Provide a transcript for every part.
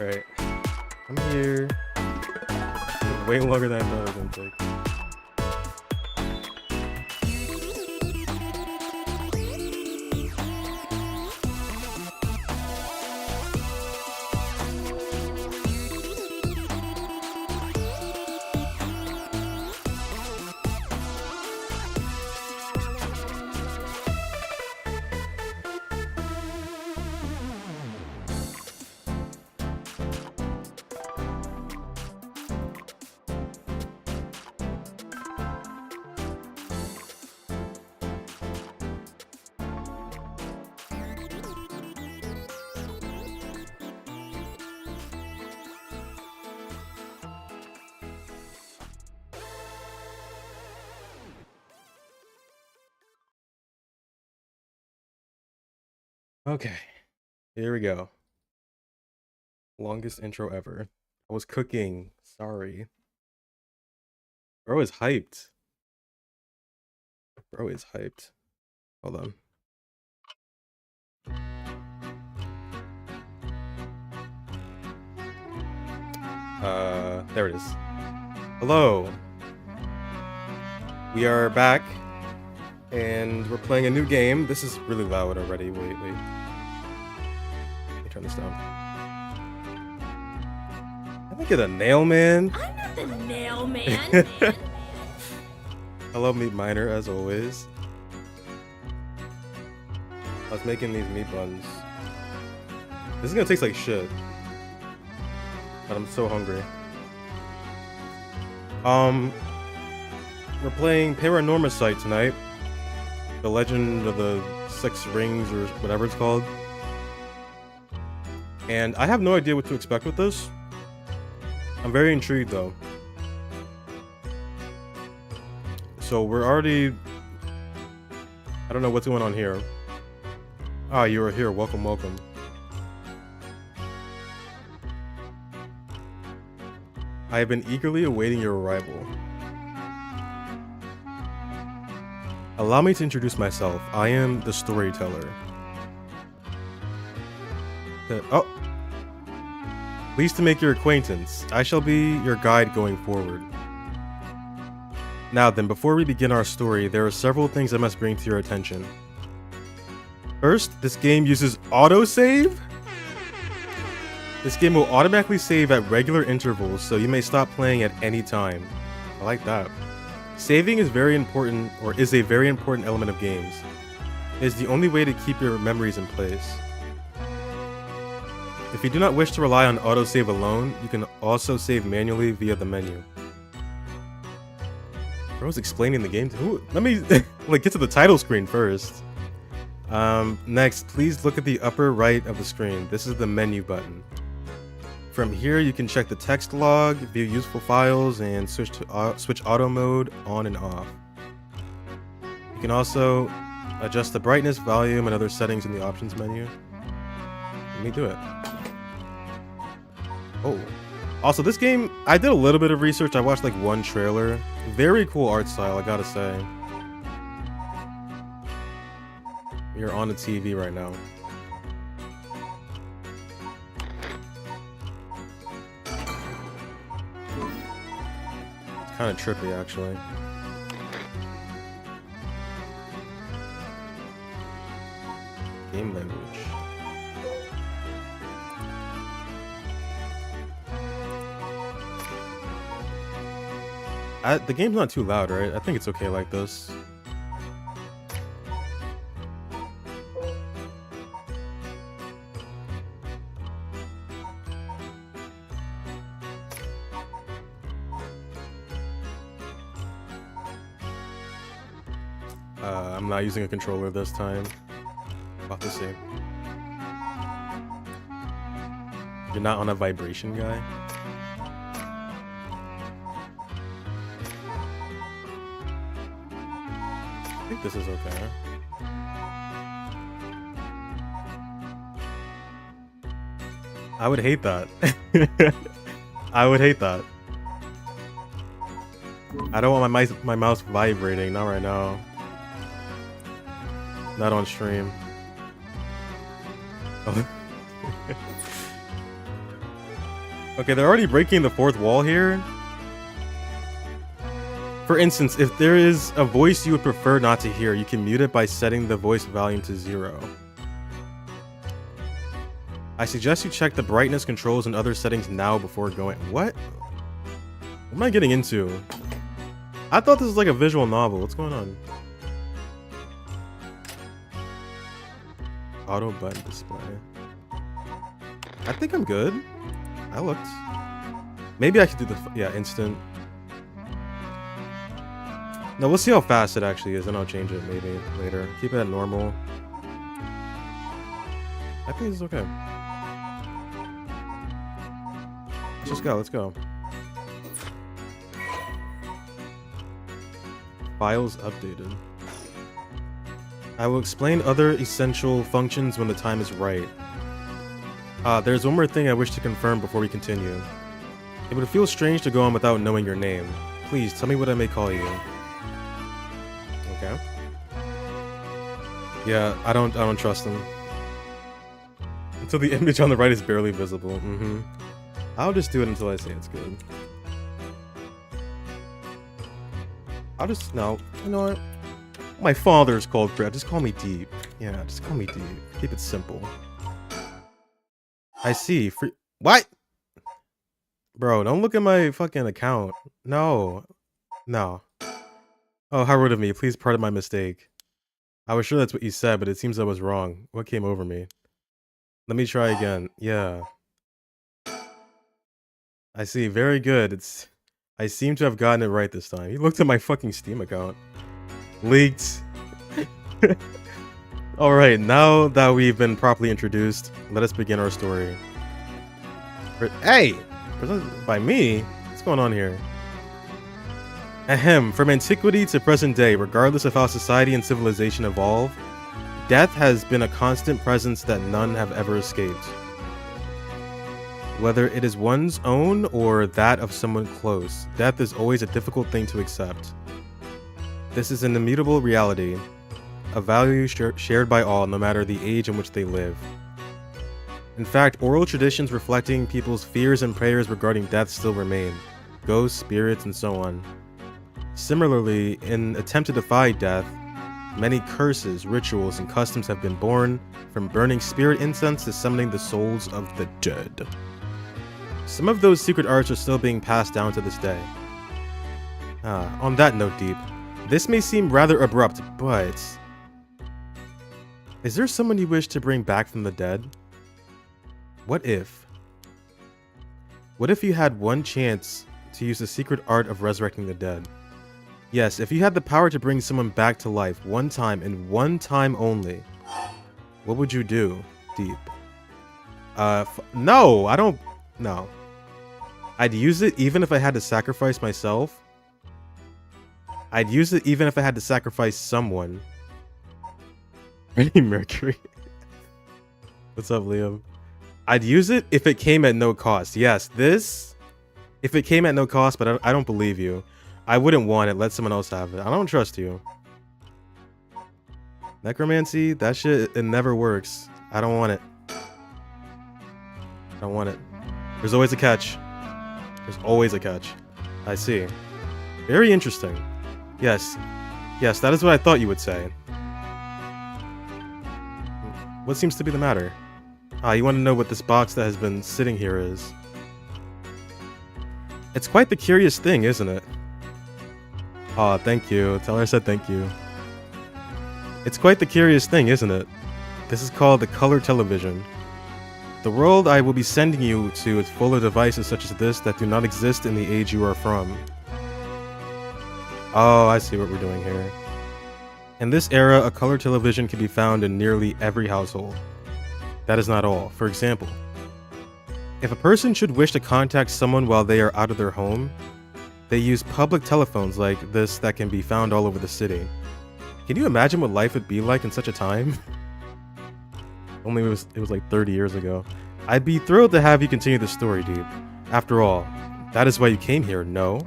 Alright. I'm here. Way longer than I thought it was gonna take. Okay, here we go. Longest intro ever. I was cooking. Sorry. Bro is hyped. Bro is hyped. Hold on. There it is. Hello. We are back, and we're playing a new game. This is really loud already. Wait. Let me turn this down. Let me get a nail man. I'm not the nail man. Hello, Meat Miner, as always. I was making these meat buns. This is gonna taste like shit. But I'm so hungry. We're playing Paranormasight tonight. The Legend of the Six Rings, or whatever it's called. And I have no idea what to expect with this. I'm very intrigued though. So we're already... I don't know what's going on here. Ah, you are here. Welcome, welcome. I have been eagerly awaiting your arrival. Allow me to introduce myself. I am the storyteller. Oh! Pleased to make your acquaintance. I shall be your guide going forward. Now then, before we begin our story, there are several things I must bring to your attention. First, this game uses autosave? This game will automatically save at regular intervals, so you may stop playing at any time. I like that. Saving is very important, or is a very important element of games. It is the only way to keep your memories in place. If you do not wish to rely on autosave alone, you can also save manually via the menu. Bro's explaining the game to... let me like get to the title screen first. Next, please look at the upper right of the screen. This is the menu button. From here, you can check the text log, view useful files, and switch auto mode on and off. You can also adjust the brightness, volume, and other settings in the options menu. Let me do it. Oh. Also, this game, I did a little bit of research. I watched like one trailer. Very cool art style, I gotta say. You're on the TV right now. It's kind of trippy, actually. Game language. The game's not too loud, right? I think it's okay like this. I'm not using a controller this time. About to see. You're not on a vibration guy? I think this is okay. I would hate that. I would hate that. I don't want my mouse vibrating, not right now. Not on stream. Okay, they're already breaking the fourth wall here. For instance, if there is a voice you would prefer not to hear, you can mute it by setting the voice volume to 0. I suggest you check the brightness controls and other settings now before going. What? What am I getting into? I thought this was like a visual novel. What's going on? Auto button display. I think I'm good. I looked. Maybe I could do the instant. No, we'll see how fast it actually is, and I'll change it maybe later. Keep it at normal. I think this is okay. Let's just go. Let's go. Files updated. I will explain other essential functions when the time is right. There's one more thing I wish to confirm before we continue. It would feel strange to go on without knowing your name. Please tell me what I may call you. Okay. Yeah, I don't trust him. Until the image on the right is barely visible. I'll just do it until I say it's good. No, you know what? My father's called Brad. Just call me Deep. Yeah, just call me Deep. Keep it simple. I see. What? Bro, don't look at my fucking account. No. No. Oh, how rude of me. Please pardon my mistake. I was sure that's what you said, but it seems I was wrong. What came over me? Let me try again. Yeah. I see. Very good. I seem to have gotten it right this time. He looked at my fucking Steam account. Leaked. Alright, now that we've been properly introduced, let us begin our story. Hey! Presented by me? What's going on here? Ahem, from antiquity to present day, regardless of how society and civilization evolve, death has been a constant presence that none have ever escaped. Whether it is one's own or that of someone close, death is always a difficult thing to accept. This is an immutable reality, a value shared by all, no matter the age in which they live. In fact, oral traditions reflecting people's fears and prayers regarding death still remain, ghosts, spirits, and so on. Similarly, in attempt to defy death, many curses, rituals, and customs have been born, from burning spirit incense to summoning the souls of the dead. Some of those secret arts are still being passed down to this day. On that note, Deep, this may seem rather abrupt, but... is there someone you wish to bring back from the dead? What if you had one chance to use the secret art of resurrecting the dead? Yes, if you had the power to bring someone back to life one time and one time only, what would you do, Deep? No, I don't... no. I'd use it even if I had to sacrifice myself. I'd use it even if I had to sacrifice someone. Freddie Mercury. What's up, Liam? I'd use it if it came at no cost. Yes, this... if it came at no cost, but I don't believe you. I wouldn't want it. Let someone else have it. I don't trust you. Necromancy, that shit, it never works. I don't want it. I don't want it. There's always a catch. There's always a catch. I see. Very interesting. Yes. Yes, that is what I thought you would say. What seems to be the matter? You want to know what this box that has been sitting here is? It's quite the curious thing, isn't it? Aw, thank you. Tell her I said thank you. It's quite the curious thing, isn't it? This is called the color television. The world I will be sending you to is full of devices such as this that do not exist in the age you are from. Oh, I see what we're doing here. In this era, a color television can be found in nearly every household. That is not all. For example, if a person should wish to contact someone while they are out of their home, they use public telephones like this that can be found all over the city. Can you imagine what life would be like in such a time? Only it was like 30 years ago. I'd be thrilled to have you continue the story, Deep. After all, that is why you came here, no?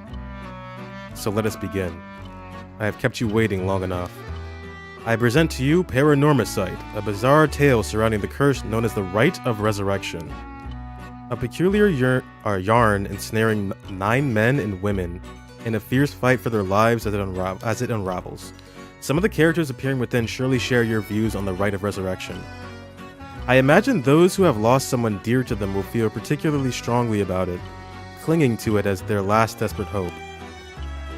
So let us begin. I have kept you waiting long enough. I present to you Paranormasight, a bizarre tale surrounding the curse known as the Rite of Resurrection. A peculiar yarn ensnaring 9 men and women in a fierce fight for their lives as it unravels. Some of the characters appearing within surely share your views on the rite of resurrection. I imagine those who have lost someone dear to them will feel particularly strongly about it, clinging to it as their last desperate hope.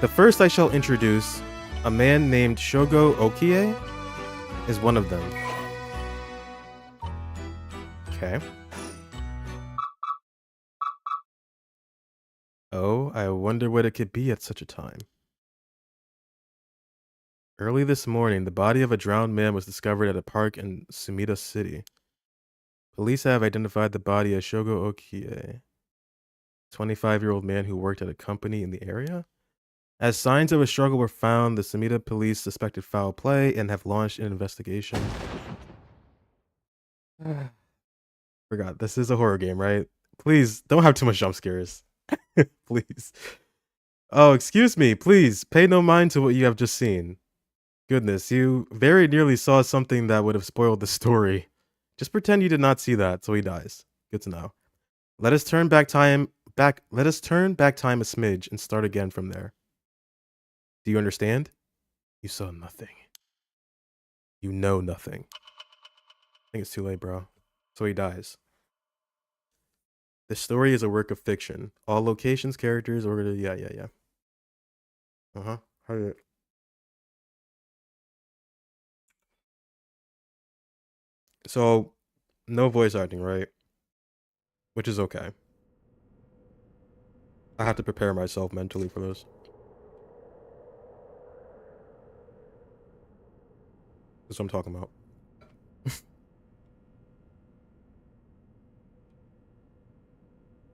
The first I shall introduce, a man named Shogo Okie, is one of them. Okay. Oh, I wonder what it could be at such a time. Early this morning, the body of a drowned man was discovered at a park in Sumida City. Police have identified the body as Shogo Okie, 25-year-old man who worked at a company in the area. As signs of a struggle were found, the Sumida police suspected foul play and have launched an investigation. Forgot, this is a horror game, right? Please, don't have too much jump scares. Please. Oh, excuse me, please, pay no mind to what you have just seen. Goodness, you very nearly saw something that would have spoiled the story. Just pretend you did not see that, so he dies. Good to know. Let us turn back time a smidge and start again from there. Do you understand? You saw nothing. You know nothing. I think it's too late, bro. So he dies. The story is a work of fiction. All locations, characters, or yeah. Uh-huh. So, no voice acting, right? Which is okay. I have to prepare myself mentally for this. That's what I'm talking about.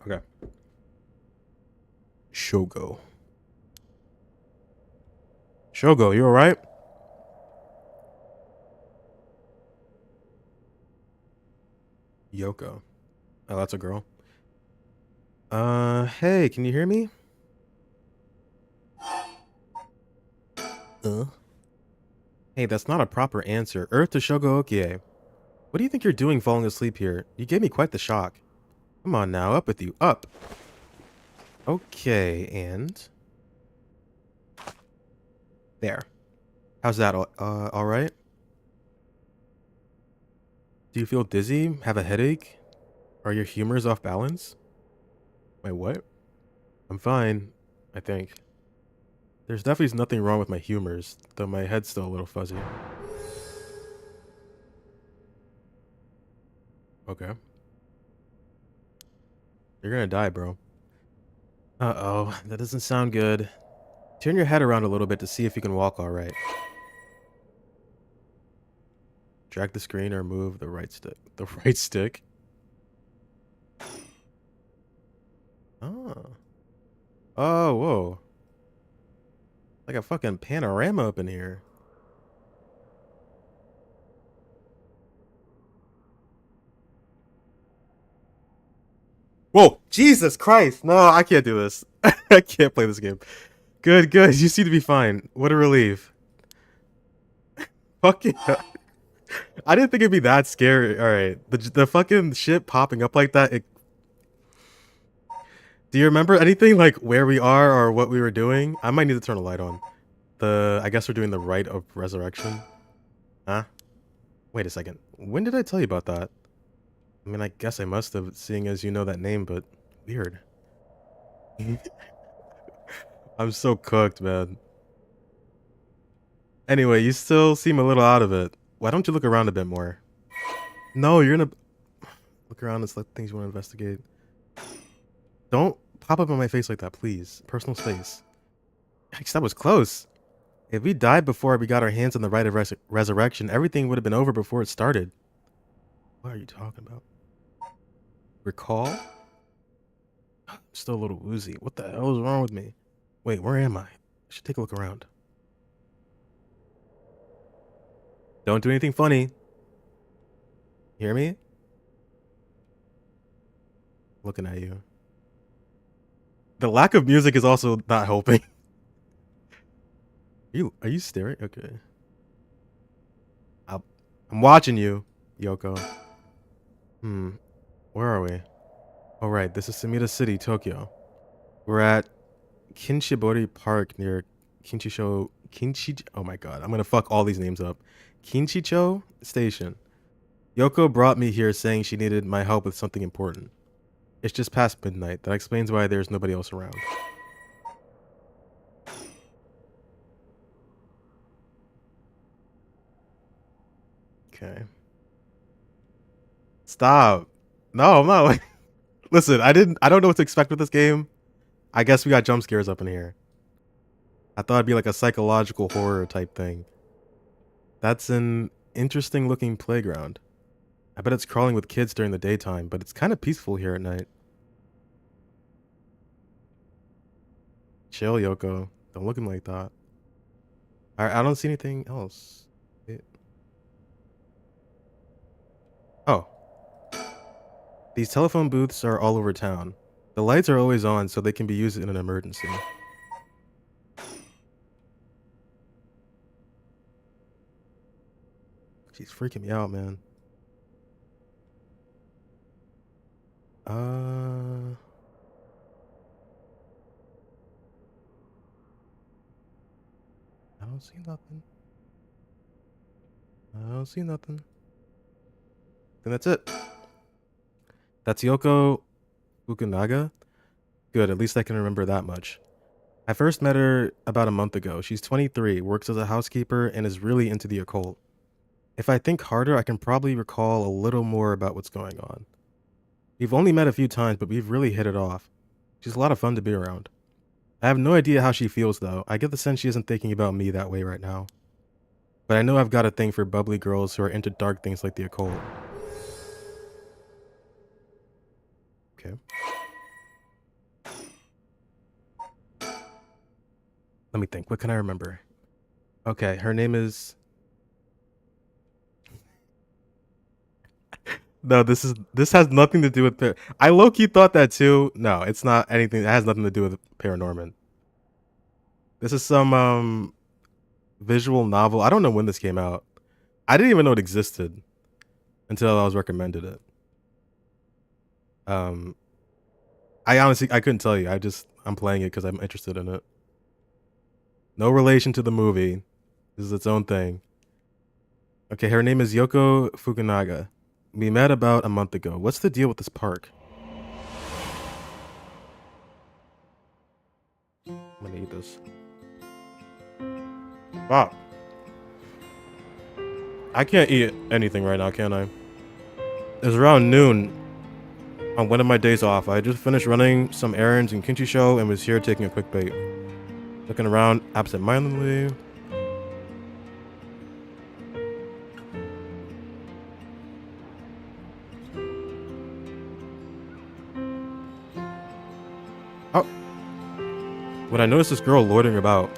Okay. Shogo. Shogo, you alright? Yoko. Oh, that's a girl. Hey, can you hear me? Hey, that's not a proper answer. Earth to Shogo Okie. What do you think you're doing falling asleep here? You gave me quite the shock. Come on now, up with you. Up. Okay, and... there. How's that? Alright? Do you feel dizzy? Have a headache? Are your humors off balance? Wait, what? I'm fine, I think. There's definitely nothing wrong with my humors, though my head's still a little fuzzy. Okay. You're gonna die, bro. Uh-oh, that doesn't sound good. Turn your head around a little bit to see if you can walk alright. Drag the screen or move the right stick. The right stick? Oh. Oh, whoa. Like a fucking panorama up in here. Whoa, Jesus Christ. No, I can't do this. I can't play this game. Good, good. You seem to be fine. What a relief. Fucking I didn't think it'd be that scary. Alright. The fucking shit popping up like that. Do you remember anything like where we are or what we were doing? I might need to turn a light on. I guess we're doing the rite of resurrection. Huh? Wait a second. When did I tell you about that? I mean, I guess I must have, seeing as you know that name, but weird. I'm so cooked, man. Anyway, you still seem a little out of it. Why don't you look around a bit more? No, you're gonna look around and select things you want to investigate. Don't pop up on my face like that, please. Personal space. Yikes, that was close. If we died before we got our hands on the rite of resurrection, everything would have been over before it started. What are you talking about? Recall? I'm still a little woozy. What the hell is wrong with me? Wait, where am I? I should take a look around. Don't do anything funny. Hear me? Looking at you. The lack of music is also not helping. Are you staring? Okay. I'm watching you, Yoko. Where are we? Alright, this is Sumida City, Tokyo. We're at Kinshibori Park near oh my god, I'm gonna fuck all these names up. Kinchicho Station. Yoko brought me here saying she needed my help with something important. It's just past midnight. That explains why there's nobody else around. Okay. Stop. No. Listen, I don't know what to expect with this game. I guess we got jump scares up in here. I thought it'd be like a psychological horror type thing. That's an interesting looking playground. I bet it's crawling with kids during the daytime, but it's kind of peaceful here at night. Chill, Yoko. Don't look at me like that. Alright, I don't see anything else. Oh. These telephone booths are all over town. The lights are always on, so they can be used in an emergency. She's freaking me out, man. I don't see nothing. I don't see nothing. And that's it. That's Yoko Fukunaga? Good, at least I can remember that much. I first met her about a month ago. She's 23, works as a housekeeper, and is really into the occult. If I think harder, I can probably recall a little more about what's going on. We've only met a few times, but we've really hit it off. She's a lot of fun to be around. I have no idea how she feels, though. I get the sense she isn't thinking about me that way right now. But I know I've got a thing for bubbly girls who are into dark things like the occult. Okay. Let me think. What can I remember? Okay, her name is... No, this has nothing to do with... I low-key thought that too. No, it's not anything. It has nothing to do with Paranormal. This is some visual novel. I don't know when this came out. I didn't even know it existed until I was recommended it. I couldn't tell you. I'm playing it because I'm interested in it. No relation to the movie. This is its own thing. Okay, her name is Yoko Fukunaga. We met about a month ago. What's the deal with this park? I'm gonna eat this. Wow. I can't eat anything right now, can I? It's around noon on one of my days off. I just finished running some errands in Kinchisho and was here taking a quick bait. Looking around absent-mindedly. Oh. When I noticed this girl loitering about.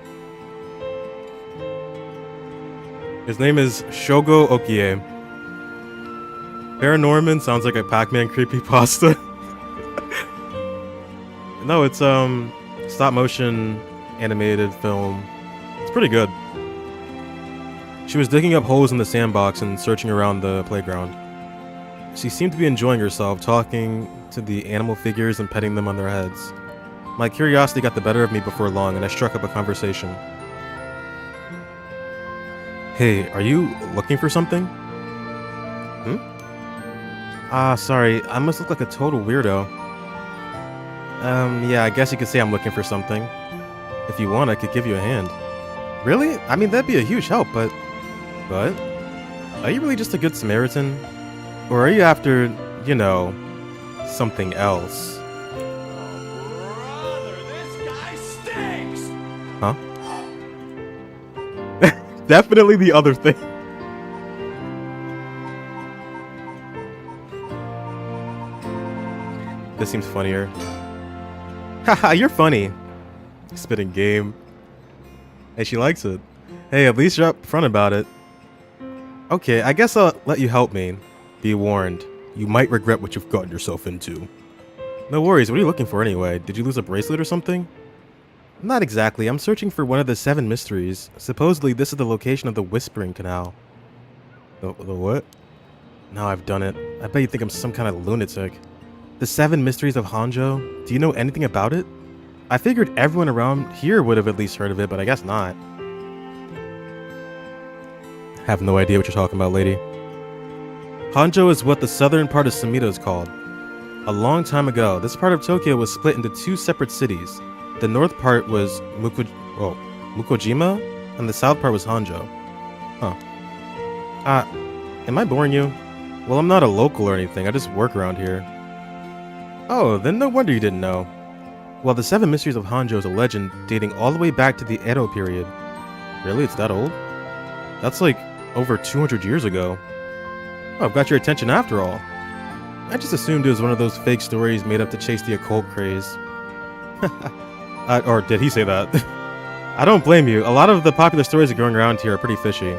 His name is Shogo Okie. Paranorman sounds like a Pac-Man creepypasta. No, it's stop motion animated film. It's pretty good. She was digging up holes in the sandbox and searching around the playground. She seemed to be enjoying herself, talking to the animal figures and petting them on their heads. My curiosity got the better of me before long, and I struck up a conversation. Hey, are you looking for something? Sorry, I must look like a total weirdo. Yeah, I guess you could say I'm looking for something. If you want, I could give you a hand. Really? I mean, that'd be a huge help, but... Are you really just a good Samaritan? Or are you after, you know, something else? Brother, this guy stinks! Huh? Definitely the other thing. This seems funnier. Haha, you're funny. Spitting game. Hey, she likes it. Hey, at least you're up front about it. Okay, I guess I'll let you help me. Be warned, you might regret what you've gotten yourself into. No worries, what are you looking for anyway? Did you lose a bracelet or something? Not exactly, I'm searching for one of the 7 mysteries. Supposedly, this is the location of the Whispering Canal. The what? Now I've done it. I bet you think I'm some kind of lunatic. The Seven Mysteries of Honjo. Do you know anything about it? I figured everyone around here would have at least heard of it, but I guess not. Have no idea what you're talking about, lady. Honjo is what the southern part of Sumida is called. A long time ago, this part of Tokyo was split into two separate cities. The north part was Mukojima, and the south part was Honjo. Huh. Am I boring you? Well, I'm not a local or anything, I just work around here. Oh, then no wonder you didn't know. Well, the Seven Mysteries of Honjo is a legend dating all the way back to the Edo period. Really? It's that old? That's like over 200 years ago. Oh, I've got your attention after all. I just assumed it was one of those fake stories made up to chase the occult craze. Or did he say that? I don't blame you. A lot of the popular stories that are going around here are pretty fishy.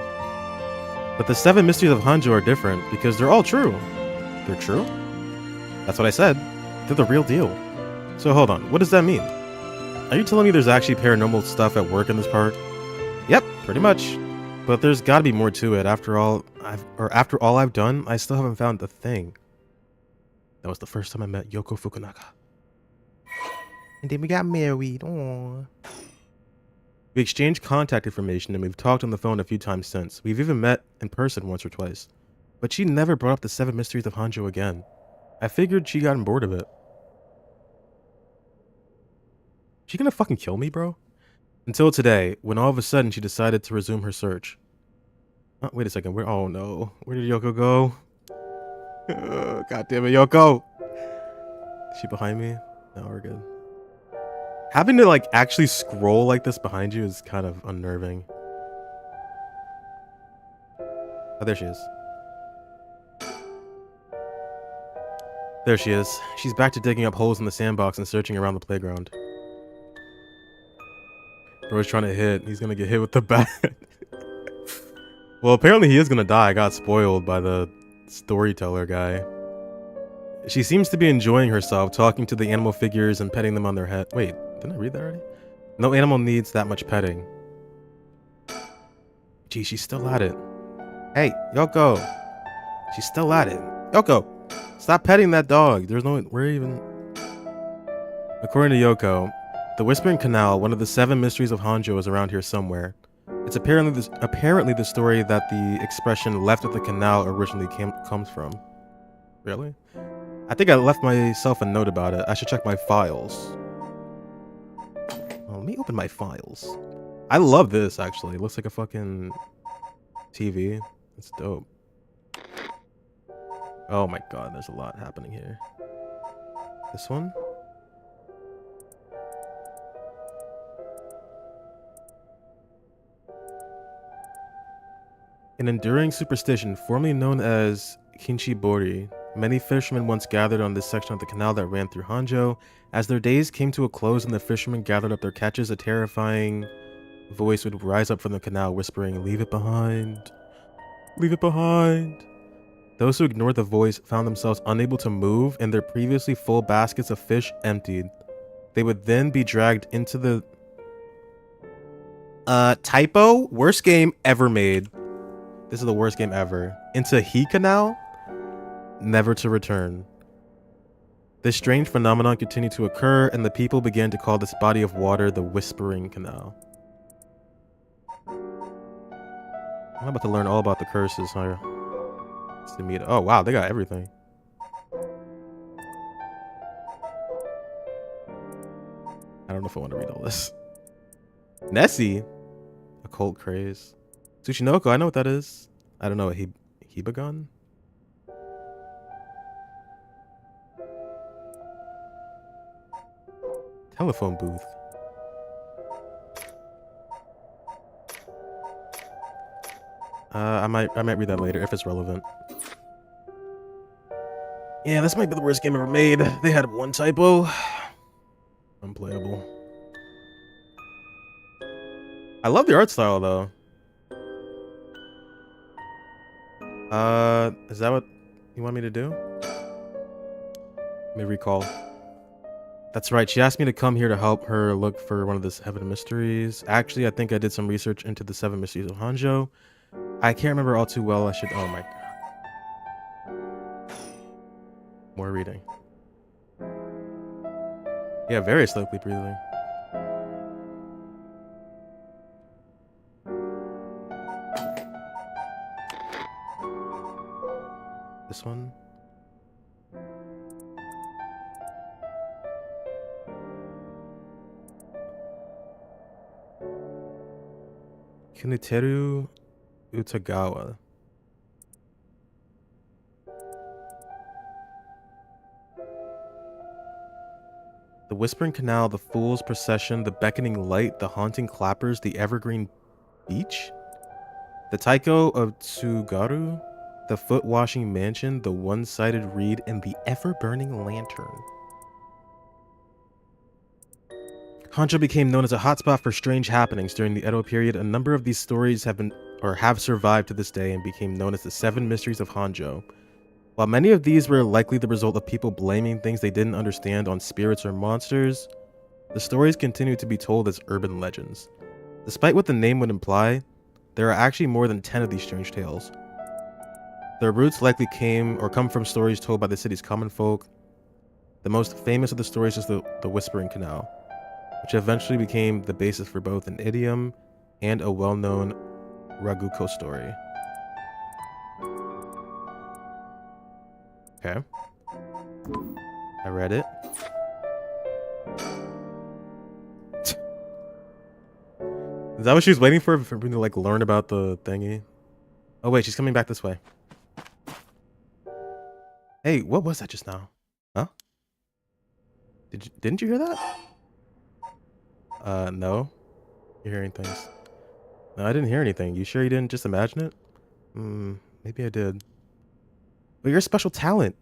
But the Seven Mysteries of Honjo are different because they're all true. They're true? That's what I said. They're the real deal. So hold on, what does that mean? Are you telling me there's actually paranormal stuff at work in this park? Yep, pretty much. But there's gotta be more to it. After all I've done, I still haven't found a thing. That was the first time I met Yoko Fukunaga. And then we got married. Aww. We exchanged contact information and we've talked on the phone a few times since. We've even met in person once or twice. But she never brought up the Seven Mysteries of Honjo again. I figured she gotten bored of it. She gonna fucking kill me, bro? Until today, when all of a sudden she decided to resume her search. Oh, wait a second. Oh no. Where did Yoko go? God damn it, Yoko! Is she behind me? No, we're good. Having to like actually scroll like this behind you is kind of unnerving. Oh, there she is. There she is. She's back to digging up holes in the sandbox and searching around the playground. Bro's trying to hit. He's gonna get hit with the bat. Well, apparently he is gonna die. I got spoiled by the storyteller guy. She seems to be enjoying herself, talking to the animal figures and petting them on their head. Wait, didn't I read that already? No animal needs that much petting. Gee, she's still at it. Hey, Yoko. She's still at it. Yoko, stop petting that dog. There's no... Where even... According to Yoko, the Whispering Canal, one of the Seven Mysteries of Honjo, is around here somewhere. It's apparently the story that the expression left with the canal originally comes from. Really? I think I left myself a note about it. I should check my files. Well, let me open my files. I love this, actually. It looks like a fucking TV. It's dope. Oh my god, there's a lot happening here. This one? An enduring superstition, formerly known as Kinchibori. Many fishermen once gathered on this section of the canal that ran through Honjo. As their days came to a close and the fishermen gathered up their catches, a terrifying voice would rise up from the canal whispering, "Leave it behind. Leave it behind." Those who ignored the voice found themselves unable to move and their previously full baskets of fish emptied. They would then be dragged into the... typo? Worst game ever made. This is the worst game ever. Into He Canal? Never to return. This strange phenomenon continued to occur, and the people began to call this body of water the Whispering Canal. I'm about to learn all about the curses, huh? Oh wow, they got everything. I don't know if I want to read all this. Nessie? Occult craze. Tsushinoko, I know what that is. I don't know what Hibagon? Telephone booth. I might read that later if it's relevant. Yeah, this might be the worst game ever made. They had one typo. Unplayable. I love the art style though. Is that what you want me to do? Let me recall. That's right, she asked me to come here to help her look for one of the Seven Mysteries. Actually, I think I did some research into the Seven Mysteries of Honjo. I can't remember all too well. I should... Oh my god. More reading. Yeah, very slowly breathing. This one. Kuniteru Utagawa. The Whispering Canal, the Fool's Procession, the Beckoning Light, the Haunting Clappers, the Evergreen Beach, the Taiko of Tsugaru, the Foot Washing Mansion, the One-Sided Reed, and the Ever-Burning Lantern. Honjo became known as a hotspot for strange happenings during the Edo period. A number of these stories have survived to this day and became known as the 7 Mysteries of Honjo. While many of these were likely the result of people blaming things they didn't understand on spirits or monsters, the stories continue to be told as urban legends. Despite what the name would imply, there are actually more than 10 of these strange tales. Their roots likely come from stories told by the city's common folk. The most famous of the stories is the Whispering Canal, which eventually became the basis for both an idiom and a well-known Raguko story. Okay. I read it. Is that what she was waiting for me to like learn about the thingy? Oh wait, she's coming back this way. Hey, what was that just now? Huh? Didn't you hear that? No. You're hearing things. No, I didn't hear anything. You sure you didn't just imagine it? Maybe I did. But you're a special talent.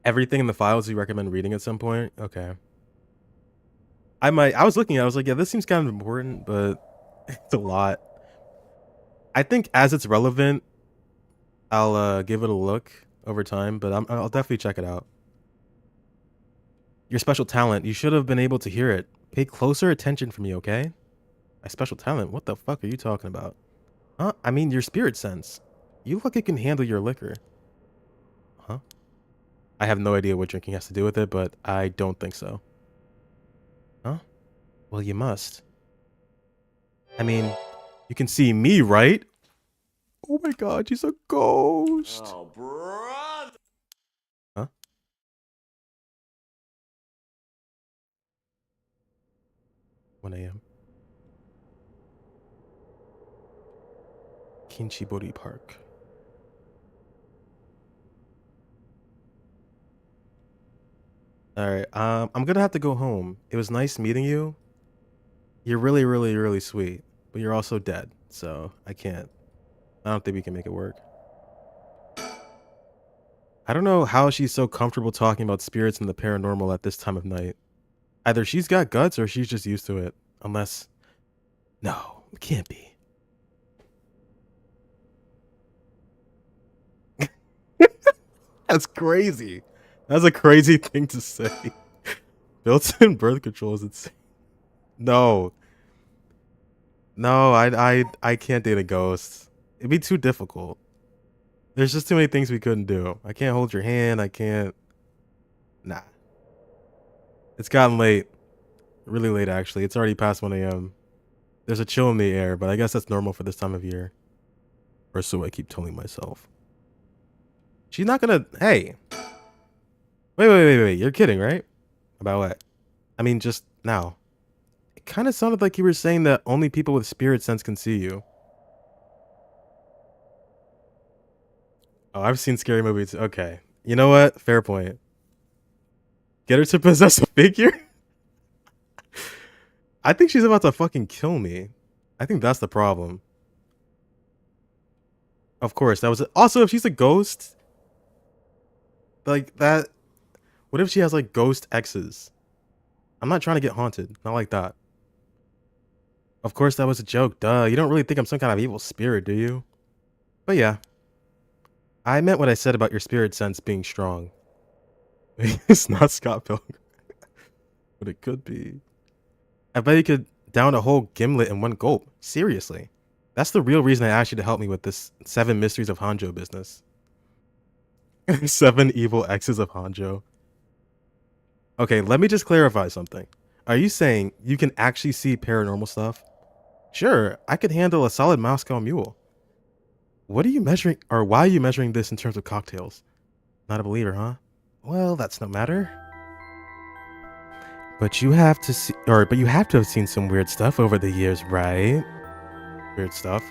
Everything in the files you recommend reading at some point? Okay. I was looking at it, I was like, yeah, this seems kind of important, but it's a lot. I think as it's relevant, I'll give it a look over time, but I'll definitely check it out. Your special talent, you should have been able to hear it. Pay closer attention for me, okay? My special talent? What the fuck are you talking about? Huh? I mean, your spirit sense. You look like you can handle your liquor. Huh? I have no idea what drinking has to do with it, but I don't think so. Huh? Well, you must. I mean, you can see me, right? Oh my god, she's a ghost. Oh, brother. Huh? One a.m. Kinchibori Park. Alright, I'm gonna have to go home. It was nice meeting you. You're really, really, really sweet. But you're also dead, so I don't think we can make it work. I don't know how she's so comfortable talking about spirits and the paranormal at this time of night. Either she's got guts or she's just used to it. Unless... No, it can't be. That's crazy. That's a crazy thing to say. Built-in birth control is insane. No. No, I can't date a ghost. It'd be too difficult. There's just too many things we couldn't do. I can't hold your hand. I can't. Nah. It's gotten late. Really late, actually. It's already past 1 a.m. There's a chill in the air, but I guess that's normal for this time of year. Or so I keep telling myself. She's not gonna... Hey. Wait. You're kidding, right? About what? I mean, just now. It kind of sounded like you were saying that only people with spirit sense can see you. Oh, I've seen scary movies. Okay. You know what? Fair point. Get her to possess a figure? I think she's about to fucking kill me. I think that's the problem. Of course, that was... Also, if she's a ghost... Like, that... What if she has, like, ghost exes? I'm not trying to get haunted. Not like that. Of course, that was a joke. Duh. You don't really think I'm some kind of evil spirit, do you? But yeah. I meant what I said about your spirit sense being strong. It's not Scott Pilgrim. But it could be. I bet you could down a whole gimlet in one gulp. Seriously. That's the real reason I asked you to help me with this 7 Mysteries of Honjo business. 7 evil exes of Honjo. Okay, let me just clarify something. Are you saying you can actually see paranormal stuff? Sure, I could handle a solid Moscow Mule. What are you measuring, or why are you measuring this in terms of cocktails? Not a believer, huh? Well, that's no matter. But you have to see, but you have to have seen some weird stuff over the years, right? Weird stuff?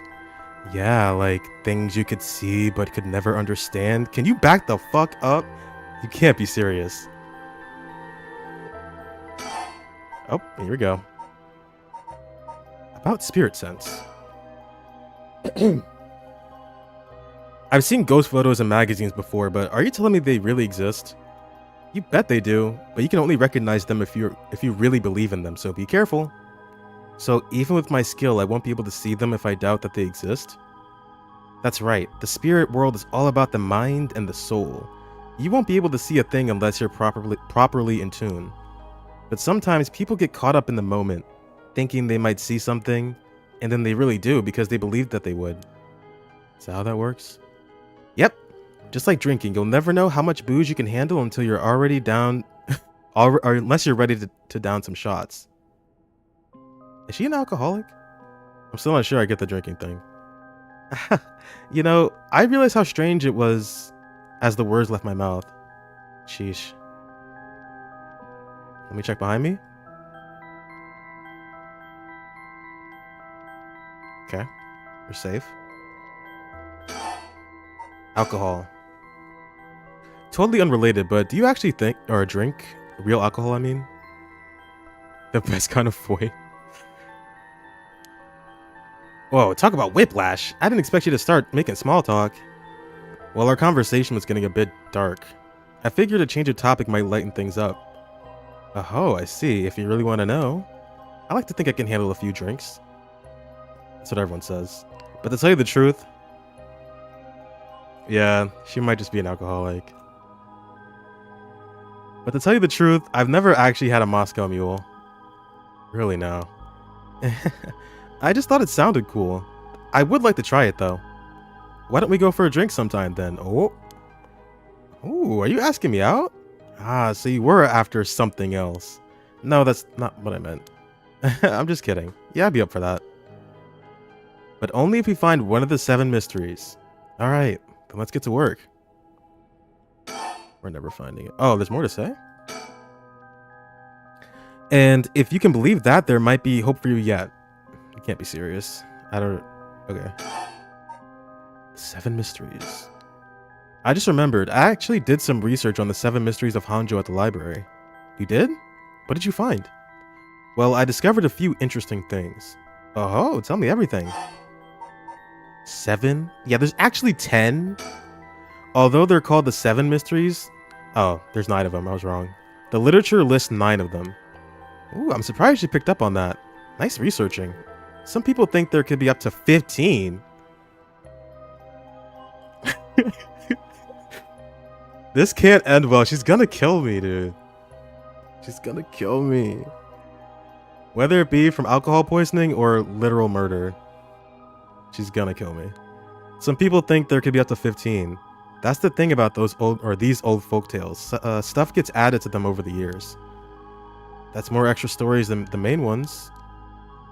Yeah, like things you could see but could never understand. Can you back the fuck up? You can't be serious. Oh, here we go. About spirit sense. I've seen ghost photos in magazines before, but are you telling me they really exist? You bet they do, but you can only recognize them if you really believe in them, so be careful. So even with my skill, I won't be able to see them if I doubt that they exist? That's right, the spirit world is all about the mind and the soul. You won't be able to see a thing unless you're properly in tune. But sometimes people get caught up in the moment, thinking they might see something, and then they really do because they believed that they would. Is that how that works? Yep. Just like drinking, you'll never know how much booze you can handle until you're already down, or unless you're ready to down some shots. Is she an alcoholic? I'm still not sure I get the drinking thing. You know, I realized how strange it was as the words left my mouth. Sheesh. Let me check behind me. Okay, we're safe. Alcohol. Totally unrelated, but do you actually think, or drink, real alcohol, I mean? The best kind of boy. Whoa, talk about whiplash. I didn't expect you to start making small talk. Well, our conversation was getting a bit dark. I figured a change of topic might lighten things up. Oh, I see. If you really want to know. I like to think I can handle a few drinks. That's what everyone says. But to tell you the truth, yeah, she might just be an alcoholic. But to tell you the truth, I've never actually had a Moscow Mule. Really, no. I just thought it sounded cool. I would like to try it, though. Why don't we go for a drink sometime, then? Oh. Ooh, are you asking me out? Ah, so you were after something else. No, that's not what I meant. I'm just kidding. Yeah, I'd be up for that. But only if we find one of the 7 mysteries. Alright, then let's get to work. We're never finding it. Oh, there's more to say? And if you can believe that, there might be hope for you yet. You can't be serious. I don't... Okay. 7 mysteries. I just remembered, I actually did some research on the 7 mysteries of Honjo at the library. You did? What did you find? Well, I discovered a few interesting things. Oh, tell me everything. 7? Yeah, there's actually 10. Although they're called the 7 mysteries. Oh, there's 9 of them. I was wrong. The literature lists 9 of them. Ooh, I'm surprised you picked up on that. Nice researching. Some people think there could be up to 15. This can't end well. She's gonna kill me, dude. She's gonna kill me. Whether it be from alcohol poisoning or literal murder. She's gonna kill me. Some people think there could be up to 15. That's the thing about these old folktales. Stuff gets added to them over the years. That's more extra stories than the main ones.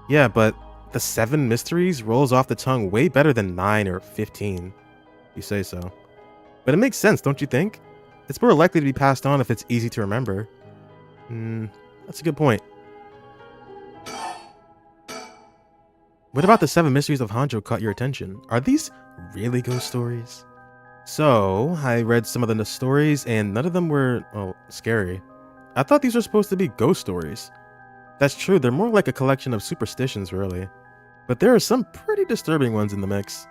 Yeah, but the 7 mysteries rolls off the tongue way better than 9 or 15. You say so. But it makes sense, don't you think? It's more likely to be passed on if it's easy to remember. That's a good point. What about the 7 mysteries of Honjo caught your attention? Are these really ghost stories? So, I read some of the stories and none of them were, scary. I thought these were supposed to be ghost stories. That's true, they're more like a collection of superstitions, really. But there are some pretty disturbing ones in the mix.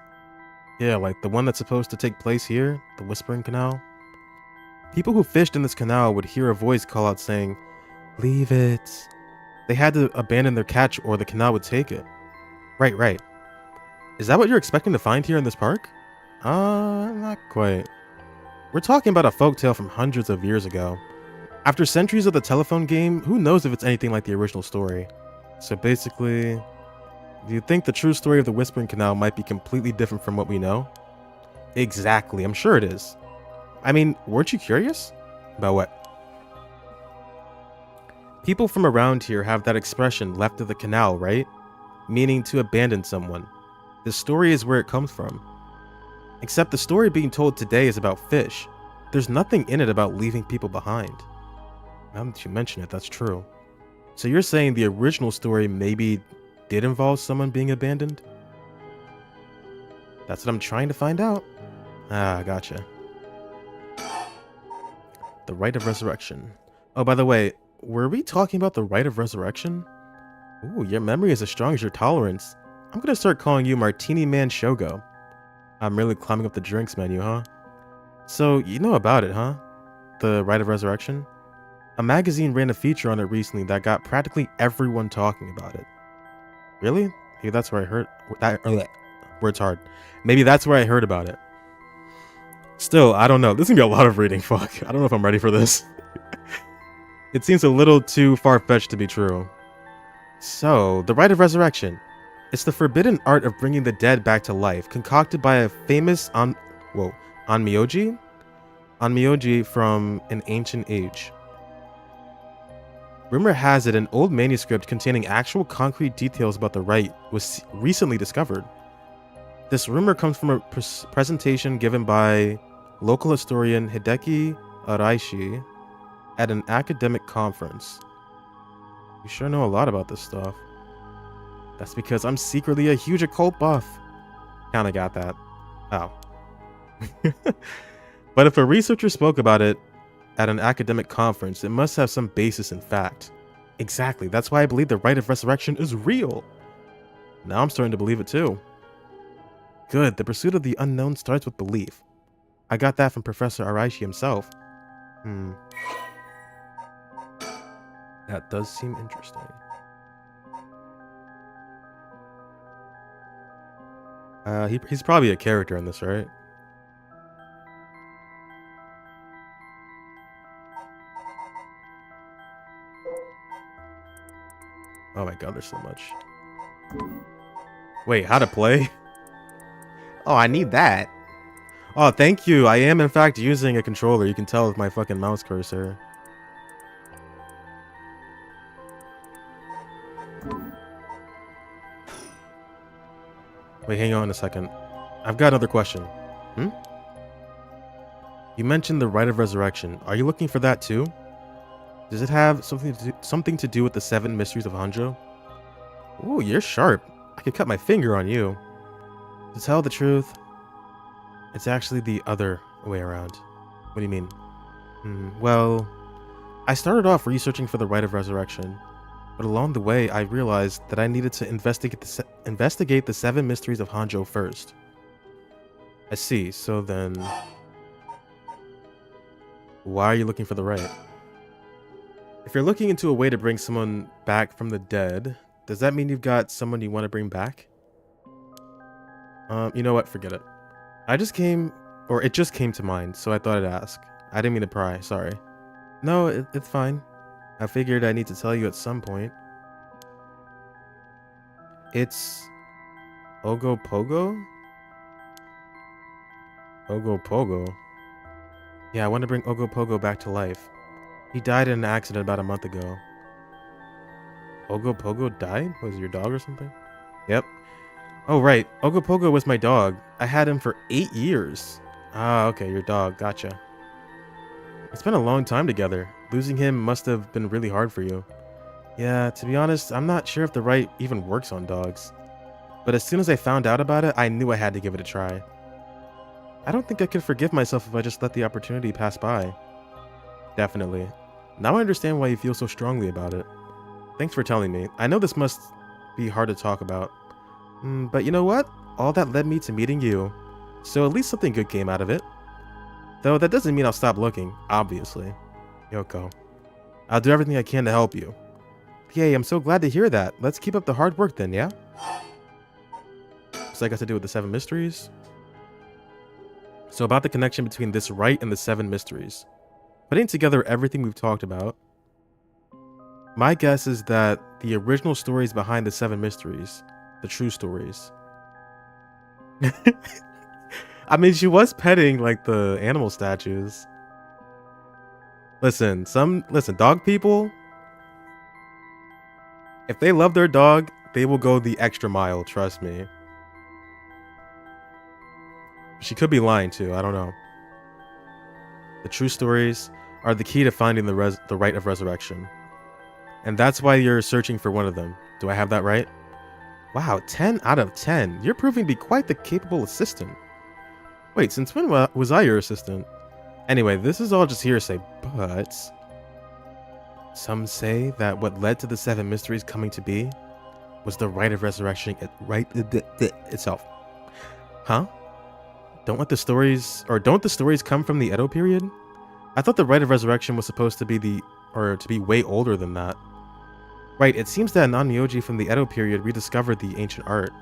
Yeah, like the one that's supposed to take place here, the Whispering Canal. People who fished in this canal would hear a voice call out saying, "Leave it." They had to abandon their catch or the canal would take it. Right. Is that what you're expecting to find here in this park? Not quite. We're talking about a folktale from hundreds of years ago. After centuries of the telephone game, who knows if it's anything like the original story? So basically, do you think the true story of the Whispering Canal might be completely different from what we know? Exactly, I'm sure it is. I mean, weren't you curious? About what? People from around here have that expression, left of the canal, right? Meaning to abandon someone. The story is where it comes from. Except the story being told today is about fish. There's nothing in it about leaving people behind. Now that you mention it, that's true. So you're saying the original story maybe did involve someone being abandoned? That's what I'm trying to find out. Ah, gotcha. The Rite of Resurrection. Oh, by the way, were we talking about the Rite of Resurrection? Ooh, your memory is as strong as your tolerance. I'm gonna start calling you Martini Man Shogo. I'm really climbing up the drinks menu, huh? So, you know about it, huh? The Rite of Resurrection? A magazine ran a feature on it recently that got practically everyone talking about it. Really? Maybe that's where I heard that. Words hard. Maybe that's where I heard about it. Still, I don't know. This is gonna be a lot of reading. Fuck. I don't know if I'm ready for this. It seems a little too far-fetched to be true. So, the Rite of Resurrection. It's the forbidden art of bringing the dead back to life, concocted by a famous onmyoji from an ancient age. Rumor has it an old manuscript containing actual concrete details about the rite was recently discovered. This rumor comes from a presentation given by local historian Hideki Araishi at an academic conference. You sure know a lot about this stuff. That's because I'm secretly a huge occult buff. Kinda got that. Oh. But if a researcher spoke about it at an academic conference, it must have some basis in fact. Exactly, that's why I believe the Rite of Resurrection is real. Now I'm starting to believe it too. Good, the pursuit of the unknown starts with belief. I got that from Professor Araishi himself. That does seem interesting. He's probably a character in this, right? Oh my god, there's so much. Wait, how to play? Oh, I need that. Oh, thank you. I am, in fact, using a controller. You can tell with my fucking mouse cursor. Wait, hang on a second. I've got another question. You mentioned the Rite of Resurrection. Are you looking for that too? Does it have something to do with the 7 mysteries of Honjo? Ooh, you're sharp. I could cut my finger on you. To tell the truth, it's actually the other way around. What do you mean? Well, I started off researching for the Rite of Resurrection, but along the way I realized that I needed to investigate the 7 mysteries of Honjo first. I see, so then... why are you looking for the rite? If you're looking into a way to bring someone back from the dead, does that mean you've got someone you want to bring back? You know what? Forget it. It just came to mind, so I thought I'd ask. I didn't mean to pry, sorry. No, it's fine. I figured I need to tell you at some point. It's... Ogo Pogo? Ogo Pogo? Yeah, I want to bring Ogo Pogo back to life. He died in an accident about a month ago. Ogo Pogo died? Was it your dog or something? Yep. Oh, right. Ogo Pogo was my dog. I had him for 8 years. Ah, okay, your dog. Gotcha. It's been a long time together. Losing him must have been really hard for you. Yeah, to be honest, I'm not sure if the rite even works on dogs. But as soon as I found out about it, I knew I had to give it a try. I don't think I could forgive myself if I just let the opportunity pass by. Definitely. Now I understand why you feel so strongly about it. Thanks for telling me. I know this must be hard to talk about. But you know what? All that led me to meeting you. So at least something good came out of it. Though that doesn't mean I'll stop looking, obviously. Yoko. I'll do everything I can to help you. Yay, I'm so glad to hear that. Let's keep up the hard work then, yeah? What's that got to do with the 7 mysteries? So about the connection between this rite and the 7 mysteries. Putting together everything we've talked about, my guess is that the original stories behind the 7 mysteries, the true stories. I mean, she was petting like the animal statues. Listen, dog people, If they love their dog, they will go the extra mile, trust me. She could be lying too, I don't know. The true stories are the key to finding the rite of resurrection. And that's why you're searching for one of them. Do I have that right? Wow, 10 out of 10. You're proving to be quite the capable assistant. Wait, since when was I your assistant? Anyway, this is all just hearsay, but some say that what led to the 7 mysteries coming to be was the rite of resurrection itself. Huh? Don't the stories come from the Edo period? I thought the rite of resurrection was supposed to be way older than that. Right, it seems that non-Myoji from the Edo period rediscovered the ancient art.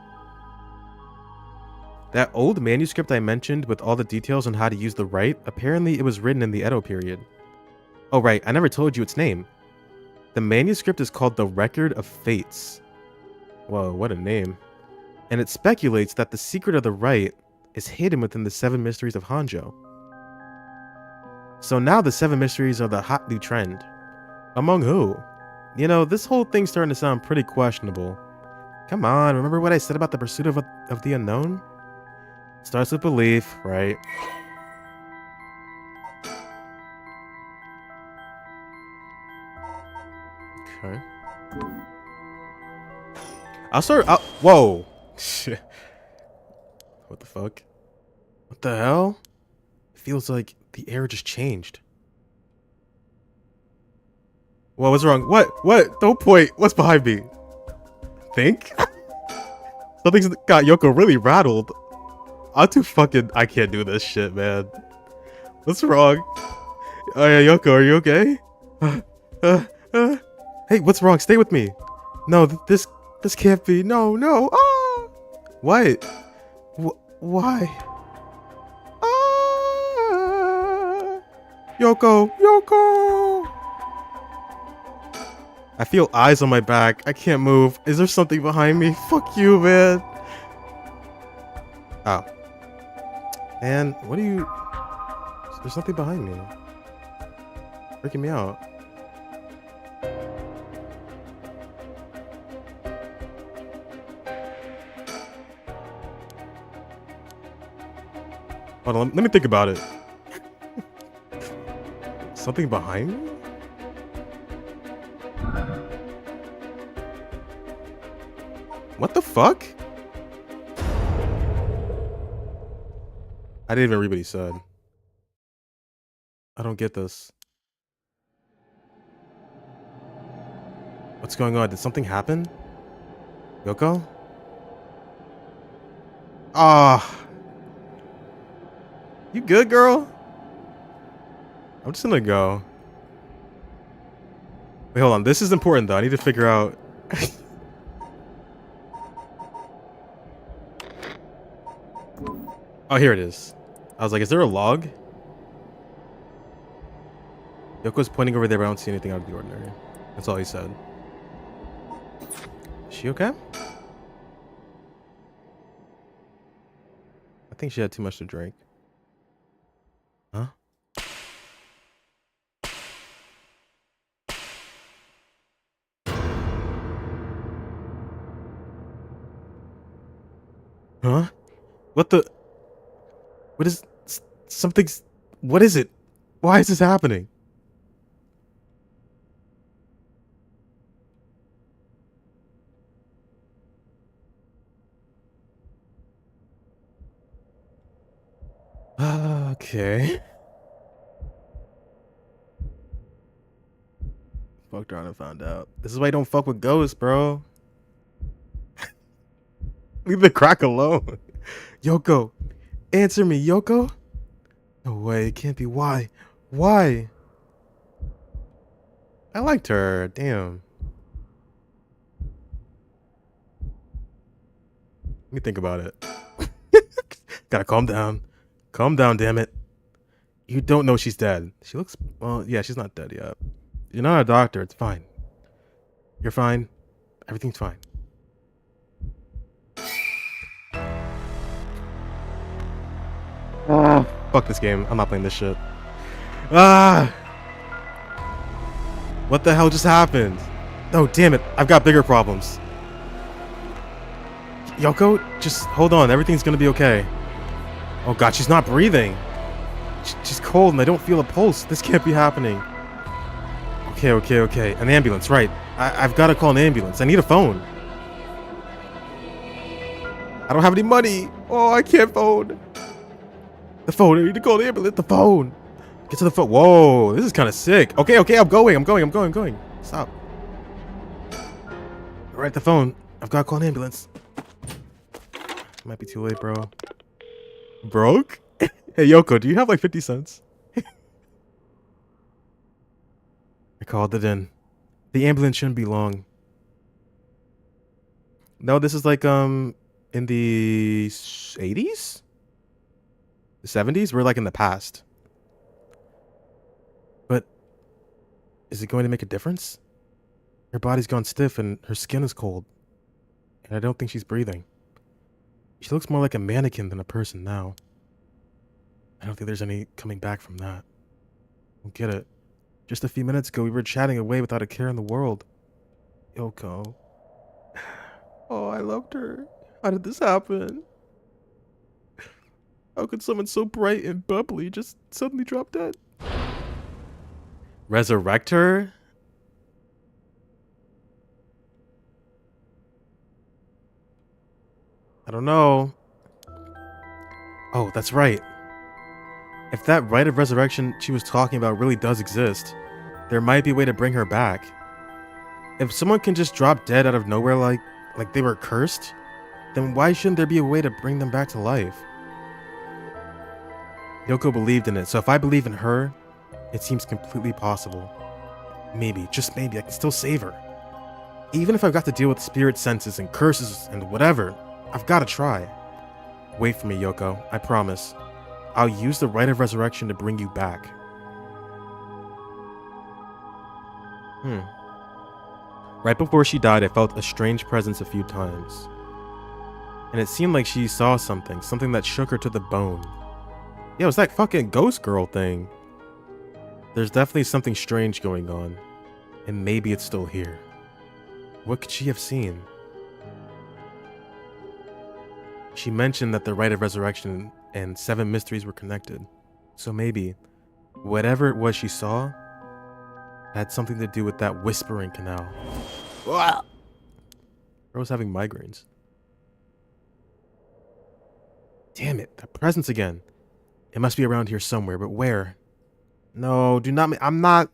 That old manuscript I mentioned with all the details on how to use the rite, apparently it was written in the Edo period. Oh right, I never told you its name. The manuscript is called the Record of Fates. Whoa, what a name. And it speculates that the secret of the rite is hidden within the 7 mysteries of Honjo. So now the 7 mysteries are the hot new trend. Among who? You know, this whole thing's starting to sound pretty questionable. Come on, remember what I said about the pursuit of the unknown? Starts with belief, right? Okay. Whoa! Shit. What the fuck? What the hell? It feels like the air just changed. What was wrong? What? Don't point. What's behind me? Think? Something's got Yoko really rattled. I can't do this shit, man. What's wrong? Oh yeah, Yoko, are you okay? Hey, what's wrong? Stay with me. No, this can't be. No. Ah! What? Why? Ah! Yoko! I feel eyes on my back. I can't move. Is there something behind me? Fuck you, man. Oh. Man, what are you... There's something behind me. Freaking me out. Hold on, let me think about it. Something behind me? What the fuck? I didn't even read what he said. I don't get this. What's going on? Did something happen? Yoko? Ah. You good, girl? I'm just gonna go. Wait, hold on. This is important, though. I need to figure out... Oh, here it is. I was like, is there a log? Yoko's pointing over there, but I don't see anything out of the ordinary. That's all he said. Is she okay? I think she had too much to drink. Huh? Huh? What the... What is... Something's... What is it? Why is this happening? Okay. Fucked around and found out. This is why you don't fuck with ghosts, bro. Leave the crack alone. Yoko. Answer me, Yoko. No way, it can't be. Why? Why? I liked her. Damn. Let me think about it. Gotta calm down. Calm down, damn it. You don't know she's dead. She looks... Well, yeah, she's not dead yet. You're not a doctor. It's fine. You're fine. Everything's fine. Fuck this game. I'm not playing this shit. Ah! What the hell just happened? Oh, damn it. I've got bigger problems. Yoko, just hold on. Everything's gonna be okay. Oh god, she's not breathing. She's cold and I don't feel a pulse. This can't be happening. Okay. An ambulance, right. I've got to call an ambulance. I need a phone. I don't have any money. Oh, I can't phone. The phone. I need to call the ambulance. The phone. Get to the phone. Whoa, this is kind of sick. Okay, I'm going. Stop. All right, the phone. I've got to call an ambulance. Might be too late, bro. Broke? Hey, Yoko, do you have like 50 cents? I called it in. The ambulance shouldn't be long. No, this is like, in the 80s? The 70s? We're like in the past. But is it going to make a difference? Her body's gone stiff and her skin is cold. And I don't think she's breathing. She looks more like a mannequin than a person now. I don't think there's any coming back from that. I don't get it. Just a few minutes ago, we were chatting away without a care in the world. Yoko. Oh, I loved her. How did this happen? How could someone so bright and bubbly just suddenly drop dead? Resurrect her? I don't know. Oh, that's right. If that rite of resurrection she was talking about really does exist, there might be a way to bring her back. If someone can just drop dead out of nowhere like they were cursed, then why shouldn't there be a way to bring them back to life? Yoko believed in it, so if I believe in her, it seems completely possible. Maybe, just maybe, I can still save her. Even if I've got to deal with spirit senses and curses and whatever, I've got to try. Wait for me, Yoko, I promise. I'll use the rite of resurrection to bring you back. Right before she died, I felt a strange presence a few times. And it seemed like she saw something that shook her to the bone. Yeah, it was that fucking ghost girl thing. There's definitely something strange going on. And maybe it's still here. What could she have seen? She mentioned that the rite of resurrection and 7 mysteries were connected. So maybe, whatever it was she saw, had something to do with that whispering canal. I was having migraines. Damn it, that presence again. It must be around here somewhere, but where? No, do not. I'm not.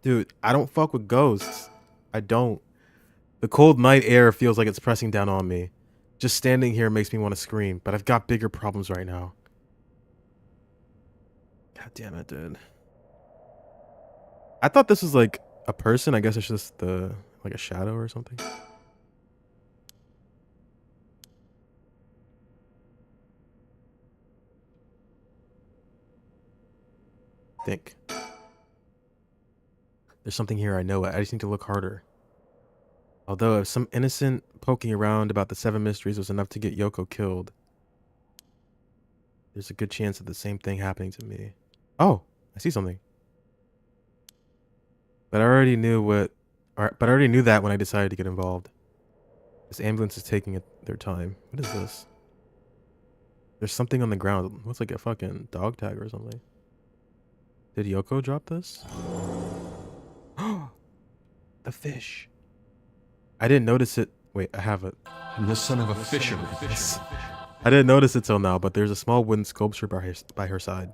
Dude, I don't fuck with ghosts. I don't. The cold night air feels like it's pressing down on me. Just standing here makes me want to scream, but I've got bigger problems right now. God damn it, dude. I thought this was like a person. I guess it's just like a shadow or something. Think. There's something here, I know it. I just need to look harder. Although if some innocent poking around about the 7 mysteries was enough to get Yoko killed, there's a good chance of the same thing happening to me. Oh, I see something. But I already knew that when I decided to get involved. This ambulance is taking their time. What is this? There's something on the ground. It looks like a fucking dog tag or something. Did Yoko drop this? The fish. I didn't notice it. Wait, I have it. I'm the son of a fisherman. I didn't notice it till now, but there's a small wooden sculpture by her side.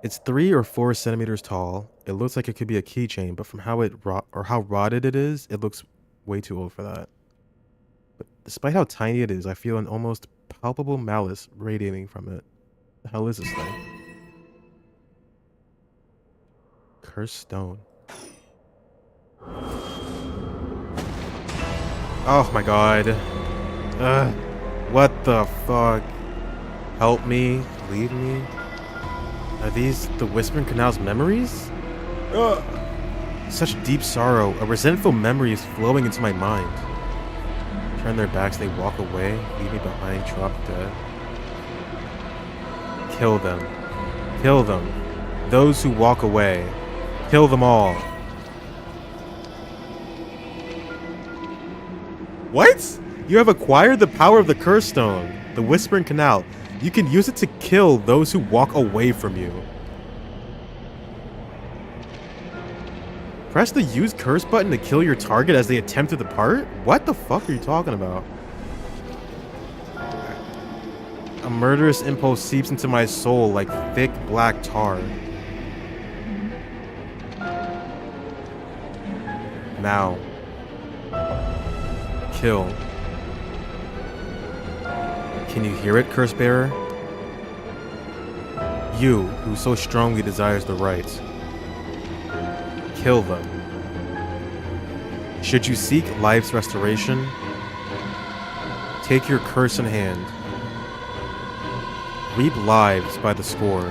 It's 3 or 4 centimeters tall. It looks like it could be a keychain, but from how how rotted it is, it looks way too old for that. But despite how tiny it is, I feel an almost palpable malice radiating from it. The hell is this thing? Cursed stone. Oh my god. What the fuck? Help me. Leave me. Are these the Whispering Canal's memories? Such deep sorrow. A resentful memory is flowing into my mind. Turn their backs, they walk away, leave me behind, drop dead. Kill them. Kill them. Those who walk away. Kill them all. What? You have acquired the power of the Curse Stone, the Whispering Canal. You can use it to kill those who walk away from you. Press the use curse button to kill your target as they attempt to depart? What the fuck are you talking about? A murderous impulse seeps into my soul like thick black tar. Now. Kill. Can you hear it, Curse Bearer? You, who so strongly desires the right. Kill them. Should you seek life's restoration, take your curse in hand. Reap lives by the score,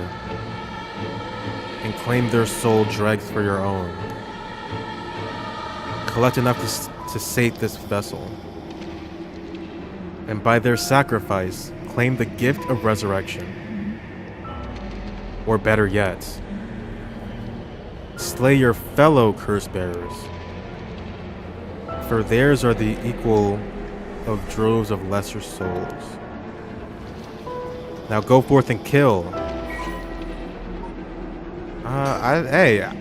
and claim their soul dregs for your own. Collect enough to sate this vessel, and by their sacrifice, claim the gift of resurrection. Or better yet, slay your fellow curse bearers, for theirs are the equal of droves of lesser souls. Now go forth and kill. Hey.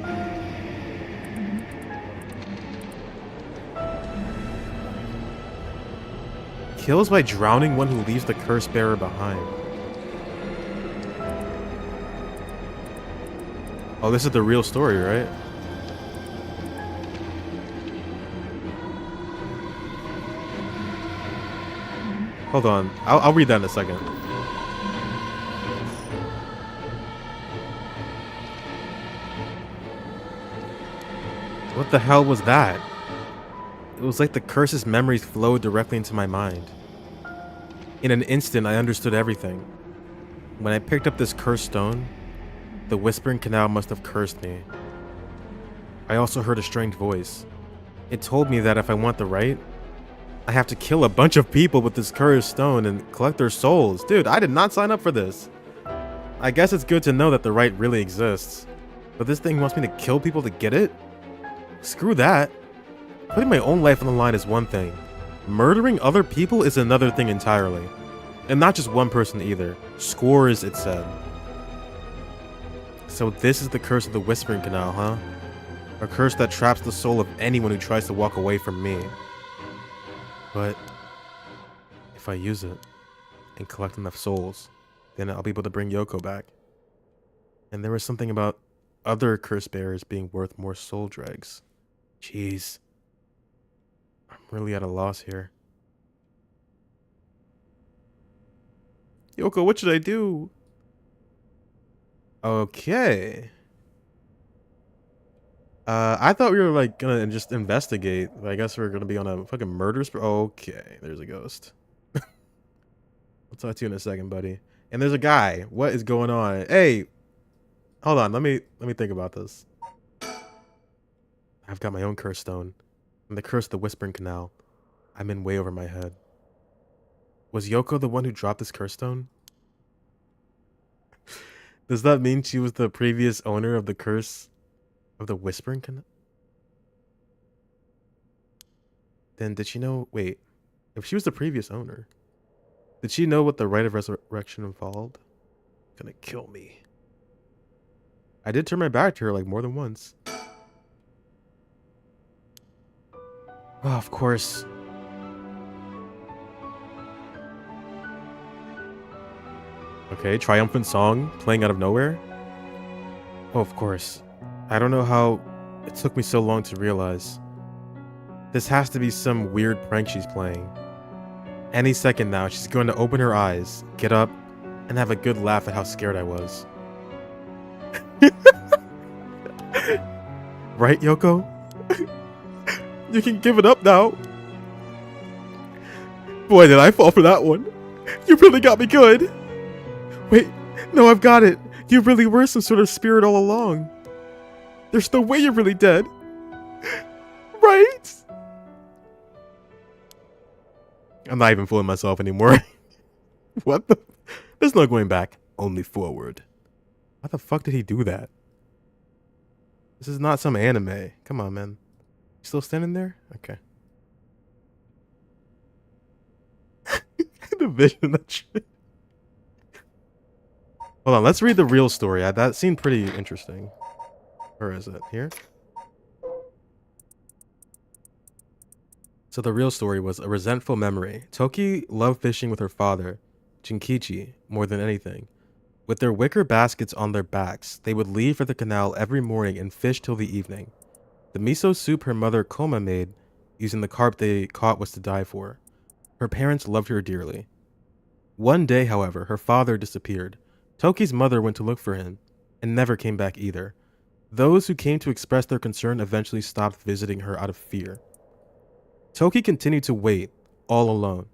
Kills by drowning one who leaves the curse bearer behind. Oh, this is the real story, right? Hold on. I'll read that in a second. What the hell was that? It was like the curse's memories flowed directly into my mind. In an instant, I understood everything. When I picked up this cursed stone, the Whispering Canal must have cursed me. I also heard a strange voice. It told me that if I want the right, I have to kill a bunch of people with this cursed stone and collect their souls. Dude, I did not sign up for this. I guess it's good to know that the right really exists. But this thing wants me to kill people to get it? Screw that. Putting my own life on the line is one thing. Murdering other people is another thing entirely. And not just one person either. Scores, it said. So this is the curse of the Whispering Canal, huh? A curse that traps the soul of anyone who tries to walk away from me. But if I use it and collect enough souls, then I'll be able to bring Yoko back. And there was something about other curse bearers being worth more soul dregs. Jeez. I'm really at a loss here. Yoko, what should I do? Okay. I thought we were like gonna just investigate. I guess we're gonna be on a fucking murder spree. Okay, there's a ghost. I'll talk to you in a second, buddy. And there's a guy. What is going on? Hey, hold on. Let me think about this. I've got my own curse stone. And the curse of the Whispering Canal. I'm in way over my head. Was Yoko the one who dropped this curse stone? Does that mean she was the previous owner of the curse of the Whispering Canal? Then did she know... Wait. If she was the previous owner, did she know what the rite of resurrection involved? Gonna kill me. I did turn my back to her like more than once. Oh, of course. Okay, triumphant song playing out of nowhere. Oh, of course. I don't know how it took me so long to realize. This has to be some weird prank she's playing. Any second now, she's going to open her eyes, get up, and have a good laugh at how scared I was. Right, Yoko? You can give it up now. Boy, did I fall for that one. You really got me good. Wait, no, I've got it. You really were some sort of spirit all along. There's no way you're really dead. Right? I'm not even fooling myself anymore. What the? There's no going back. Only forward. Why the fuck did he do that? This is not some anime. Come on, man. You still standing there? Okay. the vision that shit. Hold on, let's read the real story. That seemed pretty interesting. Where is it? Here? So the real story was a resentful memory. Toki loved fishing with her father, Jinkichi, more than anything. With their wicker baskets on their backs, they would leave for the canal every morning and fish till the evening. The miso soup her mother Koma made, using the carp they caught, was to die for. Her parents loved her dearly. One day, however, her father disappeared. Toki's mother went to look for him, and never came back either. Those who came to express their concern eventually stopped visiting her out of fear. Toki continued to wait, all alone.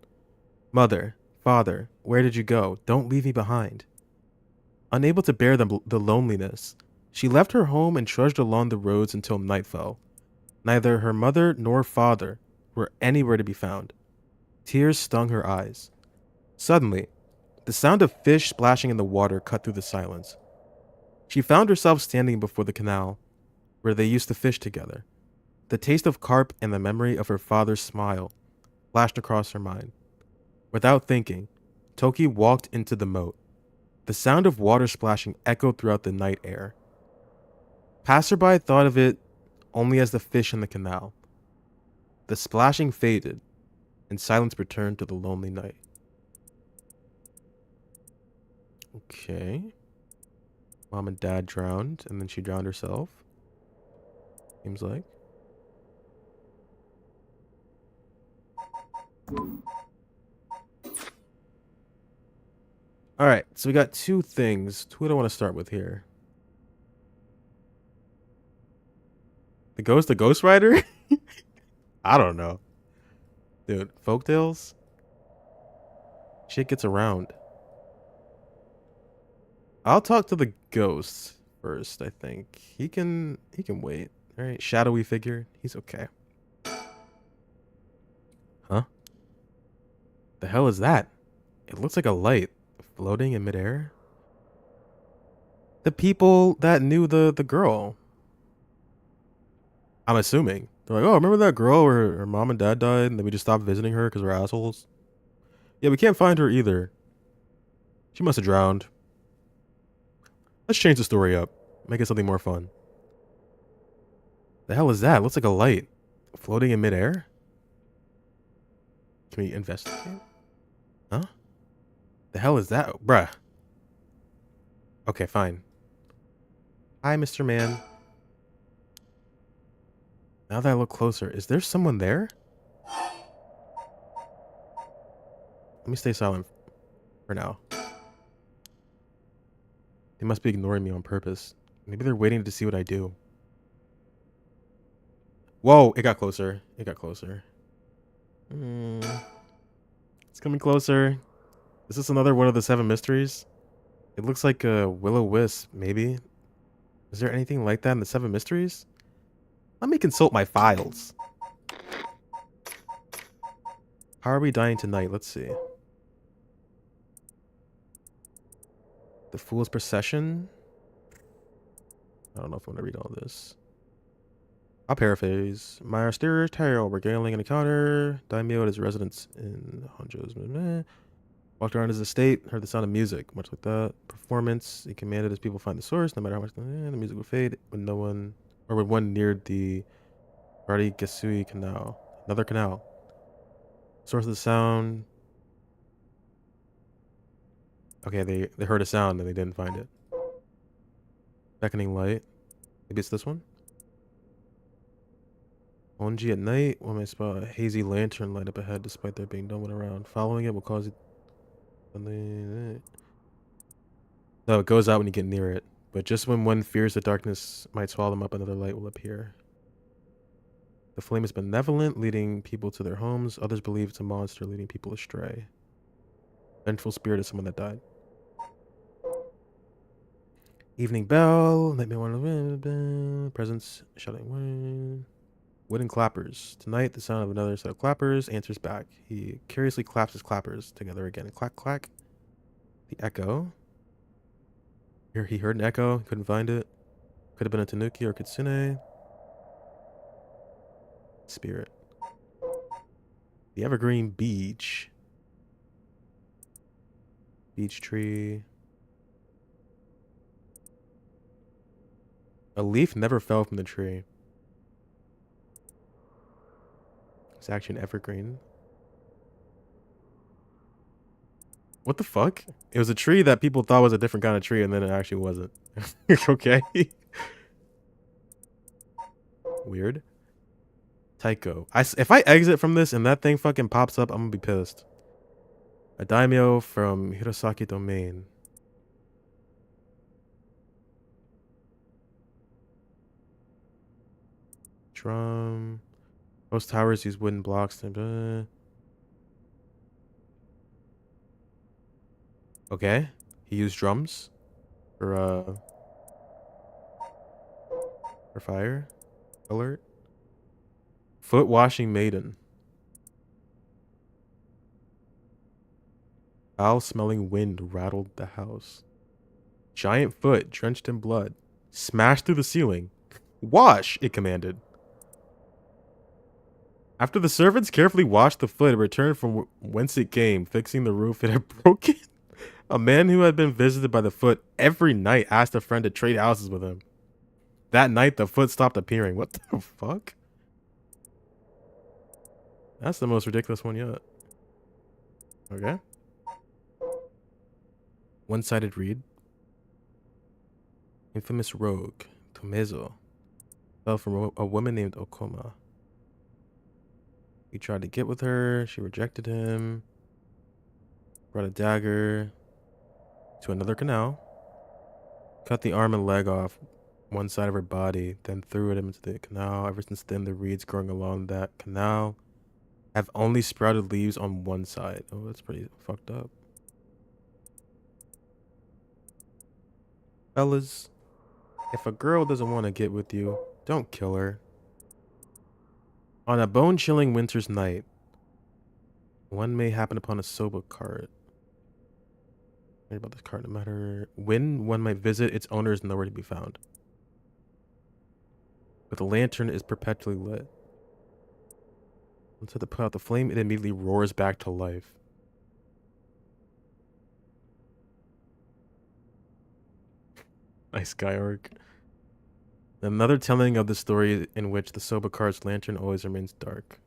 Mother, father, where did you go? Don't leave me behind. Unable to bear the loneliness, she left her home and trudged along the roads until night fell. Neither her mother nor father were anywhere to be found. Tears stung her eyes. Suddenly, the sound of fish splashing in the water cut through the silence. She found herself standing before the canal, where they used to fish together. The taste of carp and the memory of her father's smile flashed across her mind. Without thinking, Toki walked into the moat. The sound of water splashing echoed throughout the night air. Passerby thought of it only as the fish in the canal. The splashing faded, and silence returned to the lonely night. Okay. Mom and dad drowned, and then she drowned herself. Seems like. Alright, so we got two things. Who do I want to start with here? The Ghost Rider? I don't know. Dude, folktales? Shit gets around. I'll talk to the ghost first, I think. He can wait. Alright, shadowy figure. He's okay. Huh? The hell is that? It looks like a light floating in midair. The people that knew the girl. I'm assuming. They're like, oh, remember that girl where her mom and dad died and then we just stopped visiting her because we're assholes? Yeah, we can't find her either. She must have drowned. Let's change the story up. Make it something more fun. The hell is that? It looks like a light floating in midair. Can we investigate? Huh? The hell is that? Bruh. Okay, fine. Hi, Mr. Man. Now that I look closer, is there someone there? Let me stay silent for now. They must be ignoring me on purpose. Maybe they're waiting to see what I do. Whoa, it got closer. It got closer. It's coming closer. Is this another one of the 7 mysteries? It looks like a will-o-wisp, maybe. Is there anything like that in the 7 mysteries? Let me consult my files. How are we dying tonight? Let's see. The Fool's Procession? I don't know if I want to read all this. I'll paraphrase. My mysterious tale regaling an encounter. Daimyo at his residence in Honjo's. Walked around his estate, heard the sound of music. Much like that. Performance. He commanded his people find the source, no matter how much the music would fade when no one, or when one neared the Rari Gesui Canal. Another canal. Source of the sound. Okay, they heard a sound and they didn't find it. Beckoning light. Maybe it's this one? Honji at night. One may spot a hazy lantern light up ahead despite there being no one around. Following it will cause it... No, it goes out when you get near it. But just when one fears the darkness might swallow them up, another light will appear. The flame is benevolent, leading people to their homes. Others believe it's a monster, leading people astray. Vengeful spirit is someone that died. Evening bell. Nightmare one. Presents shouting away. Wooden clappers. Tonight, the sound of another set of clappers answers back. He curiously claps his clappers together again. Clack, clack. The echo. Here he heard an echo. Couldn't find it. Could have been a tanuki or kitsune. Spirit. The Evergreen Beach. Beech tree. A leaf never fell from the tree. It's actually an evergreen. What the fuck? It was a tree that people thought was a different kind of tree, and then it actually wasn't. Okay. Weird. Taiko. If I exit from this and that thing fucking pops up, I'm gonna be pissed. A daimyo from Hirosaki Domain. Drum. Most towers use wooden blocks. Okay. He used drums for fire. Alert. Foot washing maiden. Foul smelling wind rattled the house. Giant foot drenched in blood. Smashed through the ceiling. Wash, it commanded. After the servants carefully washed the foot, it returned from whence it came, fixing the roof it had broken. A man who had been visited by the foot every night asked a friend to trade houses with him. That night, the foot stopped appearing. What the fuck? That's the most ridiculous one yet. Okay. One-sided read. Infamous rogue, Tomezo, fell from a woman named Okoma. He tried to get with her. She rejected him. Brought a dagger to another canal. Cut the arm and leg off one side of her body, then threw it into the canal. Ever since then, the reeds growing along that canal have only sprouted leaves on one side. Oh, that's pretty fucked up. Fellas, if a girl doesn't want to get with you, don't kill her. On a bone-chilling winter's night, one may happen upon a soba cart. Read about this cart, no matter when one might visit, its owner is nowhere to be found. But the lantern is perpetually lit. Until they put out the flame, it immediately roars back to life. Nice guy arc. Another telling of the story in which the soba cart's lantern always remains dark.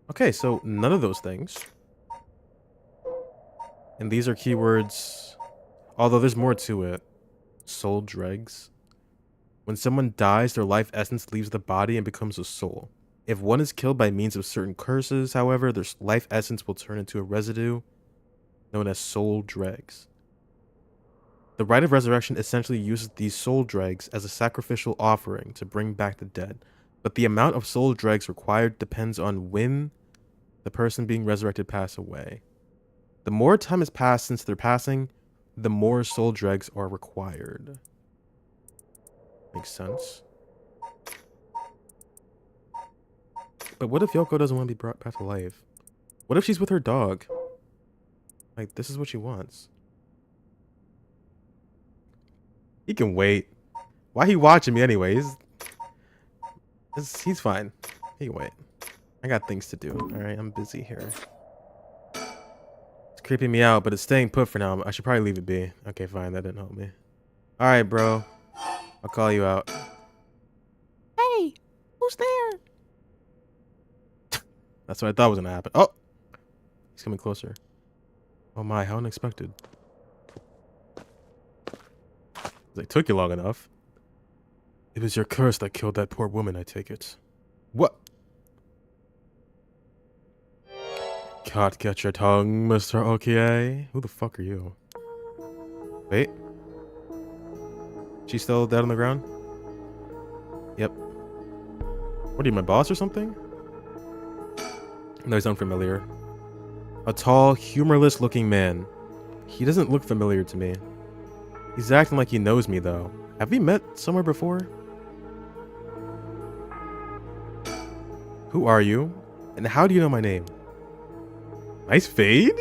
Okay, so none of those things. And these are keywords, although there's more to it. Soul dregs. When someone dies, their life essence leaves the body and becomes a soul. If one is killed by means of certain curses, however, their life essence will turn into a residue known as soul dregs. The rite of resurrection essentially uses these soul dregs as a sacrificial offering to bring back the dead, but the amount of soul dregs required depends on when the person being resurrected passed away. The more time has passed since their passing, the more soul dregs are required. Makes sense. But what if Yoko doesn't want to be brought back to life? What if she's with her dog? Like, this is what she wants. He can wait. Why he watching me anyways? He's fine. He can wait. I got things to do. Alright, I'm busy here. It's creeping me out, but it's staying put for now. I should probably leave it be. Okay, fine. That didn't help me. Alright, bro. I'll call you out. Hey, who's there? That's what I thought was gonna happen. Oh! He's coming closer. Oh my, how unexpected. It took you long enough. It was your curse that killed that poor woman, I take it. What? Can't get your tongue, Mr. Okie. Who the fuck are you? Wait. She's still dead on the ground? Yep. What are you, my boss or something? No, he's unfamiliar. A tall, humorless looking man. He doesn't look familiar to me. He's acting like he knows me, though. Have we met somewhere before? Who are you? And how do you know my name? Nice fade?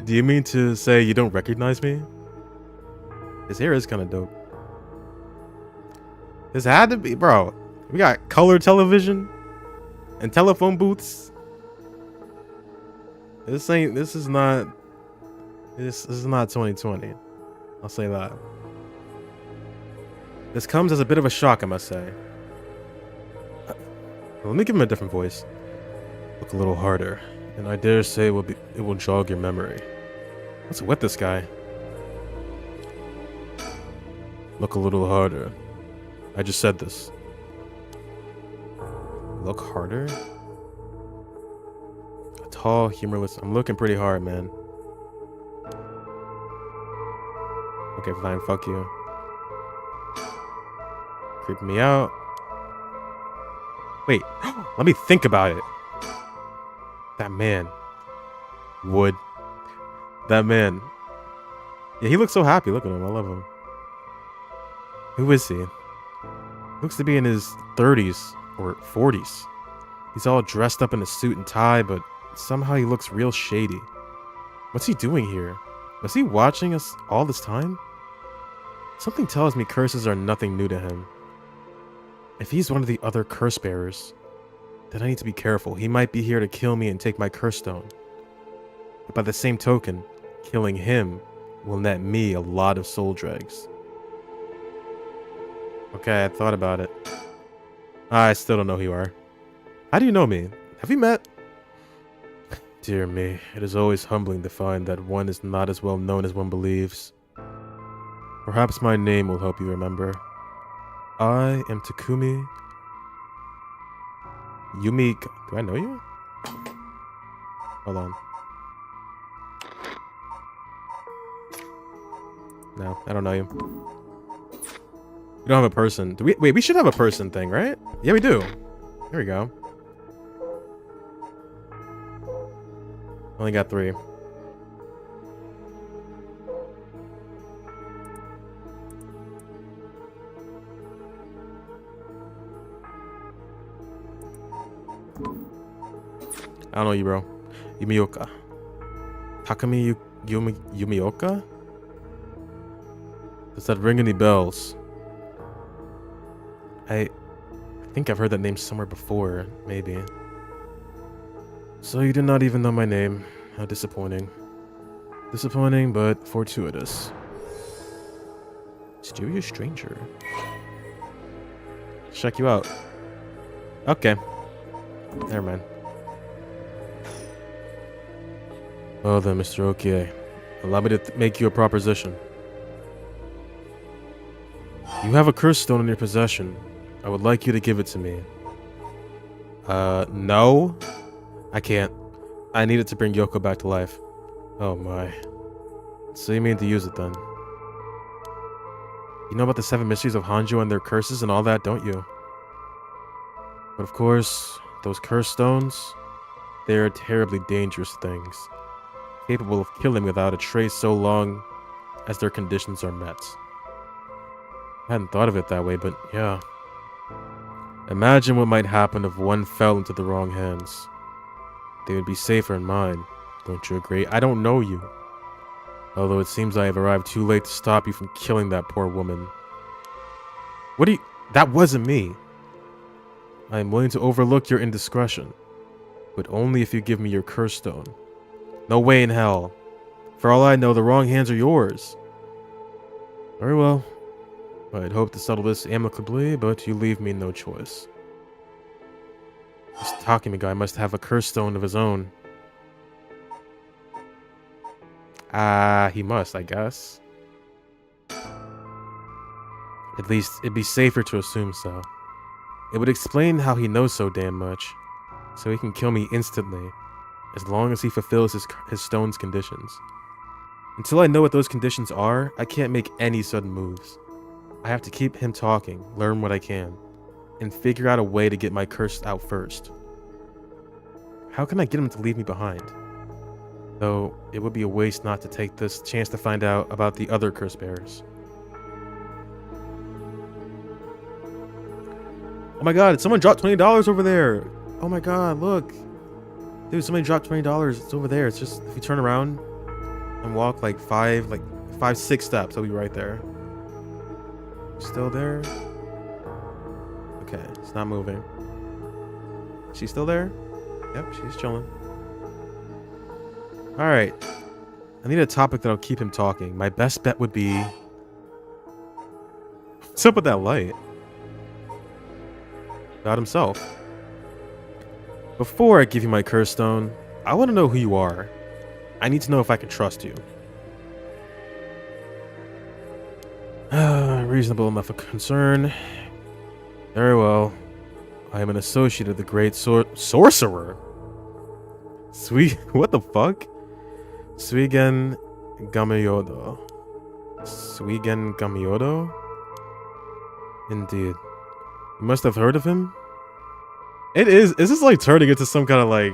Do you mean to say you don't recognize me? His hair is kind of dope. This had to be... Bro, we got color television and telephone booths. This is not This is not 2020. I'll say that. This comes as a bit of a shock, I must say. Let me give him a different voice. Look a little harder, and I dare say it will jog your memory. What's with this guy? Look a little harder. I just said this. Look harder? A tall, humorless. I'm looking pretty hard, man. Okay, fine. Fuck you. Creeping me out. Wait. Let me think about it. That man. Wood. That man. Yeah, he looks so happy. Look at him. I love him. Who is he? Looks to be in his 30s or 40s. He's all dressed up in a suit and tie, but somehow he looks real shady. What's he doing here? Was he watching us all this time? Something tells me curses are nothing new to him. If he's one of the other curse bearers, then I need to be careful. He might be here to kill me and take my curse stone. But by the same token, killing him will net me a lot of soul dregs. Okay, I thought about it. I still don't know who you are. How do you know me? Have we met? Dear me, it is always humbling to find that one is not as well known as one believes. Perhaps my name will help you remember. I am Takumi Yumi. Do I know you? Hold on. No, I don't know you. We don't have a person. Do we? Wait, we should have a person thing, right? Yeah, we do. Here we go. Only got 3. I don't know you, bro. Yumioka. Takumi Yumioka? Does that ring any bells? I think I've heard that name somewhere before, maybe. So you did not even know my name. How disappointing. Disappointing, but fortuitous. Mysterious stranger. Check you out. Okay. Never mind. Well then, Mr. Okie, allow me to make you a proposition. You have a curse stone in your possession. I would like you to give it to me. No? I can't. I need it to bring Yoko back to life. Oh my. So you mean to use it then? You know about the 7 mysteries of Honjo and their curses and all that, don't you? But of course, those curse stones, they're terribly dangerous things. Capable of killing without a trace so long as their conditions are met. I hadn't thought of it that way, but yeah. Imagine what might happen if one fell into the wrong hands. They would be safer in mine. Don't you agree? I don't know you. Although it seems I have arrived too late to stop you from killing that poor woman. What do you... That wasn't me. I am willing to overlook your indiscretion. But only if you give me your curse stone. No way in hell. For all I know, the wrong hands are yours. Very well. I'd hope to settle this amicably, but you leave me no choice. This Takumi guy must have a curse stone of his own. He must, I guess. At least, it'd be safer to assume so. It would explain how he knows so damn much. So he can kill me instantly, as long as he fulfills his stone's conditions. Until I know what those conditions are, I can't make any sudden moves. I have to keep him talking, learn what I can, and figure out a way to get my curse out first. How can I get him to leave me behind? Though, it would be a waste not to take this chance to find out about the other curse bearers. Oh my god, someone dropped $20 over there! Oh my god, look! Dude, somebody dropped $20, it's over there. It's just, if you turn around and walk like 6 steps, I'll be right there. Still there? Okay, it's not moving. She's still there? Yep, she's chilling. Alright. I need a topic that'll keep him talking. My best bet would be... What's up with that light? God himself. Before I give you my curse stone, I want to know who you are. I need to know if I can trust you. Reasonable enough of concern. Very well. I am an associate of the great sorcerer. What the fuck? Suigen Gamyodo. Suigen Gamyodo? Indeed. You must have heard of him? It is. Is this like turning into some kind of like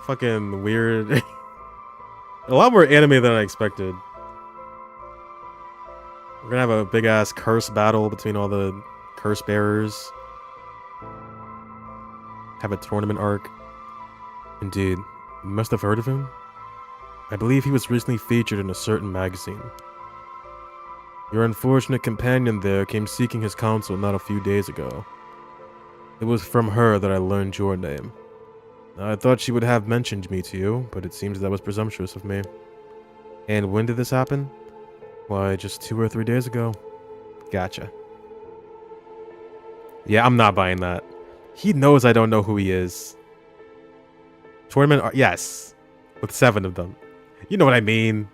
fucking weird? A lot more anime than I expected. We're gonna have a big ass curse battle between all the curse bearers. Have a tournament arc. Indeed. You must have heard of him? I believe he was recently featured in a certain magazine. Your unfortunate companion there came seeking his counsel not a few days ago. It was from her that I learned your name. I thought she would have mentioned me to you, but it seems that was presumptuous of me. And when did this happen? Why, just 2 or 3 days ago. Gotcha. Yeah, I'm not buying that. He knows I don't know who he is. Tournament, yes. With 7 of them. You know what I mean.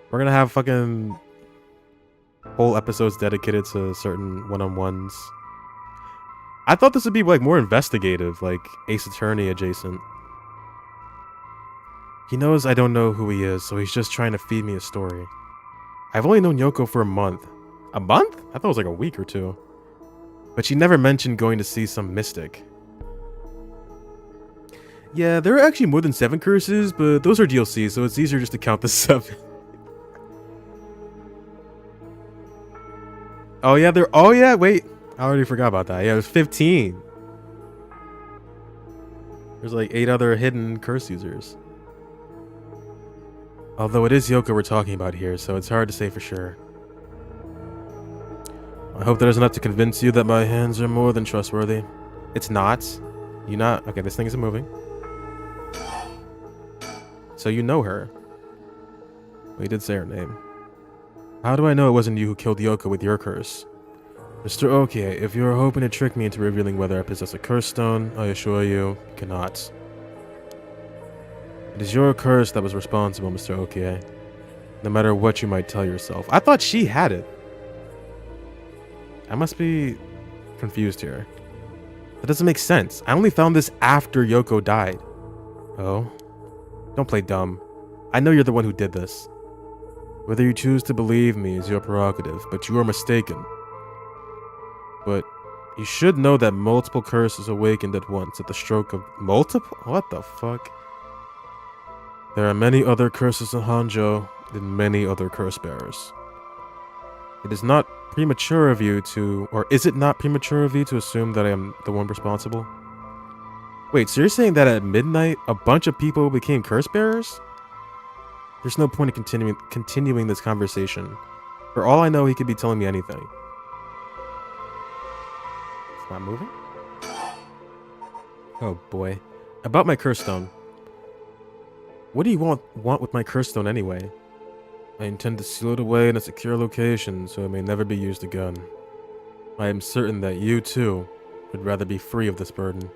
We're gonna have fucking whole episodes dedicated to certain one-on-ones. I thought this would be like more investigative, like Ace Attorney adjacent. He knows I don't know who he is, so he's just trying to feed me a story. I've only known Yoko for a month. A month? I thought it was like a week or 2. But she never mentioned going to see some mystic. Yeah, there are actually more than 7 curses, but those are DLC, so it's easier just to count the 7. Oh yeah, oh yeah, wait. I already forgot about that. Yeah, there's 15. There's like 8 other hidden curse users. Although it is Yoko we're talking about here, so it's hard to say for sure. I hope that is enough to convince you that my hands are more than trustworthy. It's not. You not? Okay, this thing isn't moving. So you know her. Well, you did say her name. How do I know it wasn't you who killed Yoko with your curse? Mr. Okie, if you are hoping to trick me into revealing whether I possess a curse stone, I assure you, you cannot. It is your curse that was responsible, Mr. Okie. No matter what you might tell yourself. I thought she had it. I must be confused here. That doesn't make sense. I only found this after Yoko died. Oh? Don't play dumb. I know you're the one who did this. Whether you choose to believe me is your prerogative, but you are mistaken. But you should know that multiple curses awakened at once at the stroke of... Multiple? What the fuck? There are many other curses in Honjo than many other curse bearers. It is not premature of you to... Or is it not premature of you to assume that I am the one responsible? Wait, so you're saying that at midnight, a bunch of people became curse bearers? There's no point in continuing this conversation. For all I know, he could be telling me anything. It's not moving? Oh boy. About my curse stone. What do you want with my curse stone anyway? I intend to seal it away in a secure location so it may never be used again. I am certain that you, too, would rather be free of this burden.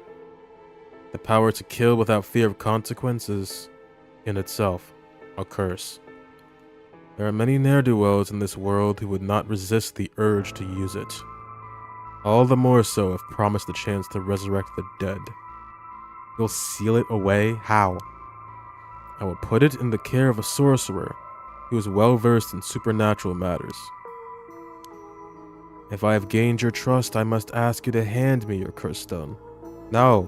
The power to kill without fear of consequences, in itself, a curse. There are many ne'er-do-wells in this world who would not resist the urge to use it. All the more so if promised the chance to resurrect the dead. You'll seal it away? How? I will put it in the care of a sorcerer who is well-versed in supernatural matters. If I have gained your trust, I must ask you to hand me your curse stone. No.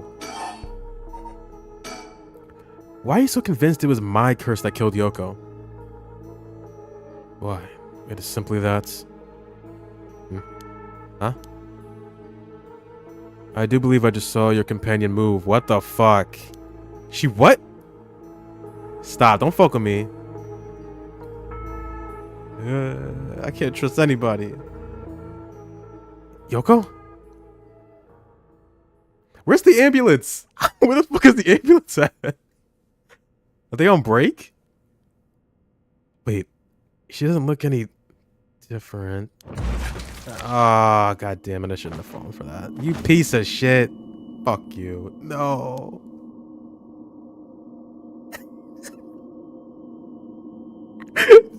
Why are you so convinced it was my curse that killed Yoko? Why? It is simply that... Huh? I do believe I just saw your companion move. What the fuck? She what? Stop, don't fuck with me. I can't trust anybody. Yoko? Where's the ambulance? Where the fuck is the ambulance at? Are they on break? She doesn't look any different. Ah, oh, god damn it! I shouldn't have fallen for that. You piece of shit. Fuck you. No.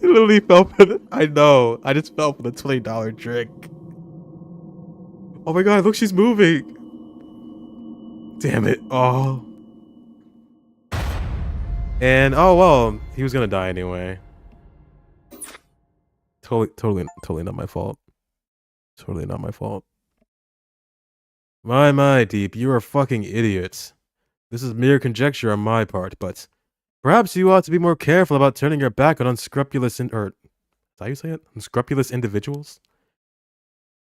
Literally fell for the. I know. I just fell for the $20 trick. Oh my god! Look, she's moving. Damn it! Oh. And oh well, he was gonna die anyway. Totally not my fault. Totally not my fault. My, Deep, you are fucking idiots. This is mere conjecture on my part, but perhaps you ought to be more careful about turning your back on unscrupulous or is that how you say it? Unscrupulous individuals?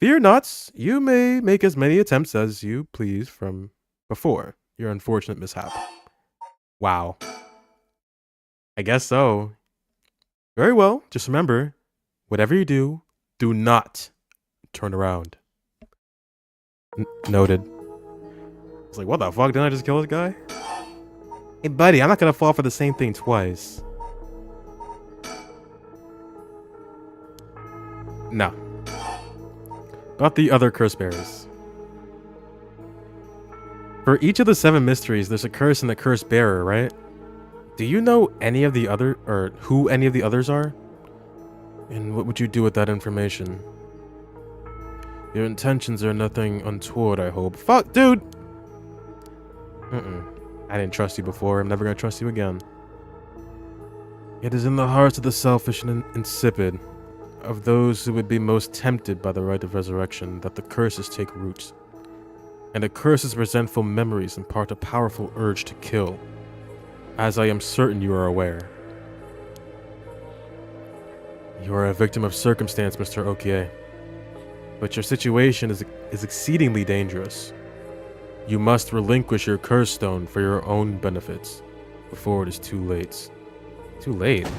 Fear not, you may make as many attempts as you please from before your unfortunate mishap. Wow. I guess so. Very well, just remember, whatever you do, do not turn around. Noted. I was like, what the fuck? Didn't I just kill this guy? Hey, buddy, I'm not gonna fall for the same thing twice. No. About the other curse bearers. For each of the 7 mysteries, there's a curse and a curse bearer, right? Do you know any of the other, or who any of the others are? And what would you do with that information? Your intentions are nothing untoward, I hope. Fuck, dude! I didn't trust you before. I'm never gonna trust you again. It is in the hearts of the selfish and insipid, of those who would be most tempted by the right of resurrection, that the curses take root. And the curses' resentful memories impart a powerful urge to kill, as I am certain you are aware. You are a victim of circumstance, Mr. Okie. But your situation is exceedingly dangerous. You must relinquish your curse stone for your own benefits before it is too late. Too late?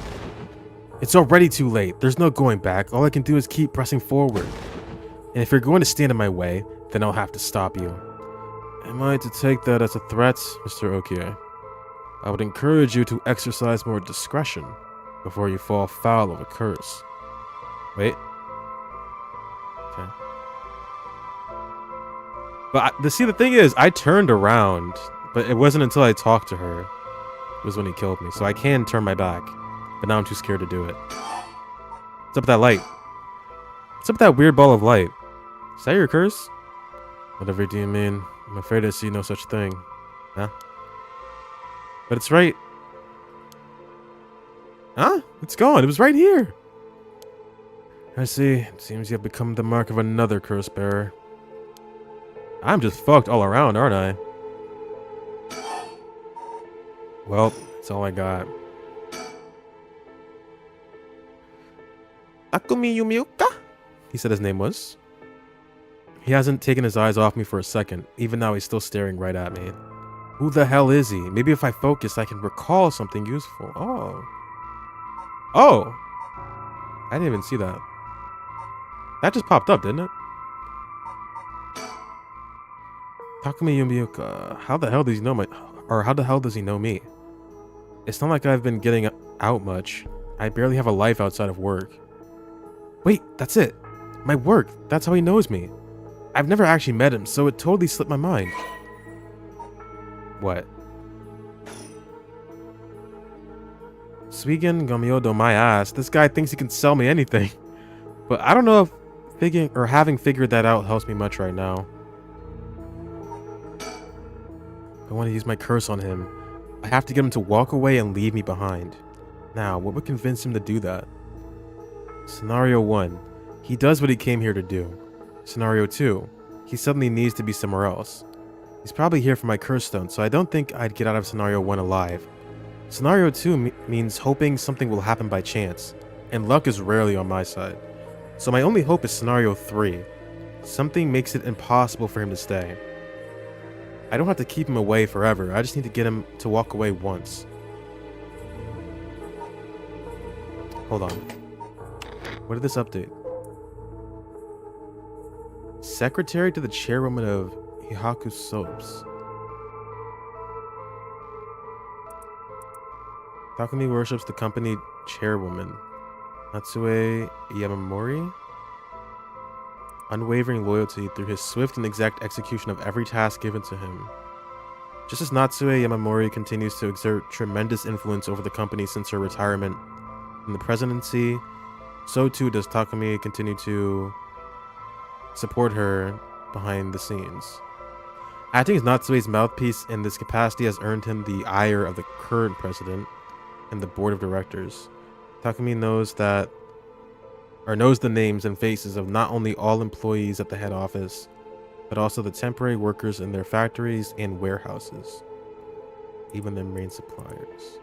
It's already too late. There's no going back. All I can do is keep pressing forward. And if you're going to stand in my way, then I'll have to stop you. Am I to take that as a threat, Mr. Okie? I would encourage you to exercise more discretion before you fall foul of a curse. Wait. Okay. But the thing is, I turned around, but it wasn't until I talked to her was when he killed me. So I can turn my back, but now I'm too scared to do it. What's up with that light? What's up with that weird ball of light? Is that your curse? Whatever do you mean? I'm afraid I see no such thing. Huh? But it's right. Huh? It's gone. It was right here. I see. It seems you have become the mark of another curse bearer. I'm just fucked all around, aren't I? Well, that's all I got. Akumi Yumiuka? He said his name was. He hasn't taken his eyes off me for a second. Even now, he's still staring right at me. Who the hell is he? Maybe if I focus, I can recall something useful. Oh. Oh! I didn't even see that. That just popped up, didn't it? Takumi Yumiuka. How the hell does he know my... Or how the hell does he know me? It's not like I've been getting out much. I barely have a life outside of work. Wait, that's it. My work. That's how he knows me. I've never actually met him, so it totally slipped my mind. What? Suigen Gomyodo my ass. This guy thinks he can sell me anything. But I don't know if having figured that out helps me much right now. I want to use my curse on him. I have to get him to walk away and leave me behind. Now, what would convince him to do that? Scenario 1. He does what he came here to do. Scenario 2. He suddenly needs to be somewhere else. He's probably here for my curse stone, so I don't think I'd get out of Scenario 1 alive. Scenario 2 means hoping something will happen by chance, and luck is rarely on my side. So my only hope is Scenario 3. Something makes it impossible for him to stay. I don't have to keep him away forever, I just need to get him to walk away once. Hold on. What did this update? Secretary to the chairwoman of Hihaku Soaps. Takumi worships the company chairwoman. Natsue Yamamori. Unwavering loyalty through his swift and exact execution of every task given to him. Just as Natsue Yamamori continues to exert tremendous influence over the company since her retirement from the presidency, so too does Takumi continue to support her behind the scenes. Acting as Natsue's mouthpiece in this capacity has earned him the ire of the current president and the board of directors. Takumi knows the names and faces of not only all employees at the head office, but also the temporary workers in their factories and warehouses, even their main suppliers.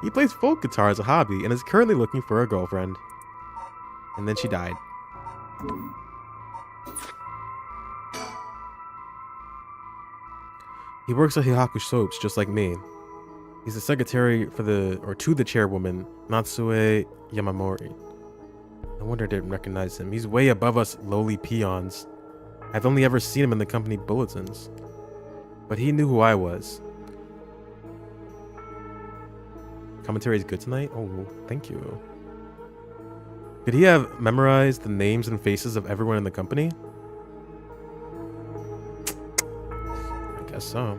He plays folk guitar as a hobby and is currently looking for a girlfriend. And then she died. He works at Hihaku Soaps just like me. He's the secretary to the chairwoman, Natsue Yamamori. No wonder I didn't recognize him. He's way above us lowly peons. I've only ever seen him in the company bulletins. But he knew who I was. Commentary is good tonight? Oh, thank you. Could he have memorized the names and faces of everyone in the company? I guess so.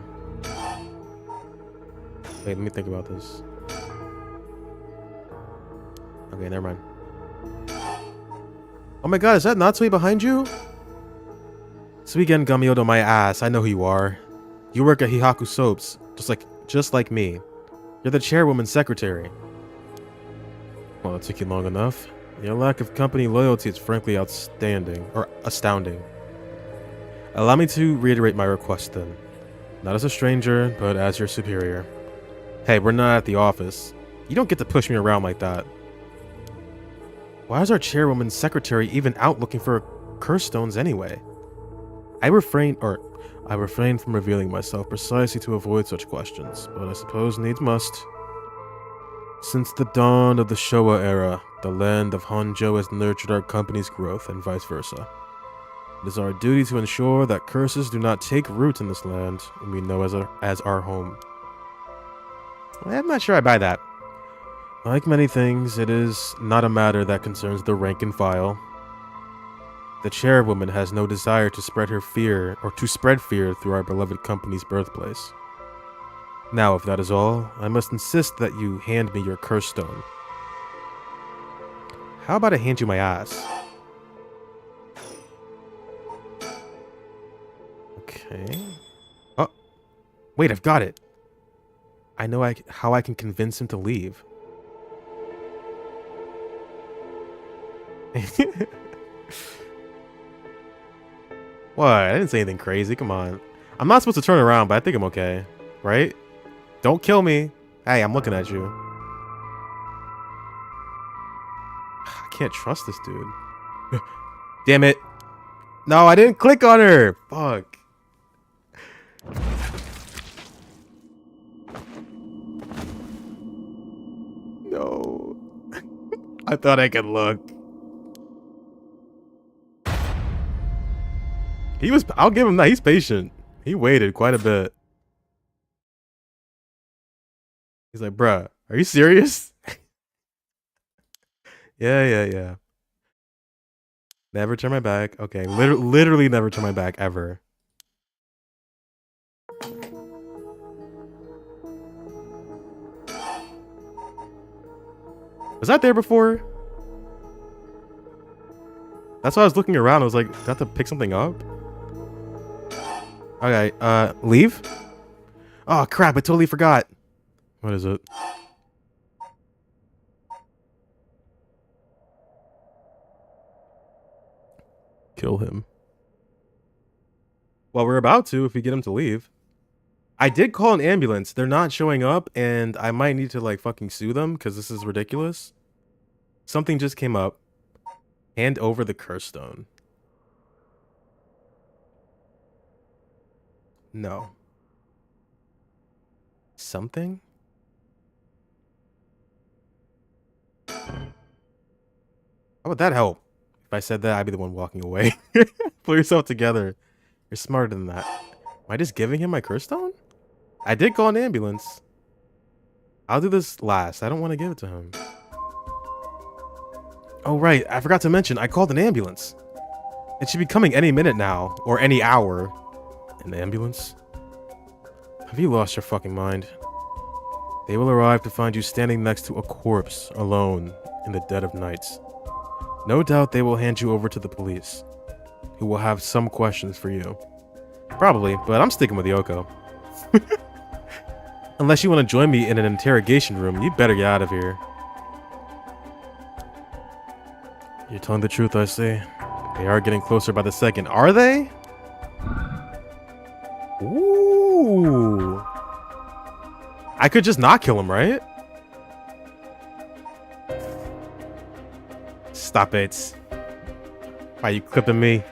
Wait, let me think about this. Okay, never mind. Oh my god, is that Natsui behind you? Suigen Gamiodo, my ass. I know who you are. You work at Hihaku Soaps, just like me. You're the chairwoman's secretary. Well, that took you long enough. Your lack of company loyalty is frankly astounding. Allow me to reiterate my request then. Not as a stranger, but as your superior. Hey, we're not at the office. You don't get to push me around like that. Why is our chairwoman's secretary even out looking for curse stones anyway? I refrain from revealing myself precisely to avoid such questions, but I suppose needs must. Since the dawn of the Showa era, the land of Honjo has nurtured our company's growth and vice versa. It is our duty to ensure that curses do not take root in this land we know as our home. I'm not sure I buy that. Like many things, it is not a matter that concerns the rank and file. The chairwoman has no desire to spread fear through our beloved company's birthplace. Now, if that is all, I must insist that you hand me your curse stone. How about I hand you my ass? Okay. Oh, wait, I've got it. I know how I can convince him to leave. What? I didn't say anything crazy. Come on. I'm not supposed to turn around, but I think I'm okay. Right? Don't kill me. Hey, I'm looking at you. I can't trust this dude. Damn it. No, I didn't click on her. Fuck. No. I thought I could look. I'll give him that. He's patient. He waited quite a bit. He's like, bruh, are you serious? Yeah. Never turn my back. Okay, literally never turn my back, ever. Was that there before? That's why I was looking around. I was like, do I have to pick something up? Okay, leave? Oh, crap, I totally forgot. What is it? Kill him. Well, we're about to if we get him to leave. I did call an ambulance. They're not showing up, and I might need to, like, fucking sue them, because this is ridiculous. Something just came up. Hand over the curse stone. No. Something? How would that help? If I said that, I'd be the one walking away. Pull yourself together. You're smarter than that. Am I just giving him my curse stone? I did call an ambulance. I'll do this last. I don't want to give it to him. Oh, right. I forgot to mention, I called an ambulance. It should be coming any minute now, or any hour. An ambulance? Have you lost your fucking mind? They will arrive to find you standing next to a corpse, alone, in the dead of night. No doubt they will hand you over to the police, who will have some questions for you. Probably, but I'm sticking with Yoko. Unless you want to join me in an interrogation room, you better get out of here. You're telling the truth, I see. They are getting closer by the second. Are they? Ooh. I could just not kill him, right? Stop it. Why are you clipping me?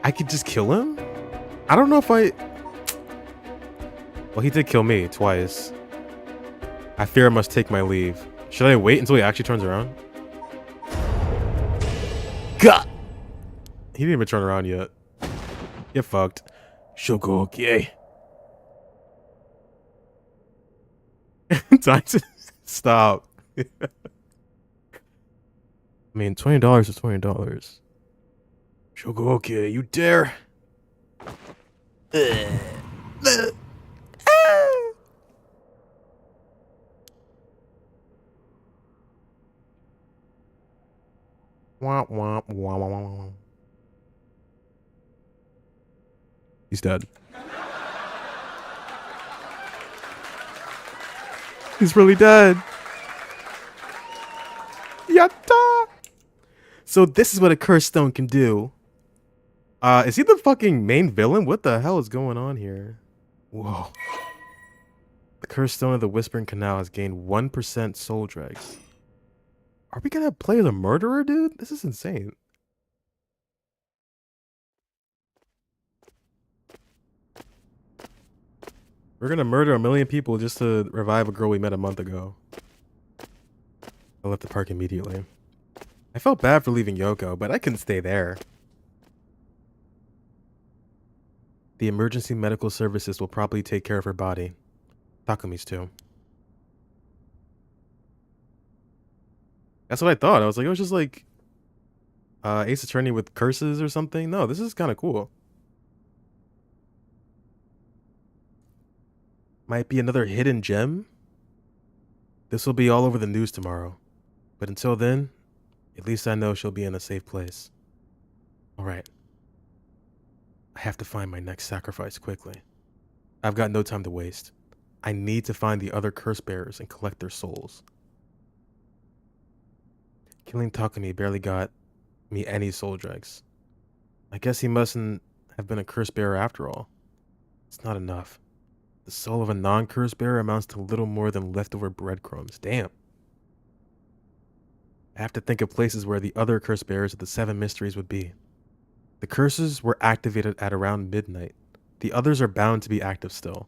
I could just kill him? I don't know if I... Well, he did kill me twice. I fear I must take my leave. Should I wait until he actually turns around? God! He didn't even turn around yet. Get fucked. Shoko, okay. Time to stop. I mean, $20 is $20. Shoko, okay, you dare? Womp womp womp womp womp. He's dead. He's really dead. Yatta! So this is what a curse stone can do. Is he the fucking main villain? What the hell is going on here? Whoa. The curse stone of the Whispering Canal has gained 1% soul dregs. Are we gonna play the murderer, dude? This is insane. We're gonna murder 1 million people just to revive a girl we met a month ago. I left the park immediately. I felt bad for leaving Yoko, but I couldn't stay there. The emergency medical services will probably take care of her body. Takumi's too. That's what I thought. I was like, it was just like Ace Attorney with curses or something. No, this is kind of cool. Might be another hidden gem. This will be all over the news tomorrow. But until then, at least I know she'll be in a safe place. Alright. I have to find my next sacrifice quickly. I've got no time to waste. I need to find the other curse bearers and collect their souls. Killing Takumi barely got me any soul dregs. I guess he mustn't have been a curse bearer after all. It's not enough. The soul of a non-curse bearer amounts to little more than leftover breadcrumbs. Damn. I have to think of places where the other curse bearers of the 7 mysteries would be. The curses were activated at around midnight. The others are bound to be active still.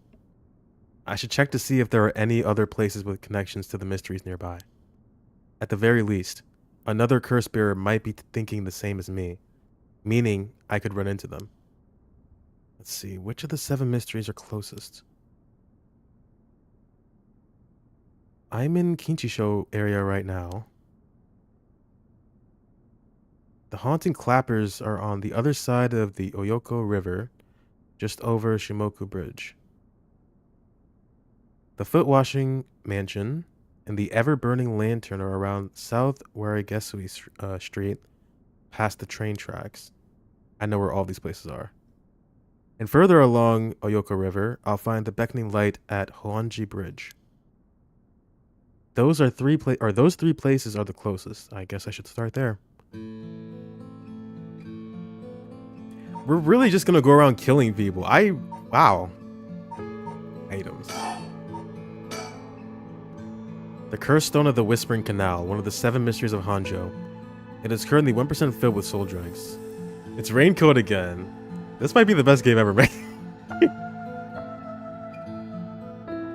I should check to see if there are any other places with connections to the mysteries nearby. At the very least, another curse bearer might be thinking the same as me, meaning I could run into them. Let's see, which of the 7 mysteries are closest? I'm in Kinchisho area right now. The haunting clappers are on the other side of the Oyoko River, just over Shimoku Bridge. The foot washing mansion and the ever-burning lantern are around South Warigesui Street, past the train tracks. I know where all these places are. And further along Oyoko River, I'll find the beckoning light at Honjo Bridge. Those 3 places are the closest. I guess I should start there. We're really just gonna go around killing people. Wow. Items. The Cursed Stone of the Whispering Canal, one of the 7 mysteries of Honjo. It is currently 1% filled with soul dregs. It's Raincoat again. This might be the best game ever made.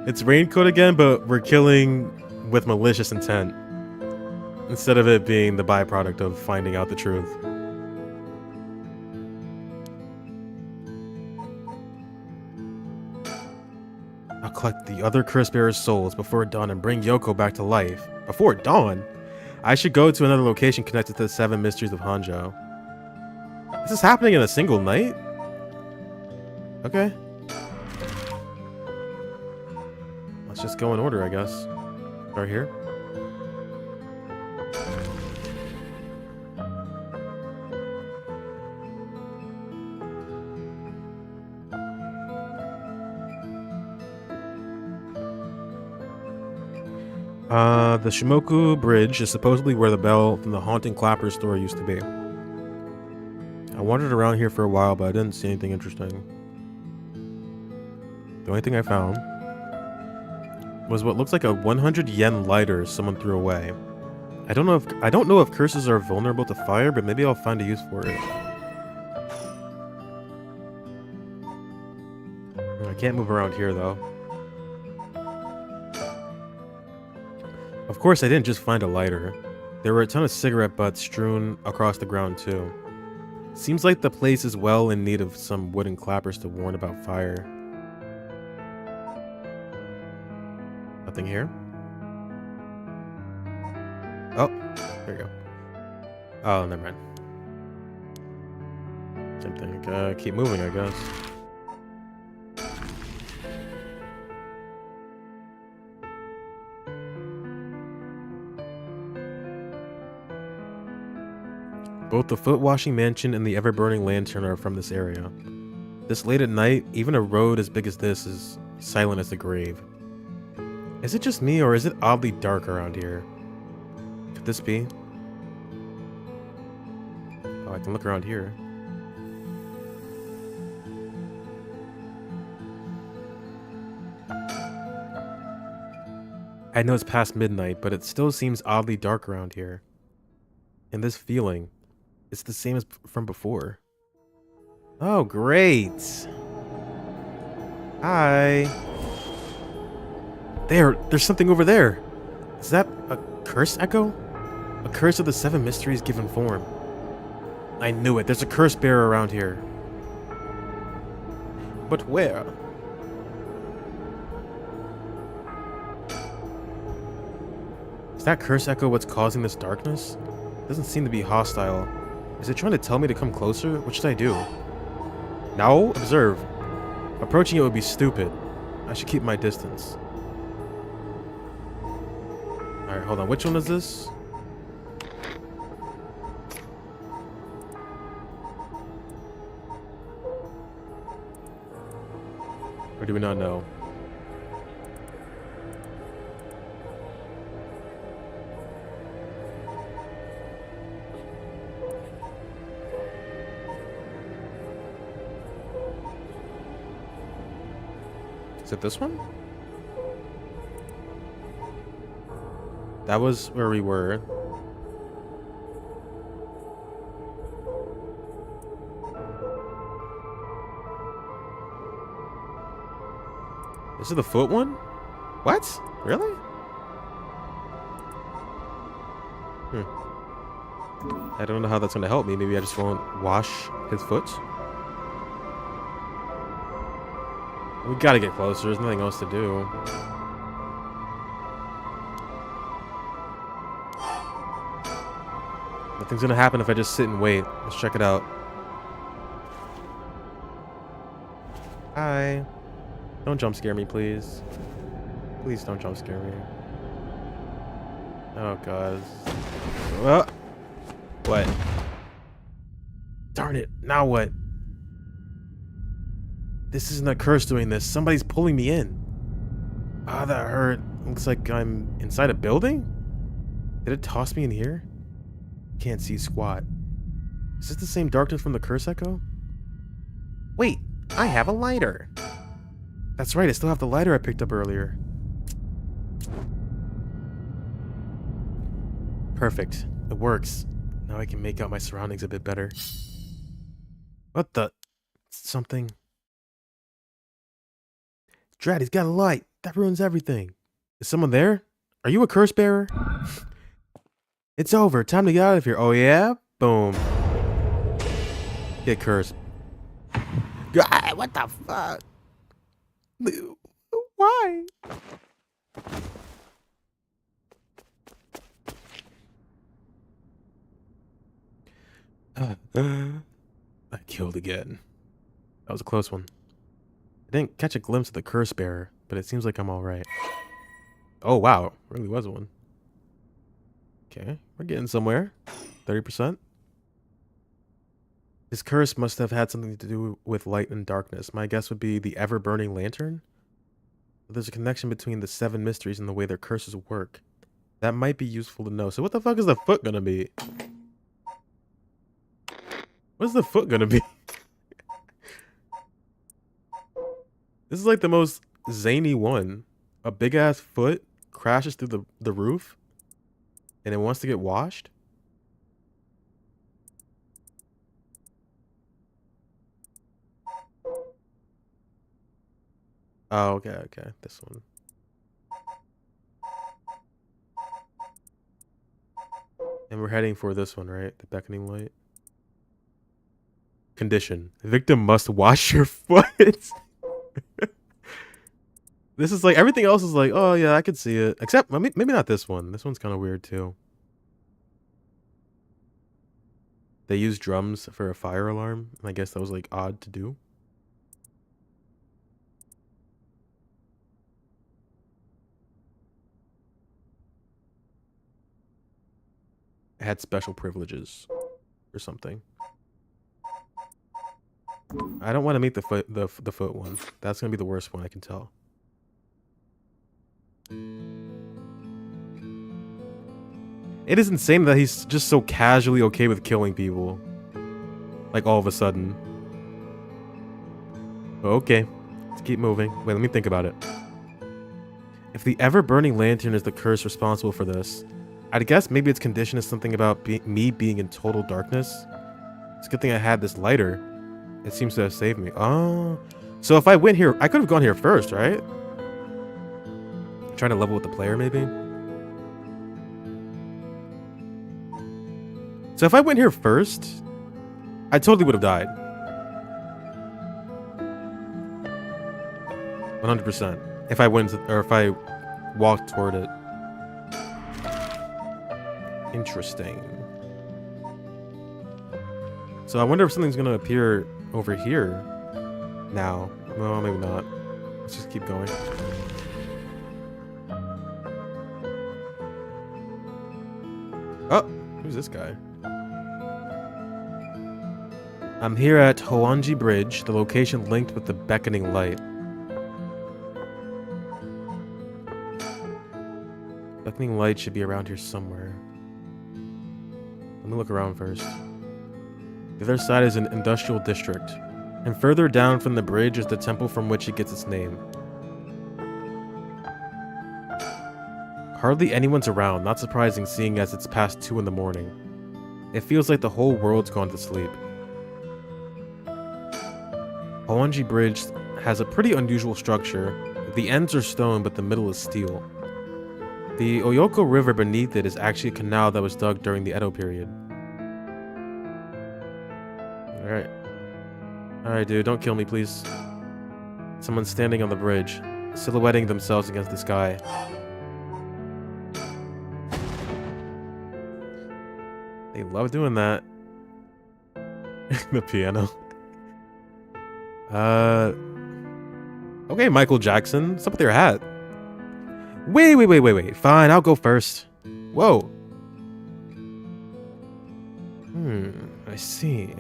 It's Raincoat again, but we're killing with malicious intent, instead of it being the byproduct of finding out the truth. I'll collect the other curse bearer's souls before dawn and bring Yoko back to life. Before dawn? I should go to another location connected to the 7 mysteries of Honjo. Is this happening in a single night? Okay. Let's just go in order, I guess. Right here. The Shimoku Bridge is supposedly where the bell from the Haunting Clapper store used to be. I wandered around here for a while, but I didn't see anything interesting. The only thing I found was what looks like a 100 yen lighter someone threw away. I don't know if curses are vulnerable to fire, but maybe I'll find a use for it. I can't move around here though. Of course, I didn't just find a lighter. There were a ton of cigarette butts strewn across the ground too. Seems like the place is well in need of some wooden clappers to warn about fire. Nothing here? Oh, there you go. Oh, never mind. Same thing. Keep moving, I guess. Both the foot-washing mansion and the ever-burning lantern are from this area. This late at night, even a road as big as this is silent as the grave. Is it just me, or is it oddly dark around here? Could this be? Oh, I can look around here. I know it's past midnight, but it still seems oddly dark around here. And this feeling, it's the same as from before. Oh, great. Hi. There's something over there. Is that a curse echo? A curse of the 7 mysteries given form. I knew it. There's a curse bearer around here. But where? Is that curse echo what's causing this darkness? It doesn't seem to be hostile. Is it trying to tell me to come closer? What should I do? Now, observe. Approaching it would be stupid. I should keep my distance. Alright, hold on. Which one is this? Or do we not know? Is it this one? That was where we were. This is the foot one? What? Really? I don't know how that's going to help me. Maybe I just won't wash his foot. We gotta get closer. There's nothing else to do. Nothing's gonna happen if I just sit and wait. Let's check it out. Hi. Don't jump scare me, please. Please don't jump scare me. Oh, God. What? Darn it. Now what? This isn't a curse doing this. Somebody's pulling me in. Ah, that hurt. Looks like I'm inside a building? Did it toss me in here? Can't see squat. Is this the same darkness from the curse echo? Wait, I have a lighter. That's right, I still have the lighter I picked up earlier. Perfect. It works. Now I can make out my surroundings a bit better. What the? Something. Drat, he's got a light. That ruins everything. Is someone there? Are you a curse bearer? It's over. Time to get out of here. Oh, yeah? Boom. Get cursed. God, what the fuck? Why? I killed again. That was a close one. I didn't catch a glimpse of the curse bearer, but it seems like I'm alright. Oh, wow. Really was one. Okay, we're getting somewhere. 30%. His curse must have had something to do with light and darkness. My guess would be the ever-burning lantern? There's a connection between the 7 mysteries and the way their curses work. That might be useful to know. So what the fuck is the foot gonna be? What's the foot gonna be? This is like the most zany one. A big-ass foot crashes through the roof and it wants to get washed? Oh, okay. This one. And we're heading for this one, right? The beckoning light. Condition. The victim must wash your foot. This is like, everything else is like, oh yeah, I could see it. Except, maybe not this one. This one's kind of weird too. They use drums for a fire alarm. And I guess that was like odd to do. It had special privileges or something. I don't want to meet the foot one. That's gonna be the worst one, I can tell. It is insane that he's just so casually okay with killing people. Like all of a sudden. Okay, let's keep moving. Wait, let me think about it. If the ever-burning lantern is the curse responsible for this, I'd guess maybe its condition is something about me being in total darkness. It's a good thing I had this lighter. It seems to have saved me. Oh, so if I went here, I could have gone here first, right? I'm trying to level with the player, maybe? So if I went here first, I totally would have died. 100%. If I went, or if I walked toward it. Interesting. So I wonder if something's gonna appear over here now. Well, maybe not. Let's just keep going. Oh, who's this guy? I'm here at Honjo Bridge, the location linked with the beckoning light. Beckoning light should be around here somewhere. Let me look around first. The other side is an industrial district, and further down from the bridge is the temple from which it gets its name. Hardly anyone's around, not surprising seeing as it's past 2 in the morning. It feels like the whole world's gone to sleep. Honjo Bridge has a pretty unusual structure. The ends are stone, but the middle is steel. The Oyoko River beneath it is actually a canal that was dug during the Edo period. Alright. Alright, dude, don't kill me, please. Someone's standing on the bridge, silhouetting themselves against the sky. They love doing that. The piano. Okay, Michael Jackson. What's up with your hat? Wait. Fine, I'll go first. Whoa. I see.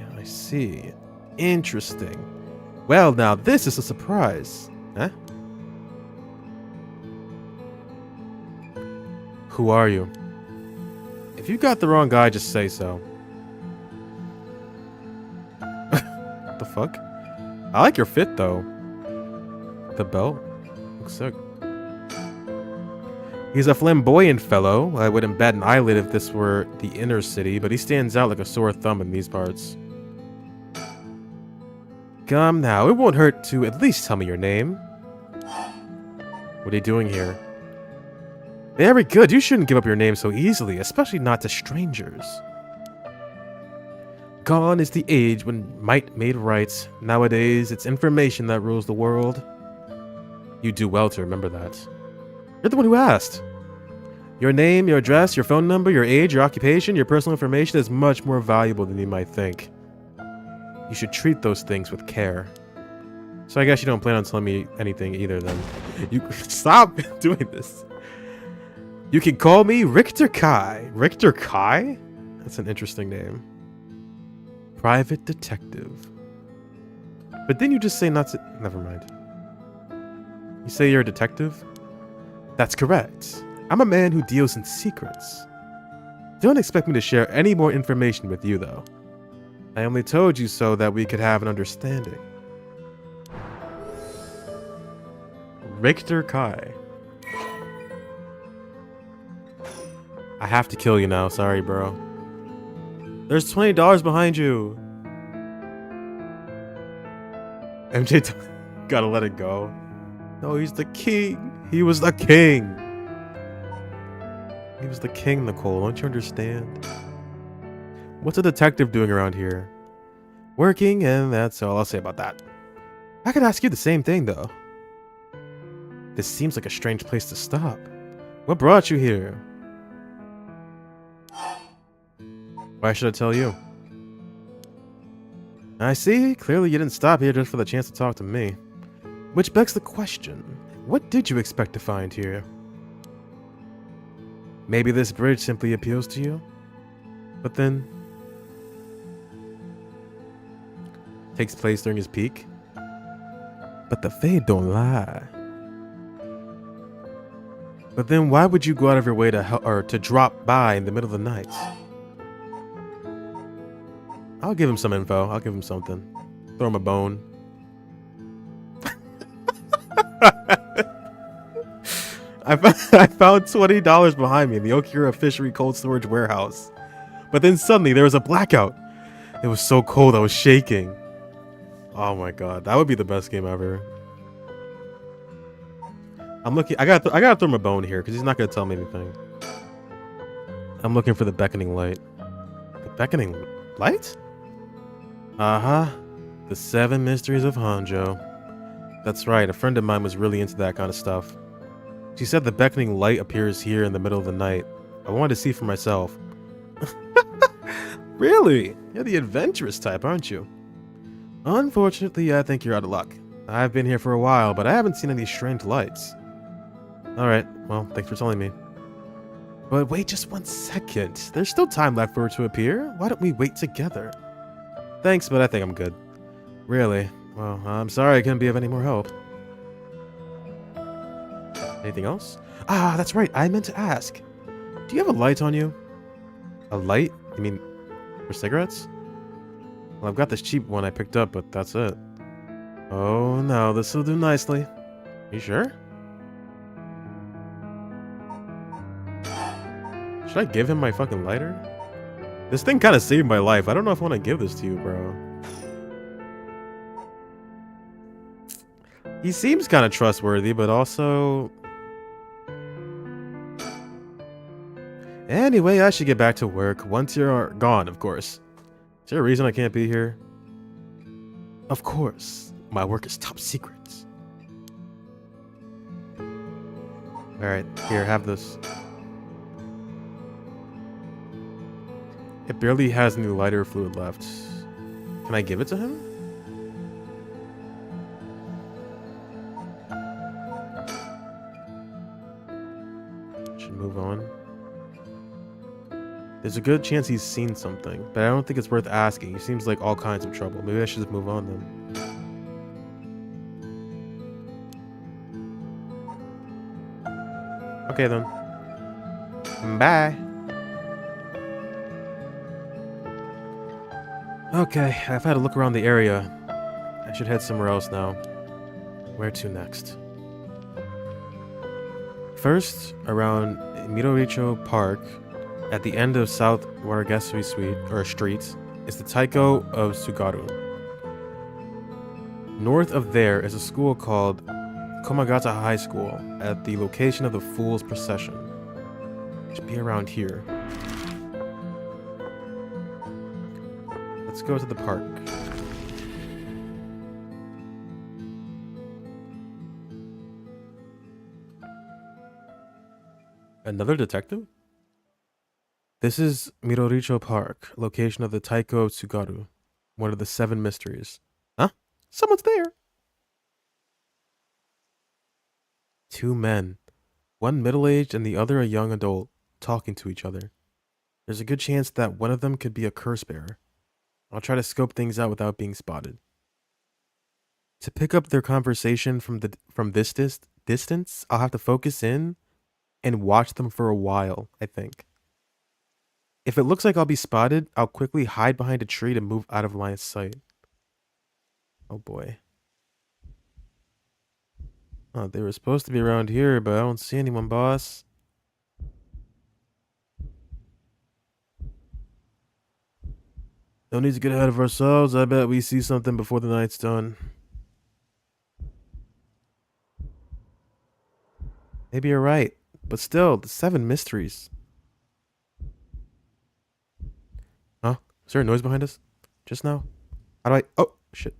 Interesting. Well, now this is a surprise. Huh? Who are you? If you got the wrong guy, just say so. What the fuck? I like your fit, though. The belt? Looks sick. He's a flamboyant fellow. I wouldn't bat an eyelid if this were the inner city, but he stands out like a sore thumb in these parts. Come now, it won't hurt to at least tell me your name. What are you doing here? Very good. You shouldn't give up your name so easily, especially not to strangers. Gone is the age when might made right. Nowadays, it's information that rules the world. You do well to remember that. You're the one who asked. Your name, your address, your phone number, your age, your occupation, your personal information is much more valuable than you might think. You should treat those things with care. So I guess you don't plan on telling me anything either then. You stop doing this. You can call me Richter Kai. Richter Kai? That's an interesting name. Private detective. But didn't you just say not to... Never mind. You say you're a detective? That's correct. I'm a man who deals in secrets. Don't expect me to share any more information with you, though. I only told you so that we could have an understanding. Richter Kai. I have to kill you now. Sorry, bro. There's $20 behind you. MJ, gotta let it go. No, he's the king. He was the king. He was the king, Nicole. Don't you understand? What's a detective doing around here? Working, and that's all I'll say about that. I could ask you the same thing, though. This seems like a strange place to stop. What brought you here? Why should I tell you? I see. Clearly you didn't stop here just for the chance to talk to me. Which begs the question, what did you expect to find here? Maybe this bridge simply appeals to you? But then... takes place during his peak? But the fade don't lie. But then why would you go out of your way to drop by in the middle of the night? I'll give him some info. I'll give him something. Throw him a bone. I found $20 behind me in the Okura Fishery Cold Storage Warehouse. But then suddenly there was a blackout. It was so cold I was shaking. Oh my god, that would be the best game ever. I'm looking. I gotta throw him a bone here because he's not gonna tell me anything. I'm looking for the beckoning light. The beckoning light? Uh-huh. The 7 Mysteries of Honjo. That's right, a friend of mine was really into that kind of stuff. She said the beckoning light appears here in the middle of the night. I wanted to see for myself. Really? You're the adventurous type, aren't you? Unfortunately, I think you're out of luck. I've been here for a while, but I haven't seen any strange lights. Alright, well, thanks for telling me. But wait just 1 second. There's still time left for it to appear. Why don't we wait together? Thanks, but I think I'm good. Really? Well, I'm sorry I couldn't be of any more help. Anything else? Ah, that's right. I meant to ask. Do you have a light on you? A light? You mean for cigarettes? Well, I've got this cheap one I picked up, but that's it. Oh, no. This will do nicely. You sure? Should I give him my fucking lighter? This thing kind of saved my life. I don't know if I want to give this to you, bro. He seems kind of trustworthy, but also... Anyway, I should get back to work. Once you're gone, of course. Is there a reason I can't be here? Of course. My work is top secret. Alright, here, have this. It barely has any lighter fluid left. Can I give it to him? Should move on. There's a good chance he's seen something, but I don't think it's worth asking. He seems like all kinds of trouble. Maybe I should just move on then. Okay then. Bye. Okay, I've had a look around the area. I should head somewhere else now. Where to next? First, around Midoricho Park, at the end of South Waragesu Street, is the Taiko of Sugaru. North of there is a school called Komagata High School, at the location of the Fool's Procession. Should be around here. Let's go to the park. Another detective? This is Miroricho Park, location of the Taiko Tsugaru, one of the 7 mysteries. Huh? Someone's there! 2 men, one middle-aged and the other a young adult, talking to each other. There's a good chance that one of them could be a curse bearer. I'll try to scope things out without being spotted. To pick up their conversation from this distance, I'll have to focus in and watch them for a while, I think. If it looks like I'll be spotted, I'll quickly hide behind a tree to move out of line of sight. Oh boy. Oh, they were supposed to be around here, but I don't see anyone, boss. No need to get ahead of ourselves. I bet we see something before the night's done. Maybe you're right, but still, the 7 mysteries. Huh? Is there a noise behind us? Just now? How do I... Oh, shit.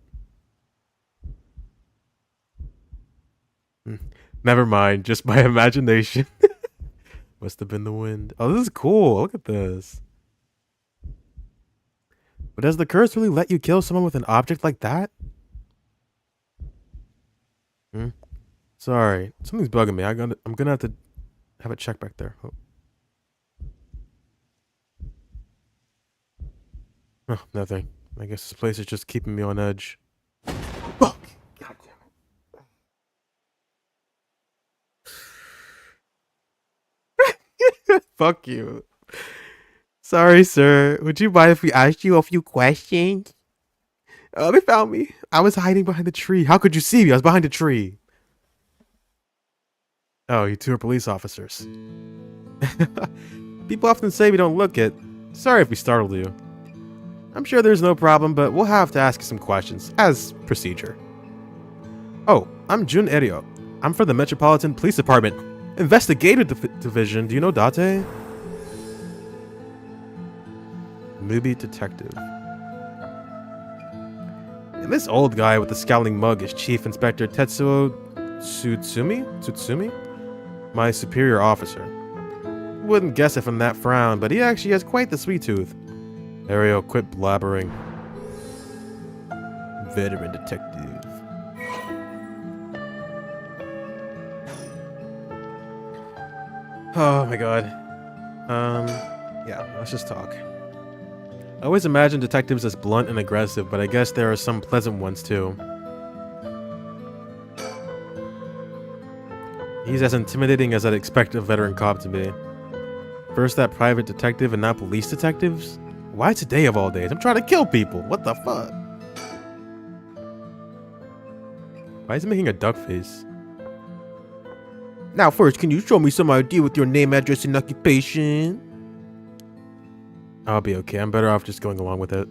Never mind, just my imagination. Must have been the wind. Oh, this is cool. Look at this. But does the curse really let you kill someone with an object like that? Sorry, something's bugging me. I'm gonna have to have a check back there. Oh, nothing. I guess this place is just keeping me on edge. Fuck! God damn it. Fuck you. Sorry, sir. Would you mind if we asked you a few questions? Oh, they found me. I was hiding behind the tree. How could you see me? I was behind a tree. Oh, you 2 are police officers. People often say we don't look it. Sorry if we startled you. I'm sure there's no problem, but we'll have to ask you some questions, as procedure. Oh, I'm Jun Erio. I'm from the Metropolitan Police Department. Investigative Division. Do you know Date? Movie detective. And this old guy with the scowling mug is Chief Inspector Tetsuo Tsutsumi? My superior officer. Wouldn't guess it from that frown, but he actually has quite the sweet tooth. Ariel, quit blabbering. Veteran detective. Oh my god. Yeah, let's just talk. I always imagine detectives as blunt and aggressive, but I guess there are some pleasant ones too. He's as intimidating as I'd expect a veteran cop to be. First that private detective and now police detectives? Why today of all days? I'm trying to kill people. What the fuck? Why is he making a duck face? Now first, can you show me some ID with your name, address, and occupation? I'll be okay. I'm better off just going along with it.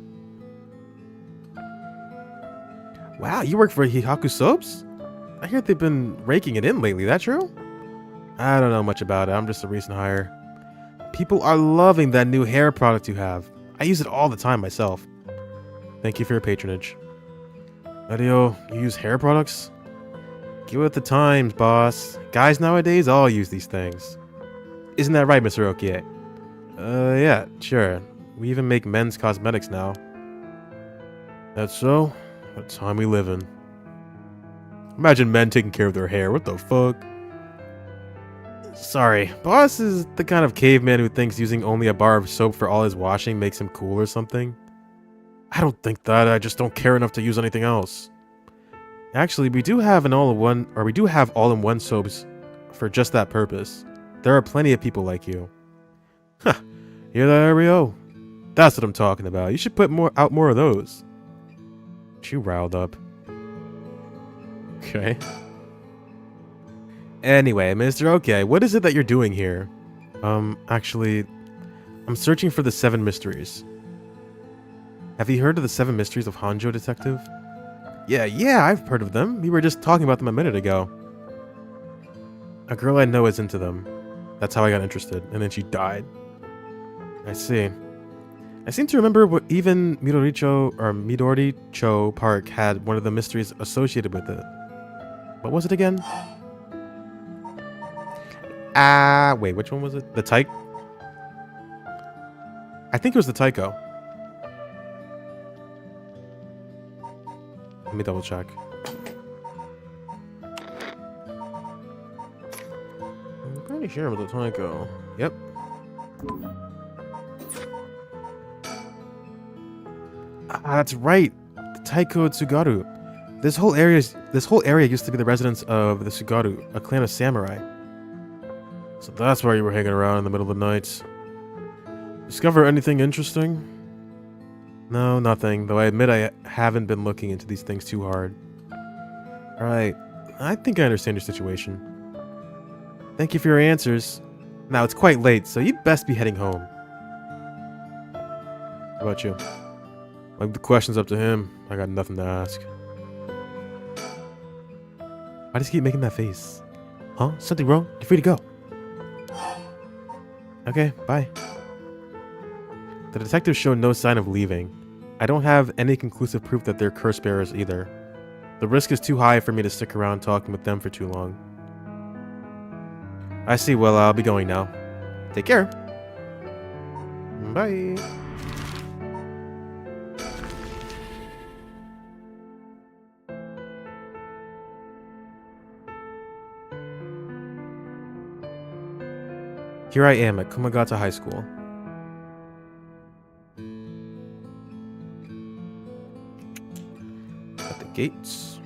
Wow, you work for Hihaku Soaps? I hear they've been raking it in lately. That true? I don't know much about it. I'm just a recent hire. People are loving that new hair product you have. I use it all the time myself. Thank you for your patronage. Adio, you use hair products? Get with the times, boss. Guys nowadays all use these things. Isn't that right, Mr. Okie? Yeah, sure. We even make men's cosmetics now. That's so? What time we live in. Imagine men taking care of their hair. What the fuck? Sorry, boss is the kind of caveman who thinks using only a bar of soap for all his washing makes him cool or something. I don't think that. I just don't care enough to use anything else. Actually, we do have all-in-one soaps for just that purpose. There are plenty of people like you. Huh. Hear that, Ario? That's what I'm talking about. You should put out more of those. You riled up. Okay. Anyway, Mr. Okay, what is it that you're doing here? Actually, I'm searching for the 7 mysteries. Have you heard of the 7 mysteries of Honjo, detective? Yeah, I've heard of them. We were just talking about them a minute ago. A girl I know is into them. That's how I got interested. And then she died. I see. I seem to remember what even Midoricho Park had one of the mysteries associated with it. What was it again? Wait, which one was it? The Taiko? I think it was the Taiko. Let me double check. I'm pretty sure it was the Taiko. Yep. That's right. The Taiko Tsugaru. This whole area used to be the residence of the Tsugaru, a clan of samurai. So that's why you were hanging around in the middle of the night. Discover anything interesting? No, nothing. Though I admit I haven't been looking into these things too hard. Alright. I think I understand your situation. Thank you for your answers. Now it's quite late, so you'd best be heading home. How about you? Leave the questions up to him. I got nothing to ask. Why does he keep making that face? Huh? Something wrong? You're free to go. Okay, bye. The detectives show no sign of leaving. I don't have any conclusive proof that they're curse bearers either. The risk is too high for me to stick around talking with them for too long. I see. Well, I'll be going now. Take care. Bye. Here I am at Kumagata High School. At the gates.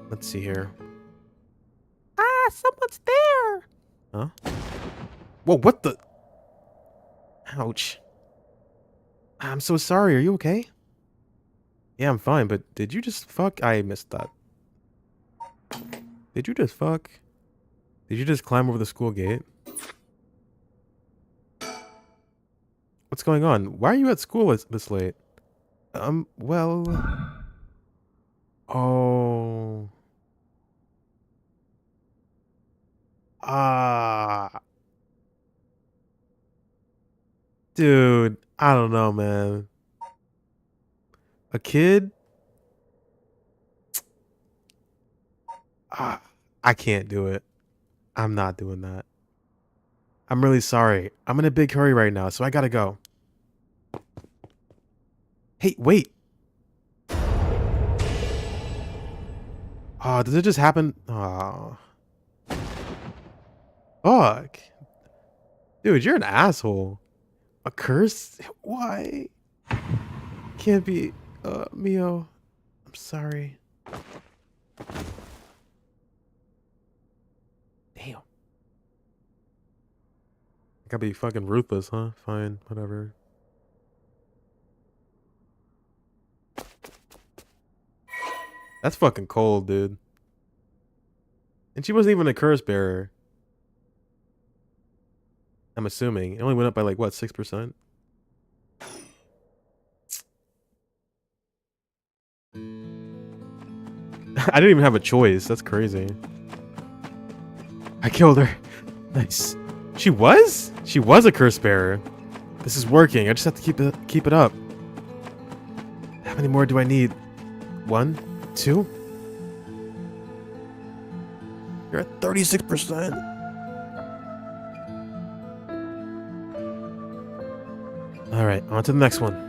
Let's see here. Ah, someone's there. Huh? Whoa, what the? Ouch. I'm so sorry. Are you okay? Yeah, I'm fine, but did you just fuck? I missed that. Did you just fuck? Did you just climb over the school gate? What's going on? Why are you at school this late? Well... Oh... Dude, I don't know, man. A kid? I can't do it. I'm not doing that. I'm really sorry. I'm in a big hurry right now, so I gotta go. Hey, wait. Oh, does it just happen? Oh. Fuck. Dude, you're an asshole. A curse? Why? Can't be. Mio. I'm sorry. Damn. Gotta be fucking ruthless, huh? Fine, whatever. That's fucking cold, dude. And she wasn't even a curse bearer. I'm assuming. It only went up by like, what, 6%? I didn't even have a choice. That's crazy. I killed her. Nice. She was? She was a curse bearer. This is working. I just have to keep it up. How many more do I need? 1? 2? You're at 36%. Alright, on to the next one.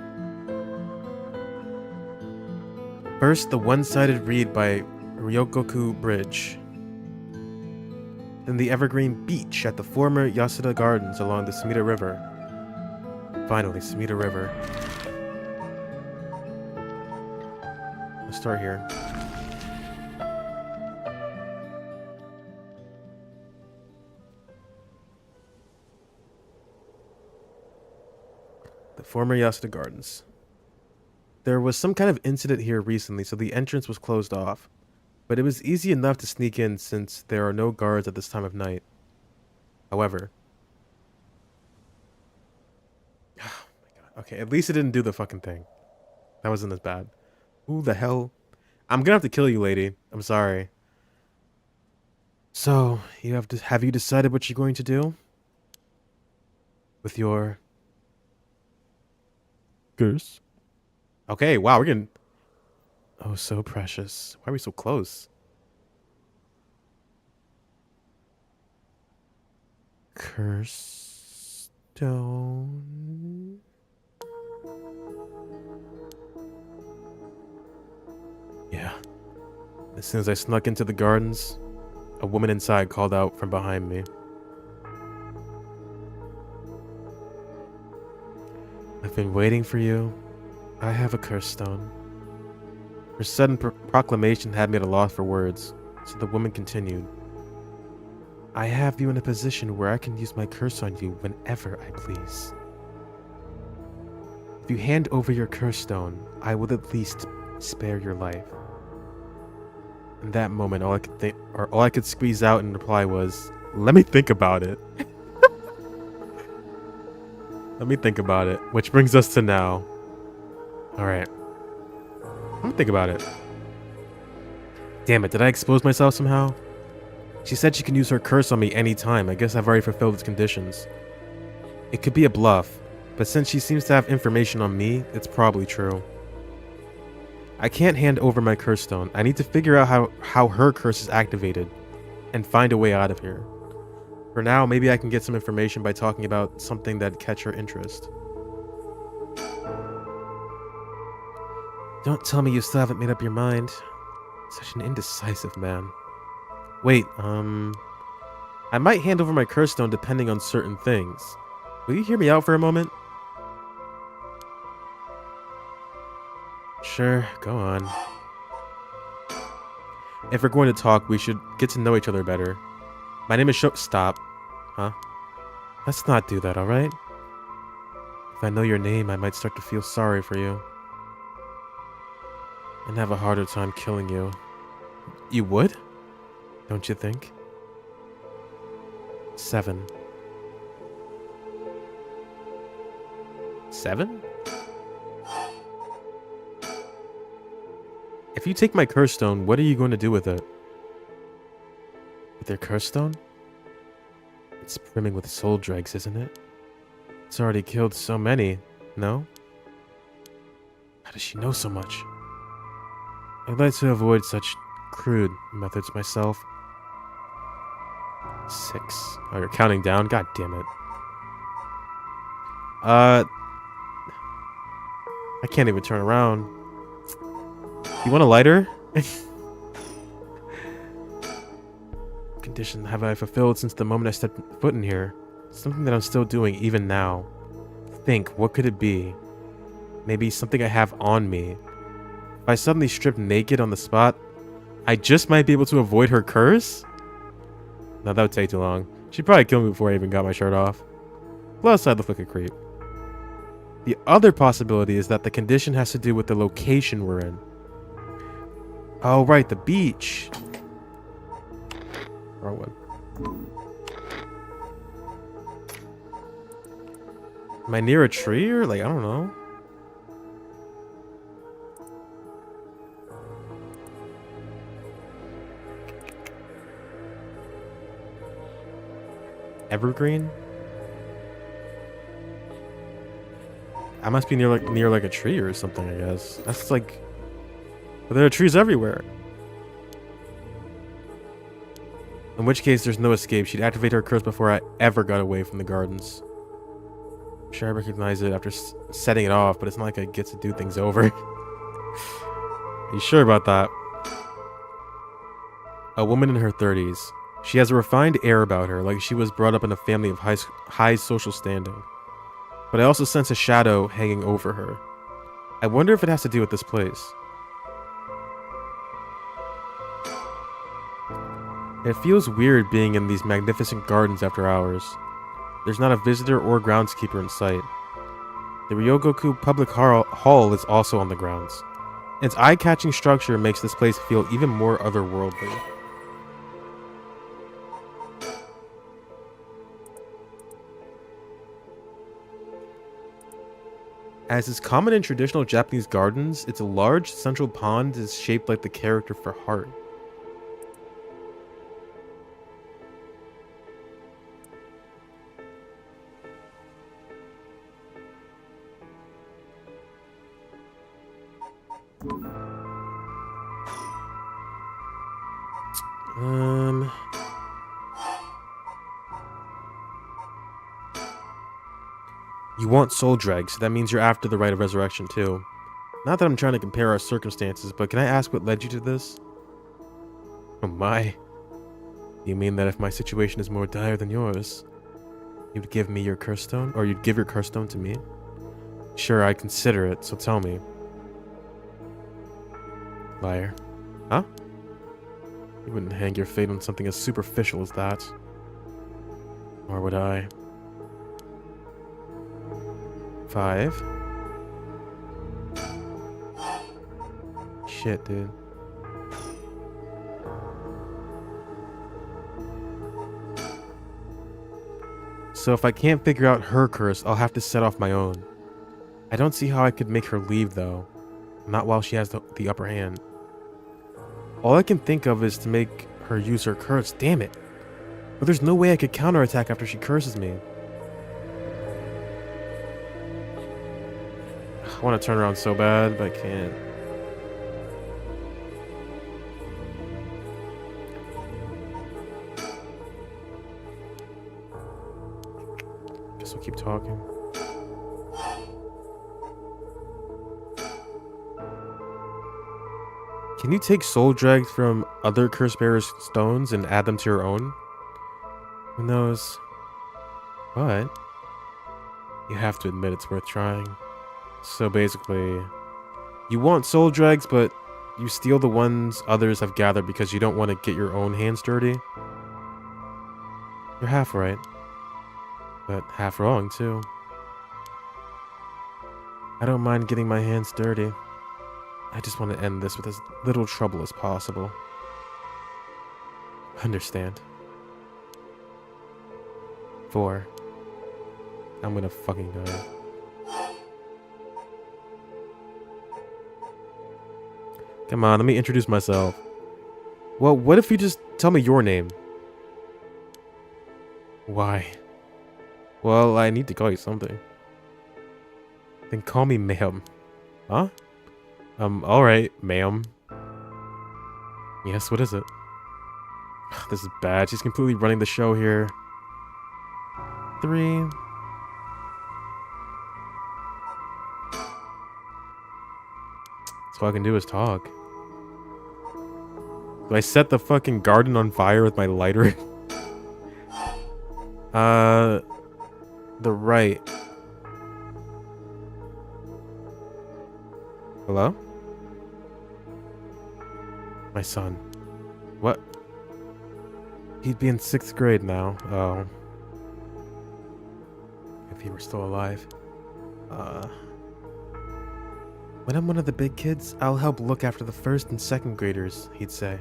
First, the one-sided read by Ryogoku Bridge. Then the evergreen beach at the former Yasuda Gardens along the Sumida River. Finally, Sumida River. Let's start here. The former Yasuda Gardens. There was some kind of incident here recently, so the entrance was closed off. But it was easy enough to sneak in since there are no guards at this time of night. However... Oh my god. Okay, at least it didn't do the fucking thing. That wasn't as bad. Who the hell? I'm gonna have to kill you, lady. I'm sorry. So, have you decided what you're going to do? With your curse? Okay, wow, we're getting... Oh, so precious. Why are we so close? Curse stone. Yeah. As soon as I snuck into the gardens, a woman inside called out from behind me. I've been waiting for you. I have a curse stone. Her sudden proclamation had me at a loss for words, so the woman continued. I have you in a position where I can use my curse on you whenever I please. If you hand over your curse stone, I will at least spare your life. In that moment, all I could squeeze out in reply was, "Let me think about it." Let me think about it. Which brings us to now. Alright. Let me think about it. Damn it, did I expose myself somehow? She said she can use her curse on me anytime. I guess I've already fulfilled its conditions. It could be a bluff, but since she seems to have information on me, it's probably true. I can't hand over my curse stone. I need to figure out how her curse is activated and find a way out of here. For now, maybe I can get some information by talking about something that'd catch her interest. Don't tell me you still haven't made up your mind. Such an indecisive man. Wait, I might hand over my curse stone depending on certain things. Will you hear me out for a moment? Sure, go on. If we're going to talk, we should get to know each other better. My name is Stop. Huh? Let's not do that, alright? If I know your name, I might start to feel sorry for you. And have a harder time killing you. You would? Don't you think? 7. 7? If you take my curse stone, what are you going to do with it? With your curse stone? It's brimming with soul dregs, isn't it? It's already killed so many, no? How does she know so much? I'd like to avoid such crude methods myself. 6. Oh, you're counting down? God damn it. I can't even turn around. You want a lighter? Condition have I fulfilled since the moment I stepped foot in here? Something that I'm still doing even now. Think, what could it be? Maybe something I have on me. If I suddenly strip naked on the spot, I just might be able to avoid her curse? No, that would take too long. She'd probably kill me before I even got my shirt off. Plus, I'd look like a creep. The other possibility is that the condition has to do with the location we're in. Oh, right, the beach. Wrong one. Am I near a tree or like, I don't know. Evergreen? I must be near like a tree or something, I guess. That's like, but there are trees everywhere. In which case, there's no escape. She'd activate her curse before I ever got away from the gardens. I'm sure I recognize it after setting it off, but it's not like I get to do things over. Are you sure about that? A woman in her 30s. She has a refined air about her, like she was brought up in a family of high social standing. But I also sense a shadow hanging over her. I wonder if it has to do with this place. It feels weird being in these magnificent gardens after hours. There's not a visitor or groundskeeper in sight. The Ryogoku Public Hall is also on the grounds. Its eye-catching structure makes this place feel even more otherworldly. As is common in traditional Japanese gardens, its large central pond is shaped like the character for heart. You want soul drag, so that means you're after the rite of resurrection too. Not that I'm trying to compare our circumstances, but can I ask what led you to this? Oh my. You mean that if my situation is more dire than yours, you'd give me your curse stone? Or you'd give your curse stone to me? Sure, I'd consider it, so tell me. Liar. Huh? You wouldn't hang your fate on something as superficial as that. Or would I? 5. Shit, dude. So if I can't figure out her curse, I'll have to set off my own. I don't see how I could make her leave, though. Not while she has the upper hand. All I can think of is to make her use her curse, damn it. But there's no way I could counterattack after she curses me. I want to turn around so bad, but I can't. Guess we'll keep talking. Can you take soul drag from other curse bearers' stones and add them to your own? Who knows? But you have to admit it's worth trying. So basically, you want soul drags, but you steal the ones others have gathered because you don't want to get your own hands dirty. You're half right, but half wrong too. I don't mind getting my hands dirty. I just want to end this with as little trouble as possible. Understand? 4. I'm gonna fucking die. Come on, let me introduce myself. Well, what if you just tell me your name? Why? Well, I need to call you something. Then call me ma'am. Huh? Alright, ma'am. Yes, what is it? This is bad. She's completely running the show here. 3. So all I can do is talk. Do I set the fucking garden on fire with my lighter? The right. Hello? My son. What? He'd be in 6th grade now. Oh. If he were still alive. When I'm one of the big kids, I'll help look after the 1st and 2nd graders, he'd say.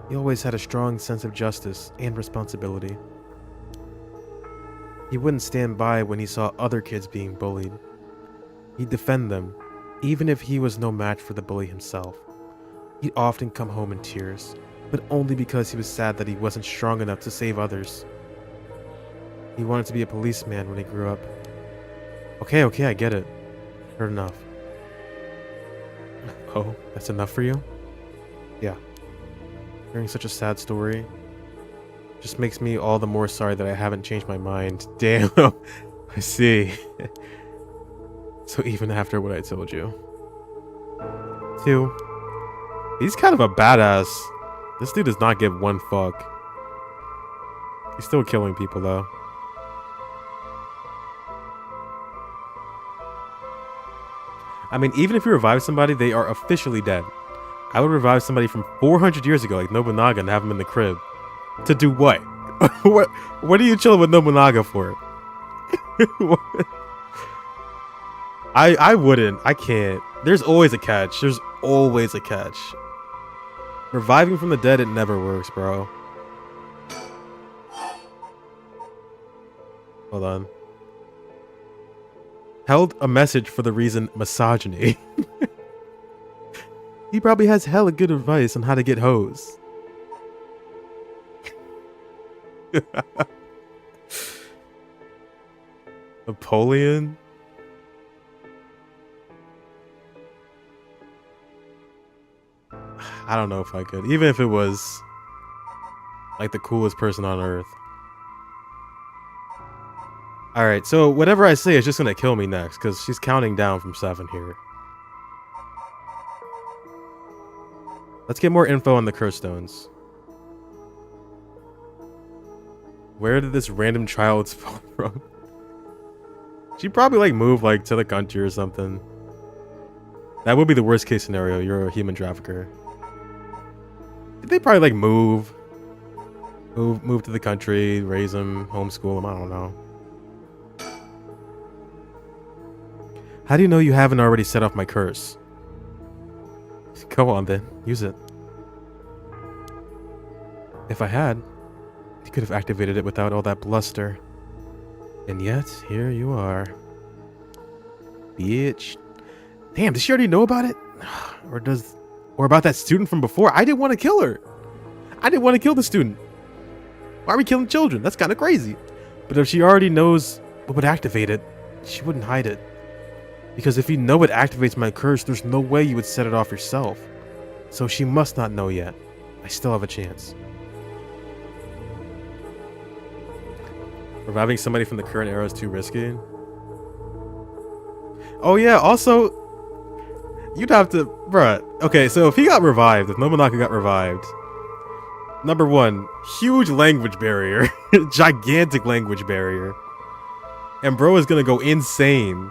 He always had a strong sense of justice and responsibility. He wouldn't stand by when he saw other kids being bullied. He'd defend them, even if he was no match for the bully himself. He'd often come home in tears, but only because he was sad that he wasn't strong enough to save others. He wanted to be a policeman when he grew up. Okay, I get it. Heard enough. Oh, that's enough for you? Yeah. Hearing such a sad story just makes me all the more sorry that I haven't changed my mind. Damn. I see. So even after what I told you. 2. He's kind of a badass. This dude does not give one fuck. He's still killing people though. I mean, even if you revive somebody, they are officially dead. I would revive somebody from 400 years ago, like Nobunaga, and have him in the crib. To do what? What are you chilling with Nobunaga for? I wouldn't. I can't. There's always a catch. There's always a catch. Reviving from the dead, it never works, bro. Hold on. Held a message for the reason misogyny. He probably has hella good advice on how to get hoes. Napoleon? I don't know if I could. Even if it was like the coolest person on earth. Alright, so whatever I say is just gonna kill me next, because she's counting down from 7 here. Let's get more info on the curse stones. Where did this random child spawn from? She probably like moved like to the country or something. That would be the worst case scenario. You're a human trafficker. Did they probably like move to the country, raise them, homeschool them? I don't know. How do you know you haven't already set off my curse? Go on then, use it. If I had, you could have activated it without all that bluster. And yet, here you are. Bitch. Damn, does she already know about it? Or about that student from before? I didn't want to kill her. I didn't want to kill the student. Why are we killing children? That's kind of crazy. But if she already knows what would activate it, she wouldn't hide it. Because if you know it activates my curse, there's no way you would set it off yourself. So she must not know yet. I still have a chance. Reviving somebody from the current era is too risky. Oh yeah, also, you'd have to, bruh. Okay, so if he got revived, if Nobunaga got revived, number one, huge language barrier, gigantic language barrier, and bro is gonna go insane.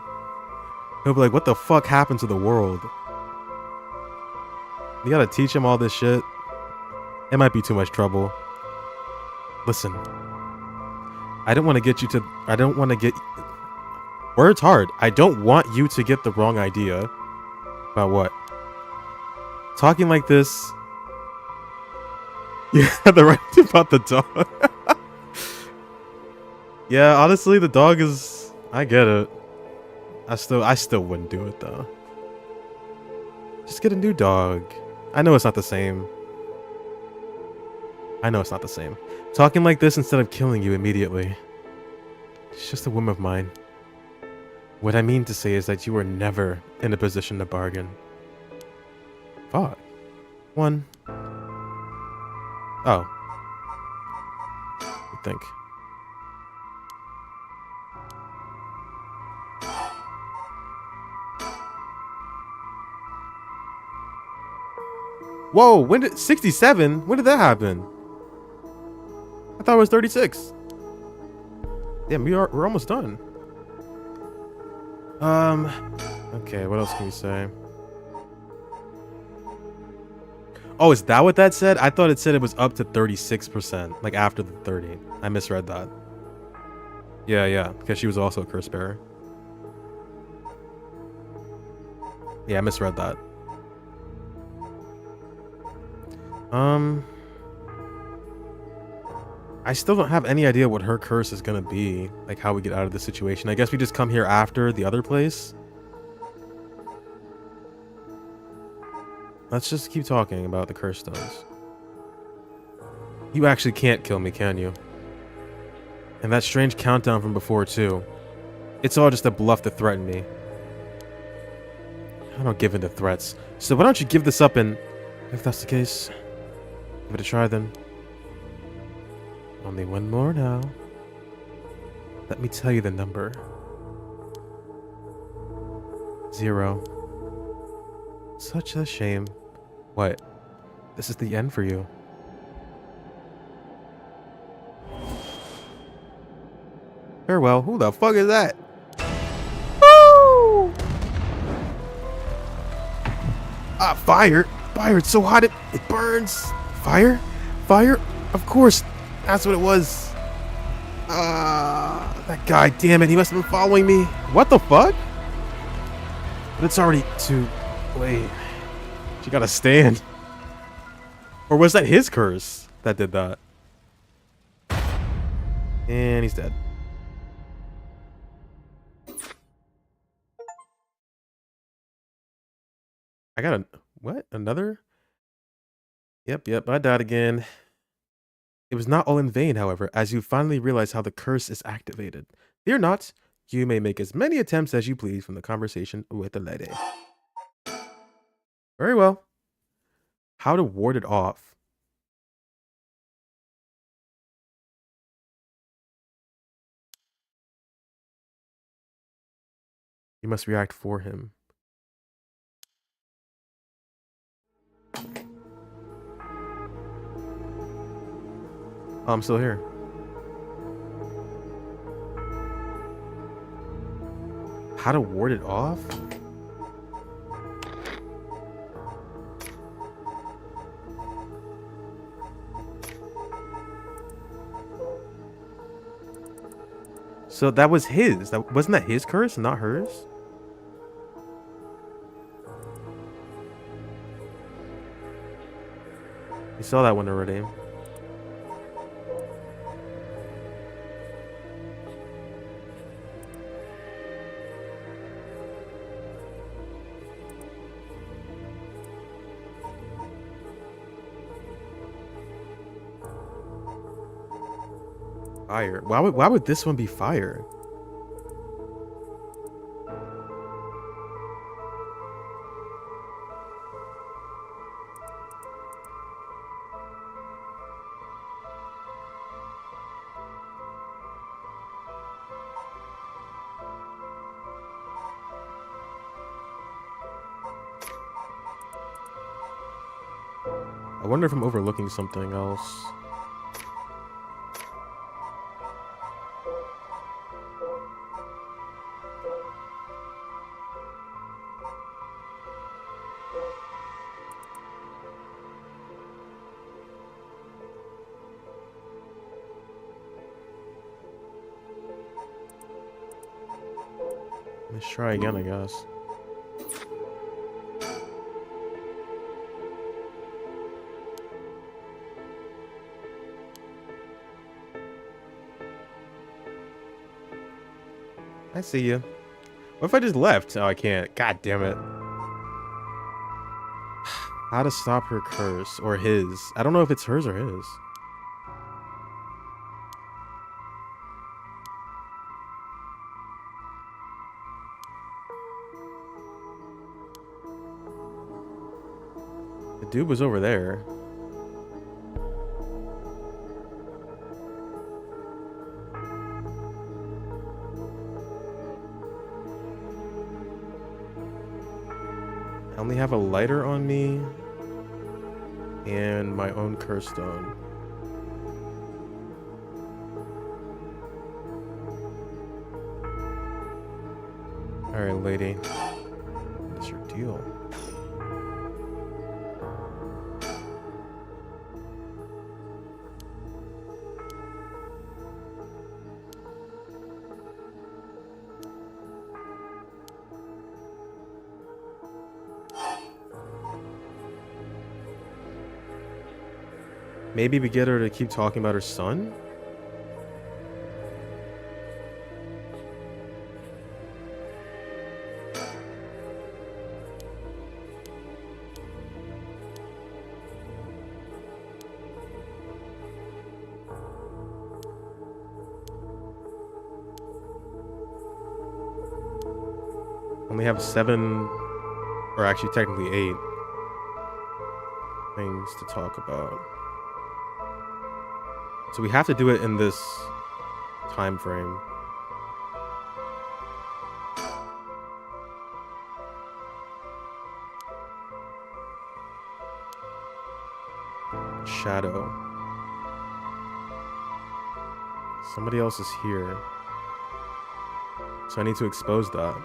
He'll be like, what the fuck happened to the world? You gotta teach him all this shit. It might be too much trouble. Listen. I don't want to get you to... I don't want to get... Words hard. I don't want you to get the wrong idea. About what? Talking like this... You had the right to about the dog. Yeah, honestly, the dog is... I get it. I still wouldn't do it, though. Just get a new dog. I know it's not the same. I know it's not the same. Talking like this instead of killing you immediately. It's just a whim of mine. What I mean to say is that you were never in a position to bargain. Fuck. 1. Oh. I think. Whoa, when did 67? When did that happen? I thought it was 36. Damn, we're almost done. Okay, what else can we say? Oh, is that what that said? I thought it said it was up to 36%, like after the 30. I misread that. Yeah, because she was also a curse bearer. Yeah, I misread that. I still don't have any idea what her curse is gonna be, like how we get out of this situation. I guess we just come here after the other place. Let's just keep talking about the curse stones. You actually can't kill me, can you? And that strange countdown from before too. It's all just a bluff to threaten me. I don't give in to threats. So why don't you give this up and... If that's the case, give it a try then. Only one more now. Let me tell you the number. 0. Such a shame. What? This is the end for you. Farewell. Who the fuck is that? Woo! Ah, fire! Fire! It's so hot it burns! Fire? Fire? Of course! That's what it was. That guy, damn it, he must have been following me. What the fuck? But it's already too late. She gotta stand. Or was that his curse that did that? And he's dead. I got a... What? Another? Yep, I died again. It was not all in vain, however, as you finally realize how the curse is activated. Fear not, you may make as many attempts as you please from the conversation with the lady. Very well. How to ward it off. You must react for him. Oh, I'm still here. How to ward it off? So that was his. Wasn't that his curse, not hers? You saw that one already. Fire. Why would this one be fire? I wonder if I'm overlooking something else. Let's try again, I guess. I see you. What if I just left? Oh, I can't. God damn it. How to stop her curse or his. I don't know if it's hers or his. The dude was over there. I only have a lighter on me and my own curse stone. Alright, lady. What's your deal? Maybe we get her to keep talking about her son? Only have 7, or actually technically 8 things to talk about. So we have to do it in this time frame. Shadow. Somebody else is here. So I need to expose that.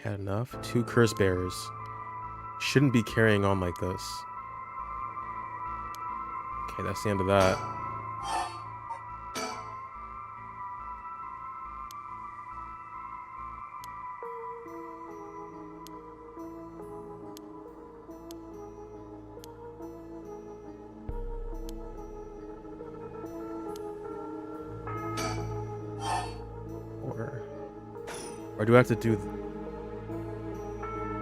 Had enough? 2 curse bearers. Shouldn't be carrying on like this. Okay, that's the end of that. Or do I have to do...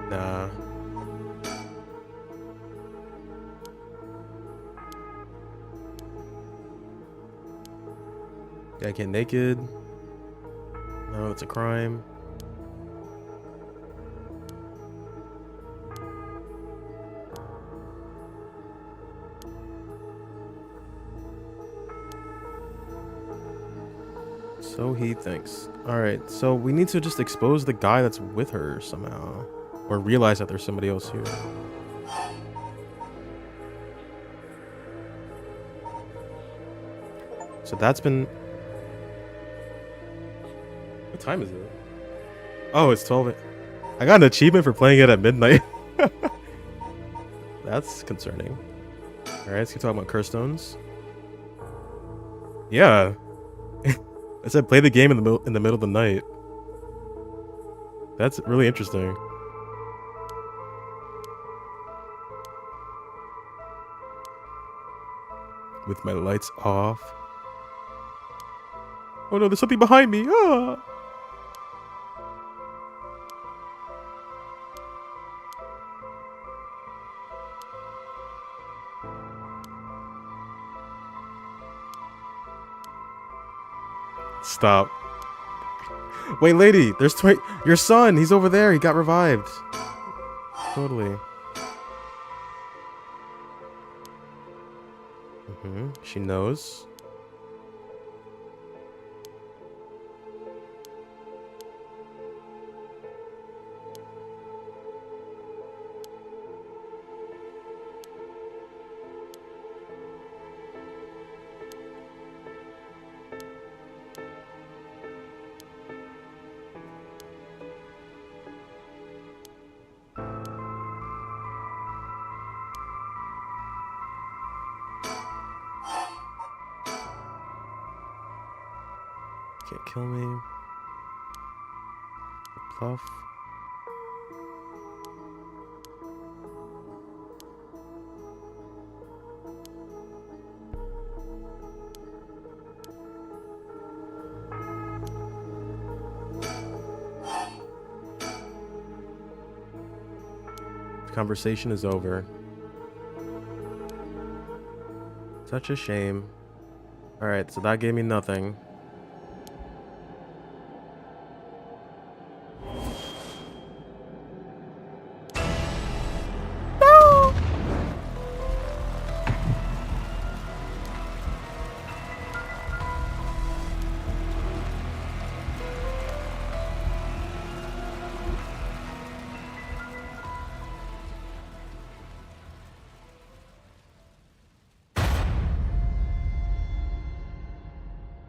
Nah. Yeah, I get naked. No, it's a crime. So he thinks. Alright, so we need to just expose the guy that's with her somehow. Or realize that there's somebody else here. So that's been... What time is it? Oh, it's 12. I got an achievement for playing it at midnight. That's concerning. Alright, let's keep talking about curse stones. Yeah. I said play the game in the middle of the night. That's really interesting. With my lights off. Oh no, there's something behind me. Ah! Stop. Wait, lady, there's your son. He's over there. He got revived. Totally. She knows. Can't kill me. Pluff. The conversation is over. Such a shame. Alright, so that gave me nothing.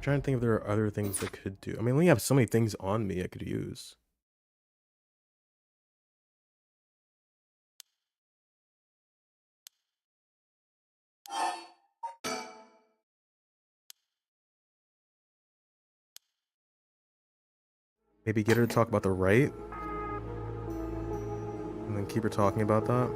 Trying to think if there are other things I could do. I mean, I only have so many things on me I could use. Maybe get her to talk about the right, and then keep her talking about that.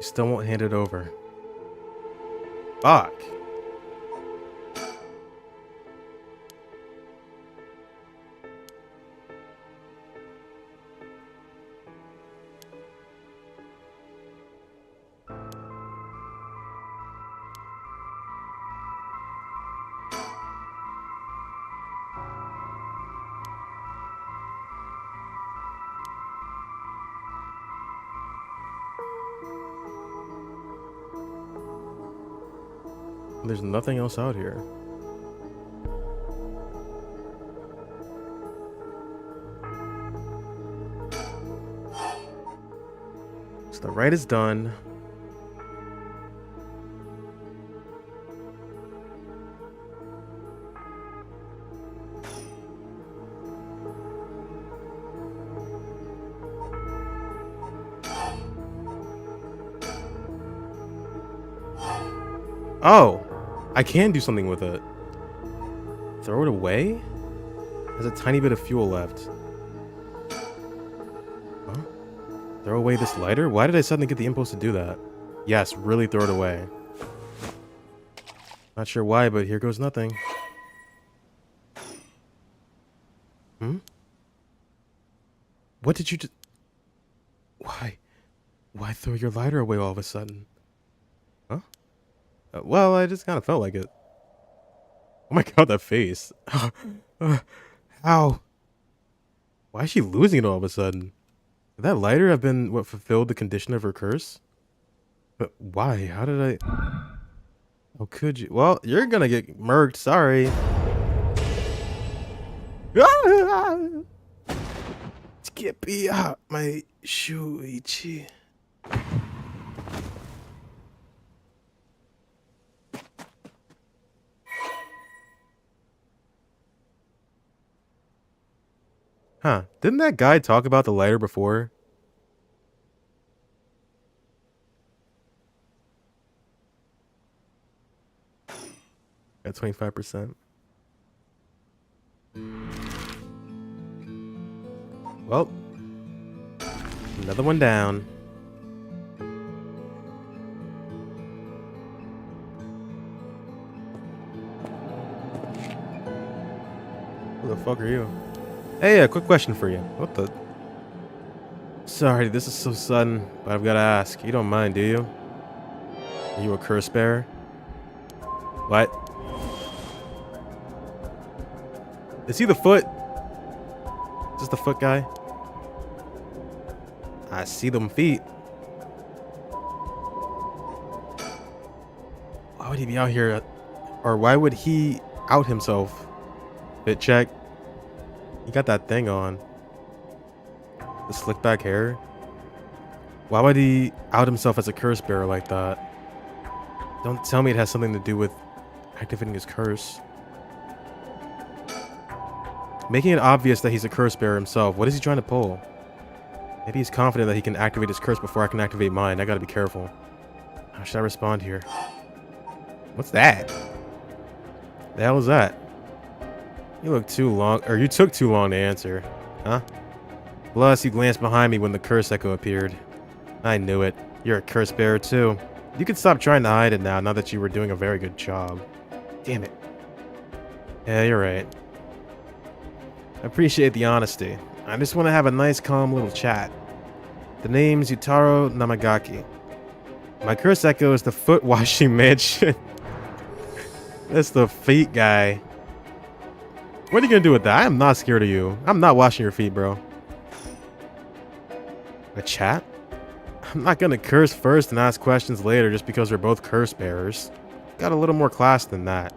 still won't hand it over. Fuck. There's nothing else out here. So the right is done. Oh, I can do something with it. Throw it away? There's a tiny bit of fuel left. Huh? Throw away this lighter? Why did I suddenly get the impulse to do that? Yes, really throw it away. Not sure why, but here goes nothing. Hmm? What did you do? Why? Why throw your lighter away all of a sudden? Huh? Well, I just kind of felt like it. Oh my god, that face. How? Why is she losing it all of a sudden? Could that lighter have been what fulfilled the condition of her curse? But why? How did I... How could you? Well, you're gonna get murked, sorry. Skippy out my shuichi. Huh. Didn't that guy talk about the lighter before? At 25%. Well, another one down. Who the fuck are you? Hey, a quick question for you. What the? Sorry, this is so sudden, but I've got to ask. You don't mind, do you? Are you a curse bearer? What? Is he the foot? Is this the foot guy? I see them feet. Why would he be out here? Or why would he out himself? Fit check. He got that thing on. The slick back hair. Why would he out himself as a curse bearer like that? Don't tell me it has something to do with activating his curse. Making it obvious that he's a curse bearer himself. What is he trying to pull? Maybe he's confident that he can activate his curse before I can activate mine. I gotta be careful. How should I respond here? What's that? The hell is that? You look too long, or you took too long to answer. Huh? Plus, you glanced behind me when the curse echo appeared. I knew it. You're a curse bearer too. You could stop trying to hide it now that you were doing a very good job. Damn it. Yeah, you're right. I appreciate the honesty. I just want to have a nice, calm little chat. The name's Yutaro Namagaki. My curse echo is the foot washing mansion. That's the feet guy. What are you gonna do with that? I am not scared of you. I'm not washing your feet, bro. A chat? I'm not gonna curse first and ask questions later just because we're both curse bearers. Got a little more class than that.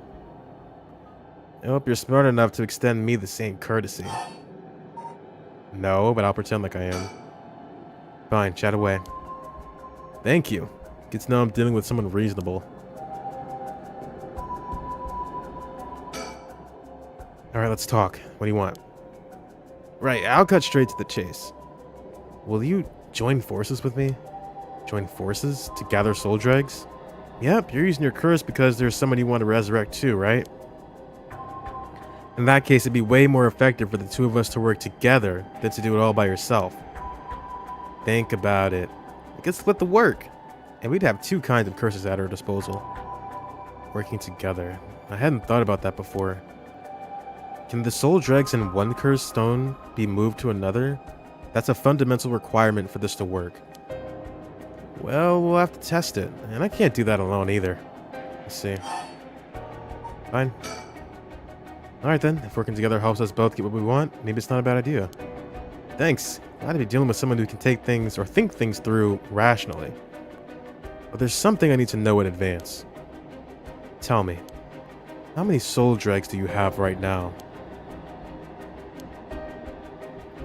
I hope you're smart enough to extend me the same courtesy. No, but I'll pretend like I am. Fine, chat away. Thank you. Good to know I'm dealing with someone reasonable. Alright, let's talk. What do you want? Right, I'll cut straight to the chase. Will you join forces with me? Join forces to gather soul dregs? Yep, you're using your curse because there's someone you want to resurrect too, right? In that case, it'd be way more effective for the two of us to work together than to do it all by yourself. Think about it. We could split the work. And we'd have two kinds of curses at our disposal. Working together. I hadn't thought about that before. Can the soul dregs in one cursed stone be moved to another? That's a fundamental requirement for this to work. Well, we'll have to test it. And I can't do that alone either. Let's see. Fine. Alright then, if working together helps us both get what we want, maybe it's not a bad idea. Thanks. Glad to be dealing with someone who can take things or think things through rationally. But there's something I need to know in advance. Tell me, how many soul dregs do you have right now?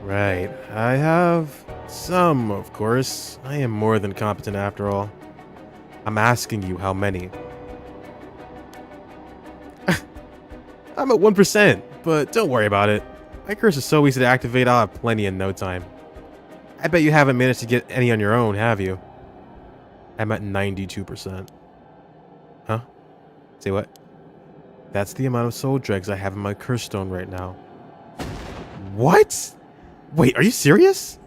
Right, I have some, of course. I am more than competent after all. I'm asking you how many. I'm at 1%, but don't worry about it. My curse is so easy to activate, I'll have plenty in no time. I bet you haven't managed to get any on your own, have you? I'm at 92%. Huh? Say what? That's the amount of soul dregs I have in my curse stone right now. What? Wait, are you serious?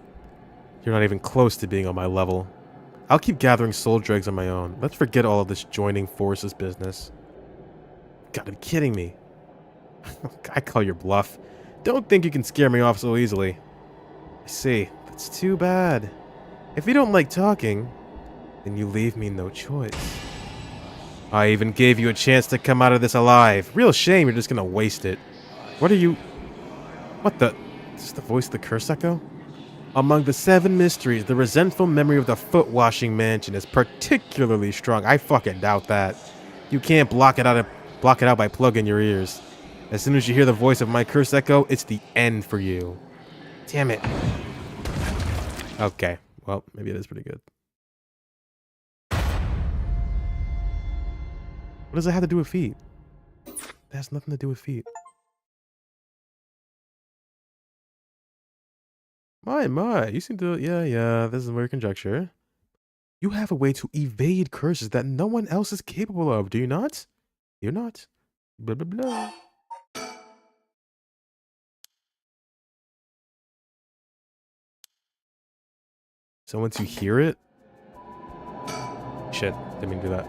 You're not even close to being on my level. I'll keep gathering soul dregs on my own. Let's forget all of this joining forces business. Gotta be kidding me. I call your bluff. Don't think you can scare me off so easily. I see. That's too bad. If you don't like talking, then you leave me no choice. I even gave you a chance to come out of this alive. Real shame you're just gonna waste it. What are you... What the... Is this the voice of the curse echo? Among the 7 mysteries, the resentful memory of the foot-washing mansion is particularly strong. I fucking doubt that. You can't block it out by plugging your ears. As soon as you hear the voice of my curse echo, it's the end for you. Damn it. Okay. Well, maybe it is pretty good. What does that have to do with feet? That has nothing to do with feet. My, you seem to... Yeah, this is mere conjecture. You have a way to evade curses that no one else is capable of, do you not? You're not. Blah, blah, blah. So once you hear it... Shit, didn't mean to do that.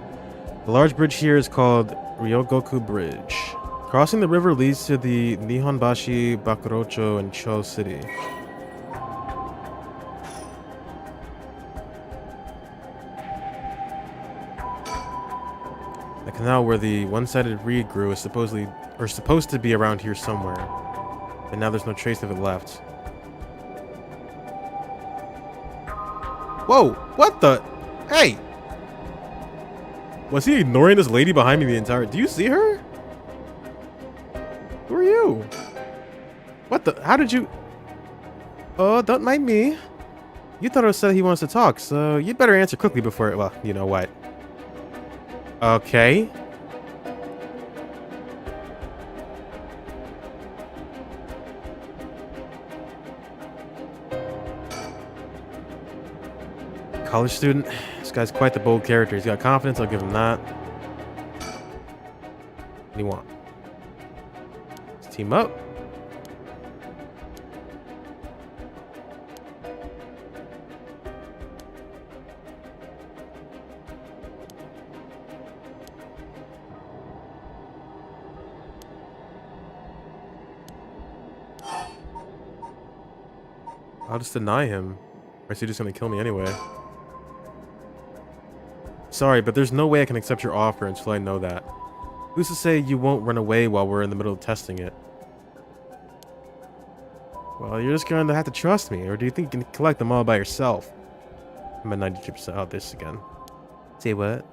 The large bridge here is called Ryogoku Bridge. Crossing the river leads to the Nihonbashi, Bakurocho, and Cho City. The canal where the one-sided reed grew is supposed to be around here somewhere. And now there's no trace of it left. Whoa! What the? Hey! Was he ignoring this lady behind me the entire... Do you see her? Who are you? What the... How did you... Oh, don't mind me. You thought it said he wants to talk, so you'd better answer quickly before... Well, you know what. Okay. College student. This guy's quite the bold character. He's got confidence, I'll give him that. What do you want? Let's team up. I'll just deny him. Or is he just gonna kill me anyway? Sorry, but there's no way I can accept your offer until I know that. Who's to say you won't run away while we're in the middle of testing it? Well, you're just going to have to trust me, or do you think you can collect them all by yourself? I'm at 92%. Oh, this again. Say what?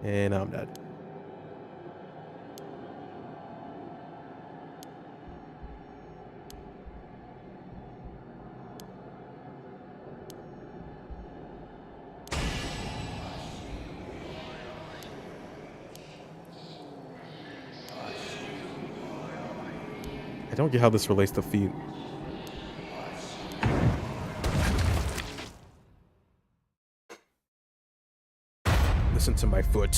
And now I'm dead. I don't get how this relates to feet. Listen to my foot.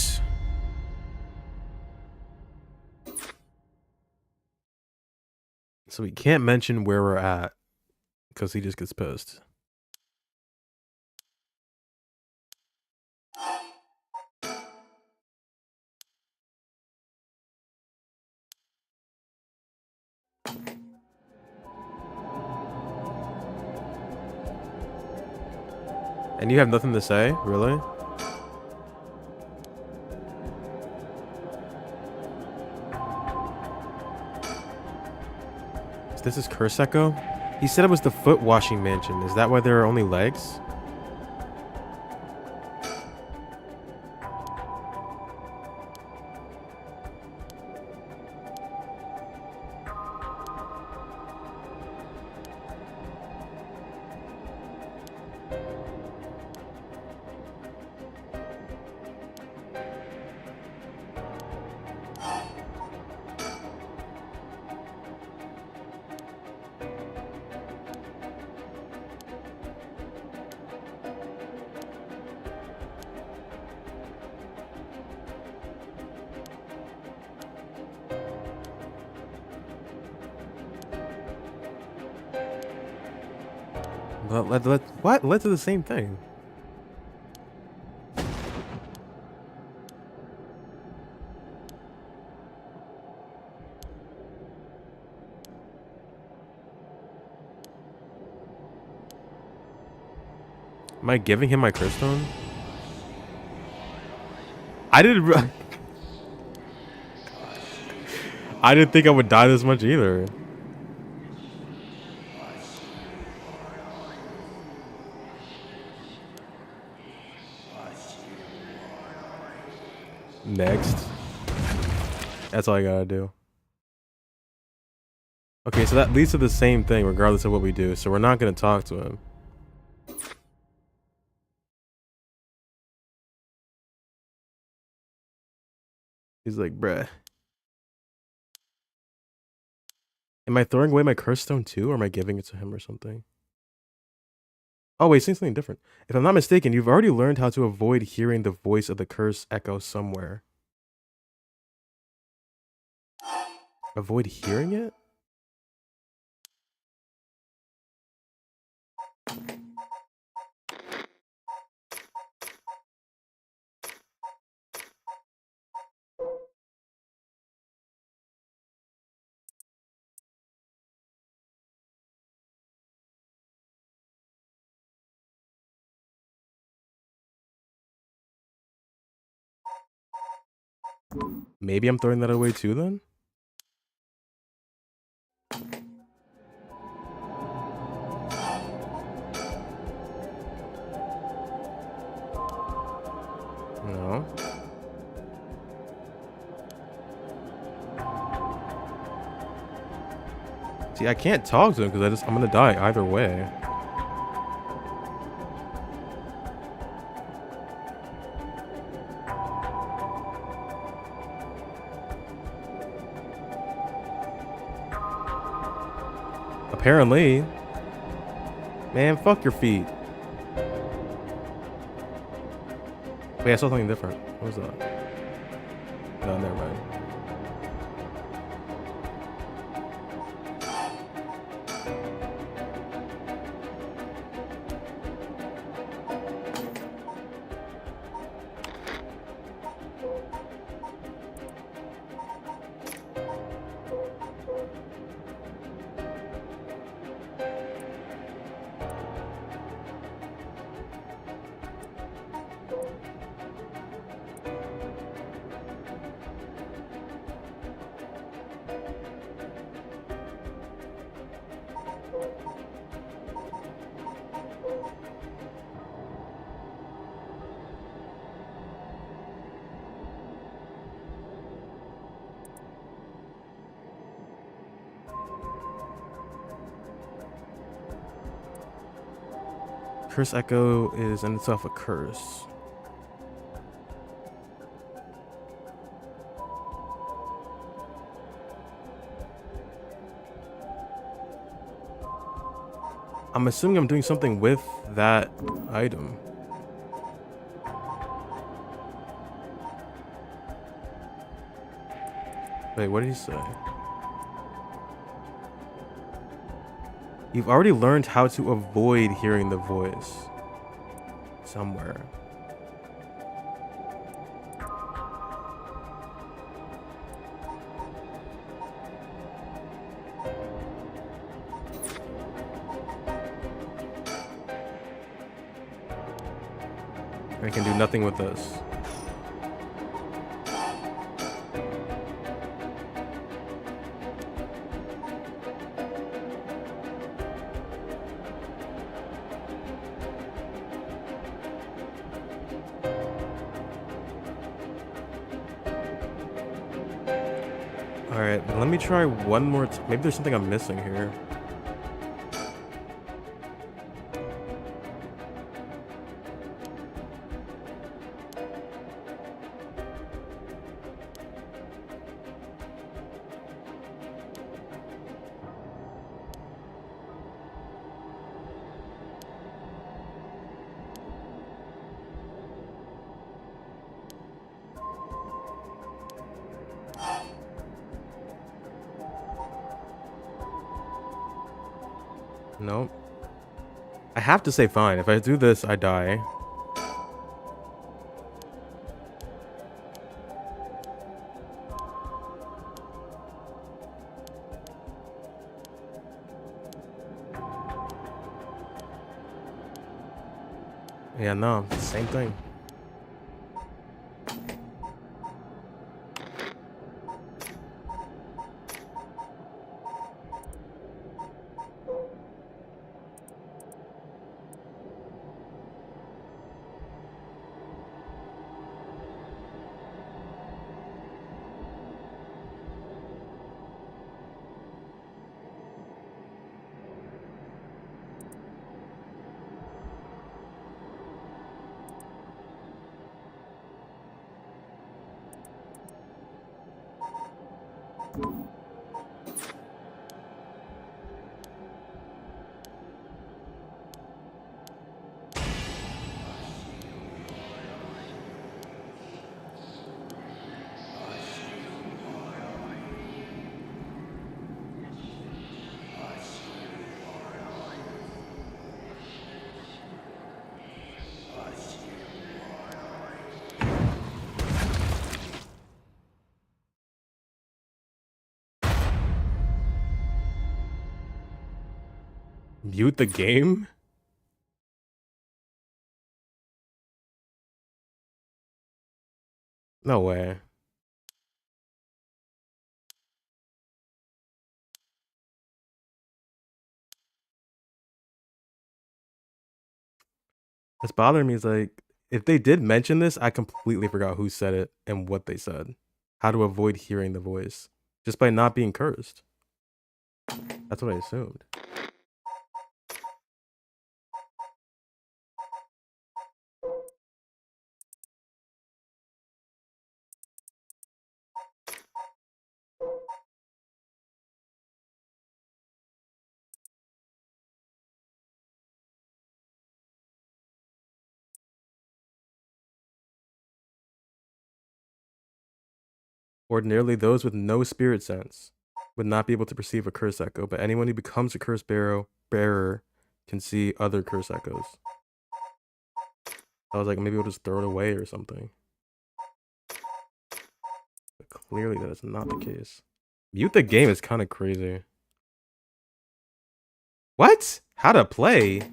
So we can't mention where we're at because he just gets pissed. And you have nothing to say? Really? This is Curse Echo? He said it was the foot washing mansion. Is that why there are only legs? What led to the same thing? Am I giving him my curse stone? I didn't I didn't think I would die this much either. Next. That's all I gotta do. Okay, so that leads to the same thing regardless of what we do. So we're not gonna talk to him. He's like, bruh. Am I throwing away my curse stone too, or am I giving it to him or something? Oh wait, saying something different. If I'm not mistaken, you've already learned how to avoid hearing the voice of the curse echo somewhere. Avoid hearing it? Maybe I'm throwing that away too then? No. See, I can't talk to him because I'm gonna die either way. Apparently. Man, fuck your feet. Wait, I saw something different. What was that? No, never mind. Curse Echo is in itself a curse. I'm assuming I'm doing something with that item. Wait, what did he say? You've already learned how to avoid hearing the voice somewhere. I can do nothing with this. Alright, let me try one more time. Maybe there's something I'm missing here. Nope. I have to say fine. If I do this, I die. Yeah, no, same thing. Mute the game? No way. What's bothering me is like, if they did mention this, I completely forgot who said it and what they said. How to avoid hearing the voice. Just by not being cursed. That's what I assumed. Ordinarily, those with no spirit sense would not be able to perceive a curse echo, but anyone who becomes a curse bearer can see other curse echoes. I was like, maybe we'll just throw it away or something. But clearly that is not the case. Mute the game is kind of crazy. What? How to play?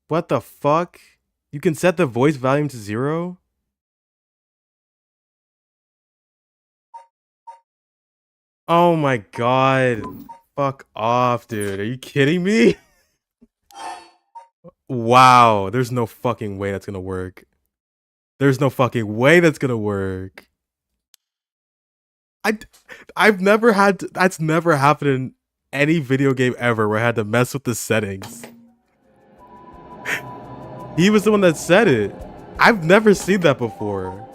What the fuck? You can set the voice volume to 0? Oh my god. Fuck off, dude. Are you kidding me? Wow. There's no fucking way that's gonna work. There's no fucking way that's gonna work. I've never had to, that's never happened in any video game ever where I had to mess with the settings. He was the one that said it. I've never seen that before.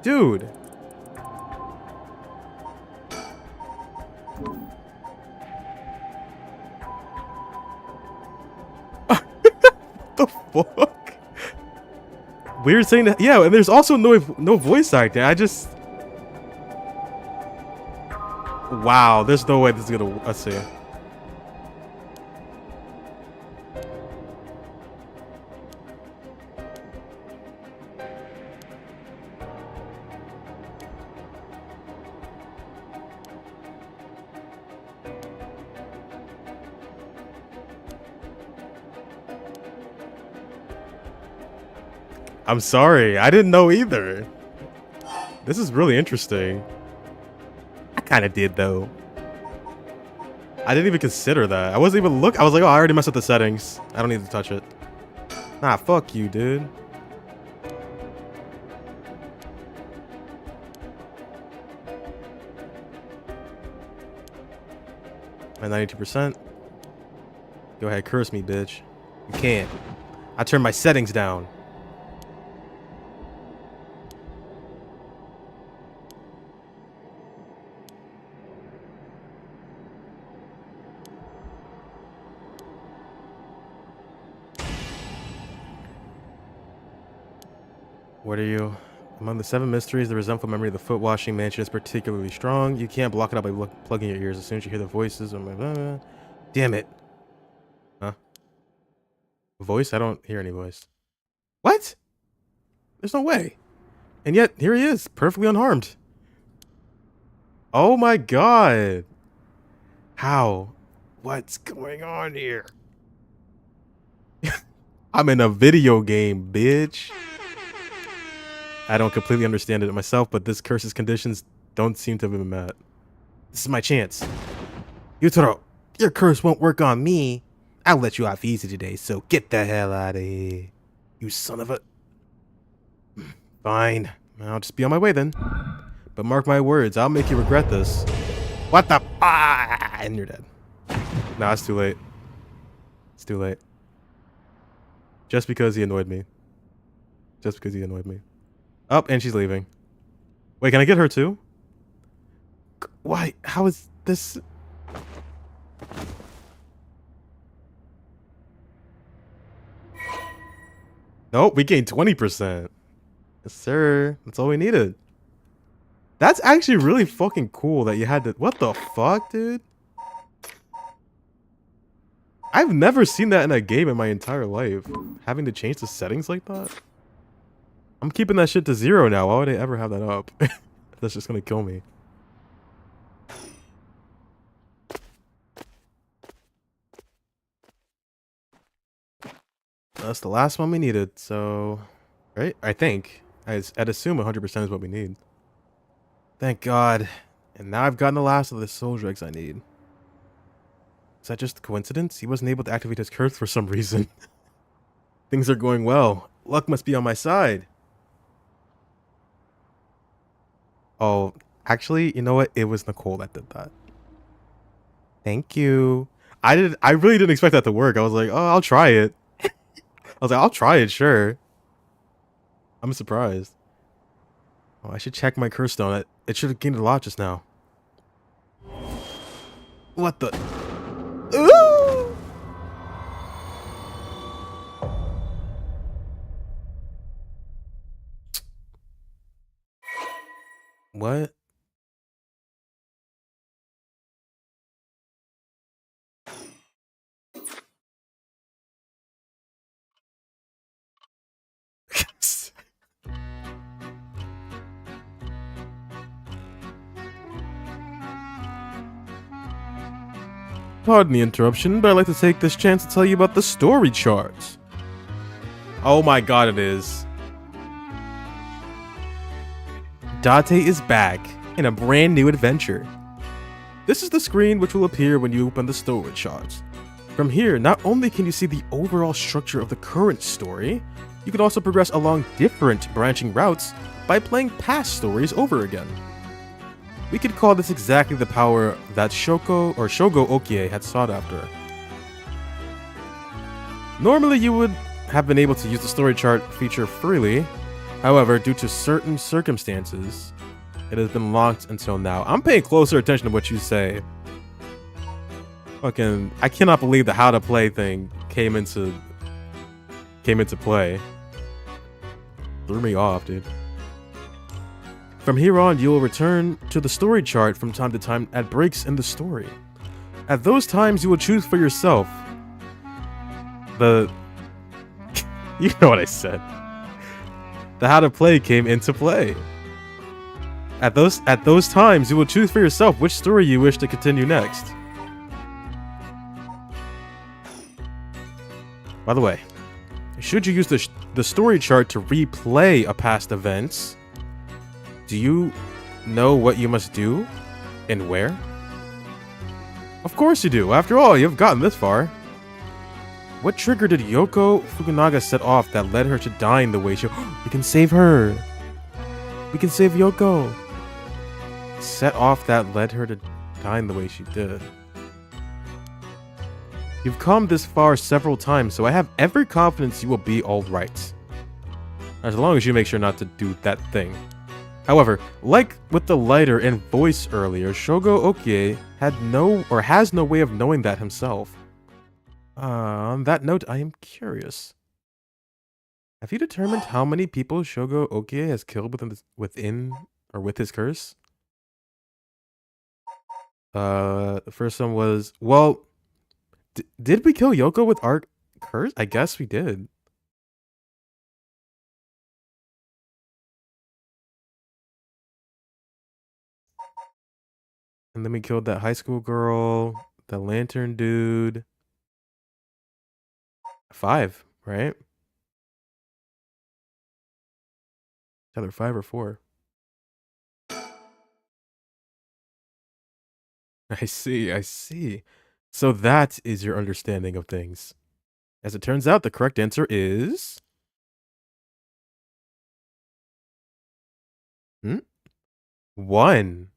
Dude. The fuck? Weird saying that. Yeah, and there's also no voice acting. I just. Wow, there's no way this is gonna. Let's see. I'm sorry. I didn't know either. This is really interesting. I kind of did, though. I didn't even consider that. I wasn't even look. I was like, oh, I already messed up the settings. I don't need to touch it. Nah, fuck you, dude. At 92%. Go ahead, curse me, bitch. You can't. I turned my settings down. What are you? Among the 7 mysteries, the resentful memory of the foot washing mansion is particularly strong. You can't block it out by plugging your ears as soon as you hear the voices. Damn it. Huh? Voice? I don't hear any voice. What? There's no way. And yet, here he is, perfectly unharmed. Oh my god. How? What's going on here? I'm in a video game, bitch. I don't completely understand it myself, but this curse's conditions don't seem to have been met. This is my chance. Yutaro, your curse won't work on me. I'll let you off easy today, so get the hell out of here. You son of a... Fine. I'll just be on my way then. But mark my words, I'll make you regret this. What the... Ah! And you're dead. Nah, it's too late. It's too late. Just because he annoyed me. Just because he annoyed me. Oh, and she's leaving. Wait, can I get her too? Why? How is this? Nope, we gained 20%. Yes, sir. That's all we needed. That's actually really fucking cool that you had to... What the fuck, dude? I've never seen that in a game in my entire life. Having to change the settings like that? I'm keeping that shit to 0 now. Why would I ever have that up? That's just gonna kill me. That's the last one we needed, so... Right? I think. I'd assume 100% is what we need. Thank God. And now I've gotten the last of the soul dregs I need. Is that just a coincidence? He wasn't able to activate his curse for some reason. Things are going well. Luck must be on my side. Oh, actually, you know what? It was Nicole that did that. Thank you. I really didn't expect that to work. I was like, oh, I'll try it. I was like, I'll try it, sure. I'm surprised. Oh, I should check my curse stone. It should have gained a lot just now. What the? Ooh! What? Pardon the interruption, but I'd like to take this chance to tell you about the story chart. Oh my god, it is. Date is back in a brand new adventure. This is the screen which will appear when you open the story chart. From here, not only can you see the overall structure of the current story, you can also progress along different branching routes by playing past stories over again. We could call this exactly the power that Shogo Okie had sought after. Normally you would have been able to use the story chart feature freely, however, due to certain circumstances, it has been locked until now. I'm paying closer attention to what you say. Fucking, I cannot believe the how to play thing came into play. Threw me off, dude. From here on, you will return to the story chart from time to time at breaks in the story. At those times, you will choose for yourself the... You know what I said. The how to play came into play. At those times, you will choose for yourself which story you wish to continue next. By the way, should you use the story chart to replay a past events. Do you know what you must do and where? Of course you do. After all, you've gotten this far. What trigger did Yoko Fukunaga set off that led her to dying the way she... We can save her. We can save Yoko. Set off that led her to dying the way she did. You've come this far several times, so I have every confidence you will be alright. As long as you make sure not to do that thing. However, like with the lighter and voice earlier, Shogo Okie has no way of knowing that himself. On that note, I am curious. Have you determined how many people Shogo Okie has killed with his curse? The first one was, well, did we kill Yoko with our curse? I guess we did. And then we killed that high school girl, the lantern dude. 5, right? Either 5 or 4. I see. So that is your understanding of things. As it turns out, the correct answer is... 1.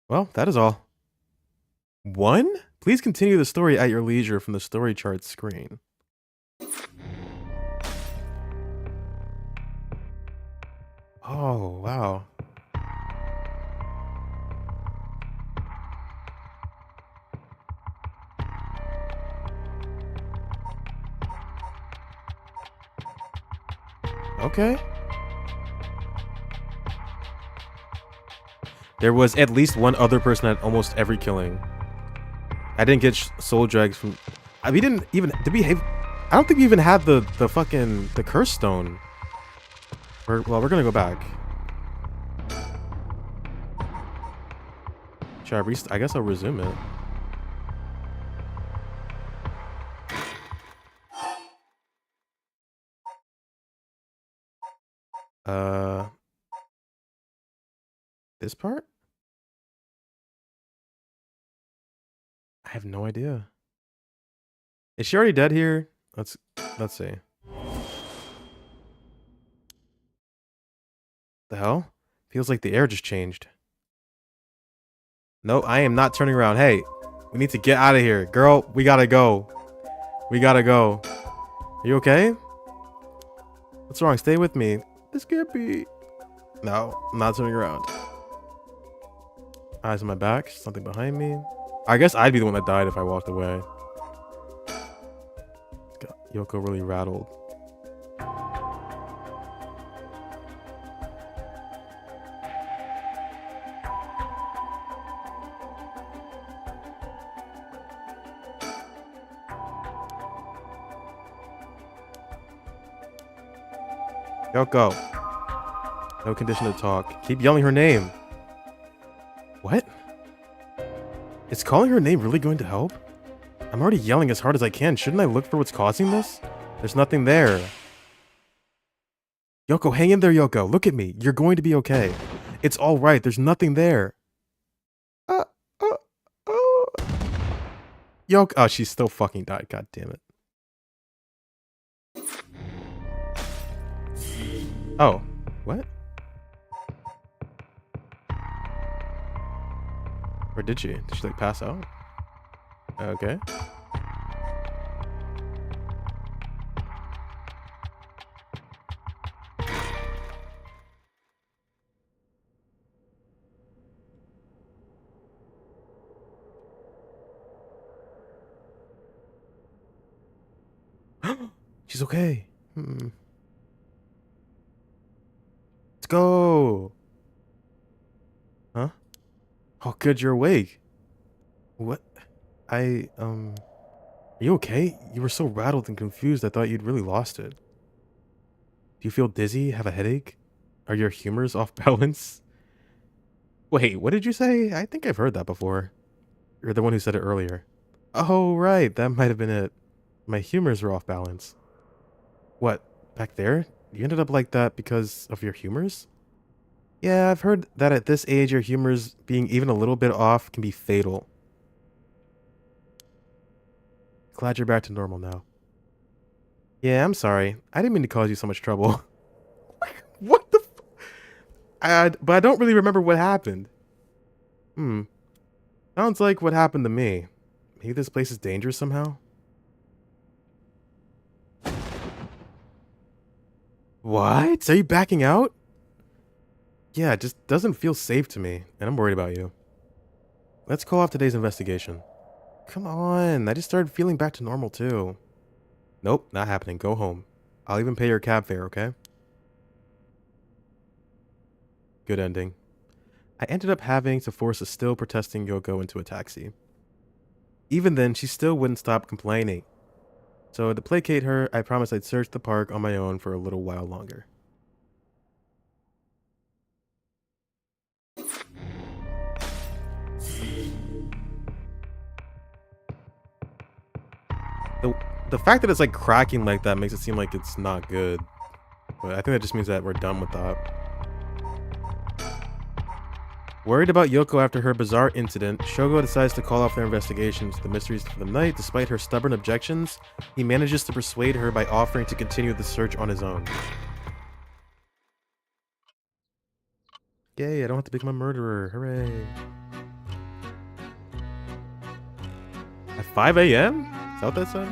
Well, that is all. 1? Please continue the story at your leisure from the story chart screen. Oh, wow. Okay. There was at least one other person at almost every killing. I didn't get soul drags from... we didn't even... Did we have... I don't think we even had the fucking... The curse stone. Well, we're gonna go back. Should I guess I'll resume it. This part? I have no idea. Is she already dead here? Let's see. The hell? Feels like the air just changed. No, I am not turning around. Hey, we need to get out of here. Girl, we gotta go. We gotta go. Are you okay? What's wrong? Stay with me. This can't be... No, I'm not turning around. Eyes on my back. Something behind me. I guess I'd be the one that died if I walked away. Got Yoko really rattled. Yoko. No condition to talk. Keep yelling her name. What? Is calling her name really going to help? I'm already yelling as hard as I can. Shouldn't I look for what's causing this? There's nothing there. Yoko, hang in there, Yoko. Look at me. You're going to be okay. It's all right. There's nothing there. Yoko. Oh, she still fucking died. God damn it. Oh, what? Or did she? Did she like pass out? Okay. She's okay. Let's go. Huh? Oh, good, you're awake. What? Are you okay? You were so rattled and confused, I thought you'd really lost it. Do you feel dizzy? Have a headache? Are your humors off balance? Wait, what did you say? I think I've heard that before. You're the one who said it earlier. Oh, right. That might have been it. My humors were off balance. What? Back there? You ended up like that because of your humors? Yeah, I've heard that at this age, your humors being even a little bit off can be fatal. Glad you're back to normal now. Yeah, I'm sorry. I didn't mean to cause you so much trouble. What the but I don't really remember what happened. Sounds like what happened to me. Maybe this place is dangerous somehow? What? Are you backing out? Yeah, it just doesn't feel safe to me, and I'm worried about you. Let's call off today's investigation. Come on, I just started feeling back to normal too. Nope, not happening. Go home. I'll even pay your cab fare, okay? Good ending. I ended up having to force a still protesting Yoko into a taxi. Even then, she still wouldn't stop complaining. So to placate her, I promised I'd search the park on my own for a little while longer. The fact that it's like cracking like that makes it seem like it's not good. But I think that just means that we're done with that. Worried about Yoko after her bizarre incident, Shogo decides to call off their investigation into the mysteries for the night. Despite her stubborn objections, he manages to persuade her by offering to continue the search on his own. Yay, I don't have to become a murderer. Hooray. At 5 a.m.? Is that what that said?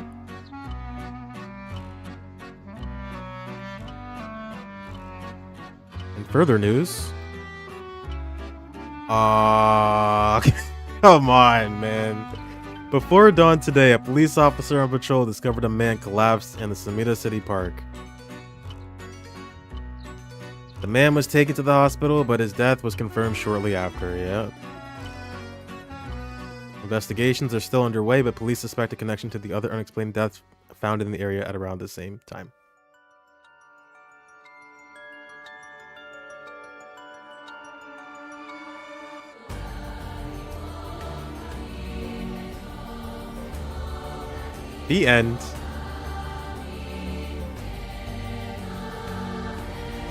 In further news... come on, man. Before dawn today, a police officer on patrol discovered a man collapsed in the Sumida City Park. The man was taken to the hospital, but his death was confirmed shortly after. Yeah. Investigations are still underway, but police suspect a connection to the other unexplained deaths found in the area at around the same time. The end.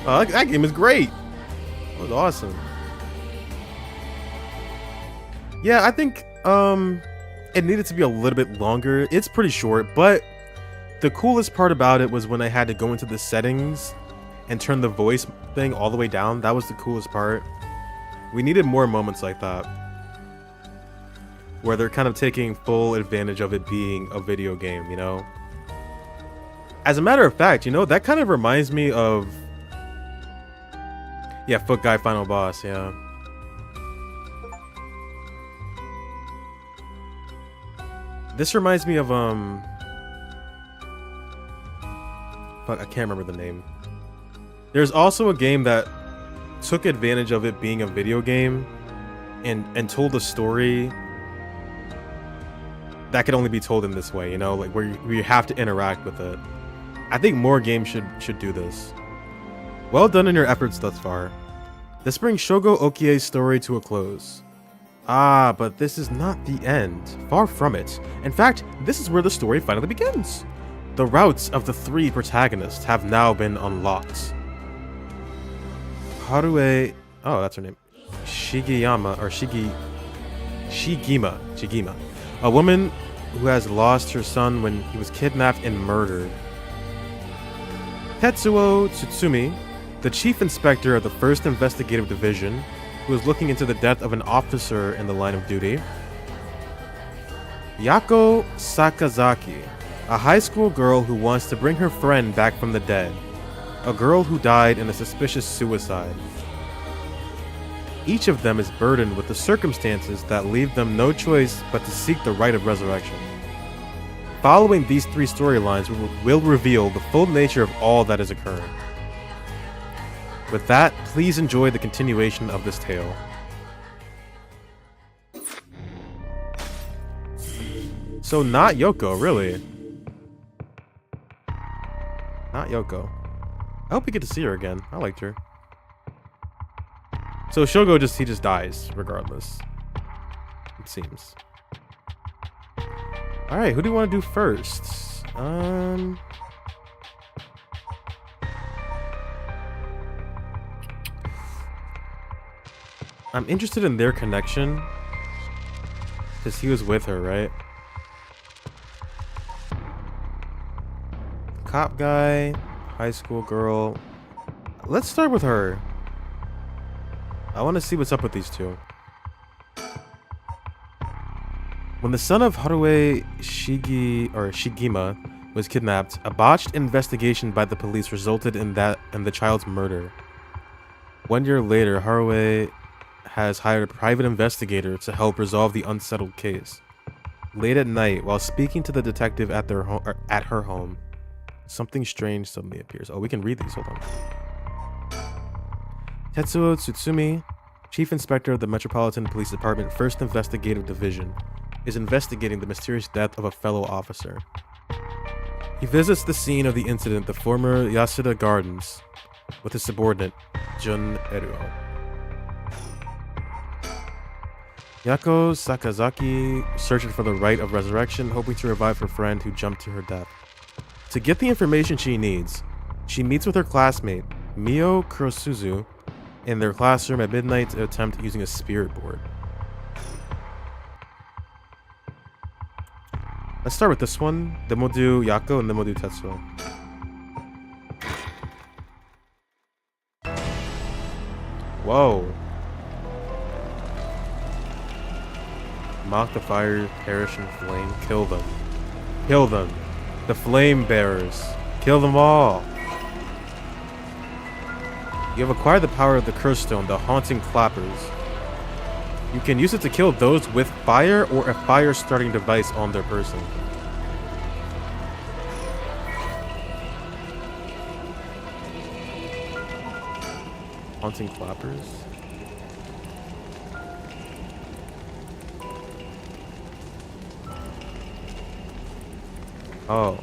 Oh, that game is great. That was awesome. Yeah, I think it needed to be a little bit longer. It's pretty short, but the coolest part about it was when I had to go into the settings and turn the voice thing all the way down. That was the coolest part. We needed more moments like that, where they're kind of taking full advantage of it being a video game, you know? As a matter of fact, you know, that kind of reminds me of... Yeah, Foot Guy Final Boss, yeah. This reminds me of, fuck, I can't remember the name. There's also a game that took advantage of it being a video game and told a story that could only be told in this way, you know, like where you have to interact with it. I think more games should do this. Well done in your efforts thus far. This brings Shogo Okie's story to a close. Ah, but this is not the end. Far from it. In fact, this is where the story finally begins. The routes of the three protagonists have now been unlocked. Harue... Oh, that's her name. Shigeyama, or Shigima. A woman who has lost her son when he was kidnapped and murdered. Tetsuo Tsutsumi, the chief inspector of the 1st Investigative Division, who is looking into the death of an officer in the line of duty. Yako Sakazaki, a high school girl who wants to bring her friend back from the dead. A girl who died in a suspicious suicide. Each of them is burdened with the circumstances that leave them no choice but to seek the right of resurrection. Following these three storylines will reveal the full nature of all that is occurring. With that, please enjoy the continuation of this tale. So not Yoko, really. Not Yoko. I hope we get to see her again. I liked her. So Shogo just dies, regardless. It seems. All right, who do you want to do first? I'm interested in their connection because he was with her, right? Cop guy, high school girl. Let's start with her. I want to see what's up with these two. When the son of Haruo Shigima was kidnapped, a botched investigation by the police resulted in the child's murder. 1 year later, Haruo has hired a private investigator to help resolve the unsettled case. Late at night, while speaking to the detective at her home, something strange suddenly appears. Oh, we can read these. Hold on. Tetsuo Tsutsumi, Chief Inspector of the Metropolitan Police Department 1st Investigative Division, is investigating the mysterious death of a fellow officer. He visits the scene of the incident, the former Yasuda Gardens, with his subordinate, Jun Eruo. Yako Sakazaki searches for the rite of resurrection, hoping to revive her friend who jumped to her death. To get the information she needs, she meets with her classmate, Mio Kurosuzu, in their classroom at midnight to attempt using a spirit board. Let's start with this one, then we'll do Yako, and then we'll do Tetsuo. Whoa. Mock the fire, perish in flame, kill them. Kill them. The flame bearers. Kill them all. You have acquired the power of the curse stone, the haunting clappers. You can use it to kill those with fire or a fire starting device on their person. Haunting clappers? Oh.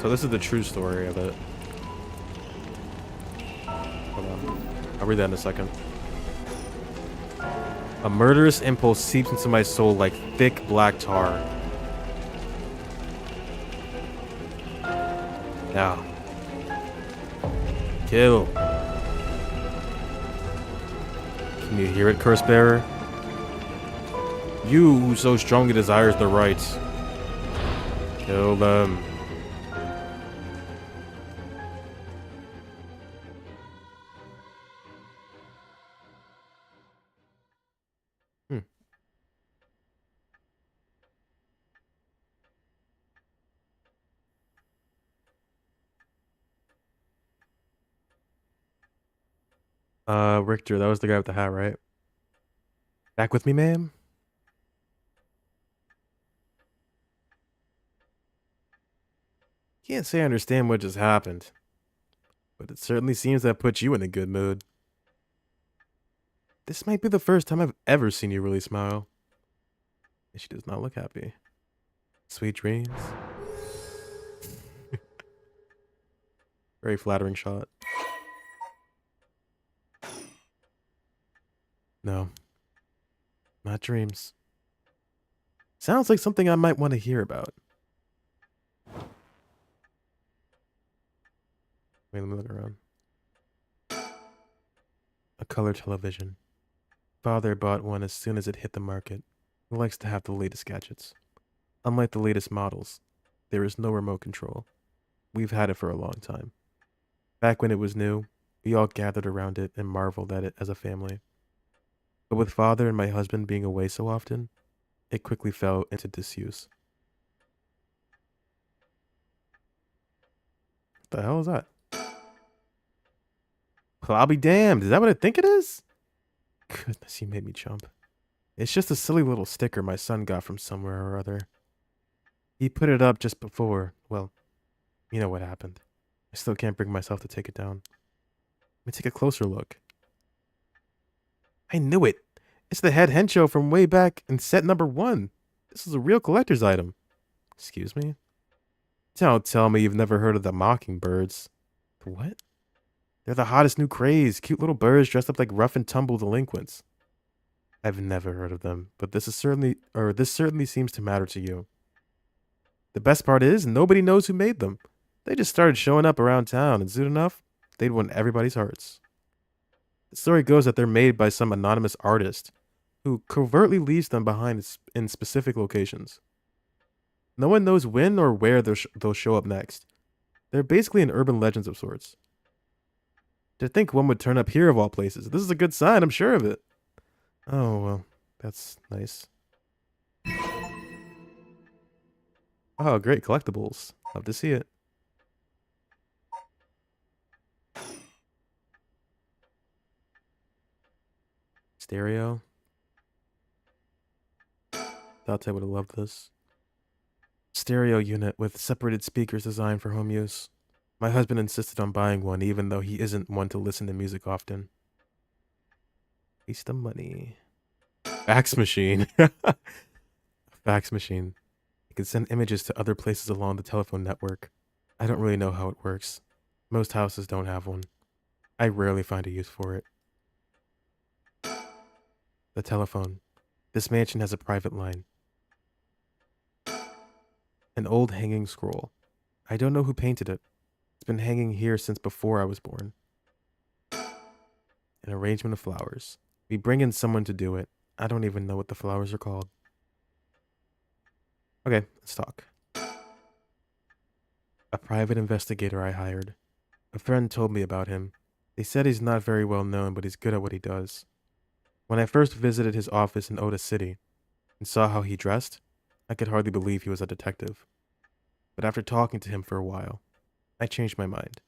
So this is the true story of it. Hold on. I'll read that in a second. A murderous impulse seeps into my soul like thick black tar. Now. Kill. Can you hear it, curse bearer? You who so strongly desires the right. Kill them. Richter, that was the guy with the hat, right? Back with me, ma'am? Can't say I understand what just happened, but it certainly seems that put you in a good mood. This might be the first time I've ever seen you really smile. And she does not look happy. Sweet dreams. Very flattering shot. No. Not dreams. Sounds like something I might want to hear about. Wait, let me look around. A color television. Father bought one as soon as it hit the market. He likes to have the latest gadgets. Unlike the latest models, there is no remote control. We've had it for a long time. Back when it was new, we all gathered around it and marveled at it as a family. But with father and my husband being away so often, it quickly fell into disuse. What the hell is that? Well, I'll be damned. Is that what I think it is? Goodness, you made me jump. It's just a silly little sticker my son got from somewhere or other. He put it up just before. Well, you know what happened. I still can't bring myself to take it down. Let me take a closer look. I knew it. It's the head Honjo from way back in set number 1. This is a real collector's item. Excuse me? Don't tell me you've never heard of the Mockingbirds. The what? They're the hottest new craze. Cute little birds dressed up like rough and tumble delinquents. I've never heard of them, but this certainly seems to matter to you. The best part is, nobody knows who made them. They just started showing up around town, and soon enough, they'd won everybody's hearts. The story goes that they're made by some anonymous artist who covertly leaves them behind in specific locations. No one knows when or where they'll show up next. They're basically an urban legend of sorts. To think one would turn up here of all places. This is a good sign, I'm sure of it. Oh, well, that's nice. Oh, great collectibles. Love to see it. Stereo. Thought I would have loved this. Stereo unit with separated speakers designed for home use. My husband insisted on buying one even though he isn't one to listen to music often. Waste of money. Fax machine. Fax machine. It can send images to other places along the telephone network. I don't really know how it works. Most houses don't have one. I rarely find a use for it. The telephone. This mansion has a private line. An old hanging scroll. I don't know who painted it. It's been hanging here since before I was born. An arrangement of flowers. We bring in someone to do it. I don't even know what the flowers are called. Okay, let's talk. A private investigator I hired. A friend told me about him. They said he's not very well known, but he's good at what he does. When I first visited his office in Oda City and saw how he dressed, I could hardly believe he was a detective. But after talking to him for a while, I changed my mind.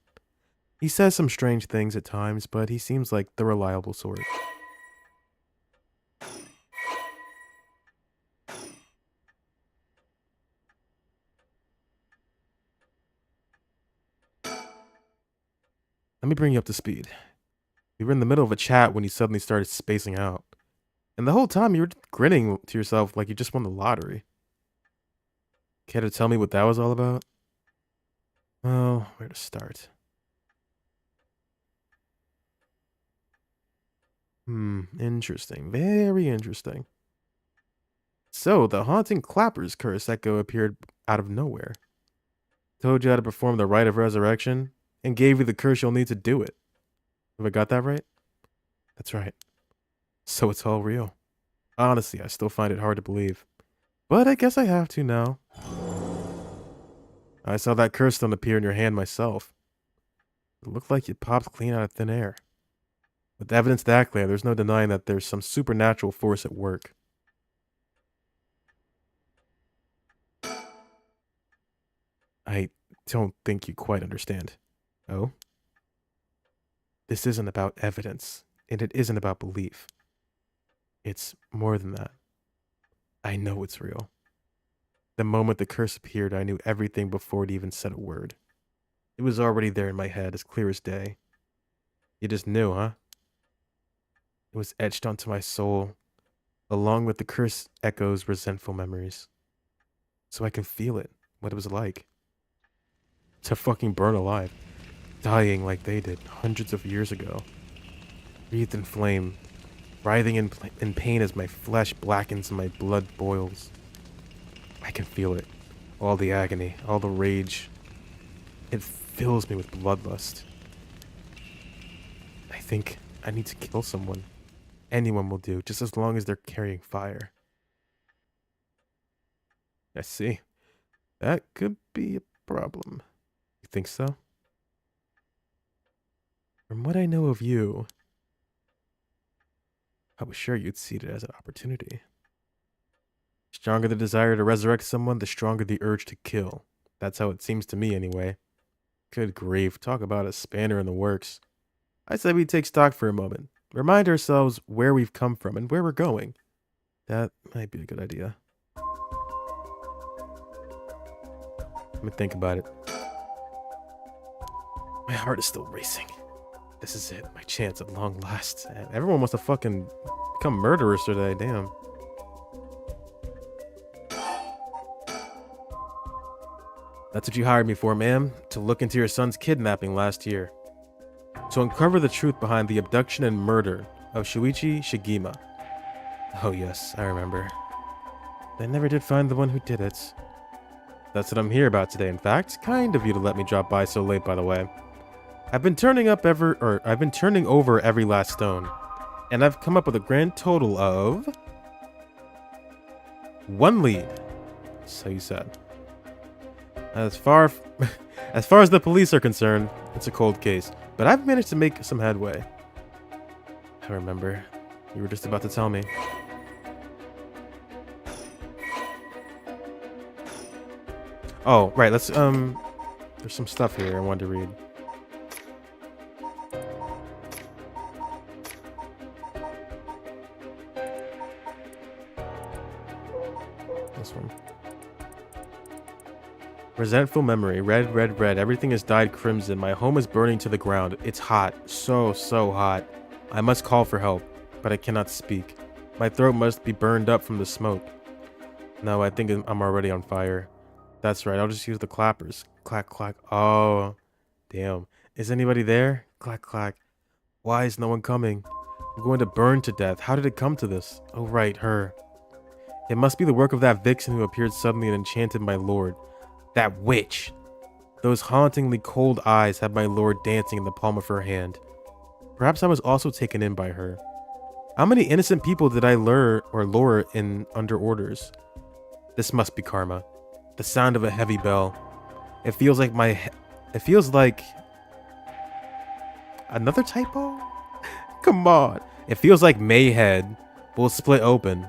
He says some strange things at times, but he seems like the reliable sort. Let me bring you up to speed. We were in the middle of a chat when you suddenly started spacing out. And the whole time you were grinning to yourself like you just won the lottery. Care to tell me what that was all about? Well, where to start? Interesting. Very interesting. So, the haunting Clapper's curse echo appeared out of nowhere. Told you how to perform the rite of resurrection, and gave you the curse you'll need to do it. Have I got that right? That's right. So it's all real. Honestly, I still find it hard to believe. But I guess I have to now. I saw that curse stone appear in your hand myself. It looked like it popped clean out of thin air. With evidence that clear, there's no denying that there's some supernatural force at work. I don't think you quite understand. Oh? This isn't about evidence, and it isn't about belief. It's more than that. I know it's real. The moment the curse appeared, I knew everything before it even said a word. It was already there in my head, as clear as day. You just knew, huh? It was etched onto my soul, along with the curse echoes resentful memories. So I can feel it, what it was like. To fucking burn alive. Dying like they did hundreds of years ago. Wreathed in flame, writhing in pain as my flesh blackens and my blood boils. I can feel it. All the agony, all the rage. It fills me with bloodlust. I think I need to kill someone. Anyone will do, just as long as they're carrying fire. I see. That could be a problem. You think so? From what I know of you, I was sure you'd see it as an opportunity. Stronger the desire to resurrect someone, the stronger the urge to kill. That's how it seems to me, anyway. Good grief, talk about a spanner in the works. I said we'd take stock for a moment. Remind ourselves where we've come from and where we're going. That might be a good idea. Let me think about it. My heart is still racing. This is it, my chance at long last. Everyone wants to fucking become murderers today, damn. That's what you hired me for, ma'am. To look into your son's kidnapping last year. To uncover the truth behind the abduction and murder of Shuichi Shigema. Oh yes, I remember. They never did find the one who did it. That's what I'm here about today. In fact, kind of you to let me drop by so late, by the way. I've been turning over every last stone, and I've come up with a grand total of 1 lead. So you said. As far as the police are concerned, it's a cold case, but I've managed to make some headway. I remember. You were just about to tell me. Oh, right, let's, there's some stuff here I wanted to read. This one. Resentful memory. Red, red, red. Everything is dyed crimson. My home is burning to the ground. It's hot. So, so hot. I must call for help, but I cannot speak. My throat must be burned up from the smoke. No, I think I'm already on fire. That's right, I'll just use the clappers. Clack, clack. Oh, damn. Is anybody there? Clack, clack. Why is no one coming? I'm going to burn to death. How did it come to this? Oh, right, her. It must be the work of that vixen who appeared suddenly and enchanted my lord. That witch. Those hauntingly cold eyes had my lord dancing in the palm of her hand. Perhaps I was also taken in by her. How many innocent people did I lure in under orders? This must be karma. The sound of a heavy bell. It feels like another typo? Come on. It feels like Mayhead will split open.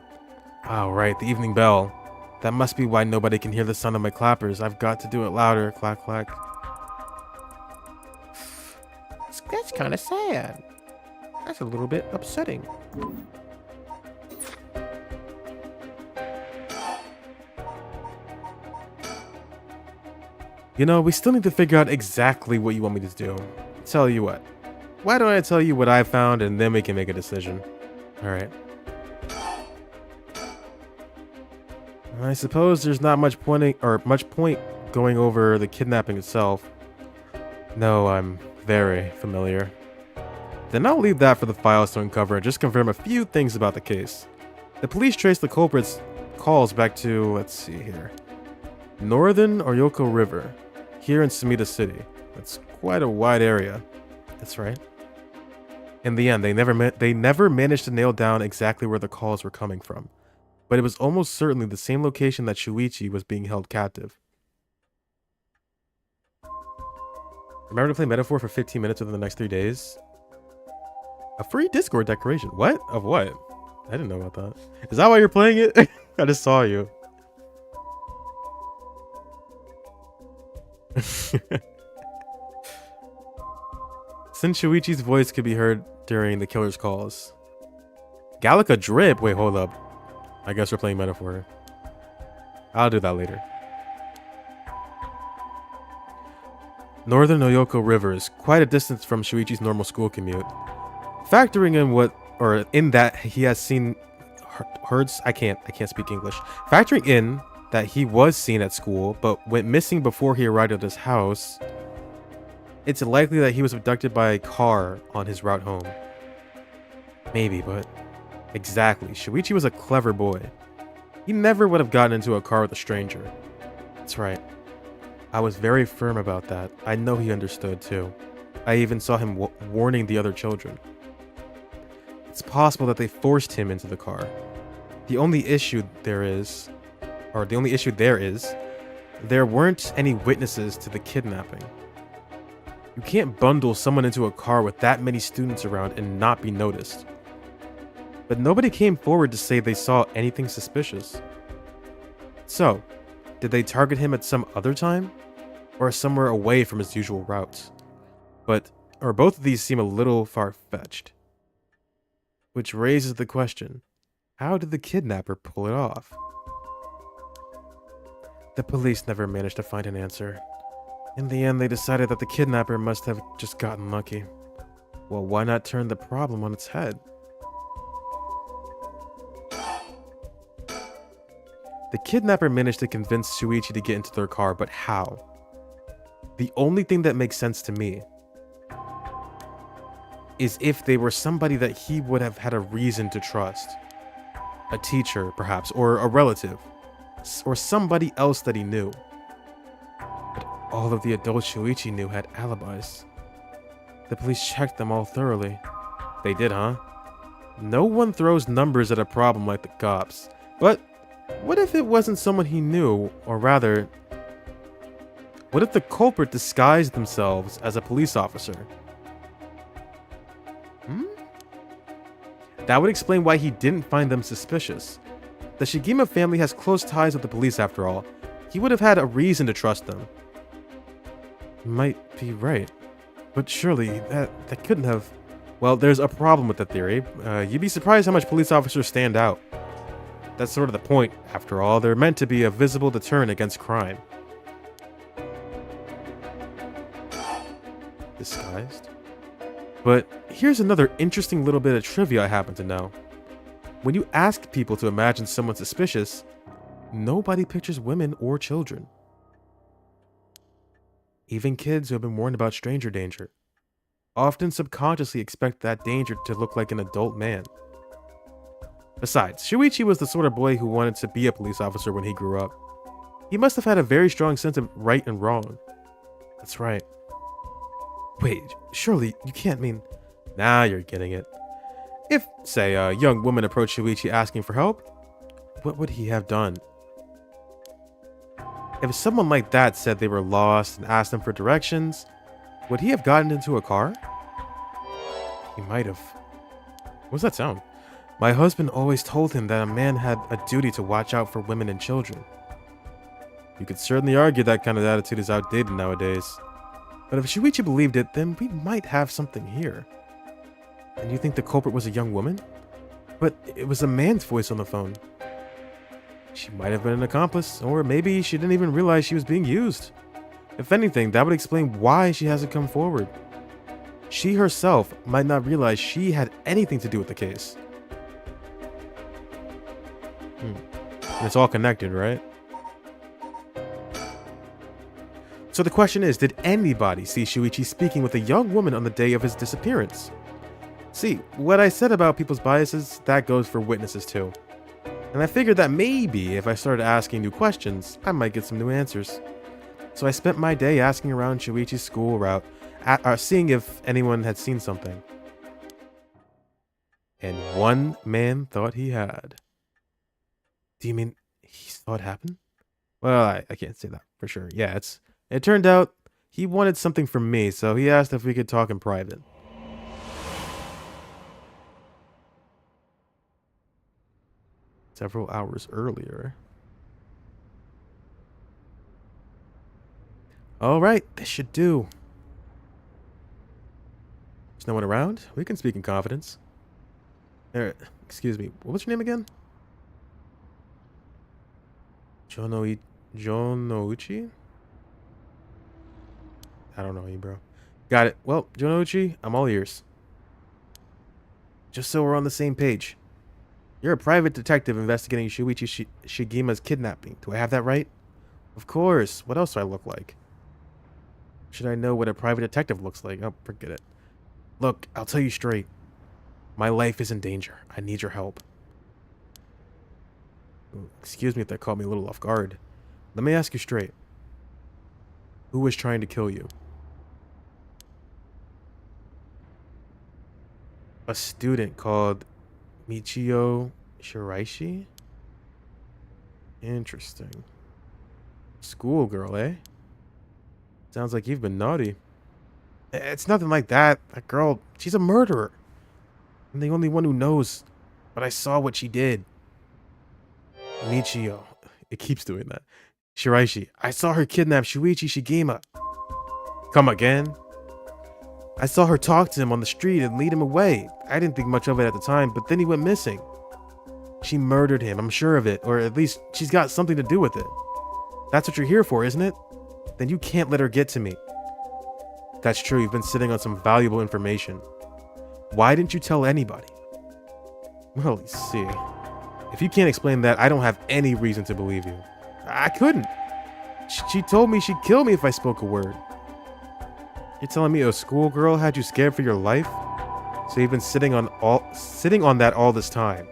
Oh, right, the evening bell. That must be why nobody can hear the sound of my clappers. I've got to do it louder. Clack, clack. That's kind of sad. That's a little bit upsetting. You know, we still need to figure out exactly what you want me to do. Tell you what. Why don't I tell you what I found and then we can make a decision? Alright. I suppose there's not much point going over the kidnapping itself. No, I'm very familiar. Then I'll leave that for the files to uncover and just confirm a few things about the case. The police traced the culprit's calls back to, let's see here, Northern Oyoko River, here in Sumida City. That's quite a wide area. That's right. In the end, they never managed to nail down exactly where the calls were coming from, but it was almost certainly the same location that Shuichi was being held captive. Remember to play Metaphor for 15 minutes within the next 3 days? A free Discord decoration. What? Of what? I didn't know about that. Is that why you're playing it? I just saw you. Since Shuichi's voice could be heard during the killer's calls. Gallica Drip? Wait, hold up. I guess we're playing Metaphor. I'll do that later. Northern Oyoko River is quite a distance from Shuichi's normal school commute. Factoring in that he has seen herds. I can't speak English. Factoring in that he was seen at school but went missing before he arrived at his house, it's likely that he was abducted by a car on his route home. Maybe, but exactly. Shuichi was a clever boy. He never would have gotten into a car with a stranger. That's right. I was very firm about that. I know he understood too. I even saw him warning the other children. It's possible that they forced him into the car. The only issue there is, there weren't any witnesses to the kidnapping. You can't bundle someone into a car with that many students around and not be noticed. But nobody came forward to say they saw anything suspicious. So, did they target him at some other time? Or somewhere away from his usual routes? Or both of these seem a little far-fetched. Which raises the question, how did the kidnapper pull it off? The police never managed to find an answer. In the end, they decided that the kidnapper must have just gotten lucky. Well, why not turn the problem on its head? The kidnapper managed to convince Shuichi to get into their car, but how? The only thing that makes sense to me is if they were somebody that he would have had a reason to trust. A teacher, perhaps, or a relative, or somebody else that he knew. all of the adults Shuichi knew had alibis. The police checked them all thoroughly. They did, huh? No one throws numbers at a problem like the cops. But what if it wasn't someone he knew, or rather, what if the culprit disguised themselves as a police officer? That would explain why he didn't find them suspicious. The Shigema family has close ties with the police after all. He would have had a reason to trust them. You might be right. But surely, that couldn't have... Well, there's a problem with that theory. You'd be surprised how much police officers stand out. That's sort of the point, after all. They're meant to be a visible deterrent against crime. Disguised? But here's another interesting little bit of trivia I happen to know. When you ask people to imagine someone suspicious, nobody pictures women or children. Even kids who have been warned about stranger danger often subconsciously expect that danger to look like an adult man. Besides, Shuichi was the sort of boy who wanted to be a police officer when he grew up. He must have had a very strong sense of right and wrong. That's right. Wait, surely you can't mean... Nah, you're getting it. If, say, a young woman approached Shuichi asking for help, what would he have done? If someone like that said they were lost and asked him for directions, would he have gotten into a car? He might have. What's that sound? My husband always told him that a man had a duty to watch out for women and children. You could certainly argue that kind of attitude is outdated nowadays. But if Shuichi believed it, then we might have something here. And you think the culprit was a young woman? But it was a man's voice on the phone. She might have been an accomplice, or maybe she didn't even realize she was being used. If anything, that would explain why she hasn't come forward. She herself might not realize she had anything to do with the case. And it's all connected, right? So the question is, did anybody see Shuichi speaking with a young woman on the day of his disappearance? See, what I said about people's biases, that goes for witnesses too. And I figured that maybe if I started asking new questions, I might get some new answers. So I spent my day asking around Shuichi's school route, seeing if anyone had seen something. And one man thought he had. Do you mean he saw it happen? Well, I can't say that for sure. Yeah, it turned out he wanted something from me, so he asked if we could talk in private. Several hours earlier. Alright, this should do. There's no one around? We can speak in confidence. Excuse me, what was your name again? Jonouchi? I don't know you, bro. Got it. Well, Jonouchi, I'm all ears. Just so we're on the same page. You're a private detective investigating Shuichi Shigema's kidnapping. Do I have that right? Of course. What else do I look like? Should I know what a private detective looks like? Oh, forget it. Look, I'll tell you straight. My life is in danger. I need your help. Excuse me if that caught me a little off guard. Let me ask you straight. Who was trying to kill you? A student called Michio Shiraishi? Interesting. Schoolgirl, eh? Sounds like you've been naughty. It's nothing like that. That girl, she's a murderer. I'm the only one who knows. But I saw what she did. Michio. It keeps doing that. Shiraishi. I saw her kidnap Shuichi Shigema. Come again? I saw her talk to him on the street and lead him away. I didn't think much of it at the time, but then he went missing. She murdered him, I'm sure of it, or at least she's got something to do with it. That's what you're here for, isn't it? Then you can't let her get to me. That's true, you've been sitting on some valuable information. Why didn't you tell anybody? Well, you see. If you can't explain that, I don't have any reason to believe you. I couldn't. She told me she'd kill me if I spoke a word. You're telling me a schoolgirl had you scared for your life? So you've been sitting on that all this time.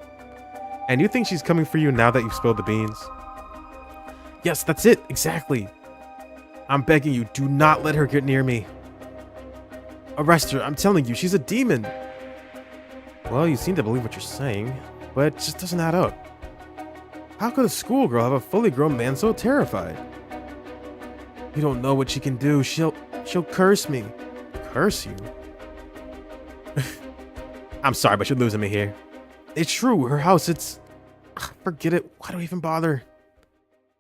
And you think she's coming for you now that you've spilled the beans? Yes, that's it, exactly. I'm begging you, do not let her get near me. Arrest her, I'm telling you, she's a demon. Well, you seem to believe what you're saying, but it just doesn't add up. How could a schoolgirl have a fully grown man so terrified? You don't know what she can do. She'll curse me. Curse you? I'm sorry, but you're losing me here. It's true, her house, it's... Forget it, why do I even bother?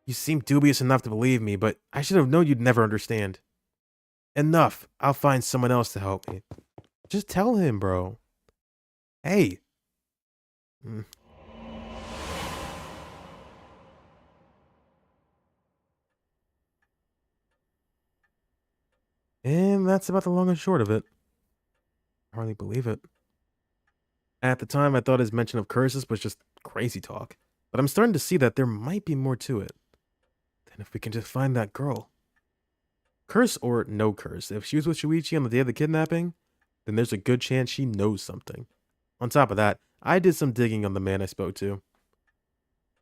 You seem dubious enough to believe me, but I should have known you'd never understand. Enough, I'll find someone else to help me. Just tell him, bro. Hey. And that's about the long and short of it. I hardly believe it. At the time, I thought his mention of curses was just crazy talk. But I'm starting to see that there might be more to it. Then if we can just find that girl. Curse or no curse, if she was with Shuichi on the day of the kidnapping, then there's a good chance she knows something. On top of that, I did some digging on the man I spoke to.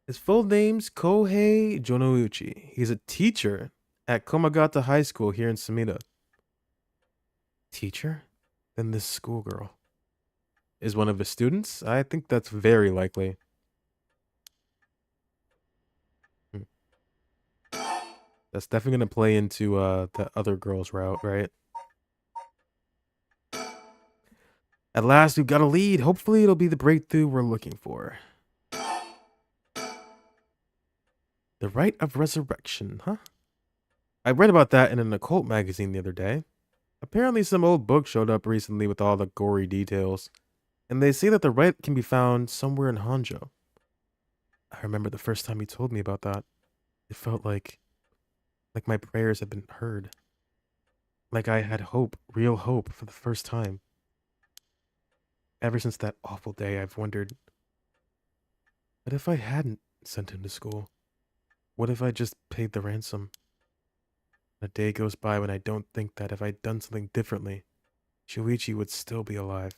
His full name's Kohei Jonouchi. He's a teacher at Komagata High School here in Sumida. Teacher? Then this schoolgirl is one of his students? I think that's very likely. That's definitely going to play into the other girl's route, right? At last, we've got a lead. Hopefully, it'll be the breakthrough we're looking for. The Rite of Resurrection, huh? I read about that in an occult magazine the other day. Apparently, some old book showed up recently with all the gory details. And they say that the rite can be found somewhere in Honjo. I remember the first time you told me about that. It felt like my prayers had been heard. Like I had hope, real hope, for the first time. Ever since that awful day, I've wondered, what if I hadn't sent him to school? What if I just paid the ransom? A day goes by when I don't think that if I'd done something differently, Shuichi would still be alive.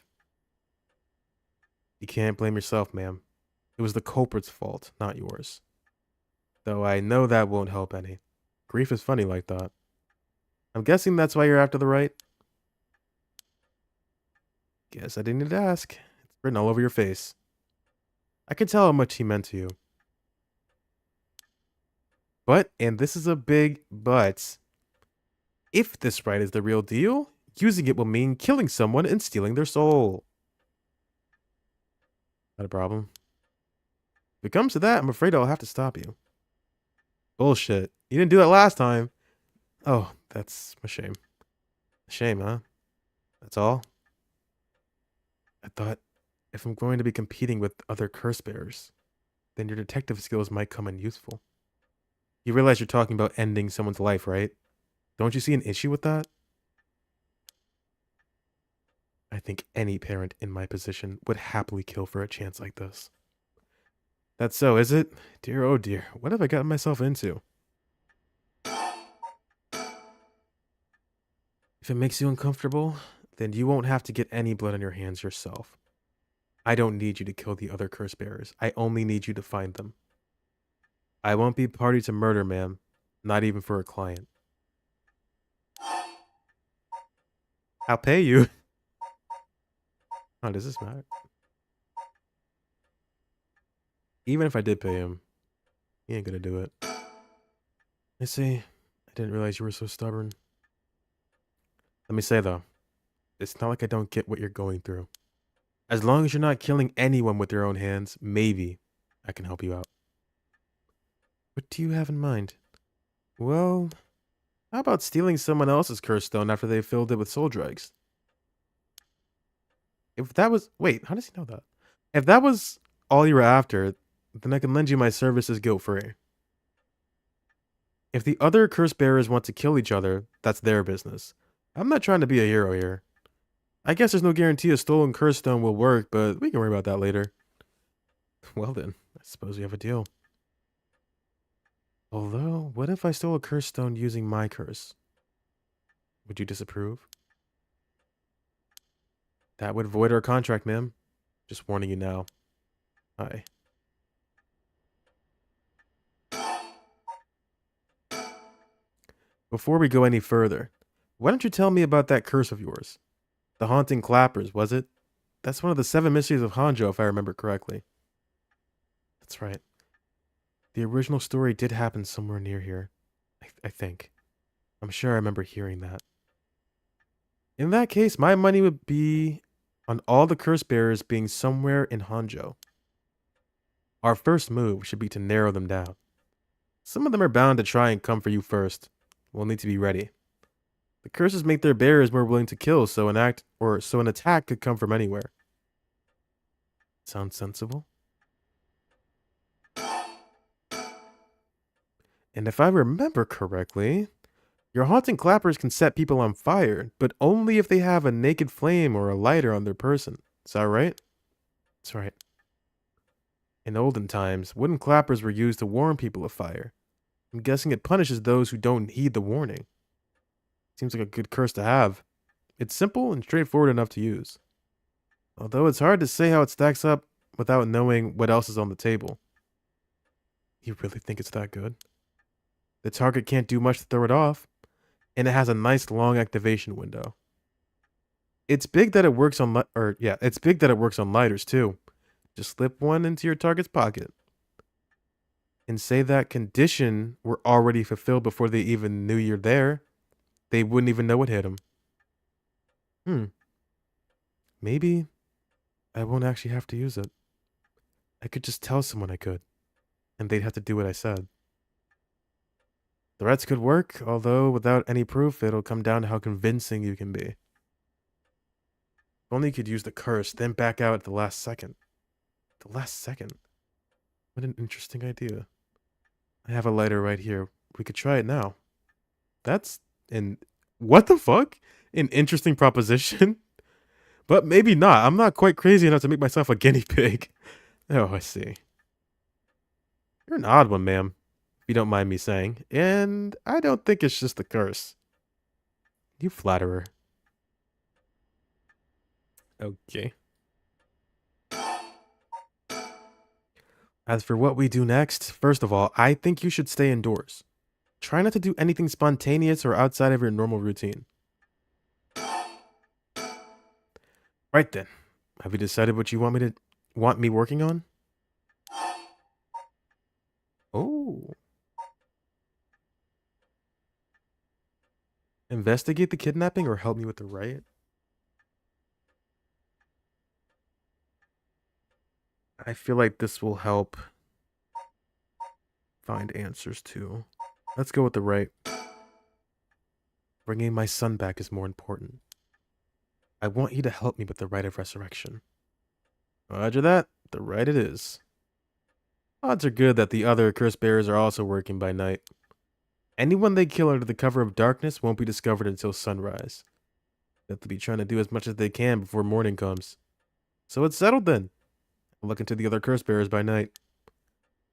You can't blame yourself, ma'am. It was the culprit's fault, not yours. Though I know that won't help any. Grief is funny like that. I'm guessing that's why you're after the right? Guess I didn't need to ask. It's written all over your face. I could tell how much he meant to you. But, and this is a big but, if this right is the real deal, using it will mean killing someone and stealing their soul. Not a problem. If it comes to that, I'm afraid I'll have to stop you. Bullshit. You didn't do that last time. Oh, that's a shame. A shame, huh? That's all? I thought if I'm going to be competing with other curse bearers, then your detective skills might come in useful. You realize you're talking about ending someone's life, right? Don't you see an issue with that? I think any parent in my position would happily kill for a chance like this. That's so, is it? Dear, oh dear, what have I gotten myself into? If it makes you uncomfortable, then you won't have to get any blood on your hands yourself. I don't need you to kill the other curse bearers. I only need you to find them. I won't be party to murder, ma'am. Not even for a client. I'll pay you. Oh, does this matter? Even if I did pay him, he ain't gonna do it. I see. I didn't realize you were so stubborn. Let me say, though, it's not like I don't get what you're going through. As long as you're not killing anyone with your own hands, maybe I can help you out. What do you have in mind? Well, how about stealing someone else's curse stone after they filled it with soul dregs? If that was... Wait, how does he know that? If that was all you were after, then I can lend you my services guilt-free. If the other curse bearers want to kill each other, that's their business. I'm not trying to be a hero here. I guess there's no guarantee a stolen curse stone will work, but we can worry about that later. Well then, I suppose we have a deal. Although, what if I stole a curse stone using my curse? Would you disapprove? That would void our contract, ma'am. Just warning you now. Hi. Before we go any further, why don't you tell me about that curse of yours? The haunting clappers, was it? That's one of the 7 mysteries of Honjo, if I remember correctly. That's right. The original story did happen somewhere near here. I think. I'm sure I remember hearing that. In that case, my money would be on all the curse bearers being somewhere in Honjo. Our first move should be to narrow them down. Some of them are bound to try and come for you first. We'll need to be ready. The curses make their bearers more willing to kill, so an attack could come from anywhere. Sounds sensible. And if I remember correctly, your haunting clappers can set people on fire, but only if they have a naked flame or a lighter on their person. Is that right? That's right. In olden times, wooden clappers were used to warn people of fire. I'm guessing it punishes those who don't heed the warning. Seems like a good curse to have. It's simple and straightforward enough to use. Although it's hard to say how it stacks up without knowing what else is on the table. You really think it's that good? The target can't do much to throw it off, and it has a nice long activation window. It's big that it works on it's big that it works on lighters too. Just slip one into your target's pocket. And say that condition were already fulfilled before they even knew you're there. They wouldn't even know what hit them. Maybe I won't actually have to use it. I could just tell someone I could, and they'd have to do what I said. Threats could work, although without any proof, it'll come down to how convincing you can be. If only you could use the curse, then back out at the last second. The last second? What an interesting idea. I have a lighter right here. We could try it now. That's what the fuck? An interesting proposition? But maybe not. I'm not quite crazy enough to make myself a guinea pig. Oh, I see. You're an odd one, ma'am, if you don't mind me saying. And I don't think it's just the curse. You flatterer. Okay. As for what we do next, first of all, I think you should stay indoors. Try not to do anything spontaneous or outside of your normal routine. Right then. Have you decided what you want me working on? Oh. Investigate the kidnapping or help me with the riot? I feel like this will help find answers too. Let's go with the right. Bringing my son back is more important. I want you to help me with the rite of resurrection. Roger that. The right it is. Odds are good that the other curse bearers are also working by night. Anyone they kill under the cover of darkness won't be discovered until sunrise. They have to be trying to do as much as they can before morning comes. So it's settled then. I'll look into the other curse bearers by night.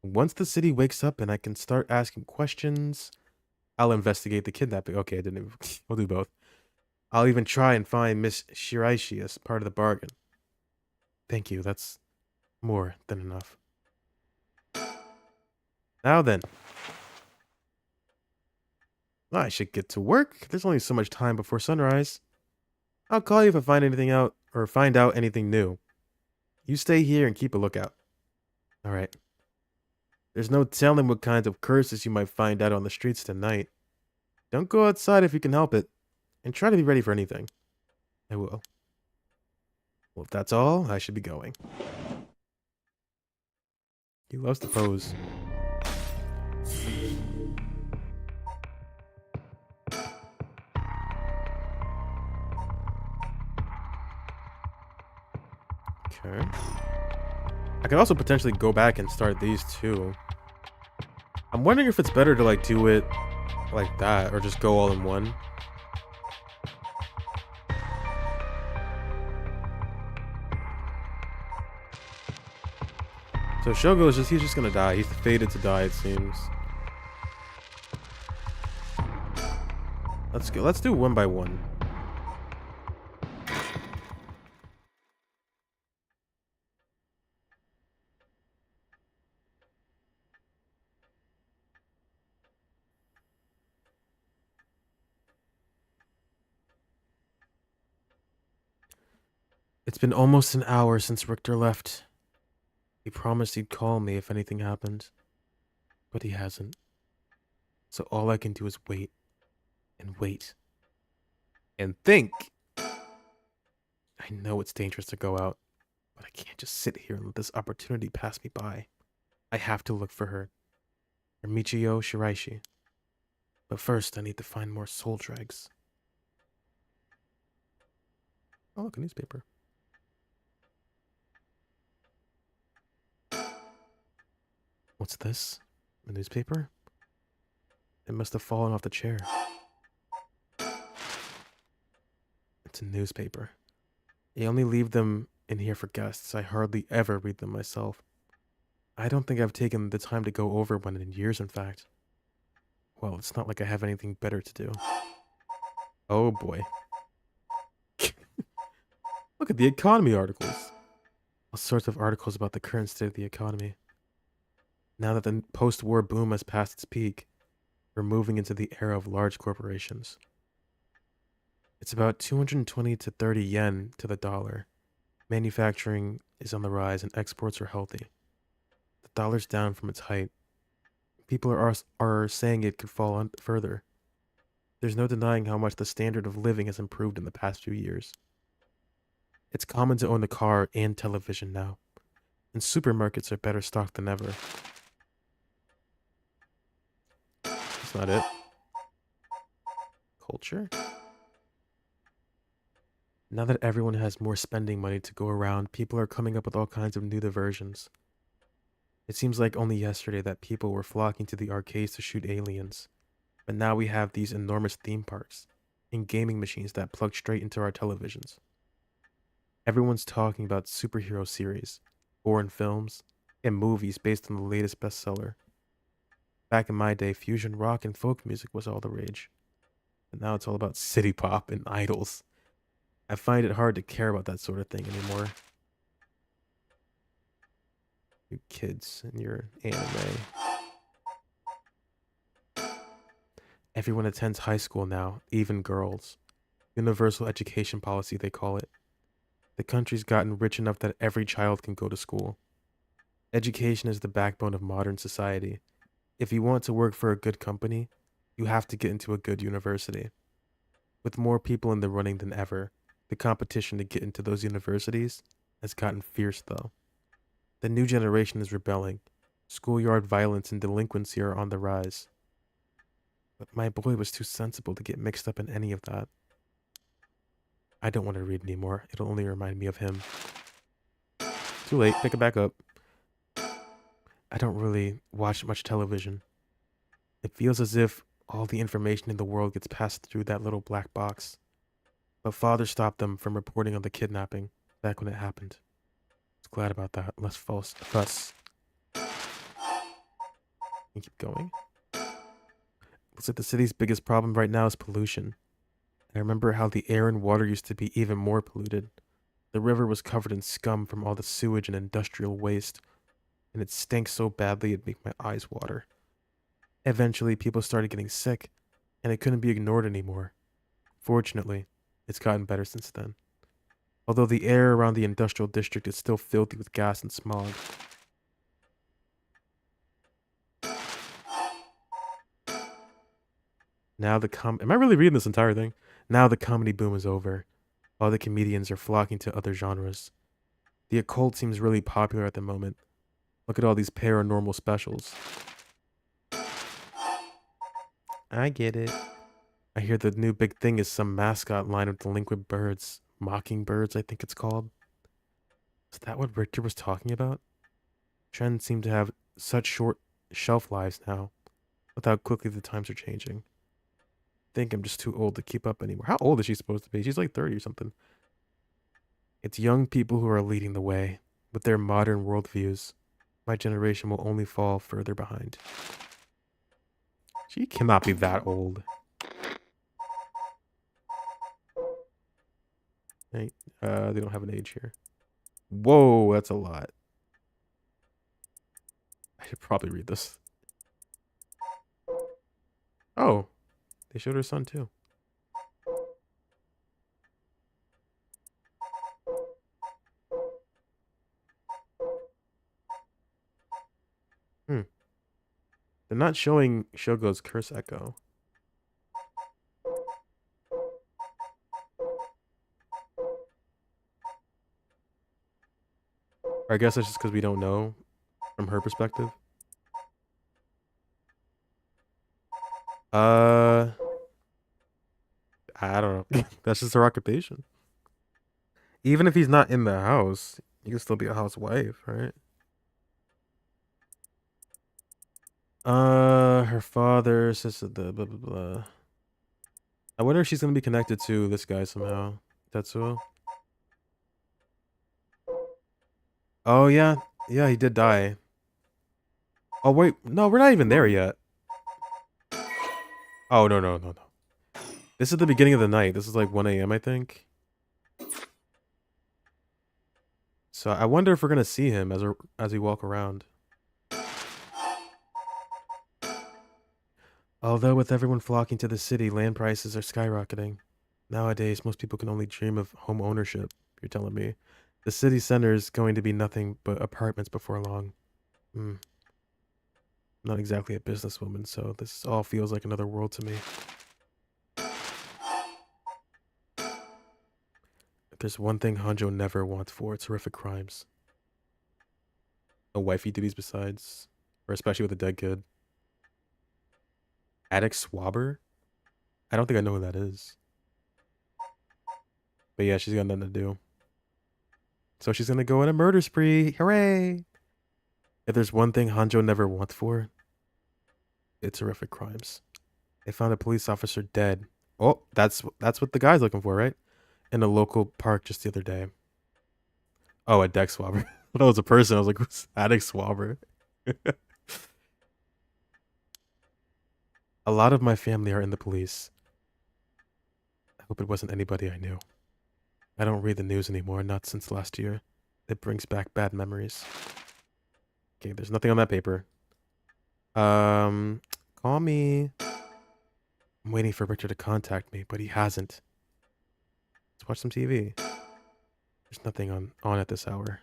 Once the city wakes up and I can start asking questions, I'll investigate the kidnapping. Okay, I didn't even... We'll do both. I'll even try and find Miss Shiraishi as part of the bargain. Thank you, that's more than enough. Now then. I should get to work. There's only so much time before sunrise. I'll call you if I find anything out or find out anything new. You stay here and keep a lookout. Alright. There's no telling what kinds of curses you might find out on the streets tonight. Don't go outside if you can help it. And try to be ready for anything. I will. Well, if that's all, I should be going. He loves to pose. Okay. I could also potentially go back and start these too. I'm wondering if it's better to like do it like that or just go all in one. So Shogo is he's just gonna die. He's fated to die, it seems. Let's go. Let's do one by one. It's been almost an hour since Richter left. He promised he'd call me if anything happened, but he hasn't. So all I can do is wait and wait and think. I know it's dangerous to go out, but I can't just sit here and let this opportunity pass me by. I have to look for her, or Michiyo Shiraishi. But first, I need to find more soul dregs. Oh, look, a newspaper. What's this? A newspaper? It must have fallen off the chair. It's a newspaper. I only leave them in here for guests. I hardly ever read them myself. I don't think I've taken the time to go over one in years, in fact. Well, it's not like I have anything better to do. Oh boy. Look at the economy articles. All sorts of articles about the current state of the economy. Now that the post-war boom has passed its peak, we're moving into the era of large corporations. It's about 220 to 30 yen to the dollar. Manufacturing is on the rise and exports are healthy. The dollar's down from its height. People are saying it could fall further. There's no denying how much the standard of living has improved in the past few years. It's common to own a car and television now, and supermarkets are better stocked than ever. That's not it. Culture? Now that everyone has more spending money to go around, people are coming up with all kinds of new diversions. It seems like only yesterday that people were flocking to the arcades to shoot aliens. But now we have these enormous theme parks and gaming machines that plug straight into our televisions. Everyone's talking about superhero series, foreign films, and movies based on the latest bestseller. Back in my day, fusion rock and folk music was all the rage. But now it's all about city pop and idols. I find it hard to care about that sort of thing anymore. You kids and your anime. Everyone attends high school now, even girls. Universal education policy, they call it. The country's gotten rich enough that every child can go to school. Education is the backbone of modern society. If you want to work for a good company, you have to get into a good university. With more people in the running than ever, the competition to get into those universities has gotten fierce, though. The new generation is rebelling. Schoolyard violence and delinquency are on the rise. But my boy was too sensible to get mixed up in any of that. I don't want to read anymore. It'll only remind me of him. Too late. Pick it back up. I don't really watch much television. It feels as if all the information in the world gets passed through that little black box. But father stopped them from reporting on the kidnapping back when it happened. I was glad about that. Less false fuss. And keep going. Looks like the city's biggest problem right now is pollution. I remember how the air and water used to be even more polluted. The river was covered in scum from all the sewage and industrial waste, and it stank so badly it'd make my eyes water. Eventually, people started getting sick, and it couldn't be ignored anymore. Fortunately, it's gotten better since then. Although the air around the industrial district is still filthy with gas and smog. Now am I really reading this entire thing? Now the comedy boom is over. All the comedians are flocking to other genres. The occult seems really popular at the moment. Look at all these paranormal specials. I get it. I hear the new big thing is some mascot line of delinquent birds. Mockingbirds, I think it's called. Is that what Richter was talking about? Trends seem to have such short shelf lives now, with how quickly the times are changing. I think I'm just too old to keep up anymore. How old is she supposed to be? She's like 30 or something. It's young people who are leading the way, with their modern worldviews. My generation will only fall further behind. She cannot be that old. Hey, they don't have an age here. Whoa, that's a lot. I should probably read this. Oh, they showed her son too. not showing Shogo's curse echo. Or I guess that's just because we don't know from her perspective. I don't know. That's just her occupation. Even if he's not in the house, you can still be a housewife, right? Her father, sister, the blah blah blah. I wonder if she's gonna be connected to this guy somehow. Tetsuo. Oh yeah, yeah, he did die. Oh wait, no, we're not even there yet. Oh no no no no. This is the beginning of the night. This is like 1 a.m. I think. So I wonder if we're gonna see him as we walk around. Although with everyone flocking to the city, land prices are skyrocketing. Nowadays, most people can only dream of home ownership, you're telling me. The city center is going to be nothing but apartments before long. I'm not exactly a businesswoman, so this all feels like another world to me. If there's one thing Honjo never wants for, it's horrific crimes. No wifey duties besides, or especially with a dead kid. Attic Swabber? I don't think I know who that is. But yeah, she's got nothing to do. So she's gonna go on a murder spree. Hooray! If there's one thing Honjo never wants for, it's horrific crimes. They found a police officer dead. Oh, that's what the guy's looking for, right? In a local park just the other day. Oh, a deck swabber. I thought it was a person. I was like, who's attic swabber? A lot of my family are in the police. I hope it wasn't anybody I knew. I don't read the news anymore, not since last year. It brings back bad memories. Okay, there's nothing on that paper. Call me. I'm waiting for Richard to contact me, but he hasn't. Let's watch some TV. There's nothing on at this hour.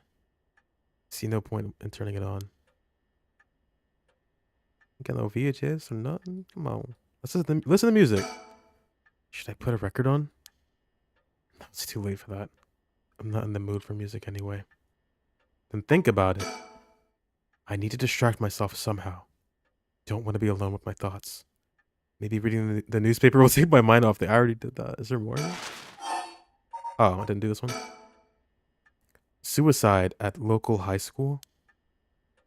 See no point in turning it on. Got no VHS or nothing? Come on. Listen to music. Should I put a record on? No, it's too late for that. I'm not in the mood for music anyway. Then think about it. I need to distract myself somehow. Don't want to be alone with my thoughts. Maybe reading the newspaper will take my mind off. I already did that. Is there more? Oh, I didn't do this one. Suicide at local high school?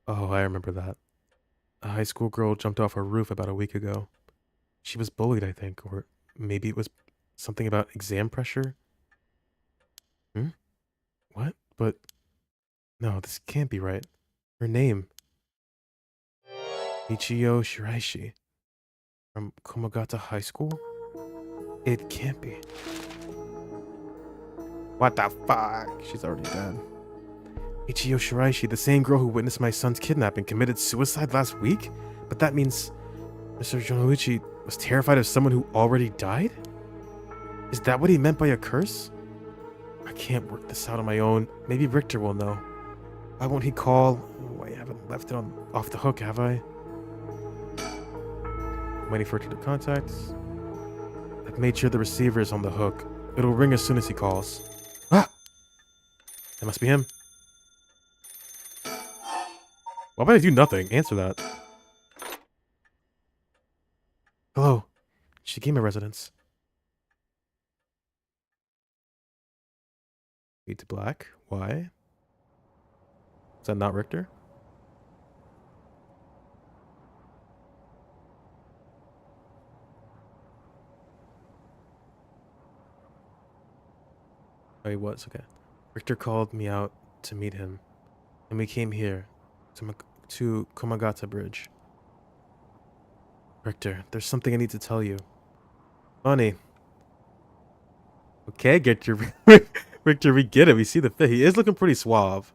Oh, I remember that. A high school girl jumped off her roof about a week ago. She was bullied, I think, or maybe it was something about exam pressure. What? But no, this can't be right. Her name. Michiyo Shiraishi. From Komagata High School? It can't be. What the fuck? She's already dead. Michiyo Shiraishi, the same girl who witnessed my son's kidnapping, committed suicide last week? But that means Mr. Jonoichi was terrified of someone who already died? Is that what he meant by a curse? I can't work this out on my own. Maybe Richter will know. Why won't he call? Oh, I haven't left it off the hook, have I? I'm waiting for Richter to contact. I've made sure the receiver is on the hook. It'll ring as soon as he calls. Ah! That must be him. Why would I do nothing? Answer that. Hello. Shigema residence. Fade to black. Why? Is that not Richter? Oh, he was. Okay. Richter called me out to meet him, and we came here to Komagata Bridge. Richter, there's something I need to tell you. Funny. Okay, get your Richter. We get it. We see the fit. He is looking pretty suave.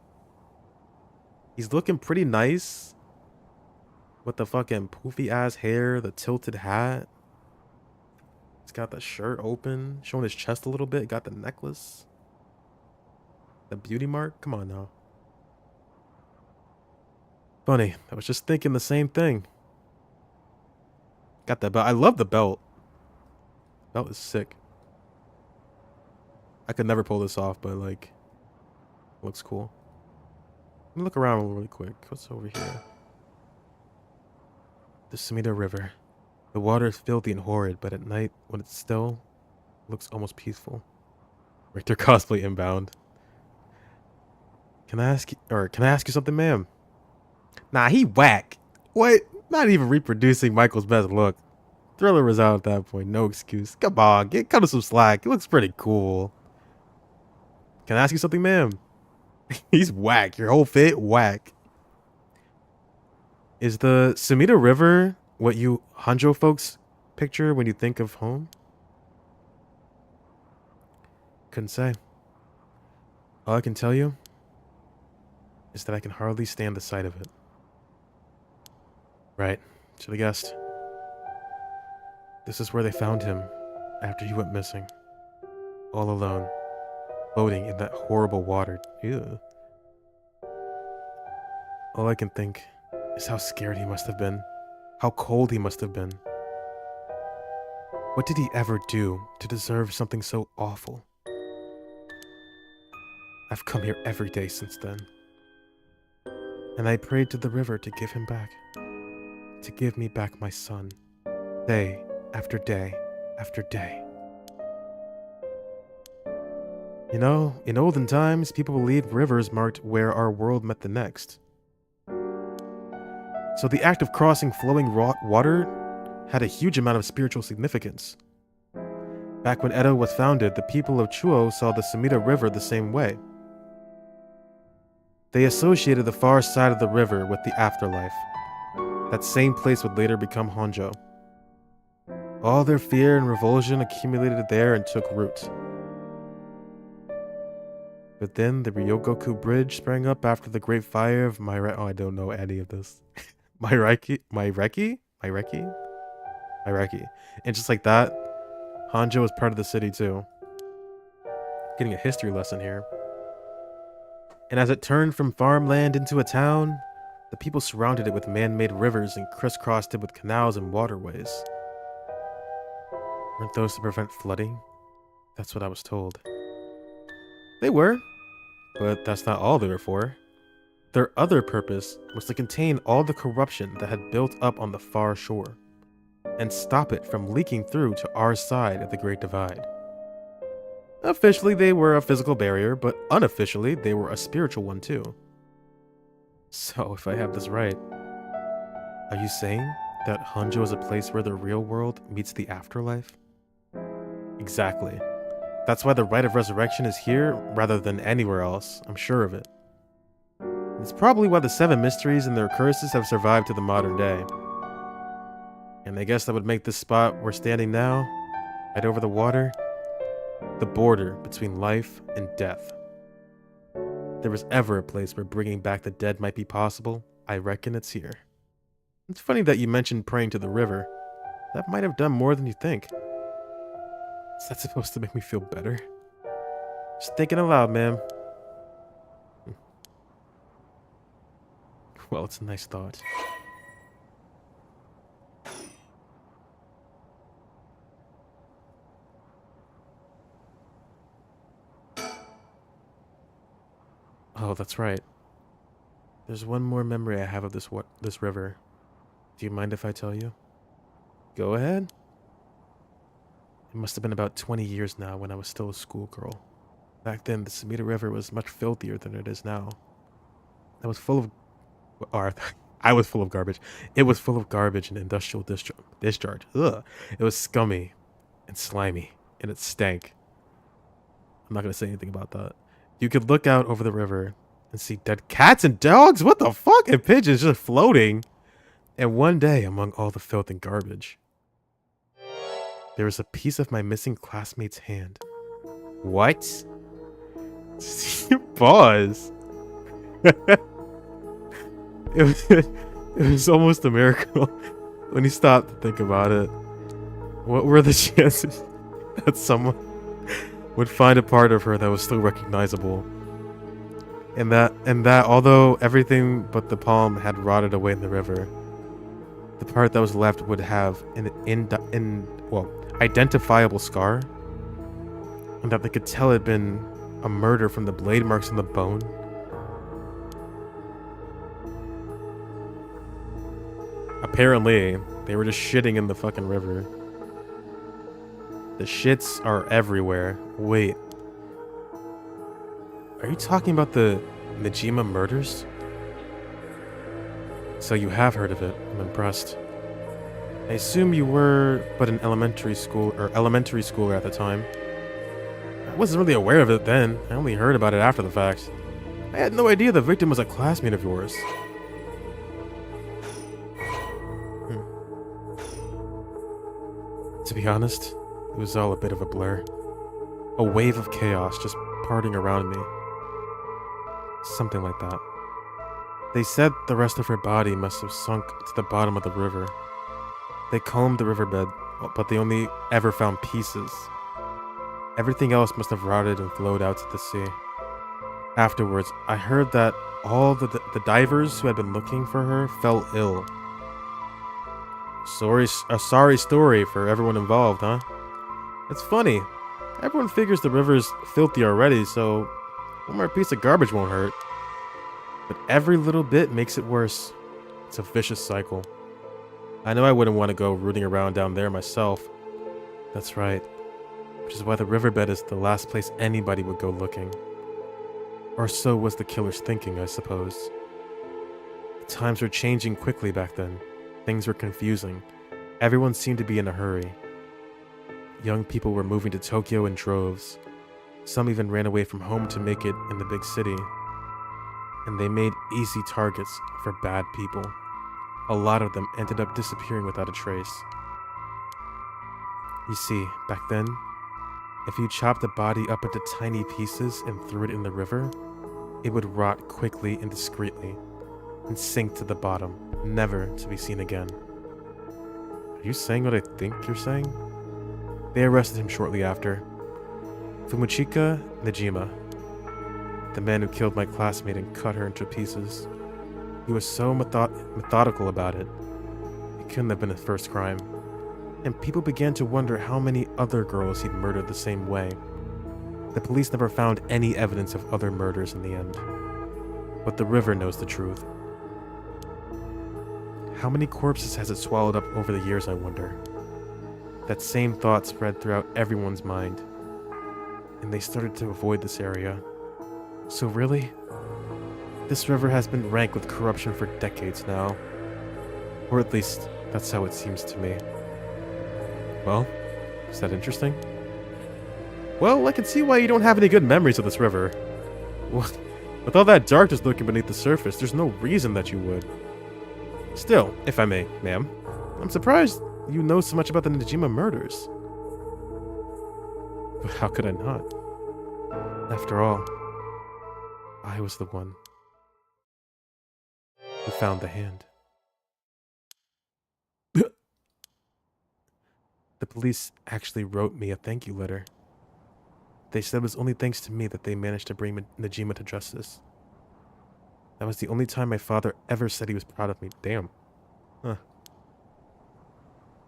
He's looking pretty nice. With the fucking poofy ass hair, the tilted hat. He's got the shirt open, showing his chest a little bit. Got the necklace. The beauty mark. Come on now. Funny. I was just thinking the same thing. Got that belt. I love the belt. Belt is sick. I could never pull this off, but like, looks cool. Let me look around really quick. What's over here? The Sumida River. The water is filthy and horrid, but at night, when it's still, it looks almost peaceful. Richter cosplay inbound. Can I ask you something, ma'am? Nah, he whack. What? Not even reproducing Michael's best look. Thriller was out at that point. No excuse. Come on, cut him some slack. It looks pretty cool. Can I ask you something, ma'am? He's whack. Your whole fit, whack. Is the Sumida River what you Honjo folks picture when you think of home? Couldn't say. All I can tell you is that I can hardly stand the sight of it. Right. Should have guessed. This is where they found him after he went missing. All alone. Floating in that horrible water. Ew. All I can think is how scared he must have been. How cold he must have been. What did he ever do to deserve something so awful? I've come here every day since then. And I prayed to the river to give him back. To give me back my son. Day after day after day. You know, in olden times, people believed rivers marked where our world met the next. So the act of crossing flowing water had a huge amount of spiritual significance. Back when Edo was founded, the people of Chuo saw the Sumida River the same way. They associated the far side of the river with the afterlife. That same place would later become Honjo. All their fear and revulsion accumulated there and took root. But then the Ryogoku Bridge sprang up after the Great Fire of Maireki. Oh, I don't know any of this. Maireki? And just like that, Honjo was part of the city too. Getting a history lesson here. And as it turned from farmland into a town, the people surrounded it with man-made rivers and crisscrossed it with canals and waterways. Weren't those to prevent flooding? That's what I was told. They were, but that's not all they were for. Their other purpose was to contain all the corruption that had built up on the far shore, and stop it from leaking through to our side of the Great Divide. Officially, they were a physical barrier, but unofficially, they were a spiritual one too. So, if I have this right, are you saying that Honjo is a place where the real world meets the afterlife? Exactly. That's why the rite of resurrection is here rather than anywhere else, I'm sure of it. It's probably why the 7 mysteries and their curses have survived to the modern day. And I guess that would make this spot we're standing now, right over the water, the border between life and death. If there was ever a place where bringing back the dead might be possible, I reckon it's here. It's funny that you mentioned praying to the river. That might have done more than you think. Is that supposed to make me feel better? Just thinking aloud, ma'am. Well, it's a nice thought. Oh, that's right. There's one more memory I have of this river. Do you mind if I tell you? Go ahead. It must have been about 20 years now when I was still a schoolgirl. Back then, the Sumida River was much filthier than it is now. I was full of garbage. It was full of garbage and industrial discharge. Ugh. It was scummy and slimy, and it stank. I'm not going to say anything about that. You could look out over the river and see dead cats and dogs? What the fuck? And pigeons just floating. And one day, among all the filth and garbage, there was a piece of my missing classmate's hand. What? Pause. It was almost a miracle when you stopped to think about it. What were the chances that someone would find a part of her that was still recognizable? And that although everything but the palm had rotted away in the river, The part that was left would have an identifiable scar, and that they could tell it had been a murder from the blade marks on the bone. Apparently, they were just shitting in the fucking river. The shits are everywhere. Wait. Are you talking about the Najima murders? So you have heard of it. I'm impressed. I assume you were but an elementary schooler at the time. I wasn't really aware of it then. I only heard about it after the fact. I had no idea the victim was a classmate of yours. To be honest, it was all a bit of a blur. A wave of chaos just parting around me. Something like that. They said the rest of her body must have sunk to the bottom of the river. They combed the riverbed, but they only ever found pieces. Everything else must have rotted and flowed out to the sea. Afterwards, I heard that all the divers who had been looking for her fell ill. A sorry story for everyone involved, huh? It's funny. Everyone figures the river's filthy already, so one more piece of garbage won't hurt. But every little bit makes it worse. It's a vicious cycle. I know I wouldn't want to go rooting around down there myself. That's right. Which is why the riverbed is the last place anybody would go looking. Or so was the killer's thinking, I suppose. The times were changing quickly back then. Things were confusing. Everyone seemed to be in a hurry. Young people were moving to Tokyo in droves. Some even ran away from home to make it in the big city. And they made easy targets for bad people. A lot of them ended up disappearing without a trace. You see, back then, if you chopped a body up into tiny pieces and threw it in the river, it would rot quickly and discreetly, and sink to the bottom, never to be seen again. Are you saying what I think you're saying? They arrested him shortly after. Fumichika Najima, the man who killed my classmate and cut her into pieces. He was so methodical about it. It couldn't have been his first crime. And people began to wonder how many other girls he'd murdered the same way. The police never found any evidence of other murders in the end. But the river knows the truth. How many corpses has it swallowed up over the years, I wonder? That same thought spread throughout everyone's mind. And they started to avoid this area. So really? This river has been rank with corruption for decades now. Or at least, that's how it seems to me. Well, is that interesting? Well, I can see why you don't have any good memories of this river. With all that darkness lurking beneath the surface, there's no reason that you would. Still, if I may, ma'am, I'm surprised you know so much about the Najima murders. But how could I not? After all, I was the one who found the hand. The police actually wrote me a thank you letter. They said it was only thanks to me that they managed to bring Najima to justice. That was the only time my father ever said he was proud of me. Damn. Huh.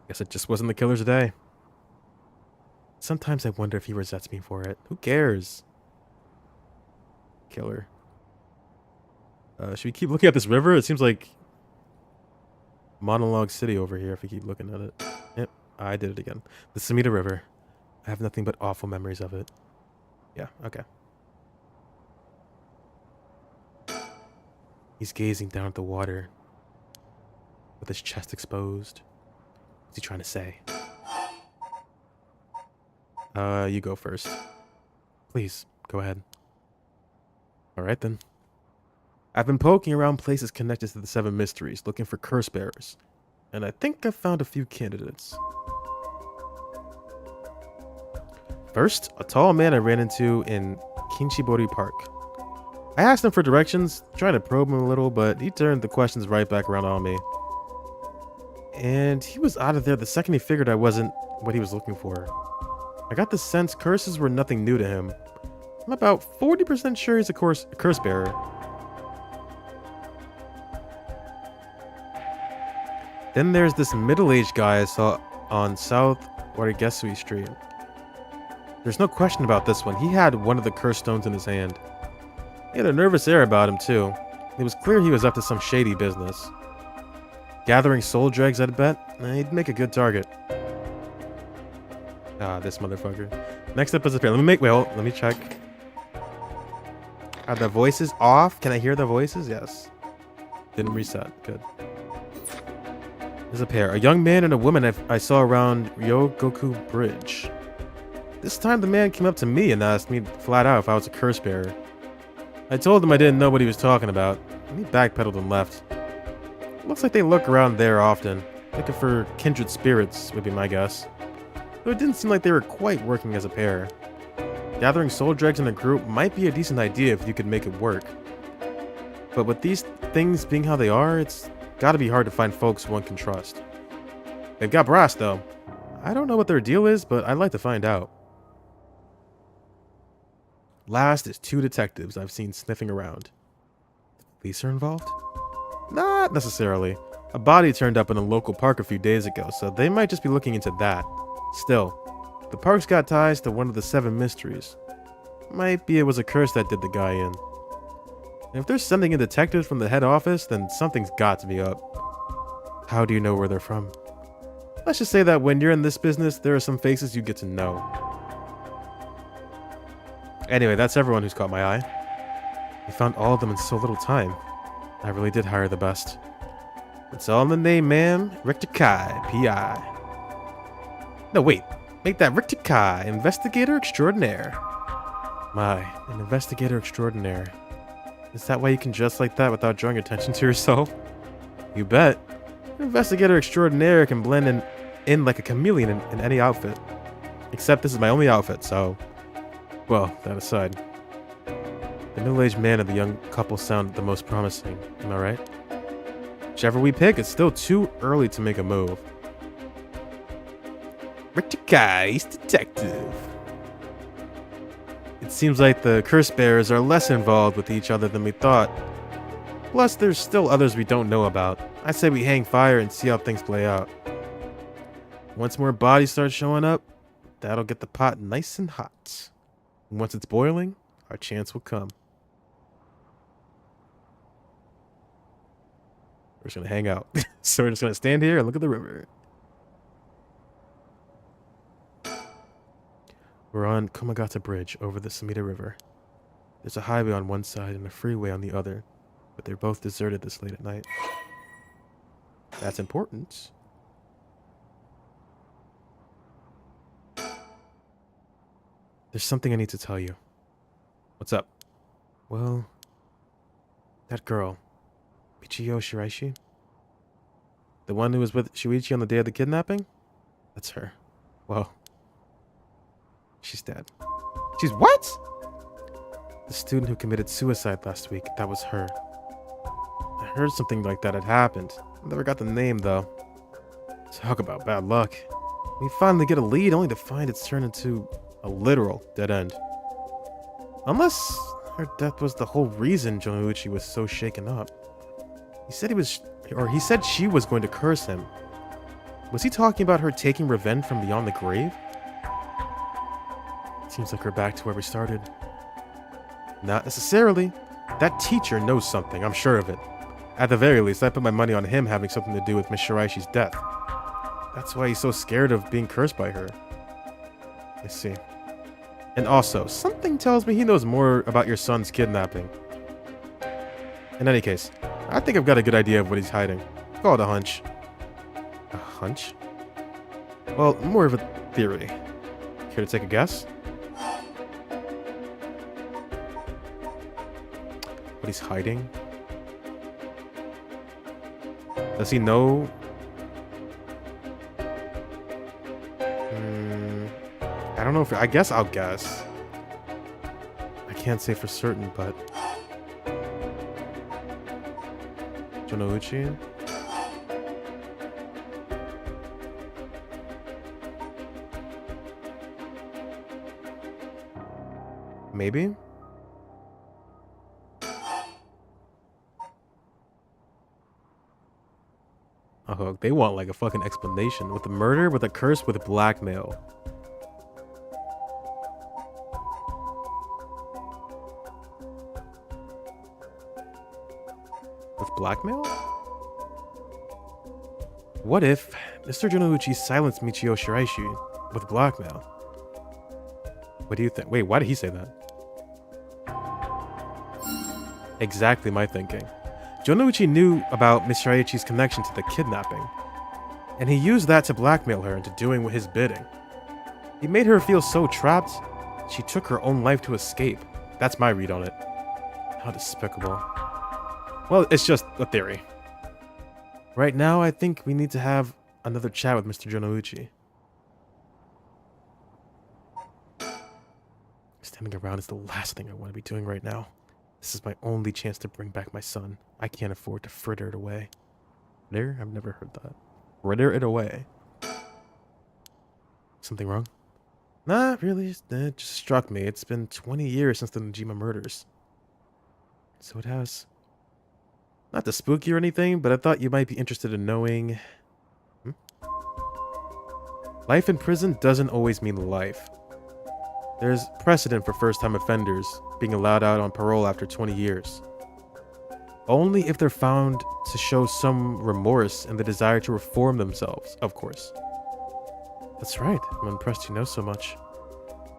Guess it just wasn't the killer's day. Sometimes I wonder if he resents me for it. Who cares? Killer. Should we keep looking at this river? It seems like Monologue City over here if we keep looking at it. Yep, I did it again. The Sumida River. I have nothing but awful memories of it. Yeah, okay. He's gazing down at the water with his chest exposed. What's he trying to say? You go first. Please, go ahead. Alright then. I've been poking around places connected to the 7 mysteries, looking for curse bearers. And I think I've found a few candidates. First, a tall man I ran into in Kinchibori Park. I asked him for directions, trying to probe him a little, but he turned the questions right back around on me. And he was out of there the second he figured I wasn't what he was looking for. I got the sense curses were nothing new to him. I'm about 40% sure he's a curse bearer. Then there's this middle-aged guy I saw on South Warigesui Street. There's no question about this one. He had one of the curse stones in his hand. He had a nervous air about him, too. It was clear he was up to some shady business. Gathering soul dregs, I'd bet. He'd make a good target. Ah, this motherfucker. Next up is a pair. Let me check. Are the voices off? Can I hear the voices? Yes. Didn't reset. Good. There's a pair. A young man and a woman I saw around Ryogoku Bridge. This time the man came up to me and asked me flat out if I was a curse bearer. I told him I didn't know what he was talking about, and he backpedaled and left. Looks like they look around there often. Looking for kindred spirits would be my guess. Though it didn't seem like they were quite working as a pair. Gathering soul dregs in a group might be a decent idea if you could make it work. But with these things being how they are, it's gotta be hard to find folks one can trust. They've got brass, though. I don't know what their deal is, but I'd like to find out. Last is 2 detectives I've seen sniffing around. The police are involved? Not necessarily. A body turned up in a local park a few days ago, so they might just be looking into that. Still, the park's got ties to one of the 7 mysteries. Might be it was a curse that did the guy in. And if they're sending in detectives from the head office, then something's got to be up. How do you know where they're from? Let's just say that when you're in this business, there are some faces you get to know. Anyway, that's everyone who's caught my eye. We found all of them in so little time. I really did hire the best. It's all in the name, ma'am. Richter Kai, P.I. No, wait. Make that Richter Kai, Investigator Extraordinaire. My, an Investigator Extraordinaire. Is that why you can dress like that without drawing attention to yourself? You bet. An Investigator Extraordinaire can blend in like a chameleon in any outfit. Except this is my only outfit, so... Well, that aside. The middle-aged man and the young couple sound the most promising, am I right? Whichever we pick, it's still too early to make a move. Richter Kai's detective. It seems like the curse bearers are less involved with each other than we thought. Plus, there's still others we don't know about. I say we hang fire and see how things play out. Once more bodies start showing up, that'll get the pot nice and hot. And once it's boiling, our chance will come. We're just gonna hang out. So we're just gonna stand here and look at the river. We're on Komagata Bridge over the Sumida River. There's a highway on one side and a freeway on the other, but they're both deserted this late at night. That's important. There's something I need to tell you. What's up? Well, that girl, Michiyo Shiraishi, the one who was with Shuichi on the day of the kidnapping? That's her. Well, she's dead. She's what? The student who committed suicide last week, that was her. I heard something like that had happened. I never got the name, though. Talk about bad luck. We finally get a lead only to find it's turned into a literal dead end. Unless her death was the whole reason Jonouchi was so shaken up. He said she was going to curse him. Was he talking about her taking revenge from beyond the grave? Seems like we're back to where we started. Not necessarily. That teacher knows something, I'm sure of it. At the very least, I put my money on him having something to do with Miss Shiraishi's death. That's why he's so scared of being cursed by her. I see. And also, something tells me he knows more about your son's kidnapping. In any case, I think I've got a good idea of what he's hiding. Call it a hunch. A hunch? Well, more of a theory. Care to take a guess? What he's hiding? Does he know? I don't know if... I guess I'll guess. I can't say for certain, but... Jonouchi? Maybe? A hook. They want like a fucking explanation. With a murder, with a curse, with blackmail. With blackmail? What if Mr. Jonouchi silenced Michio Shiraishi with blackmail? What do you think? Wait, why did he say that? Exactly my thinking. Jonouchi knew about Miss Shiraichi's connection to the kidnapping, and he used that to blackmail her into doing his bidding. He made her feel so trapped, she took her own life to escape. That's my read on it. How despicable. Well, it's just a theory. Right now, I think we need to have another chat with Mr. Jonouchi. Standing around is the last thing I want to be doing right now. This is my only chance to bring back my son. I can't afford to fritter it away. Fritter? I've never heard that. Fritter it away. Something wrong? Nah, really. It just struck me. It's been 20 years since the Najima murders. So it has. Not to spook you or anything, but I thought you might be interested in knowing... Life in prison doesn't always mean life. There's precedent for first-time offenders being allowed out on parole after 20 years. Only if they're found to show some remorse and the desire to reform themselves, of course. That's right, I'm impressed you know so much.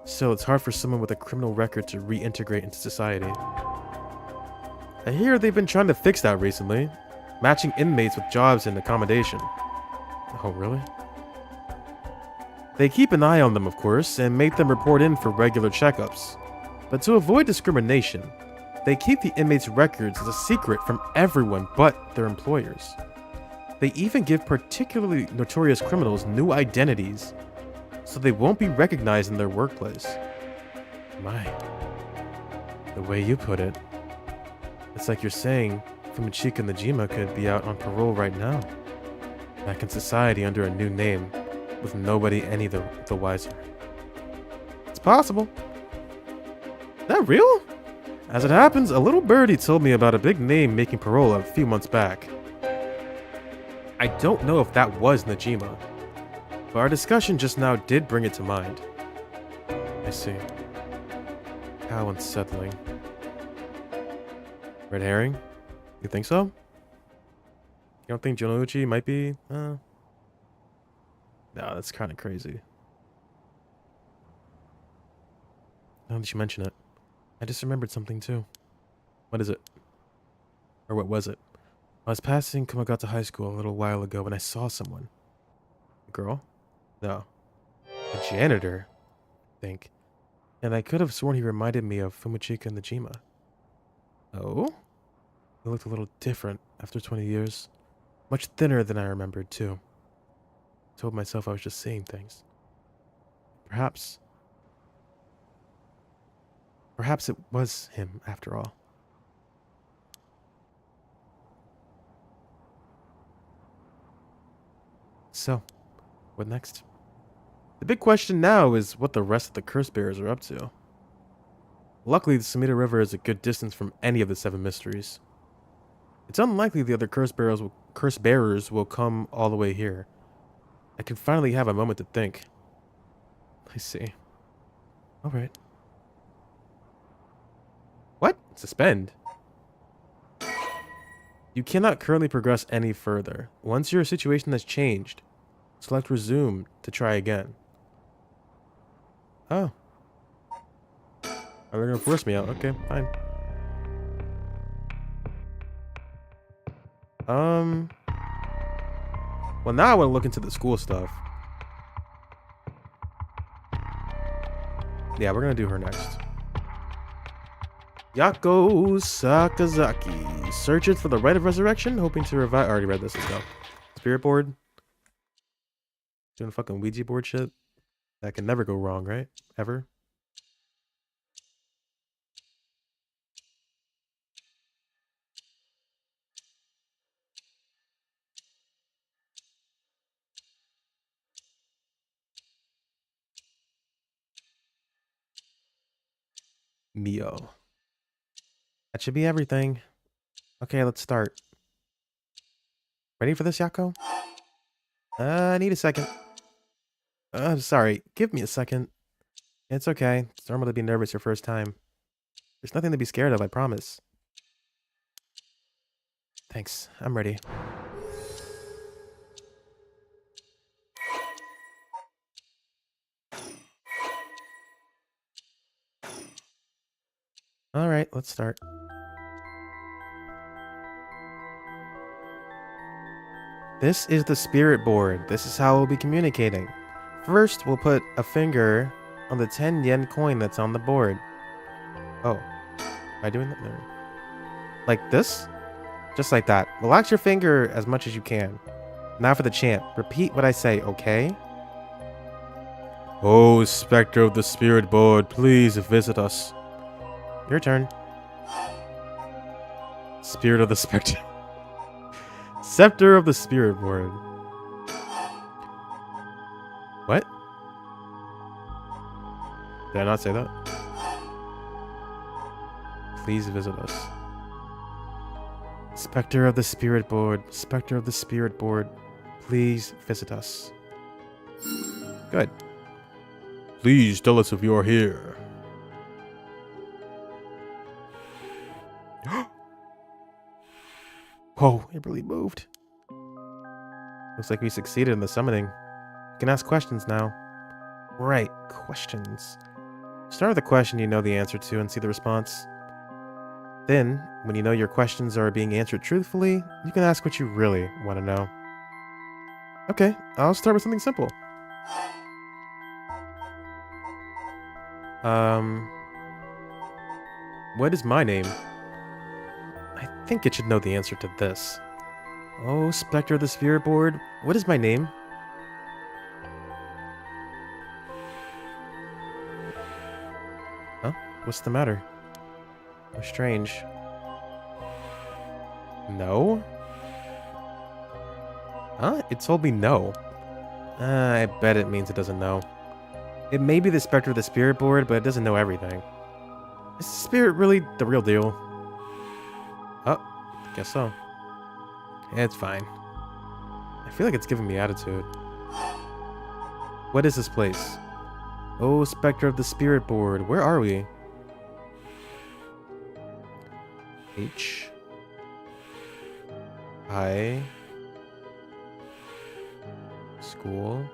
Still, it's hard for someone with a criminal record to reintegrate into society. I hear they've been trying to fix that recently, matching inmates with jobs and accommodation. Oh, really? They keep an eye on them, of course, and make them report in for regular checkups. But to avoid discrimination, they keep the inmates' records as a secret from everyone but their employers. They even give particularly notorious criminals new identities, so they won't be recognized in their workplace. My, the way you put it, it's like you're saying Fumichika Najima could be out on parole right now, back in society under a new name, with nobody any the wiser. It's possible. Is that real? As it happens, a little birdie told me about a big name making parole a few months back. I don't know if that was Najima, but our discussion just now did bring it to mind. I see. How unsettling. Red herring? You think so? You don't think Jonouchi might be, No, that's kind of crazy. Now that you mention it, I just remembered something too. What is it? Or what was it? I was passing Kumagata High School a little while ago when I saw someone. A girl? No. A janitor, I think. And I could have sworn he reminded me of Fumichika Najima. Oh? He looked a little different after 20 years. Much thinner than I remembered, too. I told myself I was just seeing things. Perhaps it was him, after all. So, what next? The big question now is what the rest of the curse bearers are up to. Luckily, the Sumida River is a good distance from any of the 7 mysteries. It's unlikely the other curse bearers will come all the way here. I can finally have a moment to think. I see. Alright. What? Suspend? You cannot currently progress any further. Once your situation has changed, select resume to try again. Oh. Are they gonna force me out? Okay, fine. Well, now I want to look into the school stuff. Yeah, we're gonna do her next. Yako Sakazaki searches for the rite of resurrection, hoping to revive. I already read this. Let's go. Spirit board. Doing fucking Ouija board shit. That can never go wrong, right? Ever. Mio. That should be everything. Okay, let's start. Ready for this, Yako? I need a second. Sorry. Give me a second. It's okay. It's normal to be nervous your first time. There's nothing to be scared of, I promise. Thanks. I'm ready. Alright, let's start. This is the spirit board. This is how we'll be communicating. First, we'll put a finger on the 10 yen coin that's on the board. Oh. Am I doing that? No. Like this? Just like that. Relax your finger as much as you can. Now for the chant. Repeat what I say, okay? Oh, Spectre of the Spirit Board, please visit us. Your turn. Spirit of the Spectre. Scepter of the Spirit Board. What? Did I not say that? Please visit us. Spectre of the Spirit Board. Spectre of the Spirit Board. Please visit us. Good. Please tell us if you're here. Whoa, it really moved. Looks like we succeeded in the summoning. You can ask questions now. Right, questions. Start with a question you know the answer to and see the response. Then, when you know your questions are being answered truthfully, you can ask what you really want to know. Okay, I'll start with something simple. What is my name? I think it should know the answer to this. Oh, Spectre of the Spirit Board, what is my name? Huh? What's the matter? Oh, strange. No? Huh? It told me no. I bet it means it doesn't know. It may be the Spectre of the Spirit Board, but it doesn't know everything. Is the spirit really the real deal? Oh, guess so. It's fine. I feel like it's giving me attitude. What is this place? Oh, Spectre of the Spirit Board, where are we? H I School.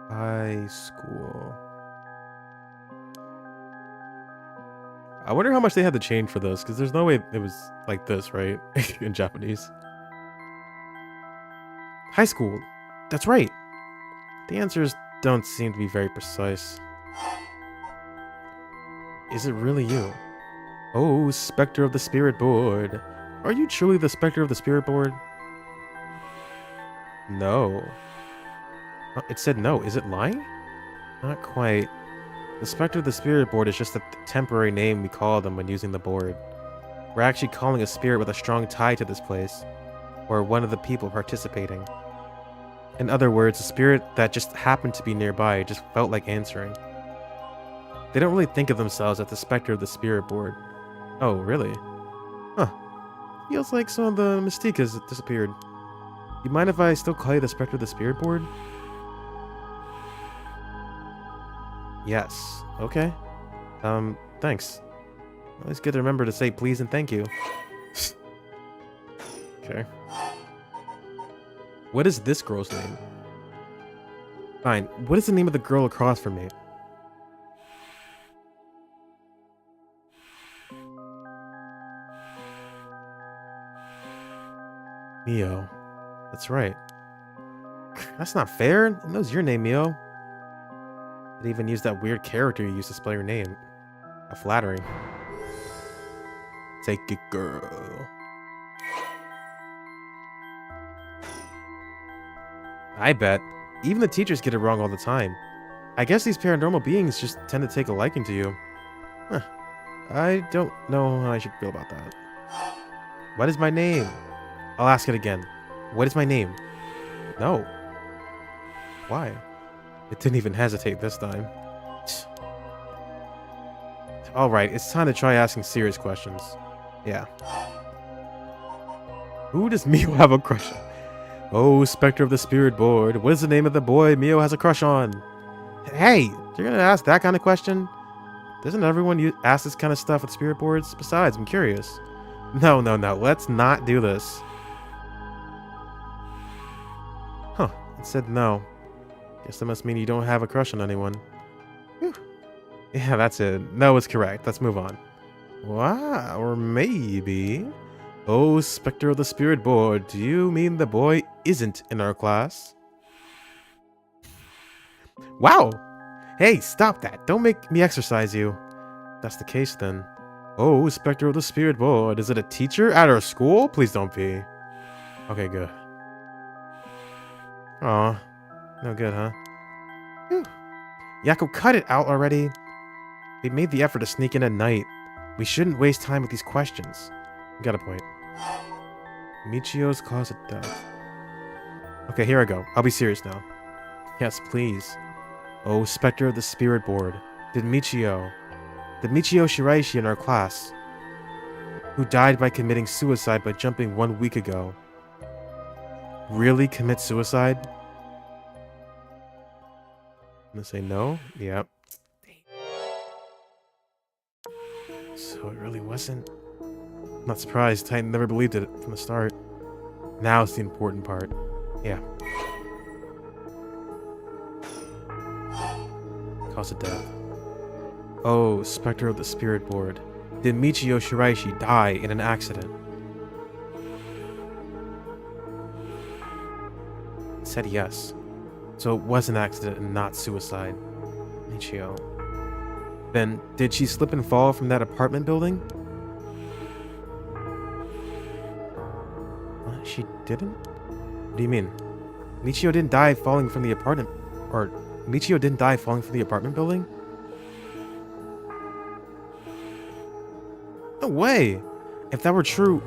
High school. I wonder how much they had to change for this, because there's no way it was like this, right? In Japanese. High school. That's right. The answers don't seem to be very precise. Is it really you? Oh, Spectre of the Spirit Board. Are you truly the Spectre of the Spirit Board? No. It said no. Is it lying? Not quite. The Spectre of the Spirit Board is just a temporary name we call them when using the board. We're actually calling a spirit with a strong tie to this place, or one of the people participating. In other words, a spirit that just happened to be nearby just felt like answering. They don't really think of themselves as the Spectre of the Spirit Board. Oh, really? Huh. Feels like some of the mystique has disappeared. You mind if I still call you the Spectre of the Spirit Board? Yes. Okay. Thanks. Always good to remember to say please and thank you. Okay. What is this girl's name? Fine. What is the name of the girl across from me? Mio. That's right. That's not fair. It knows your name, Mio. It even used that weird character you used to spell your name. How flattering. Take it, girl. I bet. Even the teachers get it wrong all the time. I guess these paranormal beings just tend to take a liking to you. Huh. I don't know how I should feel about that. What is my name? I'll ask it again. What is my name? No. Why? It didn't even hesitate this time. Alright, it's time to try asking serious questions. Yeah. Who does Mio have a crush on? Oh, Spectre of the Spirit Board. What is the name of the boy Mio has a crush on? Hey, you're gonna ask that kind of question? Doesn't everyone ask this kind of stuff with spirit boards? Besides, I'm curious. No. Let's not do this. Huh. It said no. Guess that must mean you don't have a crush on anyone. Whew. Yeah, that's it. No is correct. Let's move on. Wow, or maybe... Oh, Spectre of the Spirit Board, do you mean the boy isn't in our class? Wow! Hey, stop that. Don't make me exercise you. That's the case then. Oh, Spectre of the Spirit Board, is it a teacher at our school? Please don't be. Okay, good. Aw, no good, huh? Whew. Yako, cut it out already. We made the effort to sneak in at night. We shouldn't waste time with these questions. You got a point. Michio's cause of death. Okay, here I go. I'll be serious now. Yes, please. Oh, Spectre of the Spirit Board. Did Michio Shiraishi in our class, who died by committing suicide by jumping 1 week ago, really commit suicide? I'm gonna say no. Yep. So it really wasn't. Not surprised. Titan never believed it from the start. Now it's the important part. Yeah. Cause of death. Oh, Spectre of the Spirit Board. Did Michio Shiraishi die in an accident? It said yes. So it was an accident and not suicide. Michio. Then, did she slip and fall from that apartment building? What? She didn't? What do you mean? Michio didn't die falling from the apartment... Or, Michio didn't die falling from the apartment building? No way! If that were true,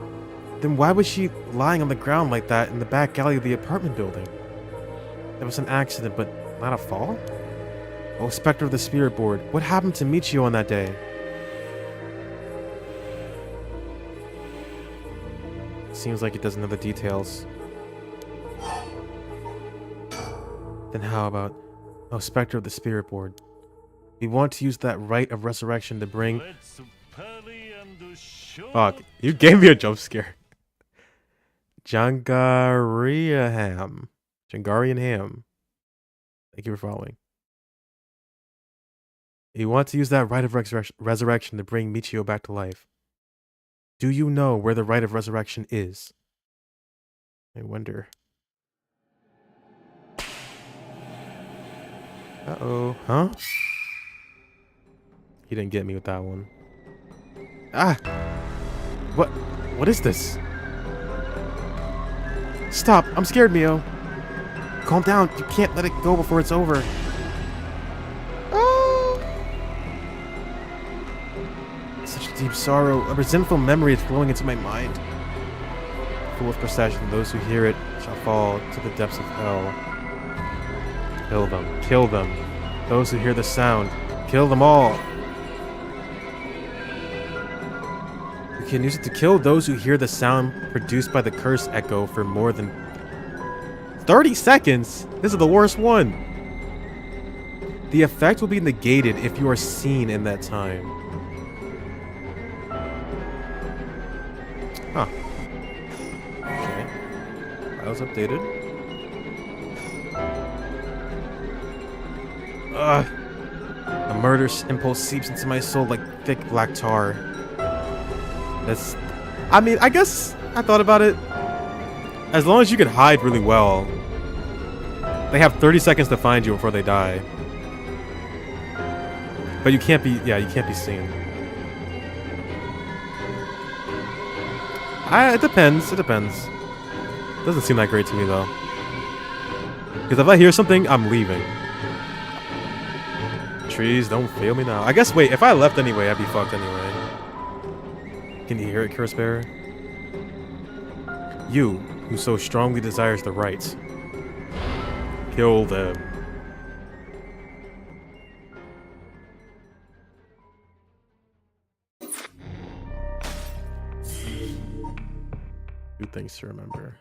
then why was she lying on the ground like that in the back alley of the apartment building? That was an accident, but not a fall? Oh, Spectre of the Spirit Board, what happened to Michio on that day? Seems like it doesn't know the details. Then how about... Oh, Spectre of the Spirit Board. We want to use that rite of resurrection to bring... Fuck, you gave me a jump scare. Jangarian Ham. Thank you for following. You want to use that rite of resurrection to bring Michio back to life. Do you know where the rite of resurrection is? I wonder. Uh-oh. Huh? He didn't get me with that one. Ah! What is this? Stop! I'm scared, Mio! Calm down. You can't let it go before it's over. Such deep sorrow. A resentful memory is flowing into my mind. Full with procession, those who hear it shall fall to the depths of hell. Kill them. Kill them. Those who hear the sound, kill them all. You can use it to kill those who hear the sound produced by the curse echo for more than 30 seconds? This is the worst one. The effect will be negated if you are seen in that time. Huh. Okay. That was updated. Ugh. A murder impulse seeps into my soul like thick black tar. That's... I mean, I guess I thought about it. As long as you can hide really well. They have 30 seconds to find you before they die. But you can't be... Yeah, you can't be seen. It depends. It depends. Doesn't seem that great to me, though. Because if I hear something, I'm leaving. Trees, don't fail me now. I guess, wait, if I left anyway, I'd be fucked anyway. Can you hear it, Curse Bearer? You, who so strongly desires the right. Kill them. 2 things to remember.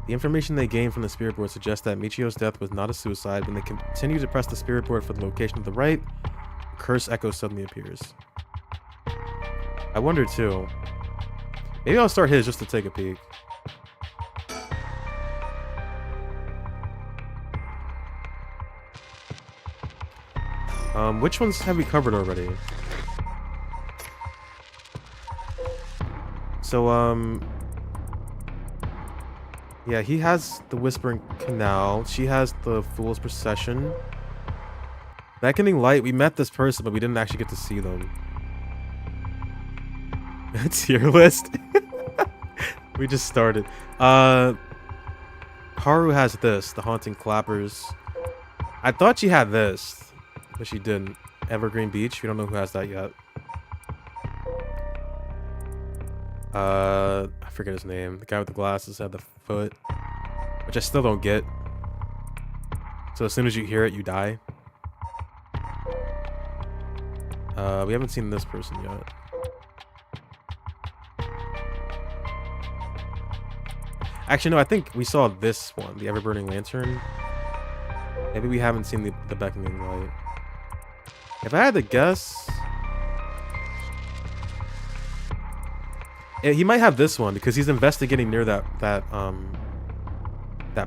The information they gained from the spirit board suggests that Michio's death was not a suicide. When they continue to press the spirit board for the location of the right, a curse echo suddenly appears. I wonder too. Maybe I'll start his just to take a peek. Which ones have we covered already? So, yeah, he has the Whispering Canal. She has the Fool's Procession. Beckoning Light, we met this person, but we didn't actually get to see them. Tier list? We just started. Haru has this, the Haunting Clappers. I thought she had this, but she didn't. Evergreen Beach, we don't know who has that yet. I forget his name. The guy with the glasses had the foot, which I still don't get. So as soon as you hear it, you die. We haven't seen this person yet. Actually, no, I think we saw this one, the Ever-Burning Lantern. Maybe we haven't seen the Beckoning Light. If I had to guess... yeah, he might have this one, because he's investigating near that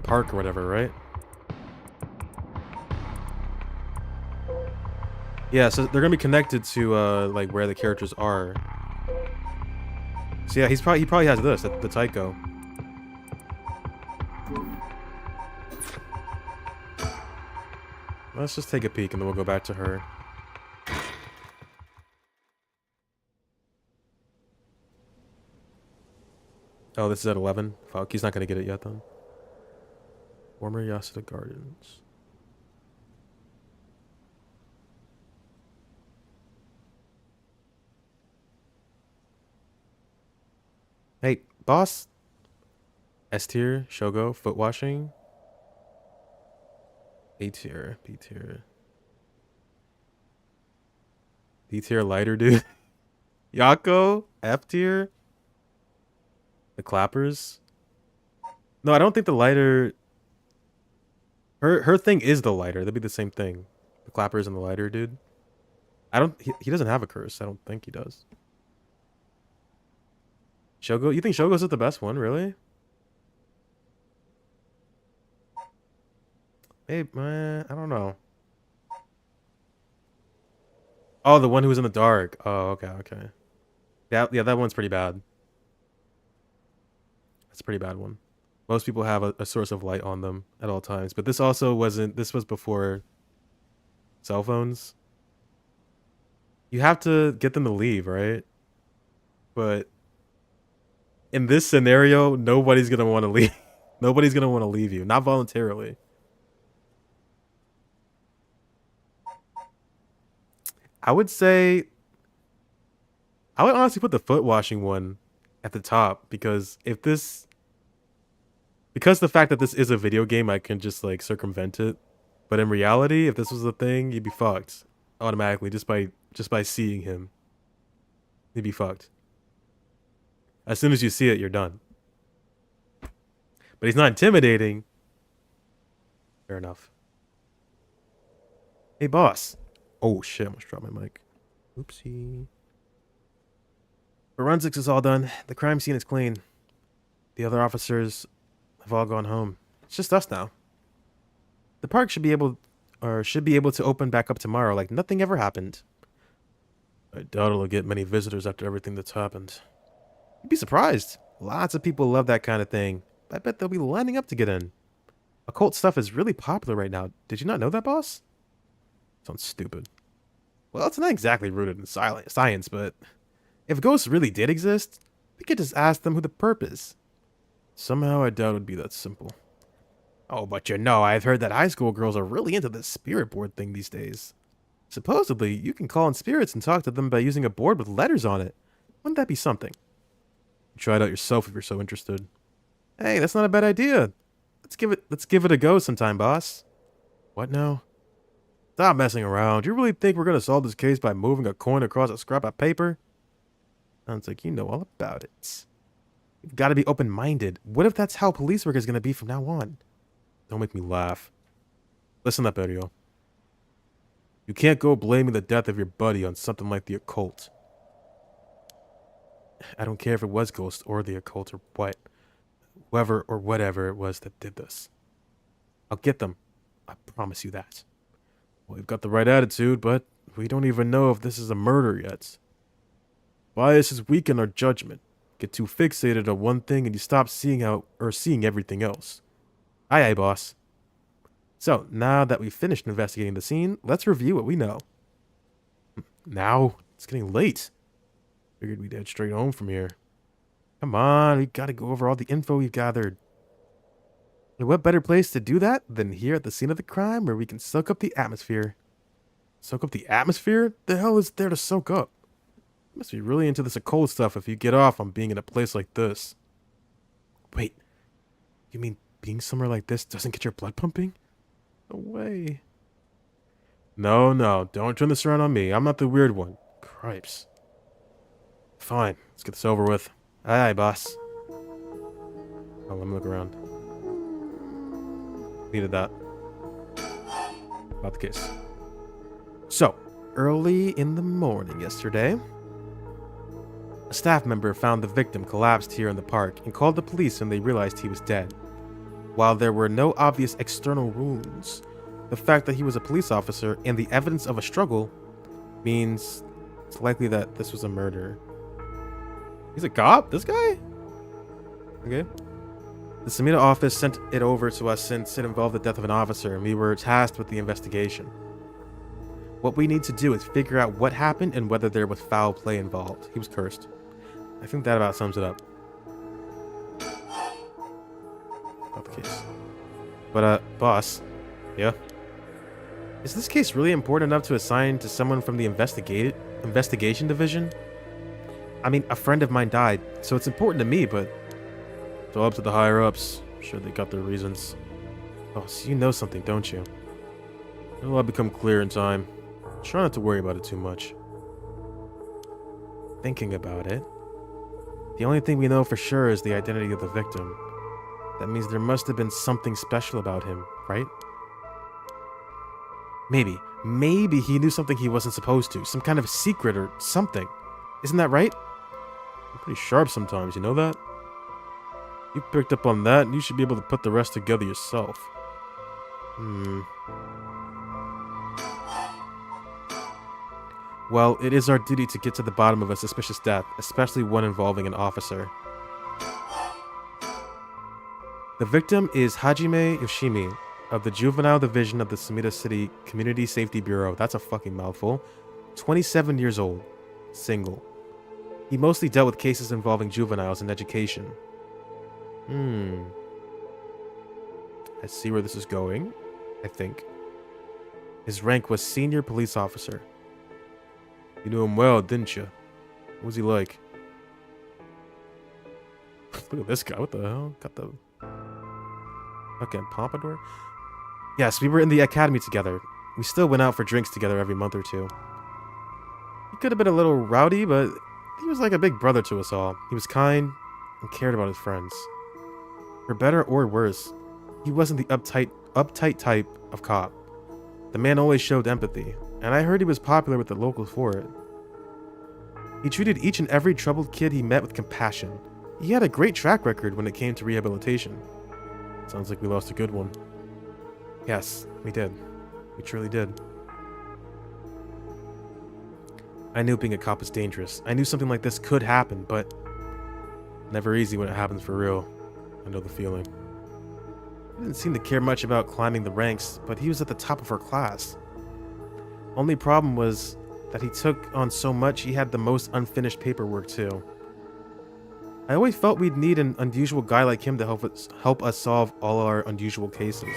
park or whatever, right? Yeah, so they're gonna be connected to, like, where the characters are. So yeah, he probably has this, the Tycho. Let's just take a peek and then we'll go back to her. Oh, this is at 11? Fuck, he's not gonna get it yet then. Former Yasuda Gardens. Hey, boss. S tier, Shogo, foot washing. A tier, B tier. D tier, lighter dude. Yako, F tier. The clappers. No, I don't think the lighter. Her thing is the lighter. That'd be the same thing. The clappers and the lighter dude. I don't. He doesn't have a curse. I don't think he does. Shogo, you think Shogo's is the best one, really? Hey, man, I don't know. Oh, the one who was in the dark. Oh, okay, okay. Yeah, that one's pretty bad. That's a pretty bad one. Most people have a source of light on them at all times, but this also wasn't. This was before cell phones. You have to get them to leave, right? But in this scenario, nobody's gonna want to leave. Nobody's gonna want to leave you, not voluntarily. I would say, I would honestly put the foot washing one at the top, because because the fact that this is a video game, I can just like circumvent it. But in reality, if this was a thing, you'd be fucked automatically just by seeing him. You'd be fucked. As soon as you see it, you're done. But he's not intimidating. Fair enough. Hey, boss. Oh shit, I almost dropped my mic. Oopsie. Forensics is all done. The crime scene is clean. The other officers have all gone home. It's just us now. The park should be able to open back up tomorrow like nothing ever happened. I doubt it'll get many visitors after everything that's happened. You'd be surprised. Lots of people love that kind of thing. I bet they'll be lining up to get in. Occult stuff is really popular right now. Did you not know that, boss? Sounds stupid. Well, it's not exactly rooted in science, but if ghosts really did exist, we could just ask them who the perp is. Somehow I doubt it would be that simple. Oh, but you know, I've heard that high school girls are really into this spirit board thing these days. Supposedly, you can call in spirits and talk to them by using a board with letters on it. Wouldn't that be something? Try it out yourself if you're so interested. Hey, that's not a bad idea. Let's give it a go sometime, boss. What now? Stop messing around. Do you really think we're gonna solve this case by moving a coin across a scrap of paper? Sounds like you know all about it. You've got to be open-minded. What if that's how police work is going to be from now on? Don't make me laugh. Listen up, Ariel. You can't go blaming the death of your buddy on something like the occult. I don't care if it was ghosts or the occult or what. Whoever or whatever it was that did this. I'll get them. I promise you that. Well, we've got the right attitude, but we don't even know if this is a murder yet. Biases weaken our judgment. Get too fixated on one thing and you stop seeing everything else. Aye, aye, boss. So, now that we've finished investigating the scene, let's review what we know. Now? It's getting late. Figured we'd head straight home from here. Come on, we gotta go over all the info we've gathered. And what better place to do that than here at the scene of the crime where we can soak up the atmosphere? Soak up the atmosphere? The hell is there to soak up? You must be really into this occult stuff if you get off on being in a place like this. Wait, you mean being somewhere like this doesn't get your blood pumping? No way. No, don't turn this around on me. I'm not the weird one. Cripes. Fine, let's get this over with. Aye, aye, boss. Oh, let me look around. Needed that. Not the case. So, early in the morning yesterday, a staff member found the victim collapsed here in the park and called the police when they realized he was dead. While there were no obvious external wounds, the fact that he was a police officer and the evidence of a struggle means it's likely that this was a murder. He's a cop? This guy? Okay. The Samita office sent it over to us since it involved the death of an officer and we were tasked with the investigation. What we need to do is figure out what happened and whether there was foul play involved. He was cursed. I think that about sums it up. Not the case. But, boss. Yeah? Is this case really important enough to assign to someone from the investigation division? I mean, a friend of mine died, so it's important to me, but it's all up to the higher-ups. I'm sure they got their reasons. Oh, so you know something, don't you? It'll all become clear in time. Try not to worry about it too much. Thinking about it, the only thing we know for sure is the identity of the victim. That means there must have been something special about him, right? Maybe he knew something he wasn't supposed to. Some kind of secret or something. Isn't that right? I'm pretty sharp sometimes, you know that? You picked up on that, and you should be able to put the rest together yourself. Well, it is our duty to get to the bottom of a suspicious death, especially one involving an officer. The victim is Hajime Yoshimi of the Juvenile Division of the Samita City Community Safety Bureau. That's a fucking mouthful. 27 years old. Single. He mostly dealt with cases involving juveniles in education. I see where this is going, I think. His rank was senior police officer. You knew him well, didn't you? What was he like? Look at this guy. What the hell? Got the fucking pompadour? Yes, we were in the academy together. We still went out for drinks together every month or two. He could have been a little rowdy, but he was like a big brother to us all. He was kind and cared about his friends. For better or worse, he wasn't the uptight type of cop. The man always showed empathy, and I heard he was popular with the locals for it. He treated each and every troubled kid he met with compassion. He had a great track record when it came to rehabilitation. Sounds like we lost a good one. Yes, we did. We truly did. I knew being a cop was dangerous. I knew something like this could happen, but never easy when it happens for real. I know the feeling. He didn't seem to care much about climbing the ranks, but he was at the top of our class. Only problem was that he took on so much he had the most unfinished paperwork too. I always felt we'd need an unusual guy like him to help us solve all our unusual cases.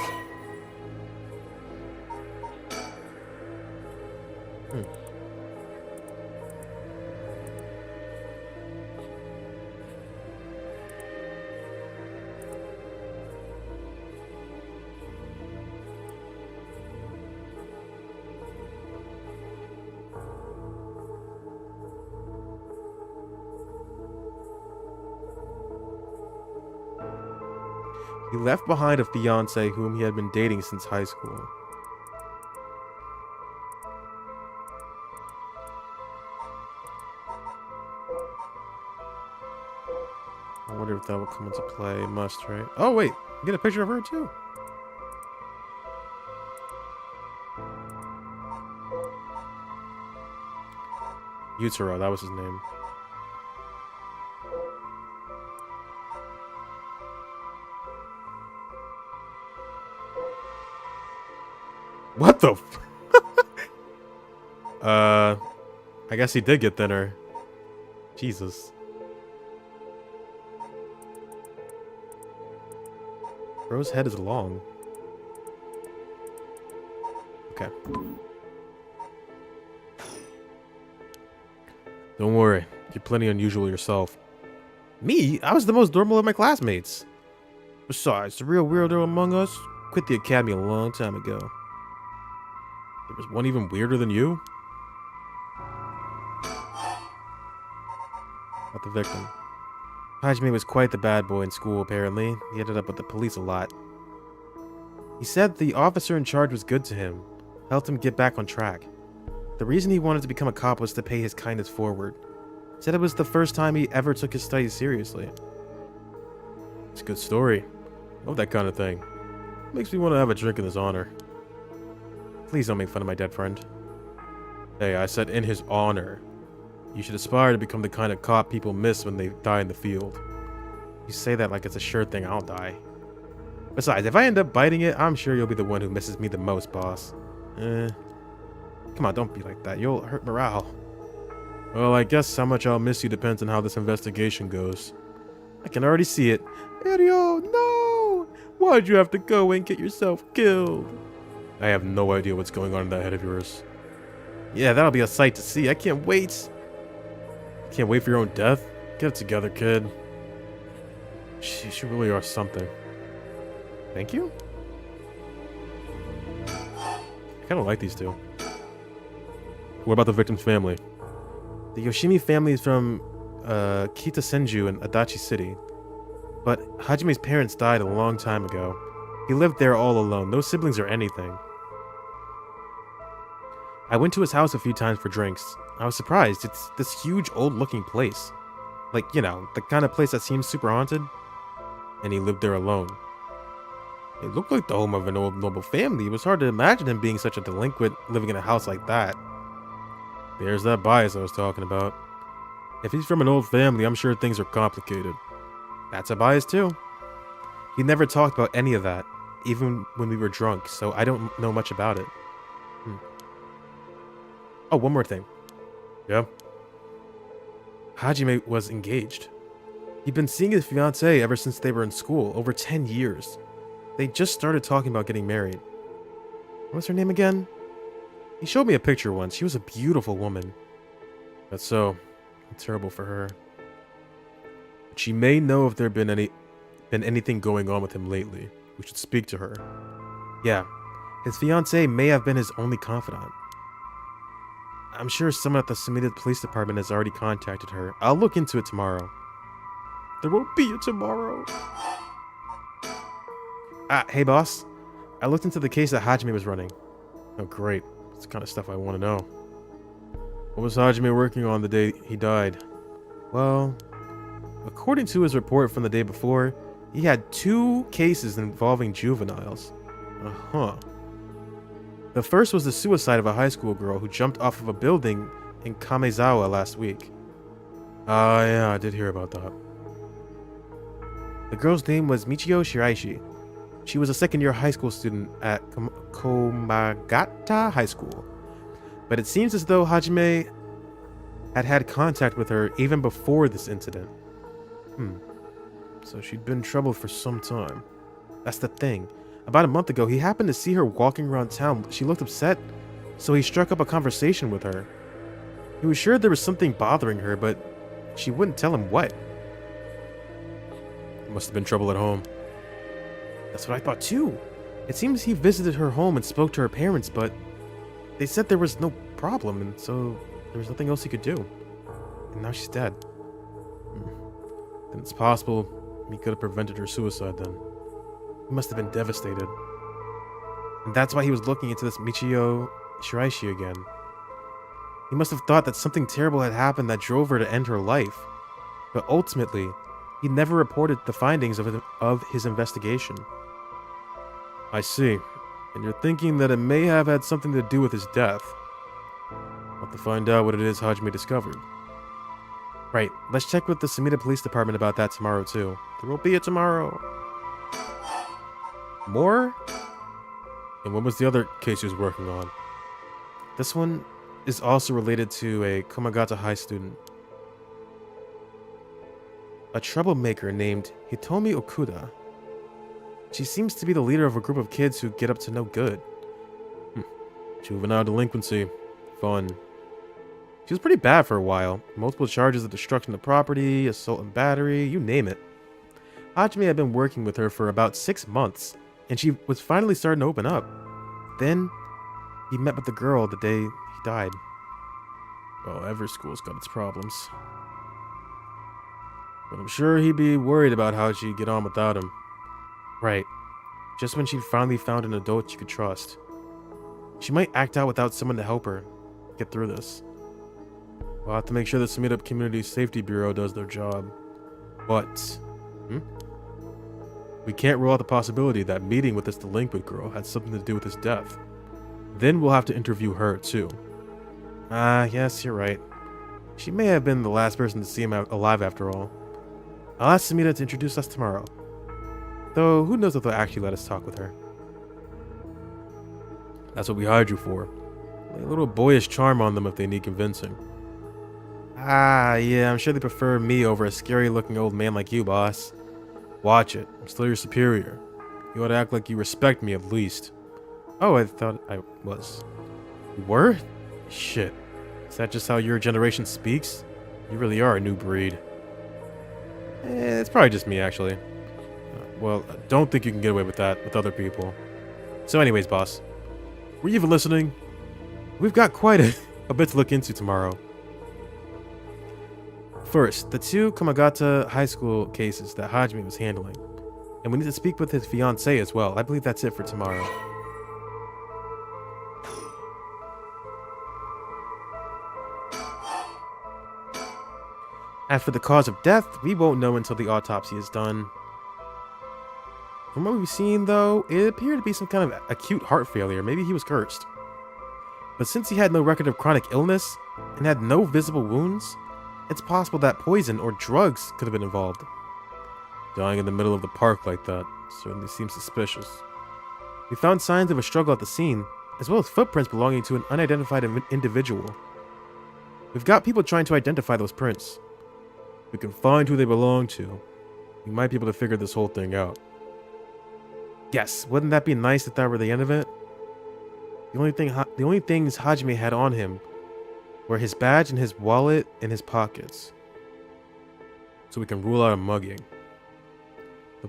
He left behind a fiancée whom he had been dating since high school. I wonder if that will come into play. Must, right? Oh, wait. Get a picture of her, too. Yutaro, that was his name. What the f- I guess he did get thinner. Jesus. Bro's head is long. Okay. Don't worry. You're plenty unusual yourself. Me? I was the most normal of my classmates. Besides, the real weirdo among us quit the academy a long time ago. There was one even weirder than you? Not the victim. Hajime was quite the bad boy in school, apparently. He ended up with the police a lot. He said the officer in charge was good to him, helped him get back on track. The reason he wanted to become a cop was to pay his kindness forward. Said it was the first time he ever took his studies seriously. It's a good story. Love that kind of thing. Makes me want to have a drink in his honor. Please don't make fun of my dead friend. Hey, I said in his honor. You should aspire to become the kind of cop people miss when they die in the field. You say that like it's a sure thing I'll die. Besides, if I end up biting it, I'm sure you'll be the one who misses me the most, boss. Come on, don't be like that. You'll hurt morale. Well, I guess how much I'll miss you depends on how this investigation goes. I can already see it. Irio, no! Why'd you have to go and get yourself killed? I have no idea what's going on in that head of yours. Yeah, that'll be a sight to see. I can't wait. Can't wait for your own death? Get it together, kid. Sheesh, you really are something. Thank you? I kind of like these two. What about the victim's family? The Yoshimi family is from Kitasenju in Adachi City. But Hajime's parents died a long time ago. He lived there all alone, no siblings or anything. I went to his house a few times for drinks. I was surprised. It's this huge old-looking place. Like, you know, the kind of place that seems super haunted. And he lived there alone. It looked like the home of an old noble family. It was hard to imagine him being such a delinquent living in a house like that. There's that bias I was talking about. If he's from an old family, I'm sure things are complicated. That's a bias too. He never talked about any of that, even when we were drunk, so I don't know much about it. Oh, one more thing. Yeah? Hajime was engaged. He'd been seeing his fiancée ever since they were in school, over 10 years. They just started talking about getting married. What's her name again? He showed me a picture once. She was a beautiful woman. That's so terrible for her. But she may know if there been anything going on with him lately. We should speak to her. Yeah, his fiancée may have been his only confidant. I'm sure someone at the Sumida Police Department has already contacted her. I'll look into it tomorrow. There won't be a tomorrow. Hey boss. I looked into the case that Hajime was running. Oh great. That's the kind of stuff I want to know. What was Hajime working on the day he died? Well, according to his report from the day before, he had 2 cases involving juveniles. Uh-huh. The first was the suicide of a high school girl who jumped off of a building in Kamezawa last week. Yeah, I did hear about that. The girl's name was Michio Shiraishi. She was a second-year high school student at Komagata High School. But it seems as though Hajime had contact with her even before this incident. So she'd been in trouble for some time. That's the thing. About a month ago, he happened to see her walking around town. She looked upset, so he struck up a conversation with her. He was sure there was something bothering her, but she wouldn't tell him what. Must have been trouble at home. That's what I thought too. It seems he visited her home and spoke to her parents, but they said there was no problem, and so there was nothing else he could do. And now she's dead. Then it's possible he could have prevented her suicide then. He must have been devastated. And that's why he was looking into this Michio Shiraishi again. He must have thought that something terrible had happened that drove her to end her life. But ultimately, he never reported the findings of his investigation. I see. And you're thinking that it may have had something to do with his death. I'll have to find out what it is Hajime discovered. Right, let's check with the Sumida Police Department about that tomorrow too. There will be a tomorrow. More? And what was the other case he was working on? This one is also related to a Komagata High student. A troublemaker named Hitomi Okuda. She seems to be the leader of a group of kids who get up to no good. Juvenile delinquency. Fun. She was pretty bad for a while. Multiple charges of destruction of property, assault and battery, you name it. Hajime had been working with her for about 6 months, and she was finally starting to open up. Then, he met with the girl the day he died. Well, every school's got its problems. But I'm sure he'd be worried about how she'd get on without him. Right. Just when she'd finally found an adult she could trust. She might act out without someone to help her get through this. We'll have to make sure the Sumida Community Safety Bureau does their job. But, we can't rule out the possibility that meeting with this delinquent girl had something to do with his death. Then we'll have to interview her, too. Yes, you're right. She may have been the last person to see him alive after all. I'll ask Sumida to introduce us tomorrow. Though, who knows if they'll actually let us talk with her. That's what we hired you for. Lay a little boyish charm on them if they need convincing. Yeah, I'm sure they prefer me over a scary-looking old man like you, boss. Watch it. I'm still your superior. You ought to act like you respect me at least. Oh, I thought I was. You were? Shit. Is that just how your generation speaks? You really are a new breed. It's probably just me, actually. Well, I don't think you can get away with that with other people. So anyways, boss. Were you even listening? We've got quite a bit to look into tomorrow. First, the 2 Komagata high school cases that Hajime was handling. And we need to speak with his fiancée as well. I believe that's it for tomorrow. As for the cause of death, we won't know until the autopsy is done. From what we've seen, though, it appeared to be some kind of acute heart failure. Maybe he was cursed. But since he had no record of chronic illness and had no visible wounds, it's possible that poison or drugs could have been involved. Dying in the middle of the park like that certainly seems suspicious. We found signs of a struggle at the scene, as well as footprints belonging to an unidentified individual. We've got people trying to identify those prints. If we can find who they belong to, we might be able to figure this whole thing out. Yes, wouldn't that be nice if that were the end of it? The only things Hajime had on him were his badge and his wallet in his pockets. So we can rule out a mugging. Though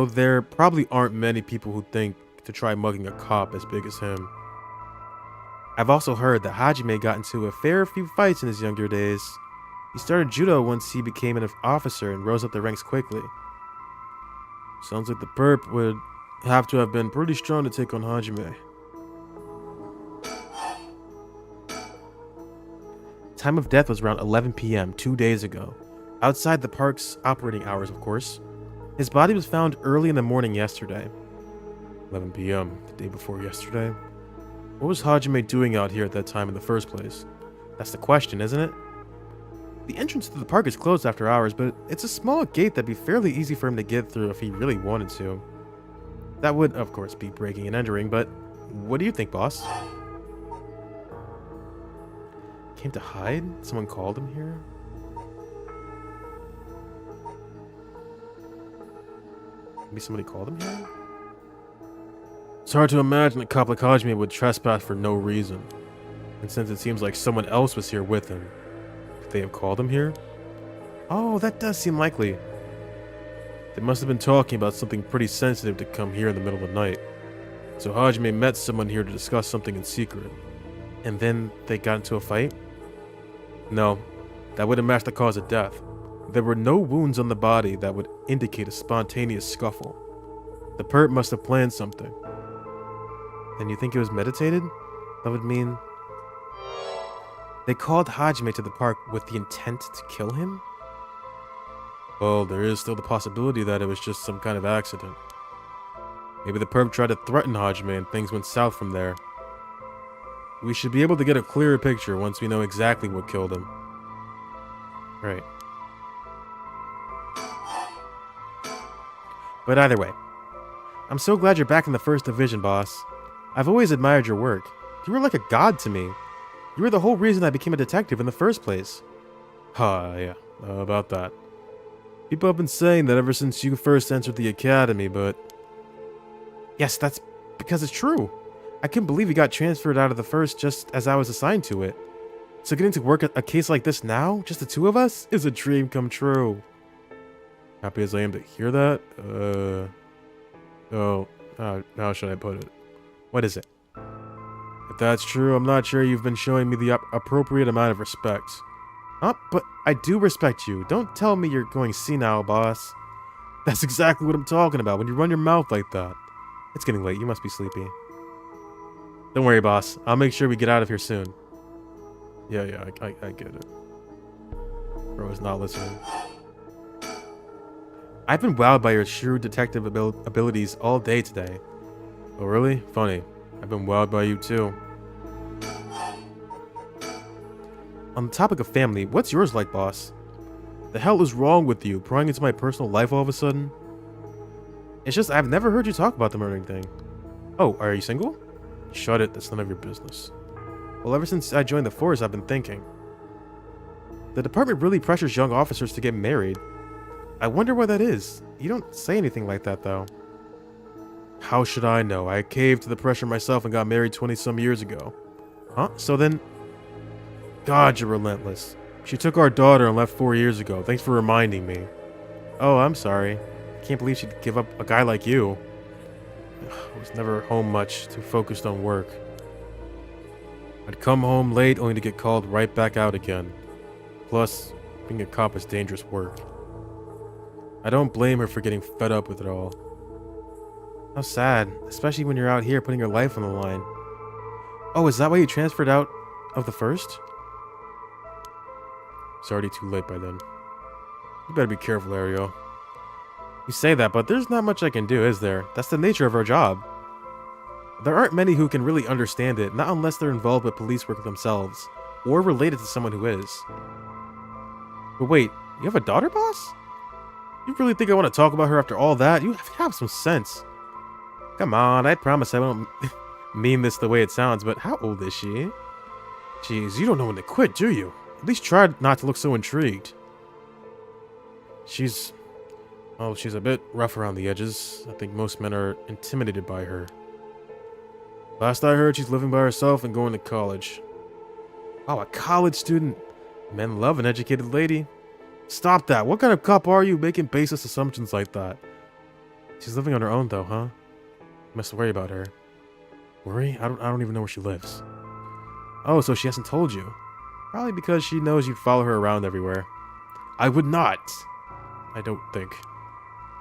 there probably aren't many people who think to try mugging a cop as big as him. I've also heard that Hajime got into a fair few fights in his younger days. He started judo once he became an officer and rose up the ranks quickly. Sounds like the perp would have to have been pretty strong to take on Hajime. Time of death was around 11 p.m. 2 days ago. Outside the park's operating hours, of course. His body was found early in the morning yesterday. 11 p.m., the day before yesterday. What was Hajime doing out here at that time in the first place? That's the question, isn't it? The entrance to the park is closed after hours, but it's a small gate that'd be fairly easy for him to get through if he really wanted to. That would, of course, be breaking and entering, but what do you think, boss? Came to hide? Someone called him here? Maybe somebody called him here? It's hard to imagine a cop like Hajime would trespass for no reason. And since it seems like someone else was here with him, could they have called him here? Oh, that does seem likely. They must have been talking about something pretty sensitive to come here in the middle of the night. So Hajime met someone here to discuss something in secret. And then they got into a fight? No, that wouldn't match the cause of death. There were no wounds on the body that would indicate a spontaneous scuffle. The perp must have planned something. Then you think it was meditated? That would mean... They called Hajime to the park with the intent to kill him? Well, there is still the possibility that it was just some kind of accident. Maybe the perp tried to threaten Hajime and things went south from there. We should be able to get a clearer picture once we know exactly what killed him. Right. But either way, I'm so glad you're back in the first division, boss. I've always admired your work. You were like a god to me. You were the whole reason I became a detective in the first place. Yeah, about that. People have been saying that ever since you first entered the academy, but... Yes, that's because it's true. I couldn't believe you got transferred out of the first just as I was assigned to it. So getting to work a case like this now, just the two of us, is a dream come true. Happy as I am to hear that, how should I put it? What is it? If that's true, I'm not sure you've been showing me the appropriate amount of respect. Huh? But I do respect you. Don't tell me you're going senile, boss. That's exactly what I'm talking about when you run your mouth like that. It's getting late. You must be sleepy. Don't worry, boss. I'll make sure we get out of here soon. Yeah, I get it. Bro is not listening. I've been wowed by your shrewd detective abilities all day today. Oh, really? Funny. I've been wowed by you, too. On the topic of family, what's yours like, boss? The hell is wrong with you, prying into my personal life all of a sudden? It's just I've never heard you talk about the murdering thing. Oh, are you single? Shut it, that's none of your business. Well, ever since I joined the force, I've been thinking. The department really pressures young officers to get married. I wonder why that is. You don't say anything like that, though. How should I know? I caved to the pressure myself and got married 20-some years ago. Huh? So then... God, you're relentless. She took our daughter and left 4 years ago. Thanks for reminding me. Oh, I'm sorry. I can't believe she'd give up a guy like you. I was never home much, too focused on work. I'd come home late only to get called right back out again. Plus, being a cop is dangerous work. I don't blame her for getting fed up with it all. How sad, especially when you're out here putting your life on the line. Oh, is that why you transferred out of the first? It's already too late by then. You better be careful, Ariel. You say that, but there's not much I can do, is there? That's the nature of our job. There aren't many who can really understand it, not unless they're involved with police work themselves, or related to someone who is. But wait, you have a daughter, boss? You really think I want to talk about her after all that? You have some sense. Come on, I promise I won't mean this the way it sounds, but how old is she? Jeez, you don't know when to quit, do you? At least try not to look so intrigued. She's a bit rough around the edges. I think most men are intimidated by her. Last I heard, she's living by herself and going to college. Wow, a college student. Men love an educated lady. Stop that. What kind of cop are you making baseless assumptions like that? She's living on her own though, huh? You must worry about her. Worry? I don't even know where she lives. Oh, so she hasn't told you. Probably because she knows you'd follow her around everywhere. I would not. I don't think.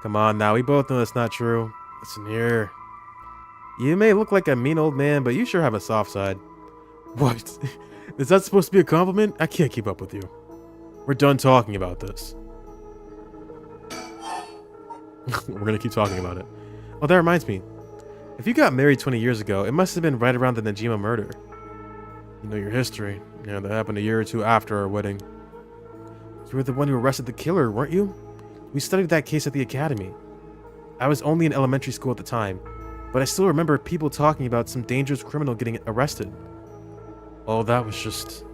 Come on now, we both know that's not true. Listen here. You may look like a mean old man, but you sure have a soft side. What? Is that supposed to be a compliment? I can't keep up with you. We're done talking about this. We're gonna keep talking about it. Oh, that reminds me. If you got married 20 years ago, it must have been right around the Najima murder. You know your history. Yeah, that happened a year or two after our wedding. You were the one who arrested the killer, weren't you? We studied that case at the academy. I was only in elementary school at the time, but I still remember people talking about some dangerous criminal getting arrested. All that was just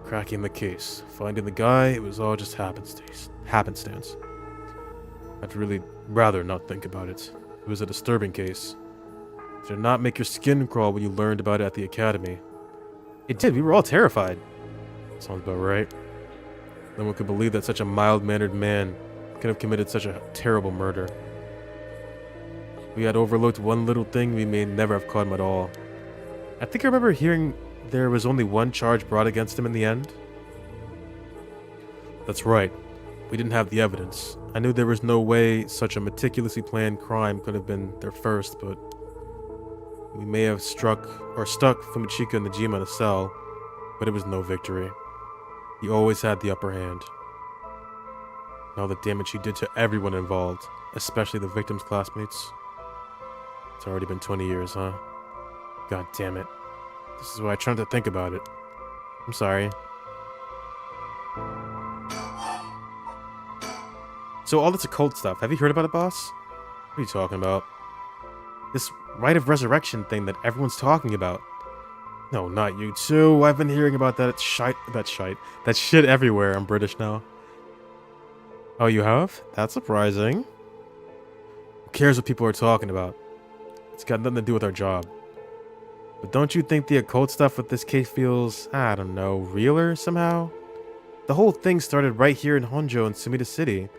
cracking the case. Finding the guy, it was all just happenstance. I'd really rather not think about it. It was a disturbing case. It did not make your skin crawl when you learned about it at the academy. It did, we were all terrified. Sounds about right. No one could believe that such a mild-mannered man could have committed such a terrible murder. We had overlooked one little thing, we may never have caught him at all. I think I remember hearing there was only one charge brought against him in the end. That's right. We didn't have the evidence. I knew there was no way such a meticulously planned crime could have been their first, but we may have stuck Fumichika and Najima in a cell, but it was no victory. He always had the upper hand. And all the damage he did to everyone involved, especially the victim's classmates. It's already been 20 years, huh? God damn it. This is why I tried to think about it. I'm sorry. So all this occult stuff, have you heard about it, boss? What are you talking about? This rite of resurrection thing that everyone's talking about. No, not you too. I've been hearing about that shit everywhere. I'm British now. Oh, you have? That's surprising. Who cares what people are talking about? It's got nothing to do with our job. But don't you think the occult stuff with this case feels, I don't know, realer somehow? The whole thing started right here in Honjo in Sumida City.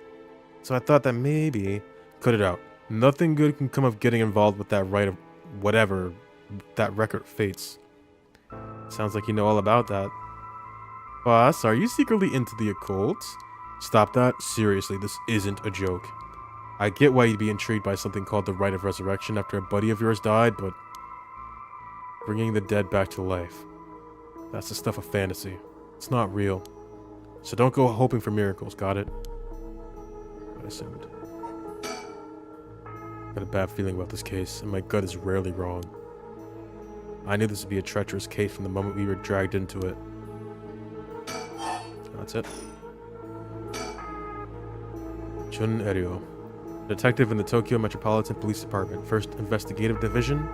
So I thought that maybe... Cut it out. Nothing good can come of getting involved with that rite of whatever that record fates. Sounds like you know all about that. Boss, are you secretly into the occult? Stop that. Seriously, this isn't a joke. I get why you'd be intrigued by something called the Rite of Resurrection after a buddy of yours died, but... bringing the dead back to life. That's the stuff of fantasy. It's not real. So don't go hoping for miracles, got it? I assumed. Got a bad feeling about this case, and my gut is rarely wrong. I knew this would be a treacherous case from the moment we were dragged into it. That's it. Chun Eryo, detective in the Tokyo Metropolitan Police Department, 1st Investigative Division.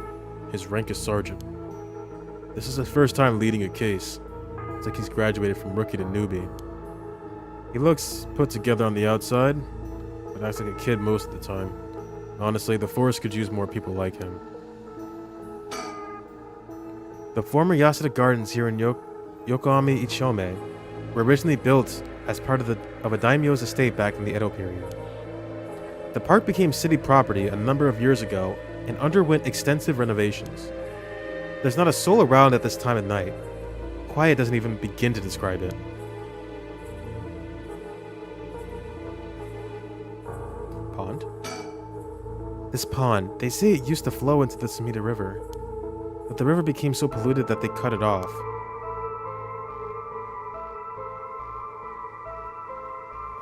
His rank is sergeant. This is his first time leading a case. It's like he's graduated from rookie to newbie. He looks put together on the outside, but acts like a kid most of the time. Honestly, the force could use more people like him. The former Yasuda Gardens here in Yokohama Ichome were originally built as part of a daimyo's estate back in the Edo period. The park became city property a number of years ago and underwent extensive renovations. There's not a soul around at this time of night. Quiet doesn't even begin to describe it. Pond? This pond, they say it used to flow into the Sumida River, but the river became so polluted that they cut it off.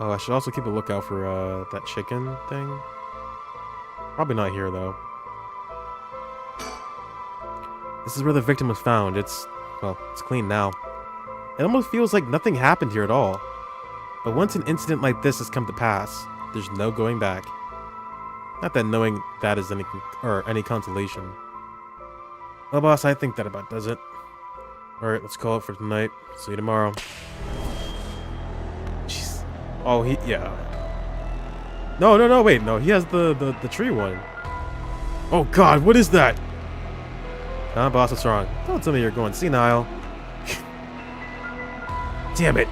Oh, I should also keep a lookout for that chicken thing. Probably not here, though. This is where the victim was found. It's clean now. It almost feels like nothing happened here at all. But once an incident like this has come to pass, there's no going back. Not that knowing that is any consolation. Well, boss, I think that about does it. Alright, let's call it for tonight. See you tomorrow. Jeez. Oh, yeah. No, wait, no, he has the tree one. Oh god, what is that? Huh, boss, what's wrong? Don't tell me you're going senile. Damn it.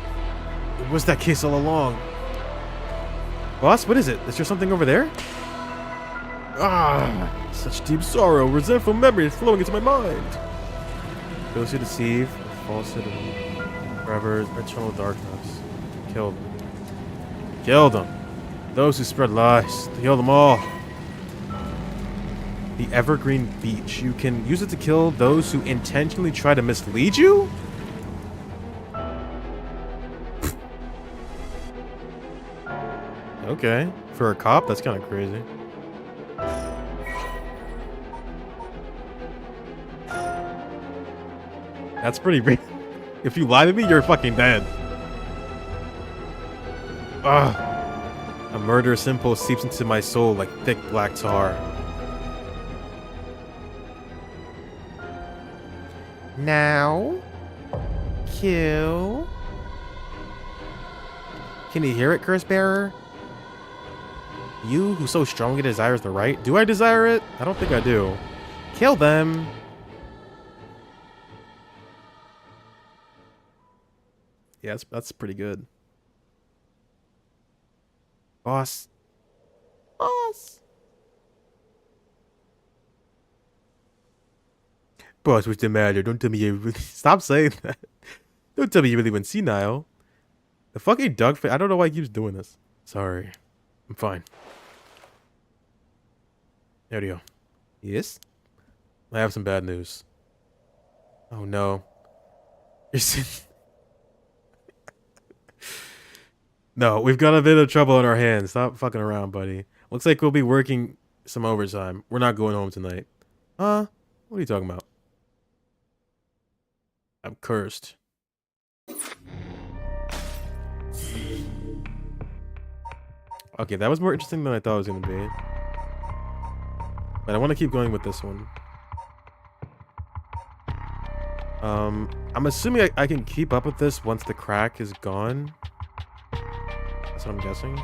It was that case all along. Boss, what is it? Is there something over there? Ah, such deep sorrow, resentful memories flowing into my mind. Those who deceive, falsehood, and forever eternal darkness. Kill them. Kill them. Those who spread lies, kill them all. The Evergreen Beach. You can use it to kill those who intentionally try to mislead you? Okay. For a cop, that's kind of crazy. That's pretty big. If you lie to me, you're fucking dead. Ugh. A murderous impulse seeps into my soul like thick black tar. Now. Kill. Can you hear it, Curse Bearer? You who so strongly desires the right? Do I desire it? I don't think I do. Kill them. Yeah, that's pretty good. Boss. Boss. Boss, what's the matter? Don't tell me you really... Stop saying that. Don't tell me you really went senile. The fucking duck face. I don't know why he keeps doing this. Sorry. I'm fine. There we go. Yes? I have some bad news. Oh no. You're No, we've got a bit of trouble on our hands. Stop fucking around, buddy. Looks like we'll be working some overtime. We're not going home tonight. What are you talking about? I'm cursed. Okay, that was more interesting than I thought it was going to be. But I want to keep going with this one. I'm assuming I can keep up with this once the crack is gone. That's what I'm guessing.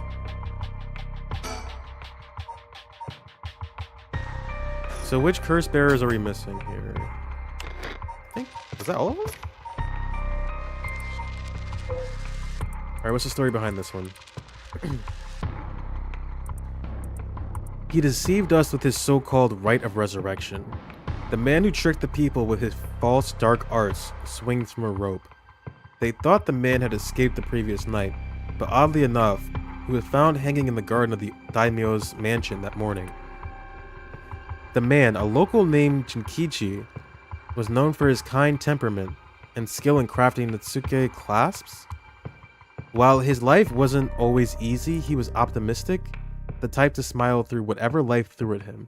So which curse bearers are we missing here? I think, is that all of them? Alright, what's the story behind this one? He deceived us with his so-called rite of resurrection. The man who tricked the people with his false dark arts swings from a rope. They thought the man had escaped the previous night, but oddly enough, he was found hanging in the garden of the daimyo's mansion that morning. The man, a local named Jinkichi, was known for his kind temperament and skill in crafting Natsuke clasps. While his life wasn't always easy, he was optimistic, the type to smile through whatever life threw at him.